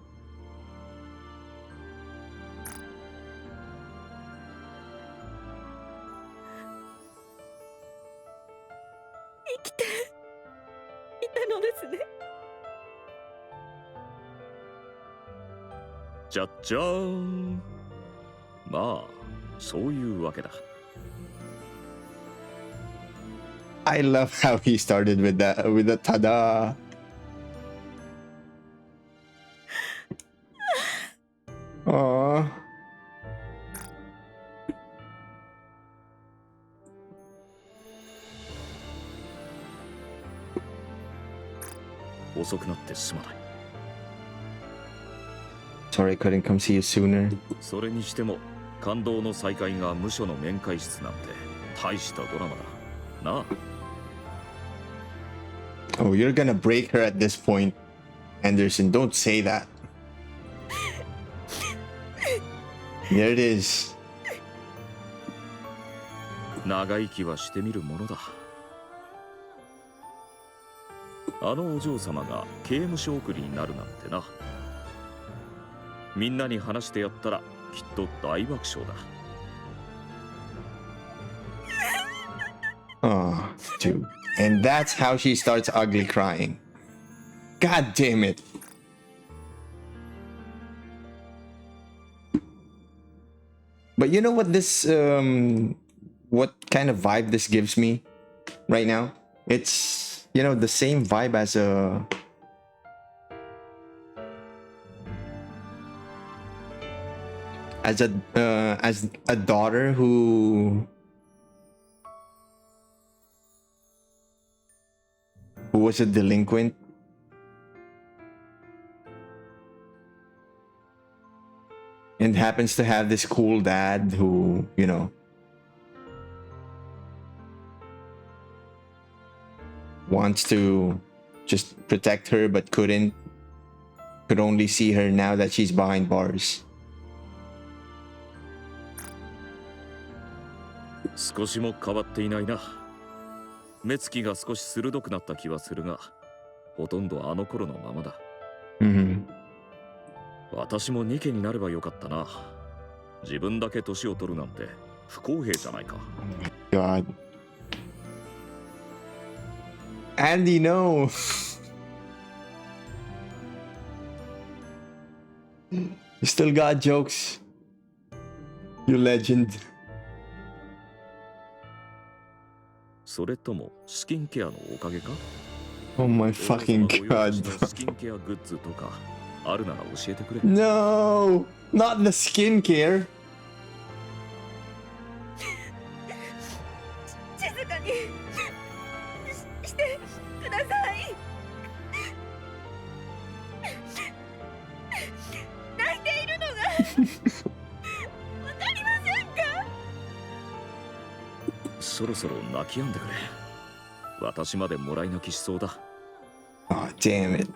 Cha-chan. まあ、そういうわけだ。 I love how he started with the tada. Aww. 遅くなってすまない。 Sorry I couldn't come see you sooner. それにしても感動の再会が無所の面会室なんて大したドラマだなあ。 Oh, you're gonna break her at this point, Anderson. Don't say that. There it is. 長生きはしてみるものだ。あのお嬢様が刑務所送りになるなんてな。みんなに話してやったらきっと大爆笑だ。 Oh, dude. And that's how she starts ugly crying. God damn it. But you know what this what kind of vibe this gives me right now? It's, you know, the same vibe as a daughter who was a delinquent and happens to have this cool dad who, you know, wants to just protect her but could only see her now that she's behind bars. 少しも変わっていないな。目つきが少し鋭くなった気はするが、ほとんどあの頃のままだ。私もニケになればよかったな。自分だけ年を取るなんて不公平じゃないか。God. Andy, no. You still got jokes. You legend. それともスキンケアのおかげか？ Oh my fucking god. スキンケアグッズとかあるなら教えてくれ。No, not the skincare. 静かにしてください。そろそろ泣き止んでくれ。私までもらい泣きしそうだ。Oh, damn it.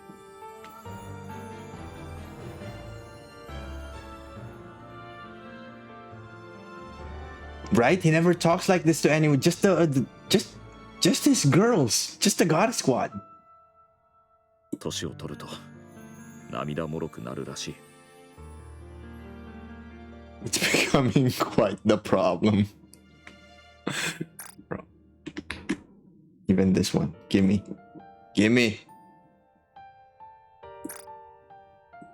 Right? He never talks like this to anyone. Just his girls. Just the God Squad. 年を取ると涙もろくなるらしい。It's becoming quite the problem. Bro. Even this one. Gimme. Gimme.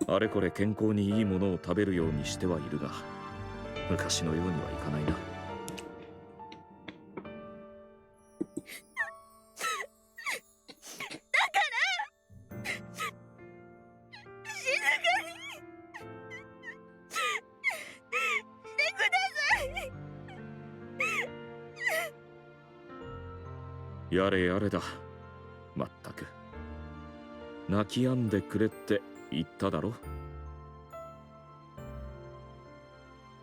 あれこれ健康にいいものを食べるようにしてはいるが、昔のようにはいかないな。やれやれだ。まったく。泣き止んでくれって言っただろ。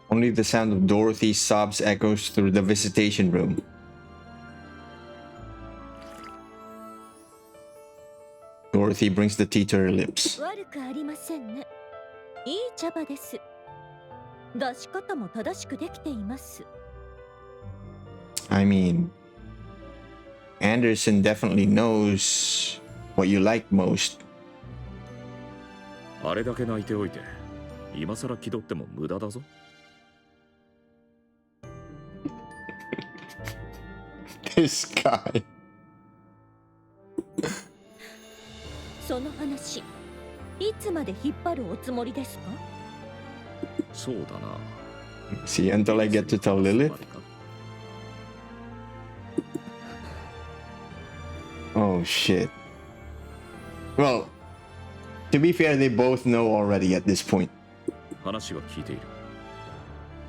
Only the sound of Dorothy's sobs echoes through the visitation room. Dorothy brings the tea to her lips. 悪くありませんね。いい茶葉です。出し方も正しくできています。I mean, Anderson definitely knows what you like most. あれだけ泣いておいて、今さら気取っても無駄だぞ。This guy. その話、いつまで引っ張るおつもりですか？そうだな。See, until I get to tell Lilith. Oh shit. Well, to be fair, they both know already at this point. 話は聞いている。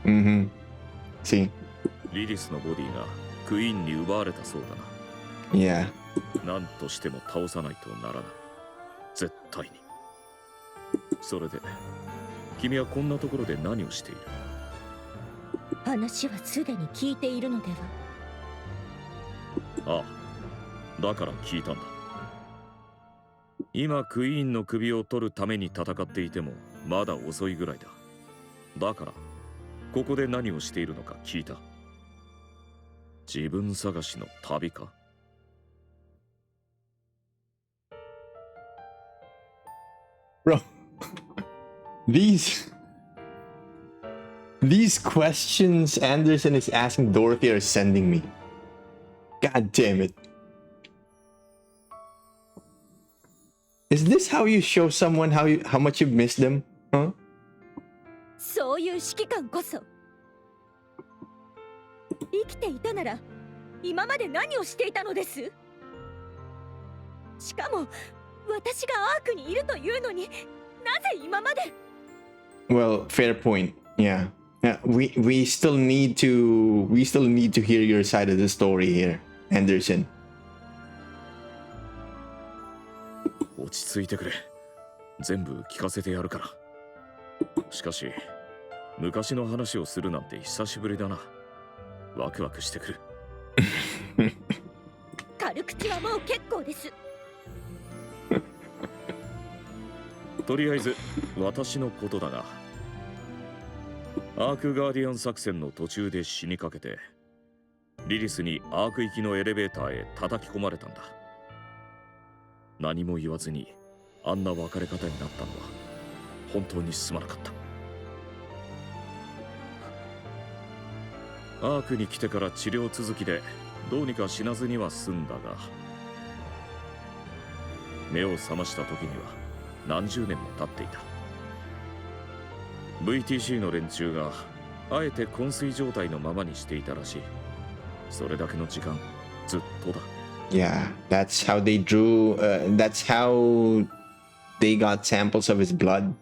Mm-hmm. See? リリスのボディがクイーンに奪われたそうだな。Yeah. 何としても倒さないとならない。絶対に。それで、君はこんなところで何をしている？話はすでに聞いているのでは？ああ、だから聞いたんだ。今クイーンの首を取るために戦っていてもまだ遅いぐらいだ。だからここで何をしているのか聞いた。自分探しの旅か？ Bro, these questions Anderson is asking Dorothy are sending me. God damn it. Is this how you show someone how much you miss them? Huh? そういう指揮官こそ。生きていたなら今まで何をしていたのです？しかも私がアークにいるというのになぜ今まで？ Well, fair point. Yeah. Yeah, we still need to hear your side of the story here, Anderson. 落ち着いてくれ。全部聞かせてやるから。しかし、昔の話をするなんて久しぶりだな。ワクワクしてくる。軽口はもう結構です。とりあえず私のことだが、アークガーディアン作戦の途中で死にかけて、リリスにアーク行きのエレベーターへ叩き込まれたんだ。何も言わずにあんな別れ方になったのは本当にすまなかった。アークに来てから治療続きでどうにか死なずには済んだが、目を覚ました時には何十年も経っていた。VTC の連中があえて昏睡状態のままにしていたらしい。それだけの時間ずっとだ。Yeah, that's how they drew. That's how they got samples of his blood,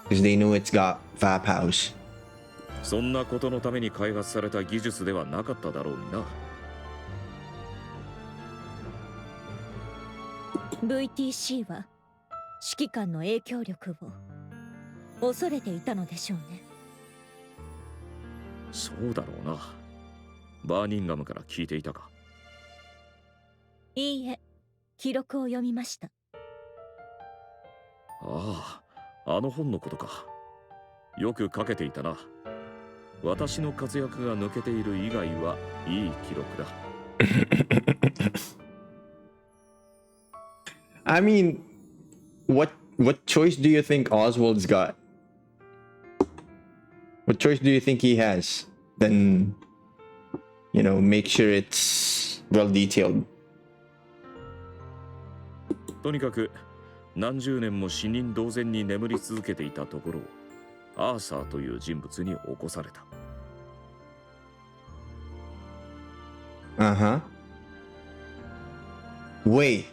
because they knew it's got Vap House. そんなことのために開発された技術ではなかっただろうにな。VTC は指揮官の影響力を恐れていたのでしょうね。そうだろうな。バーニンガムから聞いていたか？いいえ、記録を読みました。ああ、あの本のことか。よく書けていたな。私の活躍が抜けている以外はいい記録だ。I mean, what choice do you think Oswald's got? What choice do you think he has? Then, make sure it's well detailed. とにかく何十年も死人同然に眠り続けていたところをアーサーという人物に起こされた。Uh-huh. Wait.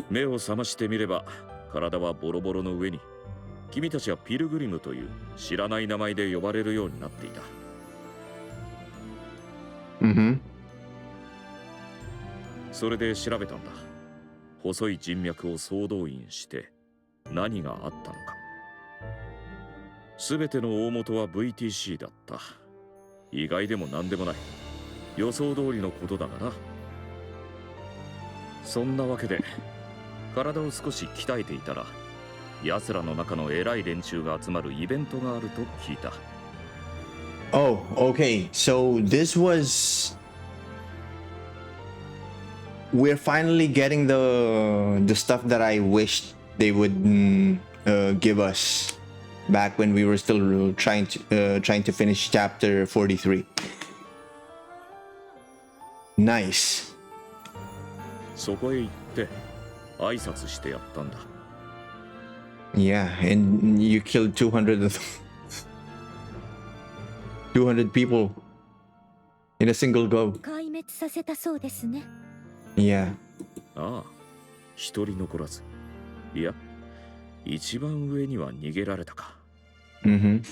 目を覚ましてみれば体はボロボロの上に君たちはピルグリムという知らない名前で呼ばれるようになっていた。Mm-hmm. それで調べたんだ。細い人脈を総動員して何があったのか。すべての大元は VTC だった。意外でも何でもない。予想通りのことだがな。そんなわけで体を少し鍛えていたら奴らの中の偉い連中が集まるイベントがあると聞いた。Oh, okay. So this was... We're finally getting the stuff that I wished they would give us back when we were still trying to finish chapter 43. Nice. そこへ行って挨拶してやったんだ。Yeah, and you killed 200 people in a single go. 壊滅させたそうですね。Yeah. ああ、一人残らず。いや、一番上には逃げられたか。Mm-hmm.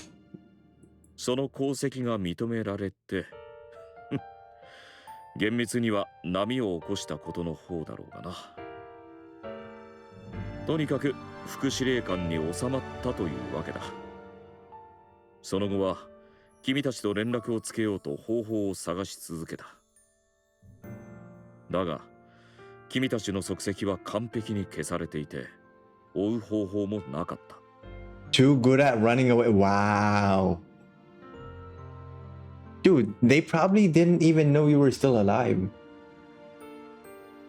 その功績が認められて厳密には波を起こしたことの方だろうがな。とにかく副司令官に収まったというわけだ。その後は君たちと連絡をつけようと方法を探し続けた。だが君たちの足跡は完璧に消されていて追う方法もなかった。 Too good at running away. Wow. Dude, they probably didn't even know you were still alive.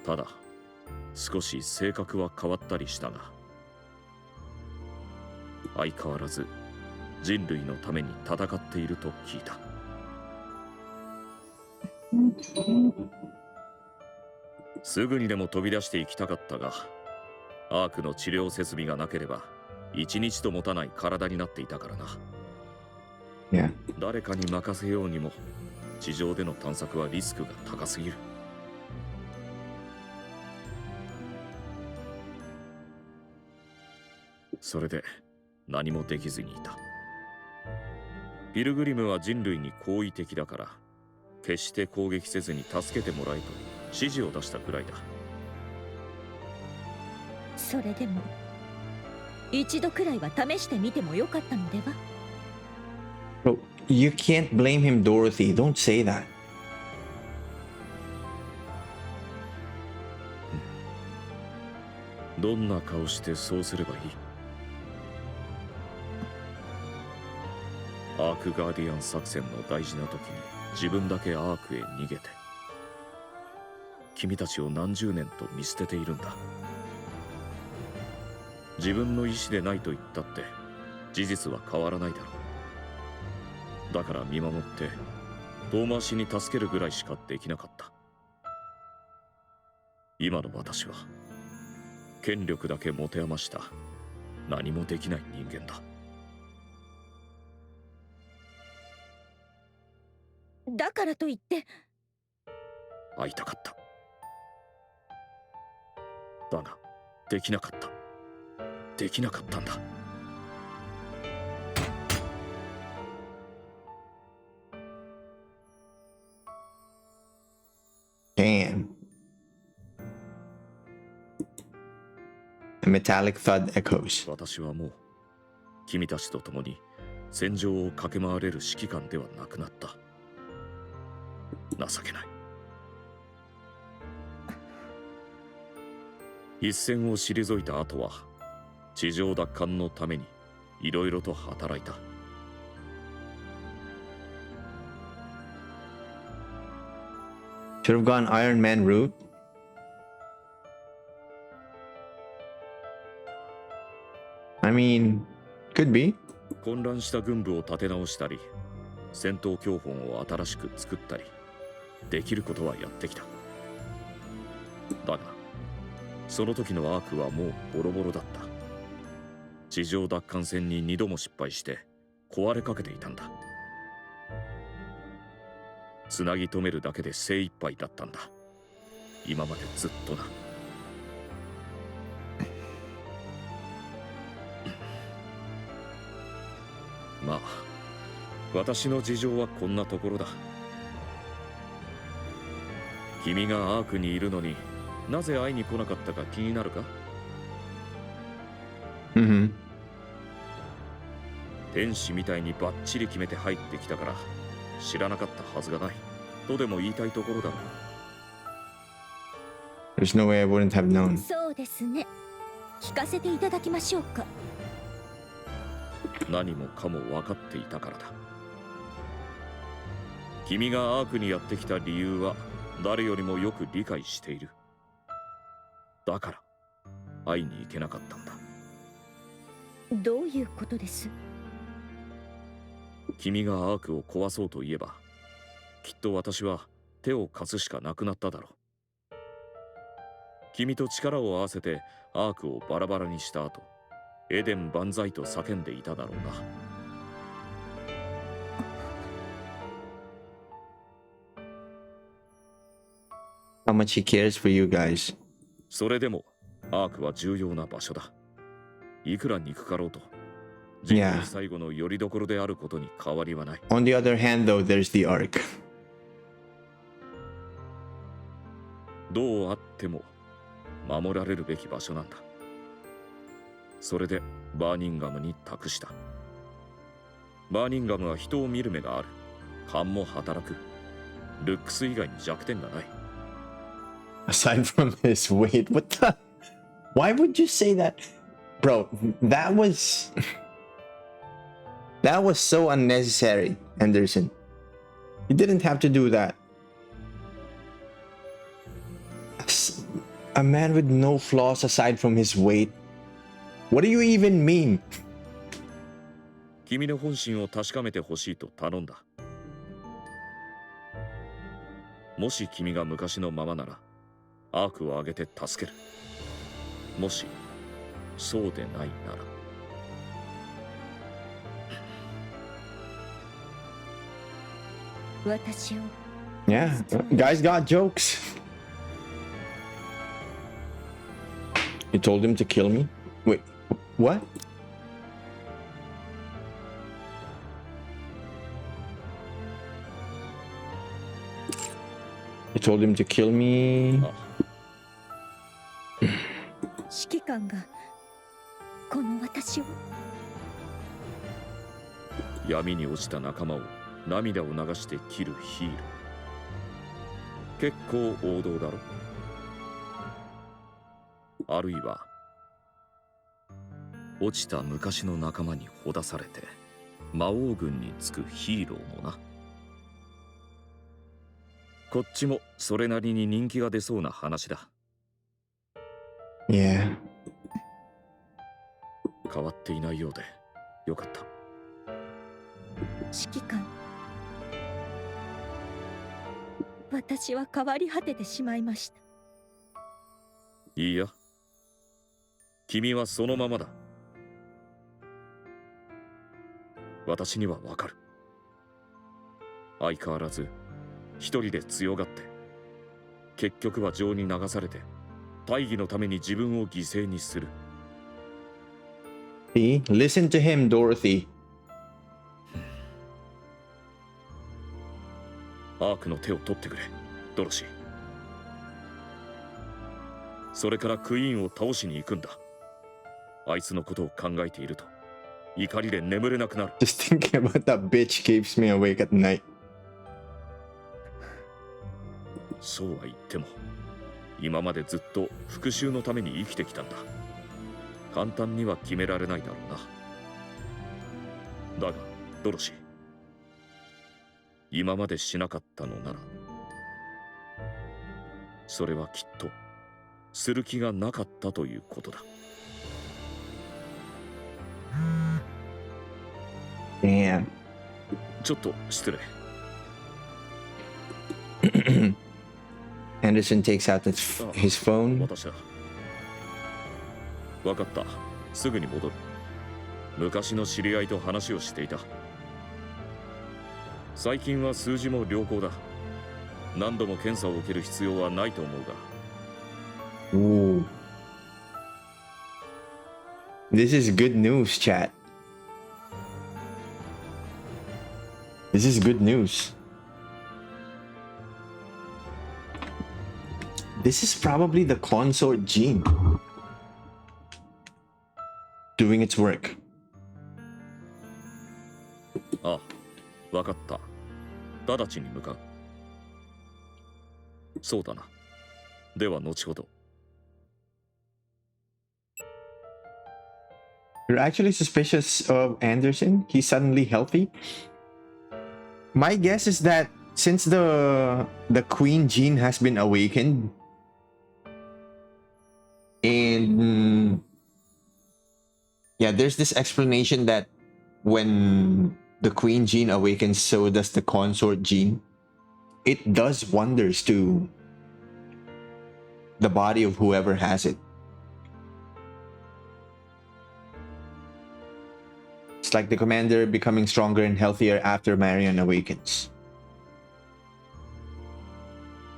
ただ少し性格は変わったりしたが相変わらず人類のために戦っていると聞いた。すぐにでも飛び出していきたかったがアークの治療設備がなければ一日と持たない体になっていたからな。Yeah. 誰かに任せようにも地上での探索はリスクが高すぎる。それで何もできずにいた。ピルグリムは人類に好意的だから決して攻撃せずに助けてもらえと指示を出したくらいだ。それでも一度くらいは試してみてもよかったのでは？ Bro, you can't blame him, Dorothy. Don't say that. どんな顔してそうすればいい？アークガーディアン作戦の大事な時に自分だけアークへ逃げて君たちを何十年と見捨てているんだ。自分の意思でないと言ったって事実は変わらないだろう。だから見守って遠回しに助けるぐらいしかできなかった。今の私は権力だけ持て余した何もできない人間だ。だからといって会いたかった。だができなかった。できなかったんだ。Damn. A metallic thud echoes. 私はもう君たちと共に戦場を駆け回れる指揮官ではなくなった。情けない。一線を退いた後は地上奪還のためにいろいろと働いた。Should have gone Iron Man route. I mean, could be. 混乱した軍部を立て直したり、戦闘教本を新しく作ったり、できることはやってきた。だが、その時のアークはもうボロボロだった。地上奪還戦に2度も失敗して壊れかけていたんだ。つなぎ止めるだけで精一杯だったんだ。今までずっとな。まあ、私の事情はこんなところだ。君がアークにいるのになぜ会いに来なかったか気になるか？天使みたいにバッチリ決めて入ってきたから知らなかったはずがないとでも言いたいところだろう。 There's no way I wouldn't have known. そうですね。聞かせていただきましょうか。何もかも分かっていたからだ。君がアークにやってきた理由は誰よりもよく理解している。だから会いに行けなかったんだ。どういうことです？君がアークを壊そうと言えばきっと私は手を貸すしかなくなっただろう。君と力を合わせてアークをバラバラにした後、エデン万歳と叫んでいただろうな。How much he cares for you guys. それでもアークは重要な場所だ。いくら憎かろうと人類最後の拠り所であることに変わりはない。On the other hand, though, there's the Ark. どうあっても守られるべき場所なんだ。それでバーニンガムに託した。バーニンガムは人を見る目がある。勘も働く。ルックス以外に弱点がない。Aside from his weight, what the? Why would you say that? Bro, that was so unnecessary, Anderson. You didn't have to do that. A man with no flaws aside from his weight. What do you even mean? 君の本心を確かめてほしいと頼んだ。もし君が昔のままならアークを上げて助ける。もしそうでないなら。私を。Yeah, guys got jokes. You told him to kill me? Wait, what? You told him to kill me? 指揮官がこの私を。闇に落ちた仲間を涙を流して切るヒーロー。結構王道だろ。あるいは落ちた昔の仲間にほだされて魔王軍につくヒーローもな。こっちもそれなりに人気が出そうな話だ。Yeah. 変わっていないようでよかった。指揮官、私は変わり果ててしまいました。いいや、君はそのままだ。私にはわかる。相変わらず一人で強がって結局は情に流されて大義のために自分を犠牲にする。See? Listen to him, Dorothy. アークの手を取ってくれ、ドロシー。それからクイーンを倒しに行くんだ。あいつのことを考えていると怒りで眠れなくなる。 Just thinking about that bitch keeps me awake at night. そうは言っても今までずっと復讐のために生きてきたんだ。簡単には決められないだろうな。だがドロシー、今までしなかったのならそれはきっとする気がなかったということだ。Damn. ちょっと失礼。Anderson takes out his phone. 私だ。分かった。すぐに戻る。昔の知り合いと話をしていた。最近は数字も良好だ。何度も検査を受ける必要はないと思うが。Ooh. This is good news, chat. This is good news. This is probably the consort gene doing its work. ああ、分かった。直ちに向かう。そうだな。では後ほど。You're actually suspicious of Anderson? He's suddenly healthy? My guess is that since the queen gene has been awakened, and yeah, there's this explanation that when the queen gene awakens, so does the consort gene. It does wonders to the body of whoever has it. It's like the commander becoming stronger and healthier after Marion awakens.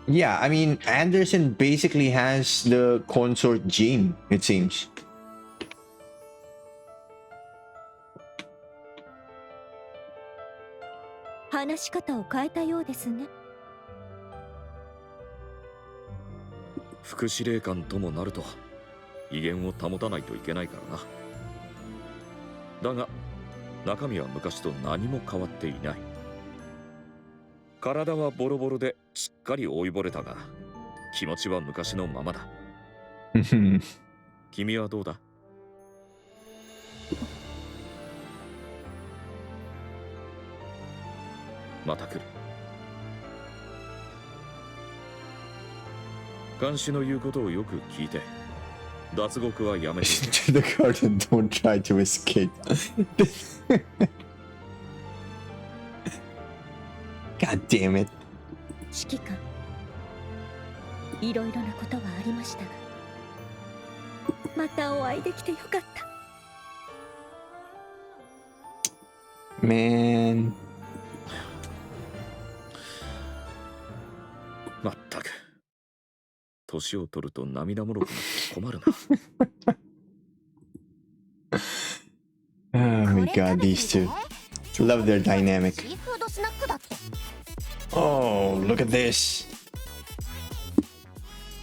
Yeah, I mean, Anderson basically has the consort gene, it seems. 話し方を変えたようですね。副司令官ともなると威厳を保たないといけないからな。だが中身は昔と何も変わっていない。体はボロボロですっかり老いぼれたが気持ちは昔のままだ。君はどうだ？また来る。監視の言うことをよく聞いて、脱獄はやめて。To the garden, don't try to escape. God damn it. 指揮官、いろいろなことはありましたが、またお会いできてよかった。Man. まったく。年を取ると涙もろくなって困るな。Oh my god, these two. Love their dynamic. Oh, look at this.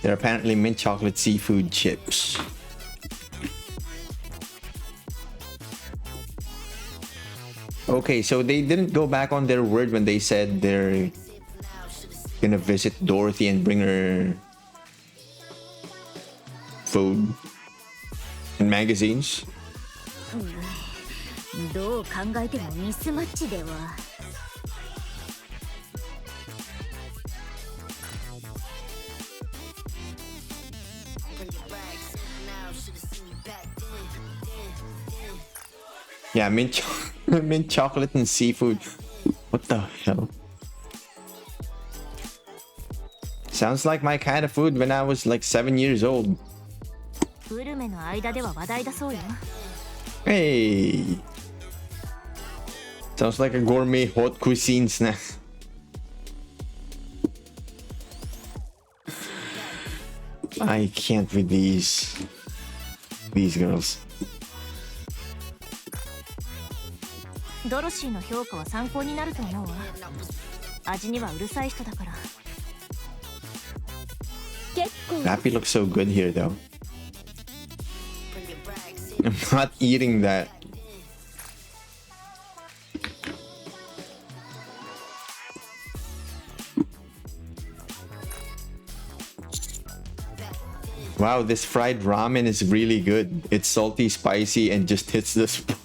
They're apparently mint chocolate seafood chips. Okay, so they didn't go back on their word when they said they're gonna visit Dorothy and bring her food and magazines. どう考えてもミスマッチでは。Yeah, mint chocolate and seafood. What the hell? Sounds like my kind of food when I was like 7 years old. グルメの間では話題だそうよ。 Hey. Sounds like a gourmet haute cuisine snack. I can't with these girls. ドロシーの評価は参考になると思うわ。味にはうるさい人だから。Rappy looks so good here though. I'm not eating that. Wow, this fried ramen is really good. It's salty, spicy, and just hits the spot.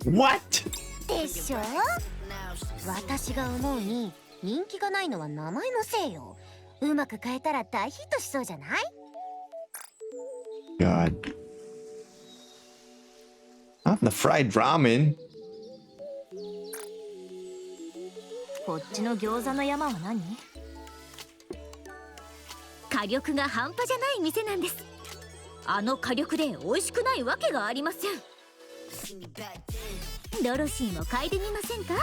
What? でしょ？私が思うに人気がないのは名前のせいよ。うまく変えたら大ヒットしそうじゃない？ God. Not the fried ramen. こっちの餃子の山は何？火力が半端じゃない店なんです。あの火力で美味しくないわけがありません。ドロシーも嗅いでみませんか？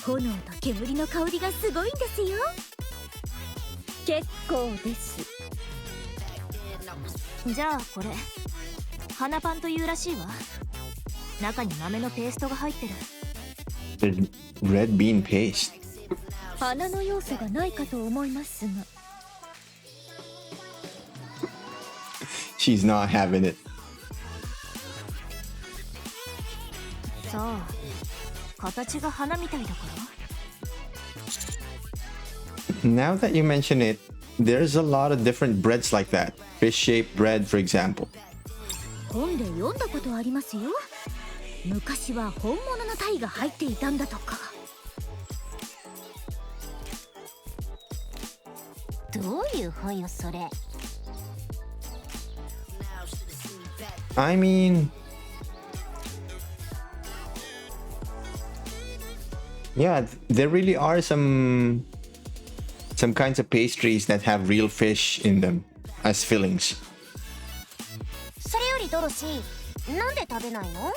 炎と煙の香りがすごいんですよ。結構です。じゃあこれ花パンというらしいわ。中に豆のペーストが入ってる。 The red bean paste. 花の要素がないかと思いますが。She's not having it. さあ、形が花みたいだから。 Now that you mention it, there's a lot of different breads like that. Fish-shaped bread, for example. 本で読んだことありますよ。昔は本物の鯛が入っていたんだとか。どういう本よそれ？ I mean, yeah, there really are some kinds of pastries that have real fish in them as fillings. それよりドロシー、なんで食べないの？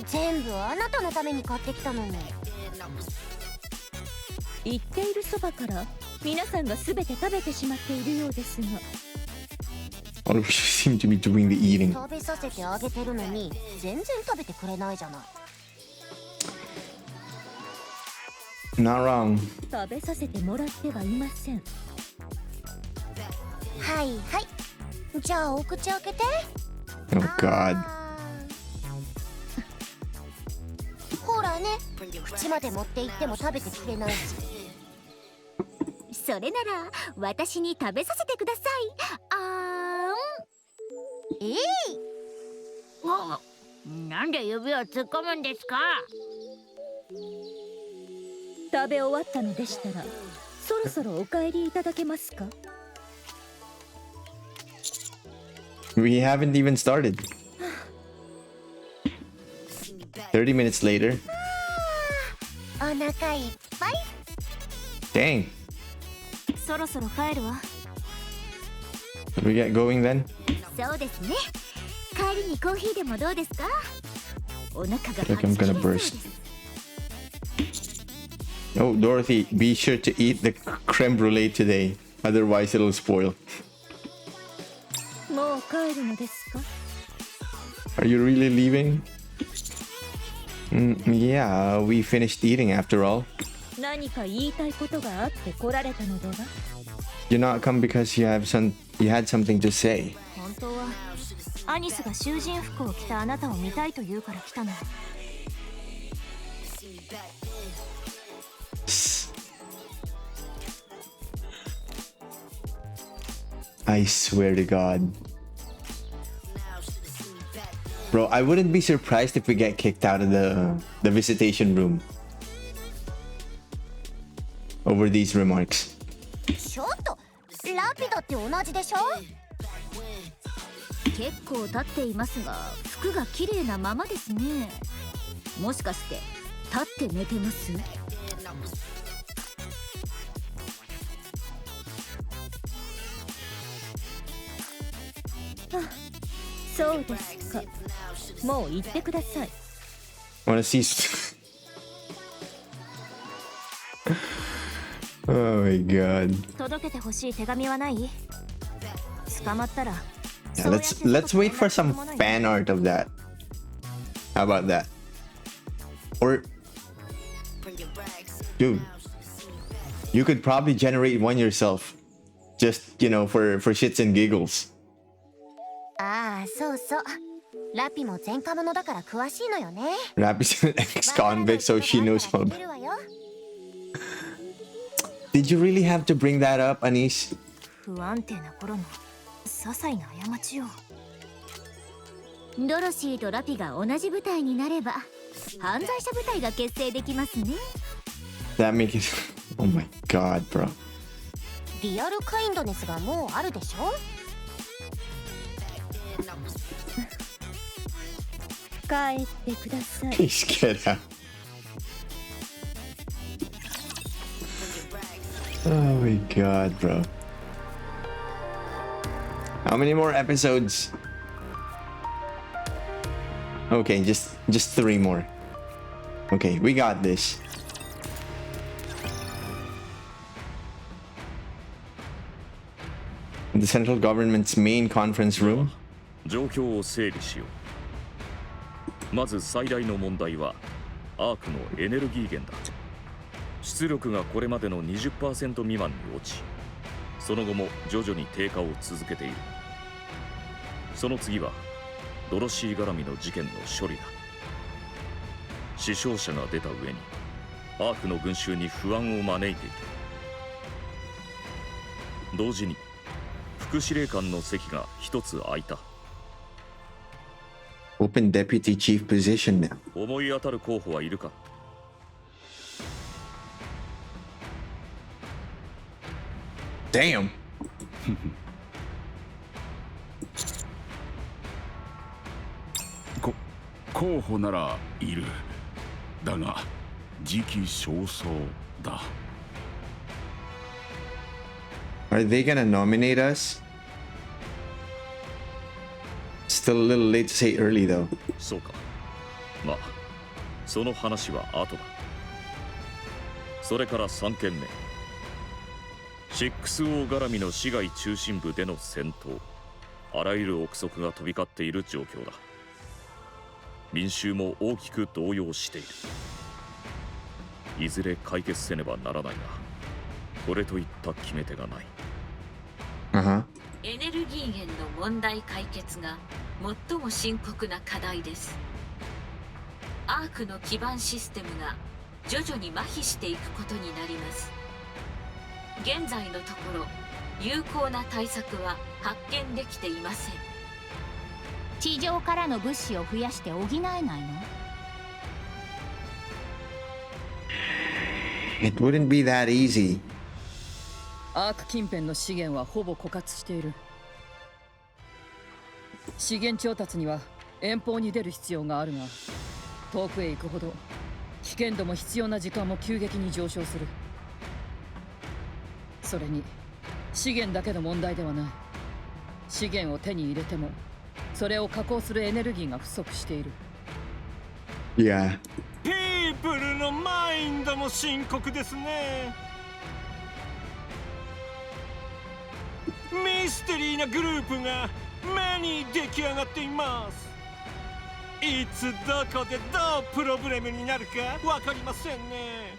全部あなたのために買ってきたのに。言っているそばから皆さんがすべて食べてしまっているようですが。 All of you seem to be doing the eating. 食べさせてあげてるのに全然食べてくれないじゃない。 Not wrong. 食べさせてもらってはいません。はいはい。じゃあお口開けて。 Oh God. ほらね、口まで持って行っても食べてくれないし。それなら私に食べさせてください。なんで指を突っ込むんですか？食べ終わったのでしたらそろそろお帰りいただけますか？ We haven't even started. 30 minutes later. お腹いっぱい。 Dang. そろそろ帰るわ。 Should we get going then? そうですね。帰りにコーヒーでもどうですか？お腹が Like I'm gonna burst. Oh, Dorothy, be sure to eat the creme brulee today. Otherwise, it'll spoil. もう帰るのですか？ Are you really leaving? Yeah, we finished eating after all. 何か言いたいことがあって来られたのでは？ You're not come because you had something to say. 本当はアニスが囚人服を着たあなたを見たいと言うから来たの。 I swear to God. Bro, I wouldn't be surprised if we get kicked out of the visitation room over these remarks. ちょっと、ラピだって同じでしょ？結構立っていますが服が綺麗なままですね。もしかして立って寝てます？そうですか。もう行ってください。 Wanna see? Oh my God. 届けてほしい手紙はない？捕まったら。 Yeah, let's wait for some fan art of that. How about that? Or, dude, You could probably generate one yourself. Just, you know, for shits and giggles. ああ、そうそう。ラピも前科者だから詳しいのよね。Rappy's an ex-convict, so she knows all. Did you really have to bring that up, Anis? 不安定な頃の些細な過ちを。ドロシーとラピが同じ部隊になれば犯罪者部隊が結成できますね。 That make it... Oh my god, bro. リアルカインドネスがもうあるでしょ。帰ってください。 Please get out. Oh my god, bro. How many more episodes? Okay, just 3 more. Okay, we got this. The central government's main conference room. 状況を整理しよう。まず最大の問題はアークのエネルギー源だ。出力がこれまでの 20% 未満に落ち、その後も徐々に低下を続けている。その次はドロシー絡みの事件の処理だ。死傷者が出た上にアークの群衆に不安を招いている。同時に副司令官の席が一つ空いた。Open deputy chief position now. 思い当たる候補はいるか。Damn. 候補ならいる。だが時期尚早だ。Are they gonna nominate us? Still a little late to say early though. そうか。まあ、その話は後だ。それから3件目。6O 絡みの市街中心部での戦闘。あらゆる憶測が飛び交っている状況だ。民衆も大きく動揺している。いずれ解決せねばならないが、これといった決め手がない。エネルギー源の問題解決が最も深刻な課題です。アークの基盤システムが徐々に麻痺していくことになります。現在のところ有効な対策は発見できていません。地上からの物資を増やして補えないの？ It wouldn't be that easy. アーク近辺の資源はほぼ枯渇している。資源調達には遠方に出る必要があるが、遠くへ行くほど危険度も必要な時間も急激に上昇する。それに資源だけの問題ではない。資源を手に入れてもそれを加工するエネルギーが不足している。Yeah. ピープルのマインドも深刻ですね。ミステリーなグループが目に出来上がっています。いつどこでどうプロブレムになるかわかりませんね。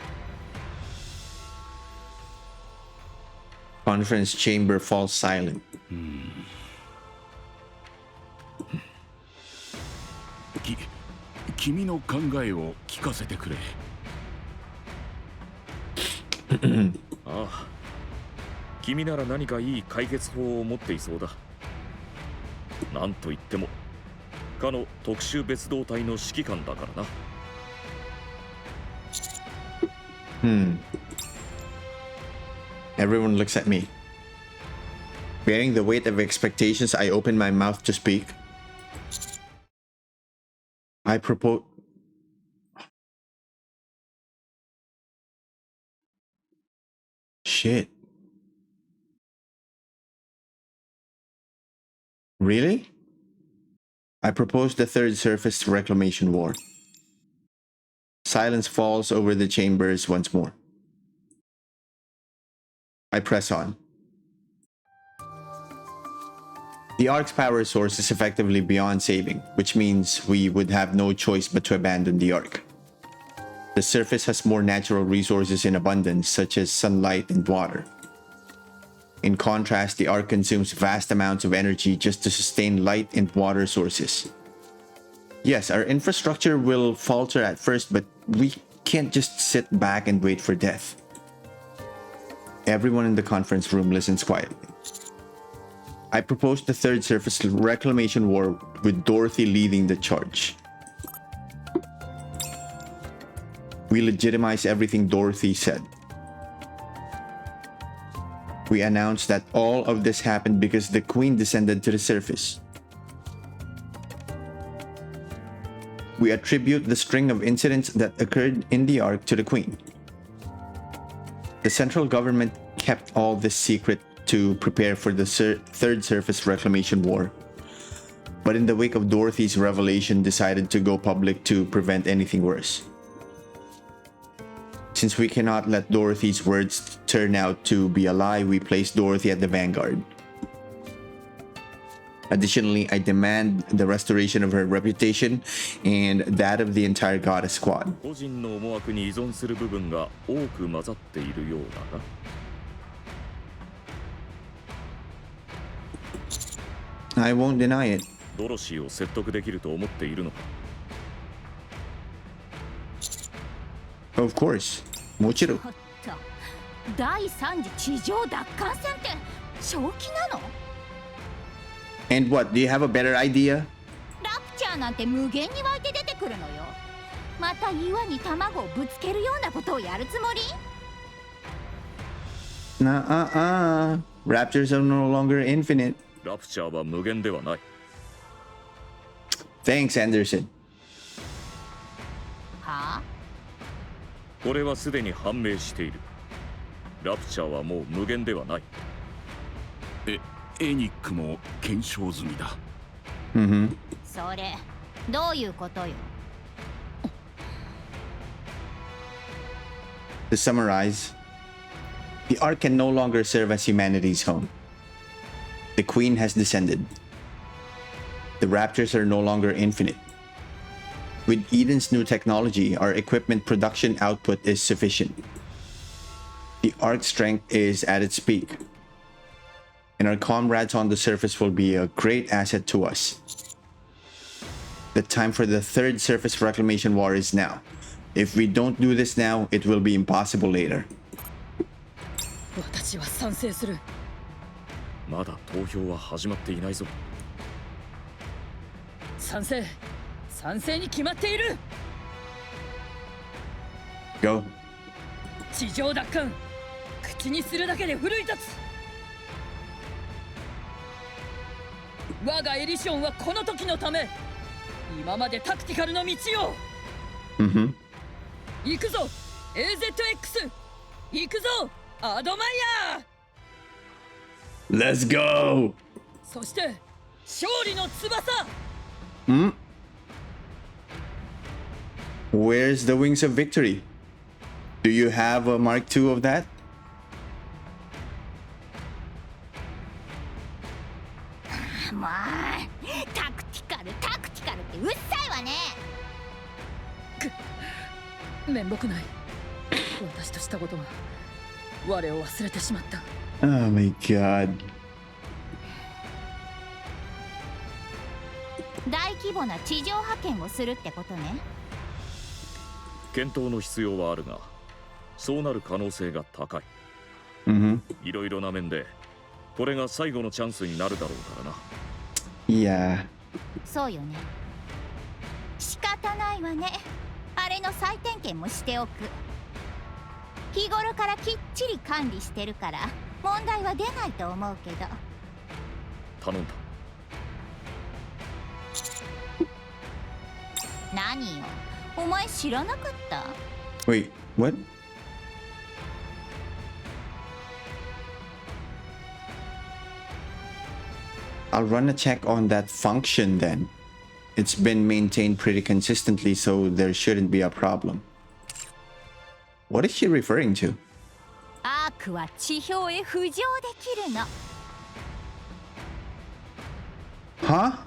Conference chamber falls silent. 君の考えを聞かせてくれ。ああ、君なら何かいい解決法を持っていそうだ。なんといってもかの特殊別動隊の指揮官だからな。Everyone looks at me. Bearing the weight of expectations, I open my mouth to speak. I propose... Shit. Really? I propose the third surface reclamation war. Silence falls over the chambers once more. I press on. The Ark's power source is effectively beyond saving, which means we would have no choice but to abandon the Ark. The surface has more natural resources in abundance, such as sunlight and water. In contrast, the Ark consumes vast amounts of energy just to sustain light and water sources. Yes, our infrastructure will falter at first, but we can't just sit back and wait for death. Everyone in the conference room listens quietly. I propose the third surface reclamation war with Dorothy leading the charge. We legitimize everything Dorothy said. We announce that all of this happened because the Queen descended to the surface. We attribute the string of incidents that occurred in the Ark to the Queen. The central government kept all this secret to prepare for the third surface reclamation war, but in the wake of Dorothy's revelation decided to go public to prevent anything worse. Since we cannot let Dorothy's words turn out to be a lie, we place Dorothy at the vanguard. Additionally, I demand the restoration of her reputation and that of the entire Goddess Squad. 個人の思惑に依存する部分が多く混ざっているようだな。I won't deny it. ドロシーを説得できると思っているのか。Of course. もちろん。第3次地上奪還戦って正気なの？ And what, do you have a better idea? ラプチャーなんて無限に湧いて出てくるのよ。また岩に卵をぶつけるようなことをやるつもり？ Raptors are no longer infinite. ラプチャーは無限ではない。Thanks, Anderson. はあ？これはすでに判明している。ラプチャーはもう無限ではない。エニックも検証済みだ。それ、どういうことよ？ To summarize, the Ark can no longer serve as humanity's home. The Queen has descended. The Raptors are no longer infinite. With Eden's new technology, our equipment production output is sufficient. The Ark's strength is at its peak. And our comrades on the surface will be a great asset to us. The time for the third surface reclamation war is now. If we don't do this now, it will be impossible later. 私は賛成する。まだ投票は始まっていないぞ。賛成に決まっている。 Go. 地上奪還、口にするだけで奮い立つ。我がエリションはこの時のため、今までタクティカルの道を。行くぞ AZX、 行くぞアドマイヤー。 Let's go. そして勝利の翼。Where's the wings of victory? Do you have a Mark II of that? もうタクティカルってうっさいわね。面目ない。私としたことが我を忘れてしまった。 Oh my god. 大規模な地上派遣をするってことね。検討の必要はあるが、そうなる可能性が高い。いろいろな面でこれが最後のチャンスになるだろうからな。いや。そうよね。仕方ないわね。あれの再点検もしておく。日頃からきっちり管理してるから問題は出ないと思うけど。頼んだ。何よ、お前知らなかった？ Wait, what? I'll run a check on that function then. It's been maintained pretty consistently, so there shouldn't be a problem. What is she referring to? アークは地表へ浮上できるの。Huh?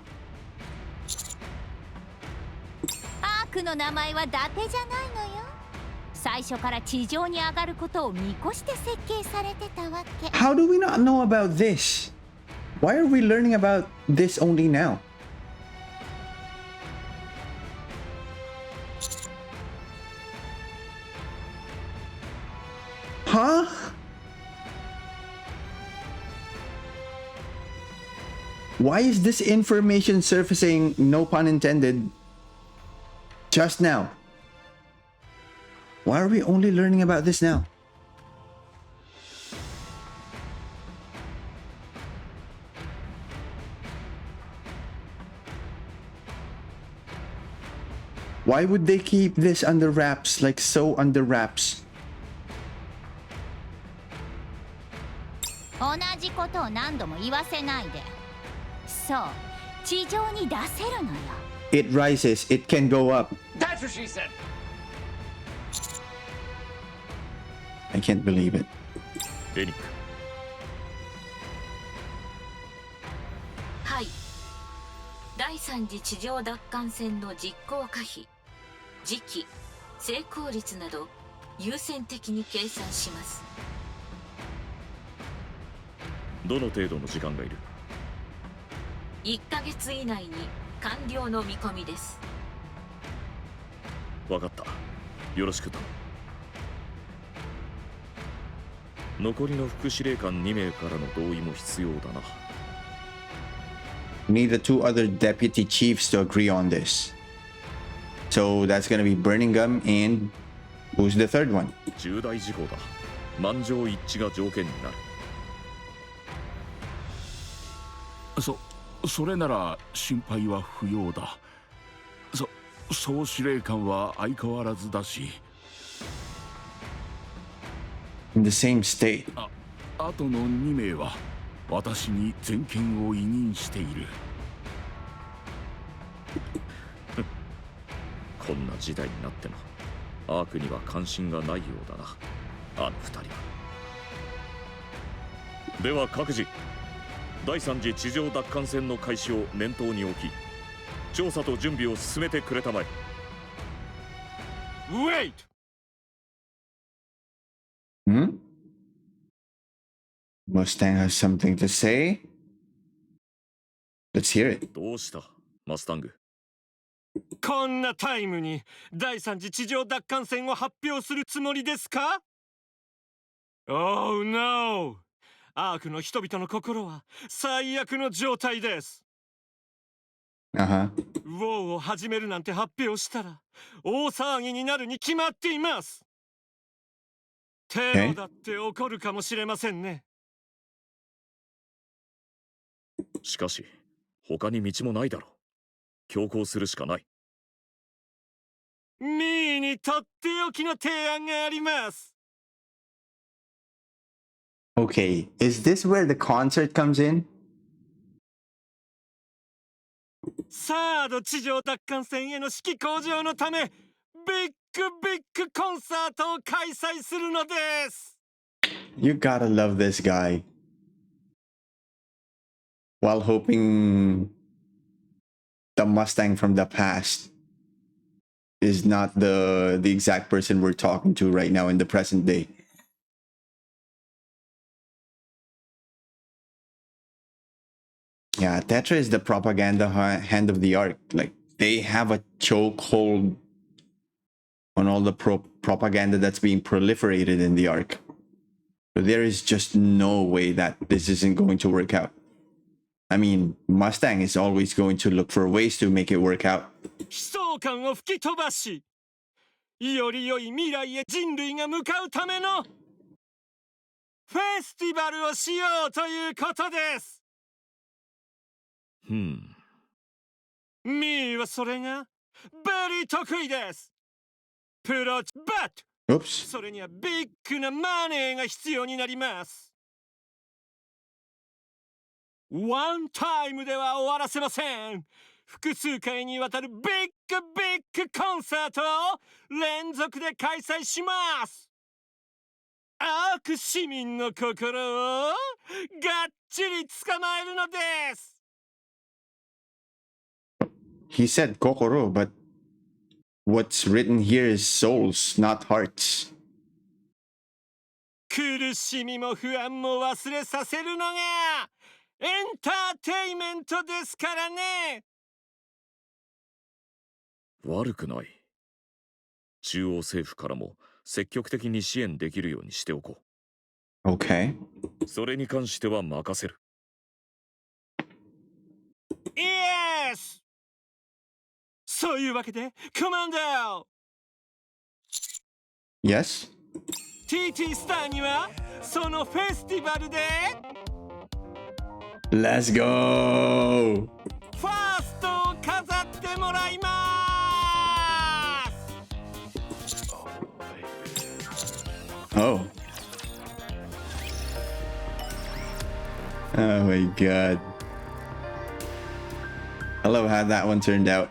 アークの名前は伊達じゃないのよ。最初から地上に上がることを見越して設計されてたわけ。 How do we not know about this? Why are we learning about this only now? Huh? Why is this information surfacing, no pun intended, just now? Why are we only learning about this now? Why would they keep this under wraps, like so under wraps? 同じことを何度も言わせないで。そう、地上に出せるのよ。 It rises, it can go up. That's what she said. I can't believe it. エニック。はい。第3次地上奪還戦の実行可否、時期、成功率など優先的に計算します。どの程度の時間がいる？1ヶ月以内に完了の見込みです。わかった。よろしくと。残りの副司令官2名からの同意も必要だな。We need the two other deputy chiefs to agree on this. So that's gonna be Burning Gum and who's the third one? 重大事項だ。満場一致が条件になる。それなら心配は不要だ。総司令官は相変わらずだし。In the same state. あとの2名は私に全権を委任している。こんな時代になってもアークには関心がないようだな、あの2人は。では各自、第3次地上奪還戦の開始を念頭に置き、調査と準備を進めてくれたまえ。 Wait! Hmm? Mustang has something to say? Let's hear it. どうしたマスタング。こんなタイムに第3次地上奪還戦を発表するつもりですか？ Oh no! アークの人々の心は最悪の状態です。ウォーを始めるなんて発表したら大騒ぎになるに決まっています。テロだって起こるかもしれませんね。しかし他に道もないだろう。強行するしかない。ミーにとっておきの提案があります。Okay, is this where the concert comes in? サード地上奪還戦への指揮向上のため、ビッグコンサートを開催するのです。You gotta love this guy. While hoping the Mustang from the past is not the exact person we're talking to right now in the present day. Yeah, Tetra is the propaganda hand of the Ark. Like, they have a chokehold on all the propaganda that's being proliferated in the Ark. But there is just no way that this isn't going to work out. I mean, Mustang is always going to look for ways to make it work out. 悲壮感を吹き飛ばし、より良い未来へ人類が向かうためのフェスティバルをしようということです。ミーはそれがベリー得意です。バット。それにはビッグなマネーが必要になります。ワンタイムでは終わらせません。複数回にわたるビッグコンサートを連続で開催します。アーク市民の心をがっちり捕まえるのです。He said kokoro, but What's written here is souls, not hearts. 苦しみも不安も忘れさせるのがエンターテイメントですからね。悪くない。中央政府からも積極的に支援できるようにしておこう。Okay. それに関しては任せる。イエス。そういうわけで、コマンド。Yes. TT スターにはそのフェスティバルで Let's go! ファーストを飾ってもらいます。Oh. Oh my god. I love how that one turned out.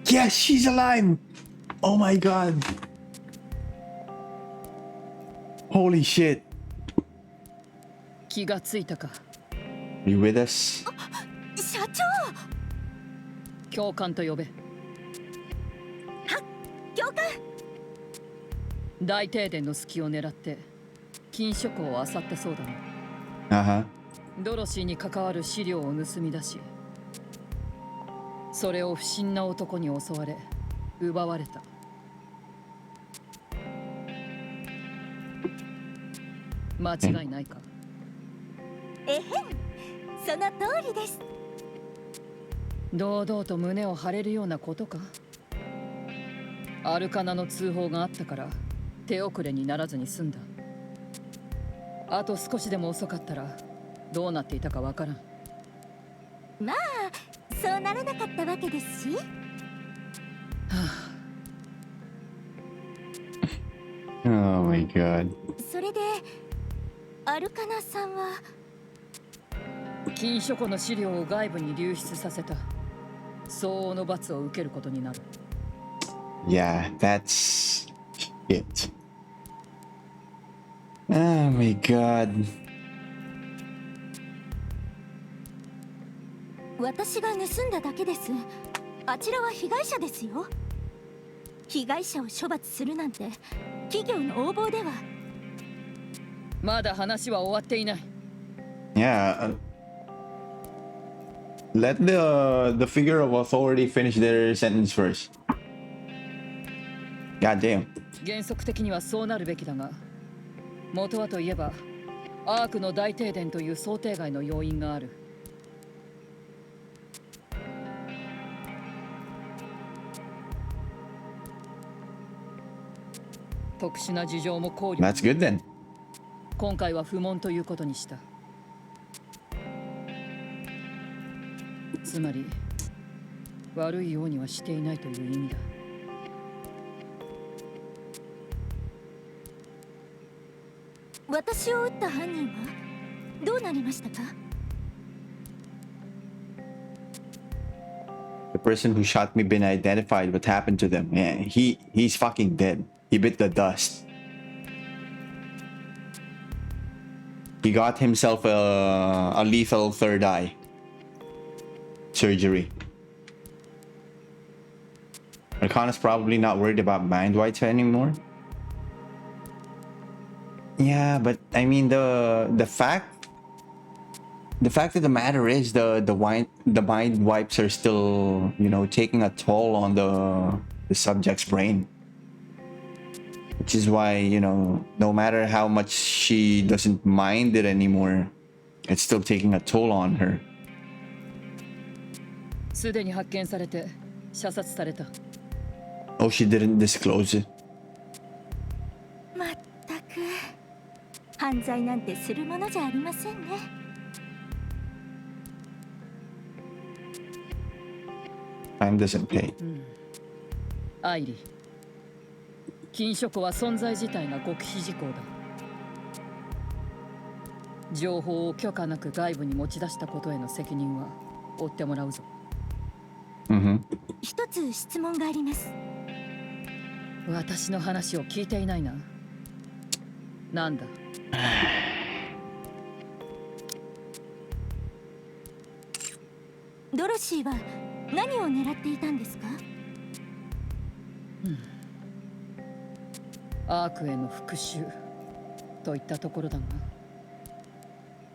Yes, she's alive! Oh my god. Holy shit. 気がついたか。 Are you with us? 社長。教官と呼べ。教官。大停電の隙を狙って禁書庫を漁ったそうだね。ドロシーに関わる資料を盗み出し、それを不審な男に襲われ奪われた。間違いないか。えへん、その通りです。堂々と胸を張れるようなことか。アルカナの通報があったから手遅れにならずに済んだ。あと少しでも遅かったらどうなっていたかわからん。まあそうならなかったわけですし。Oh my god. それでアルカナさんは禁書庫の資料を外部に流出させた。相応の罰を受けることになる。Yeah, that's it. Oh my god. 私が盗んだだけです。あちらは被害者ですよ。被害者を処罰するなんて企業の横暴では。まだ話は終わっていない。Yeah. Let the figure of authority finish their sentence first. God damn. 原則的にはそうなるべきだが、元はといえばアークの大停電という想定外の要因がある。特殊な事情も考慮。That's good then. 今回は不問ということにした。つまり悪いようにはしていないという意味だ。私を撃った犯人はどうなりましたか？ The person who shot me been identified. What happened to them? Yeah, he's fucking dead. He bit the dust. He got himself a lethal third eye surgery. Arcana's probably not worried about mind whites anymore. Yeah, but I mean the fact of the matter is the mind wipes are still, you know, taking a toll on the subject's brain. Which is why, you know, no matter how much she doesn't mind it anymore, it's still taking a toll on her. すでに発見されて射殺された。Oh, she didn't disclose it. まったく犯罪なんてするものじゃありませんね。Time doesn't pay. アイリー、禁書庫は存在自体が極秘事項だ。情報を許可なく外部に持ち出したことへの責任は負ってもらうぞ。一つ質問があります。私の話を聞いていないな。なんだ。ドロシーは何を狙っていたんですか？アークへの復讐といったところだが、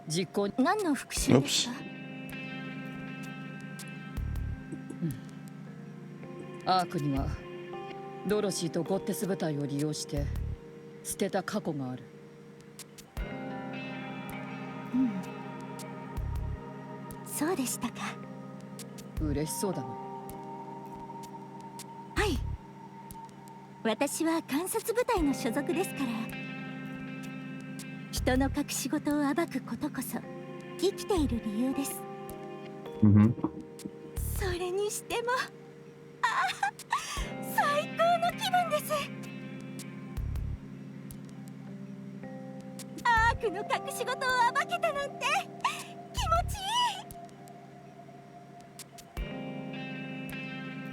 実行に何の復讐ですか？アークにはドロシーとゴッテス部隊を利用して捨てた過去がある。そうでしたか。嬉しそうだな。はい、私は観察部隊の所属ですから、人の隠し事を暴くことこそ生きている理由です。それにしても最高の気分です。アークの隠し事を暴けたなんて気持ちいい。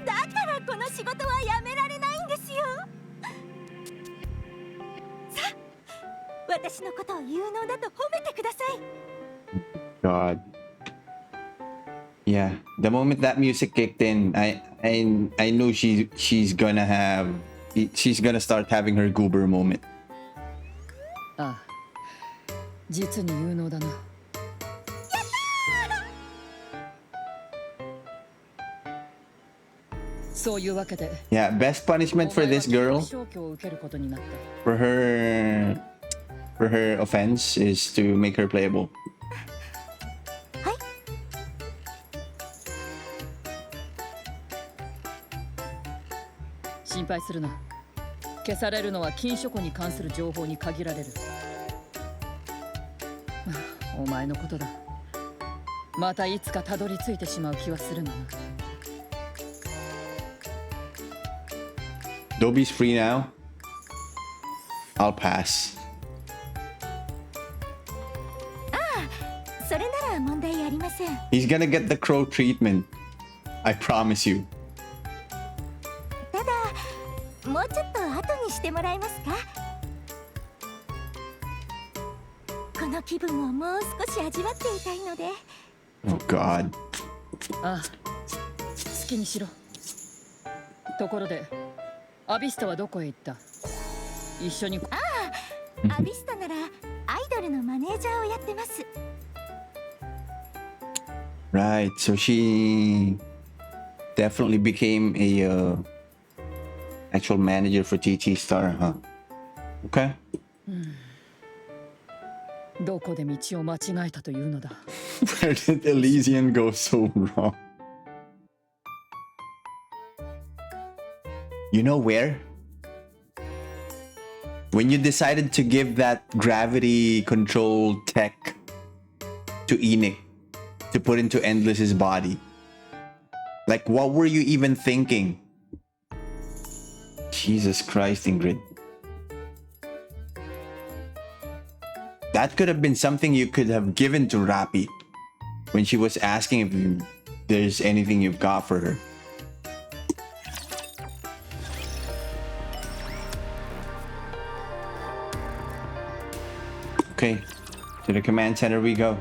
だからこの仕事はやめられないんですよ。さあ、私のことを有能だと褒めてください。God. Yeah, the moment that music kicked in, I knew she's gonna start having her goober moment. ああ、実に有能だな。そういうわけで。Yeah, best punishment for this girl, for her offense, is to make her playable. 心配するな。消されるのは禁書庫に関する情報に限られる。お前のことだ。またいつかたどり着いてしまう気はするがな。Dobby's free now. I'll pass. それなら問題ありません。 He's gonna get the crow treatment. I promise you. ただ、もうちょっと後にしてもらえますか？この気分をもう少し味わっていたいので。Oh God. ああ、好きにしろ。ところで、アビスタはどこへ行った？一緒に。アビスタならアイドルのマネージャーをやってます。Right, so she definitely became a actual manager for TT Star, huh? Okay. どこで道を間違えたというのだ。Where did Elysian go so wrong? You know where? When you decided to give that gravity control tech to NIKKE to put into Endless's body. Like, what were you even thinking? Jesus Christ, Ingrid. That could have been something you could have given to Rappy when she was asking if there's anything you've got for her. Okay, to the command center we go.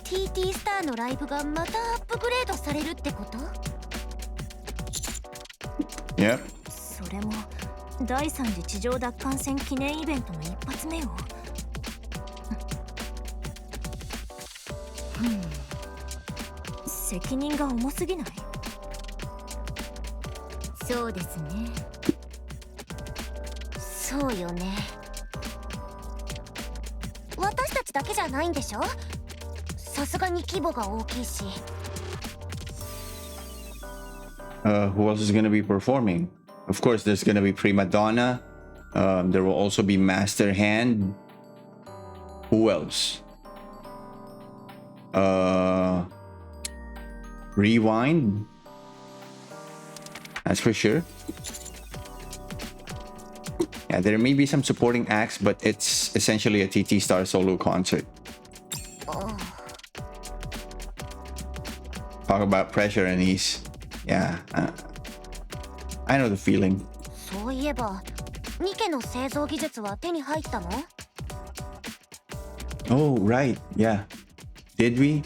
TT スターのライブがまたアップグレードされるってこと？ Yep. それも第3次地上奪還戦記念イベントの一発目を。責任が重すぎない？そうですね。そうよね。私たちだけじゃないんでしょ？さすがに規模が大きいし。Who else is going to be performing? Of course, there's going to be Prima Donna. There will also be Master Hand. Who else? Rewind. That's for sure. Yeah, there may be some supporting acts, but it's essentially a TT Star solo concert. Talk about pressure and ease. Yeah. I know the feeling. そういえばニケの製造技術は手に入ったの？ Oh, right. Yeah. Did we?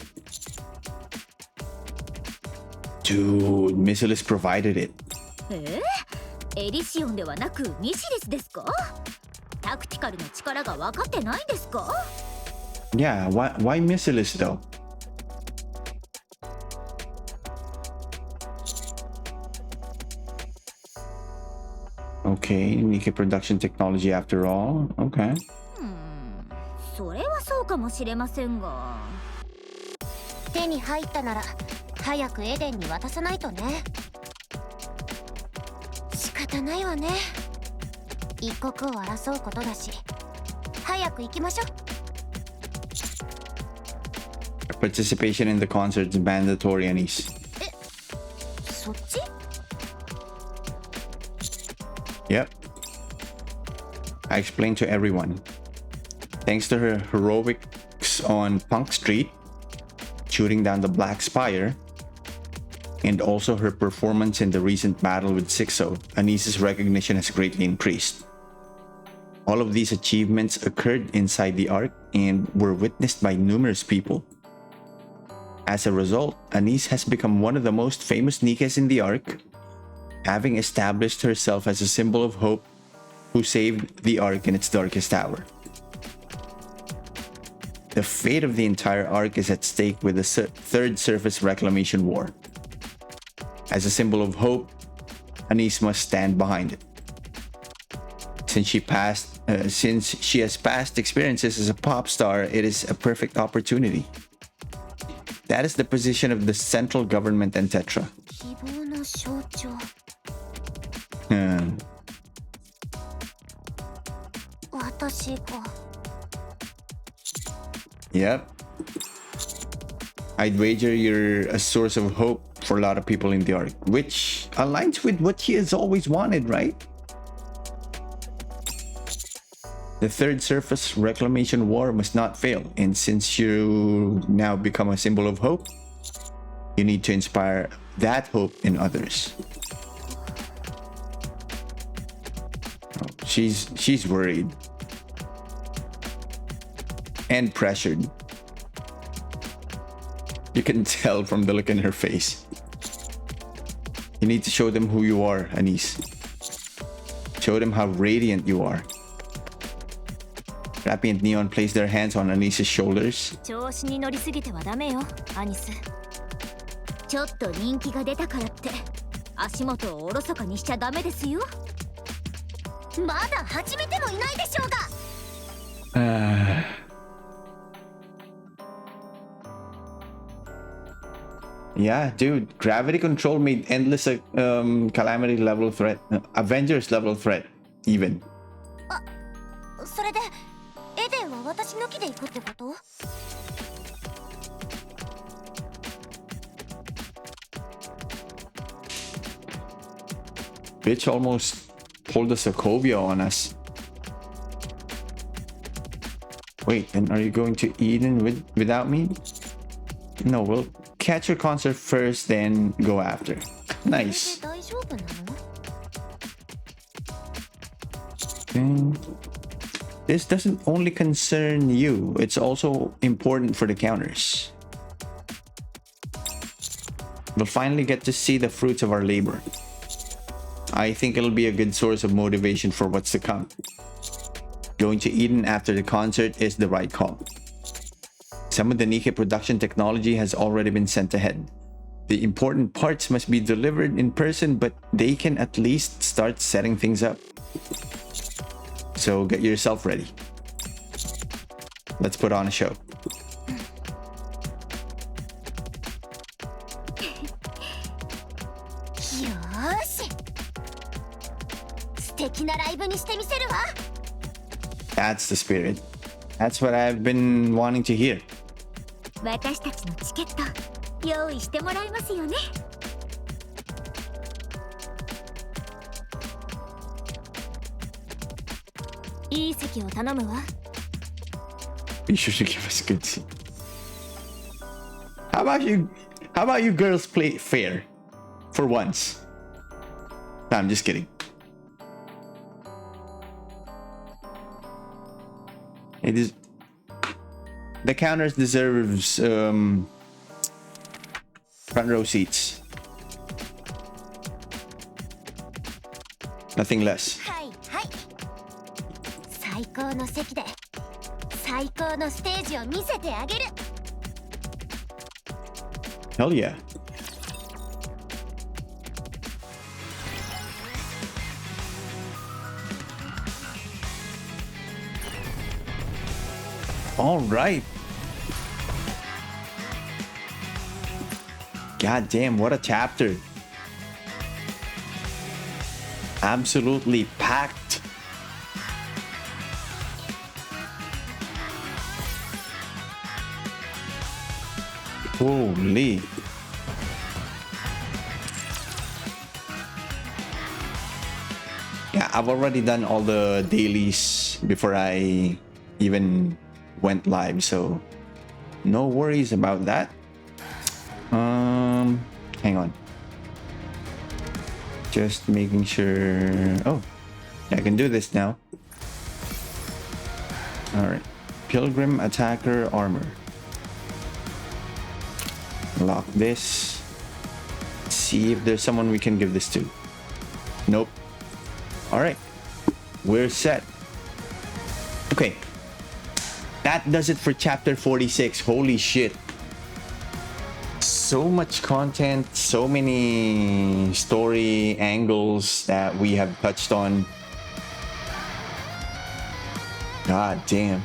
Dude, Missilis provided it. エリシオンではなくミシリスですか？タクティカルの力が分かってないんですか？ Yeah, why Missilis though? Okay, NIKKE production technology after all. Okay. それはそうかもしれませんが。手に入ったなら早くエデンに渡さないとね。仕方ないわね。一刻を争うことだし、早く行きましょう。Participation in the concert is mandatory, Anise. そっち？ Yep. I explained to everyone. Thanks to her heroics on Punk Street, shooting down the Black Spire, and also her performance in the recent battle with Sixo, Anise's recognition has greatly increased. All of these achievements occurred inside the Ark and were witnessed by numerous people. As a result, Anise has become one of the most famous NIKKEs in the Ark, having established herself as a symbol of hope who saved the Ark in its darkest hour. The fate of the entire Ark is at stake with the Third Surface Reclamation War. As a symbol of hope, Anise must stand behind it. Since she has past experiences as a pop star, it is a perfect opportunity. That is the position of the central government and Tetra. Yep. I'd wager you're a source of hope for a lot of people in the Ark, which aligns with what he has always wanted, right? The Third Surface Reclamation War must not fail, and since you now become a symbol of hope, you need to inspire that hope in others. Oh, she's worried and pressured. You can tell from the look in her face. You need to show them who you are, Anise. Show them how radiant you are. Rappy and Neon place their hands on Anise's shoulders. 調子に乗りすぎてはダメよ、アニス。ちょっと人気が出たからって足元をおろそかにしちゃダメですよ。まだ始めてもいないでしょうが。Yeah, dude, gravity control made endless calamity level threat, Avengers level threat, even. それでエデンは私抜きで行くってこと？ Bitch almost pulled a Sokovia on us. Wait, and are you going to Eden without me? No, we'll catch your concert first, then go after. Nice. And this doesn't only concern you, it's also important for the counters. We'll finally get to see the fruits of our labor. I think it'll be a good source of motivation for what's to come. Going to Eden after the concert is the right call. Some of the NIKKE production technology has already been sent ahead. The important parts must be delivered in person, but they can at least start setting things up. So get yourself ready. Let's put on a show. 素敵なライブにしてみせるわ。 That's the spirit. That's what I've been wanting to hear. 私たちのチケット用意してもらえますよね。いい席を頼むわ。Be sure to give us a good seat. How about you girls play fair? For once. No, I'm just kidding. It is. The counters deserves front row seats. Nothing less. はいはい最高の席で最高のステージを見せてあげる Hell yeah. All right. God damn, what a chapter. Absolutely packed. Holy. Yeah, I've already done all the dailies before I even went live, so no worries about that. Hang on. Just making sure. Oh, I can do this now. All right. Pilgrim attacker armor. Lock this. See if there's someone we can give this to. Nope. All right. We're set. Okay. That does it for chapter 46. Holy shit. So much content, so many story angles that we have touched on. God damn.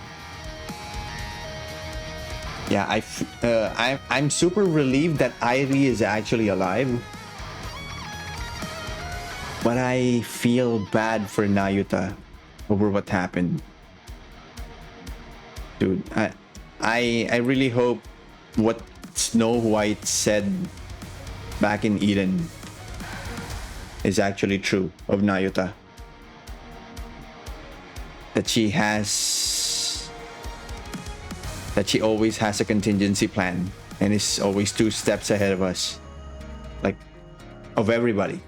Yeah, I'm super relieved that Airi is actually alive. But I feel bad for Nayuta over what happened. Dude, I really hope what Snow White said back in Eden is actually true of Nayuta. That she always has a contingency plan and is always 2 steps ahead of us. Like, of everybody.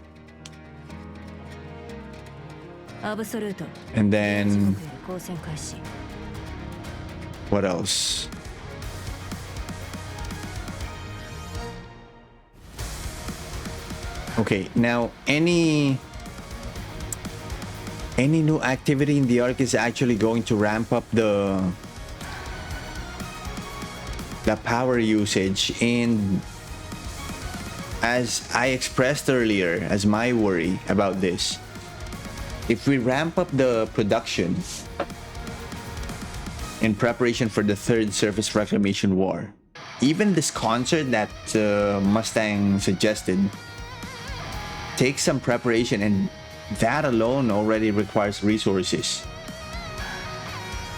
And then what else? Okay, now any new activity in the arc is actually going to ramp up the power usage, and as I expressed earlier as my worry about this, if we ramp up the production in preparation for the 3rd Surface Reclamation War, even this concert that Mustang suggested takes some preparation, and that alone already requires resources.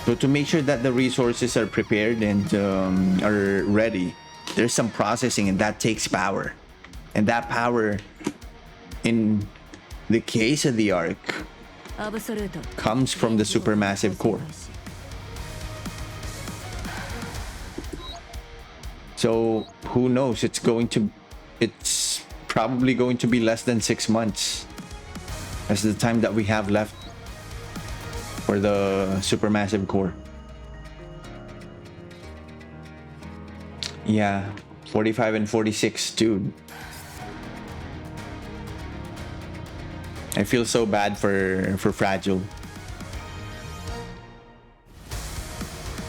So to make sure that the resources are prepared and are ready, there's some processing, and that takes power. And that power, in the case of the arc, comes from the supermassive core. So who knows? It's probably going to be less than 6 months as the time that we have left for the supermassive core. Yeah, 45 and 46, dude. I feel so bad for Fragile.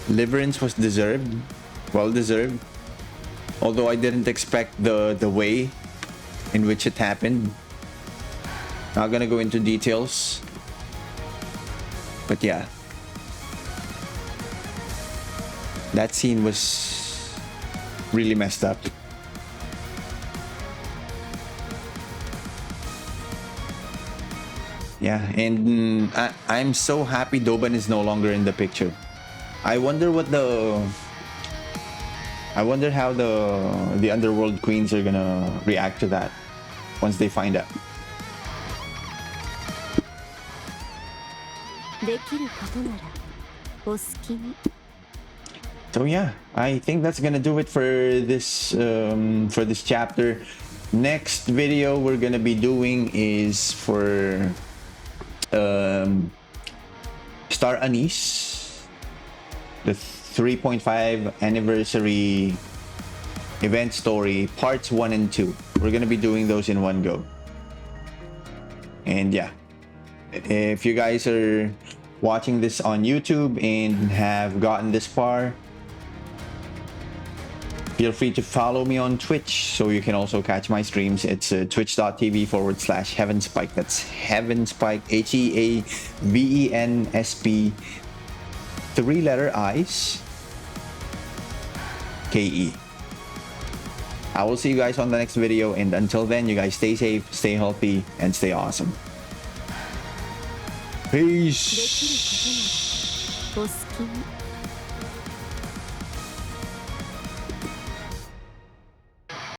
Deliverance was deserved, well deserved. Although I didn't expect the way in which it happened. Not gonna go into details. But yeah. That scene was really messed up. Yeah, and I'm so happy Doban is no longer in the picture. I wonder how the Underworld Queens are gonna react to that once they find out. So yeah, I think that's gonna do it for this chapter. Next video we're gonna be doing is for Star Anise, the 3.5 anniversary event story, parts 1 and 2. We're gonna be doing those in one go. And yeah, if you guys are watching this on YouTube and have gotten this far, feel free to follow me on Twitch so you can also catch my streams. It's twitch.tv/HeavenSpike. That's HeavenSpike, HeavenSp, 3-letter I's, KE. I will see you guys on the next video, and until then, you guys stay safe, stay healthy, and stay awesome. Peace.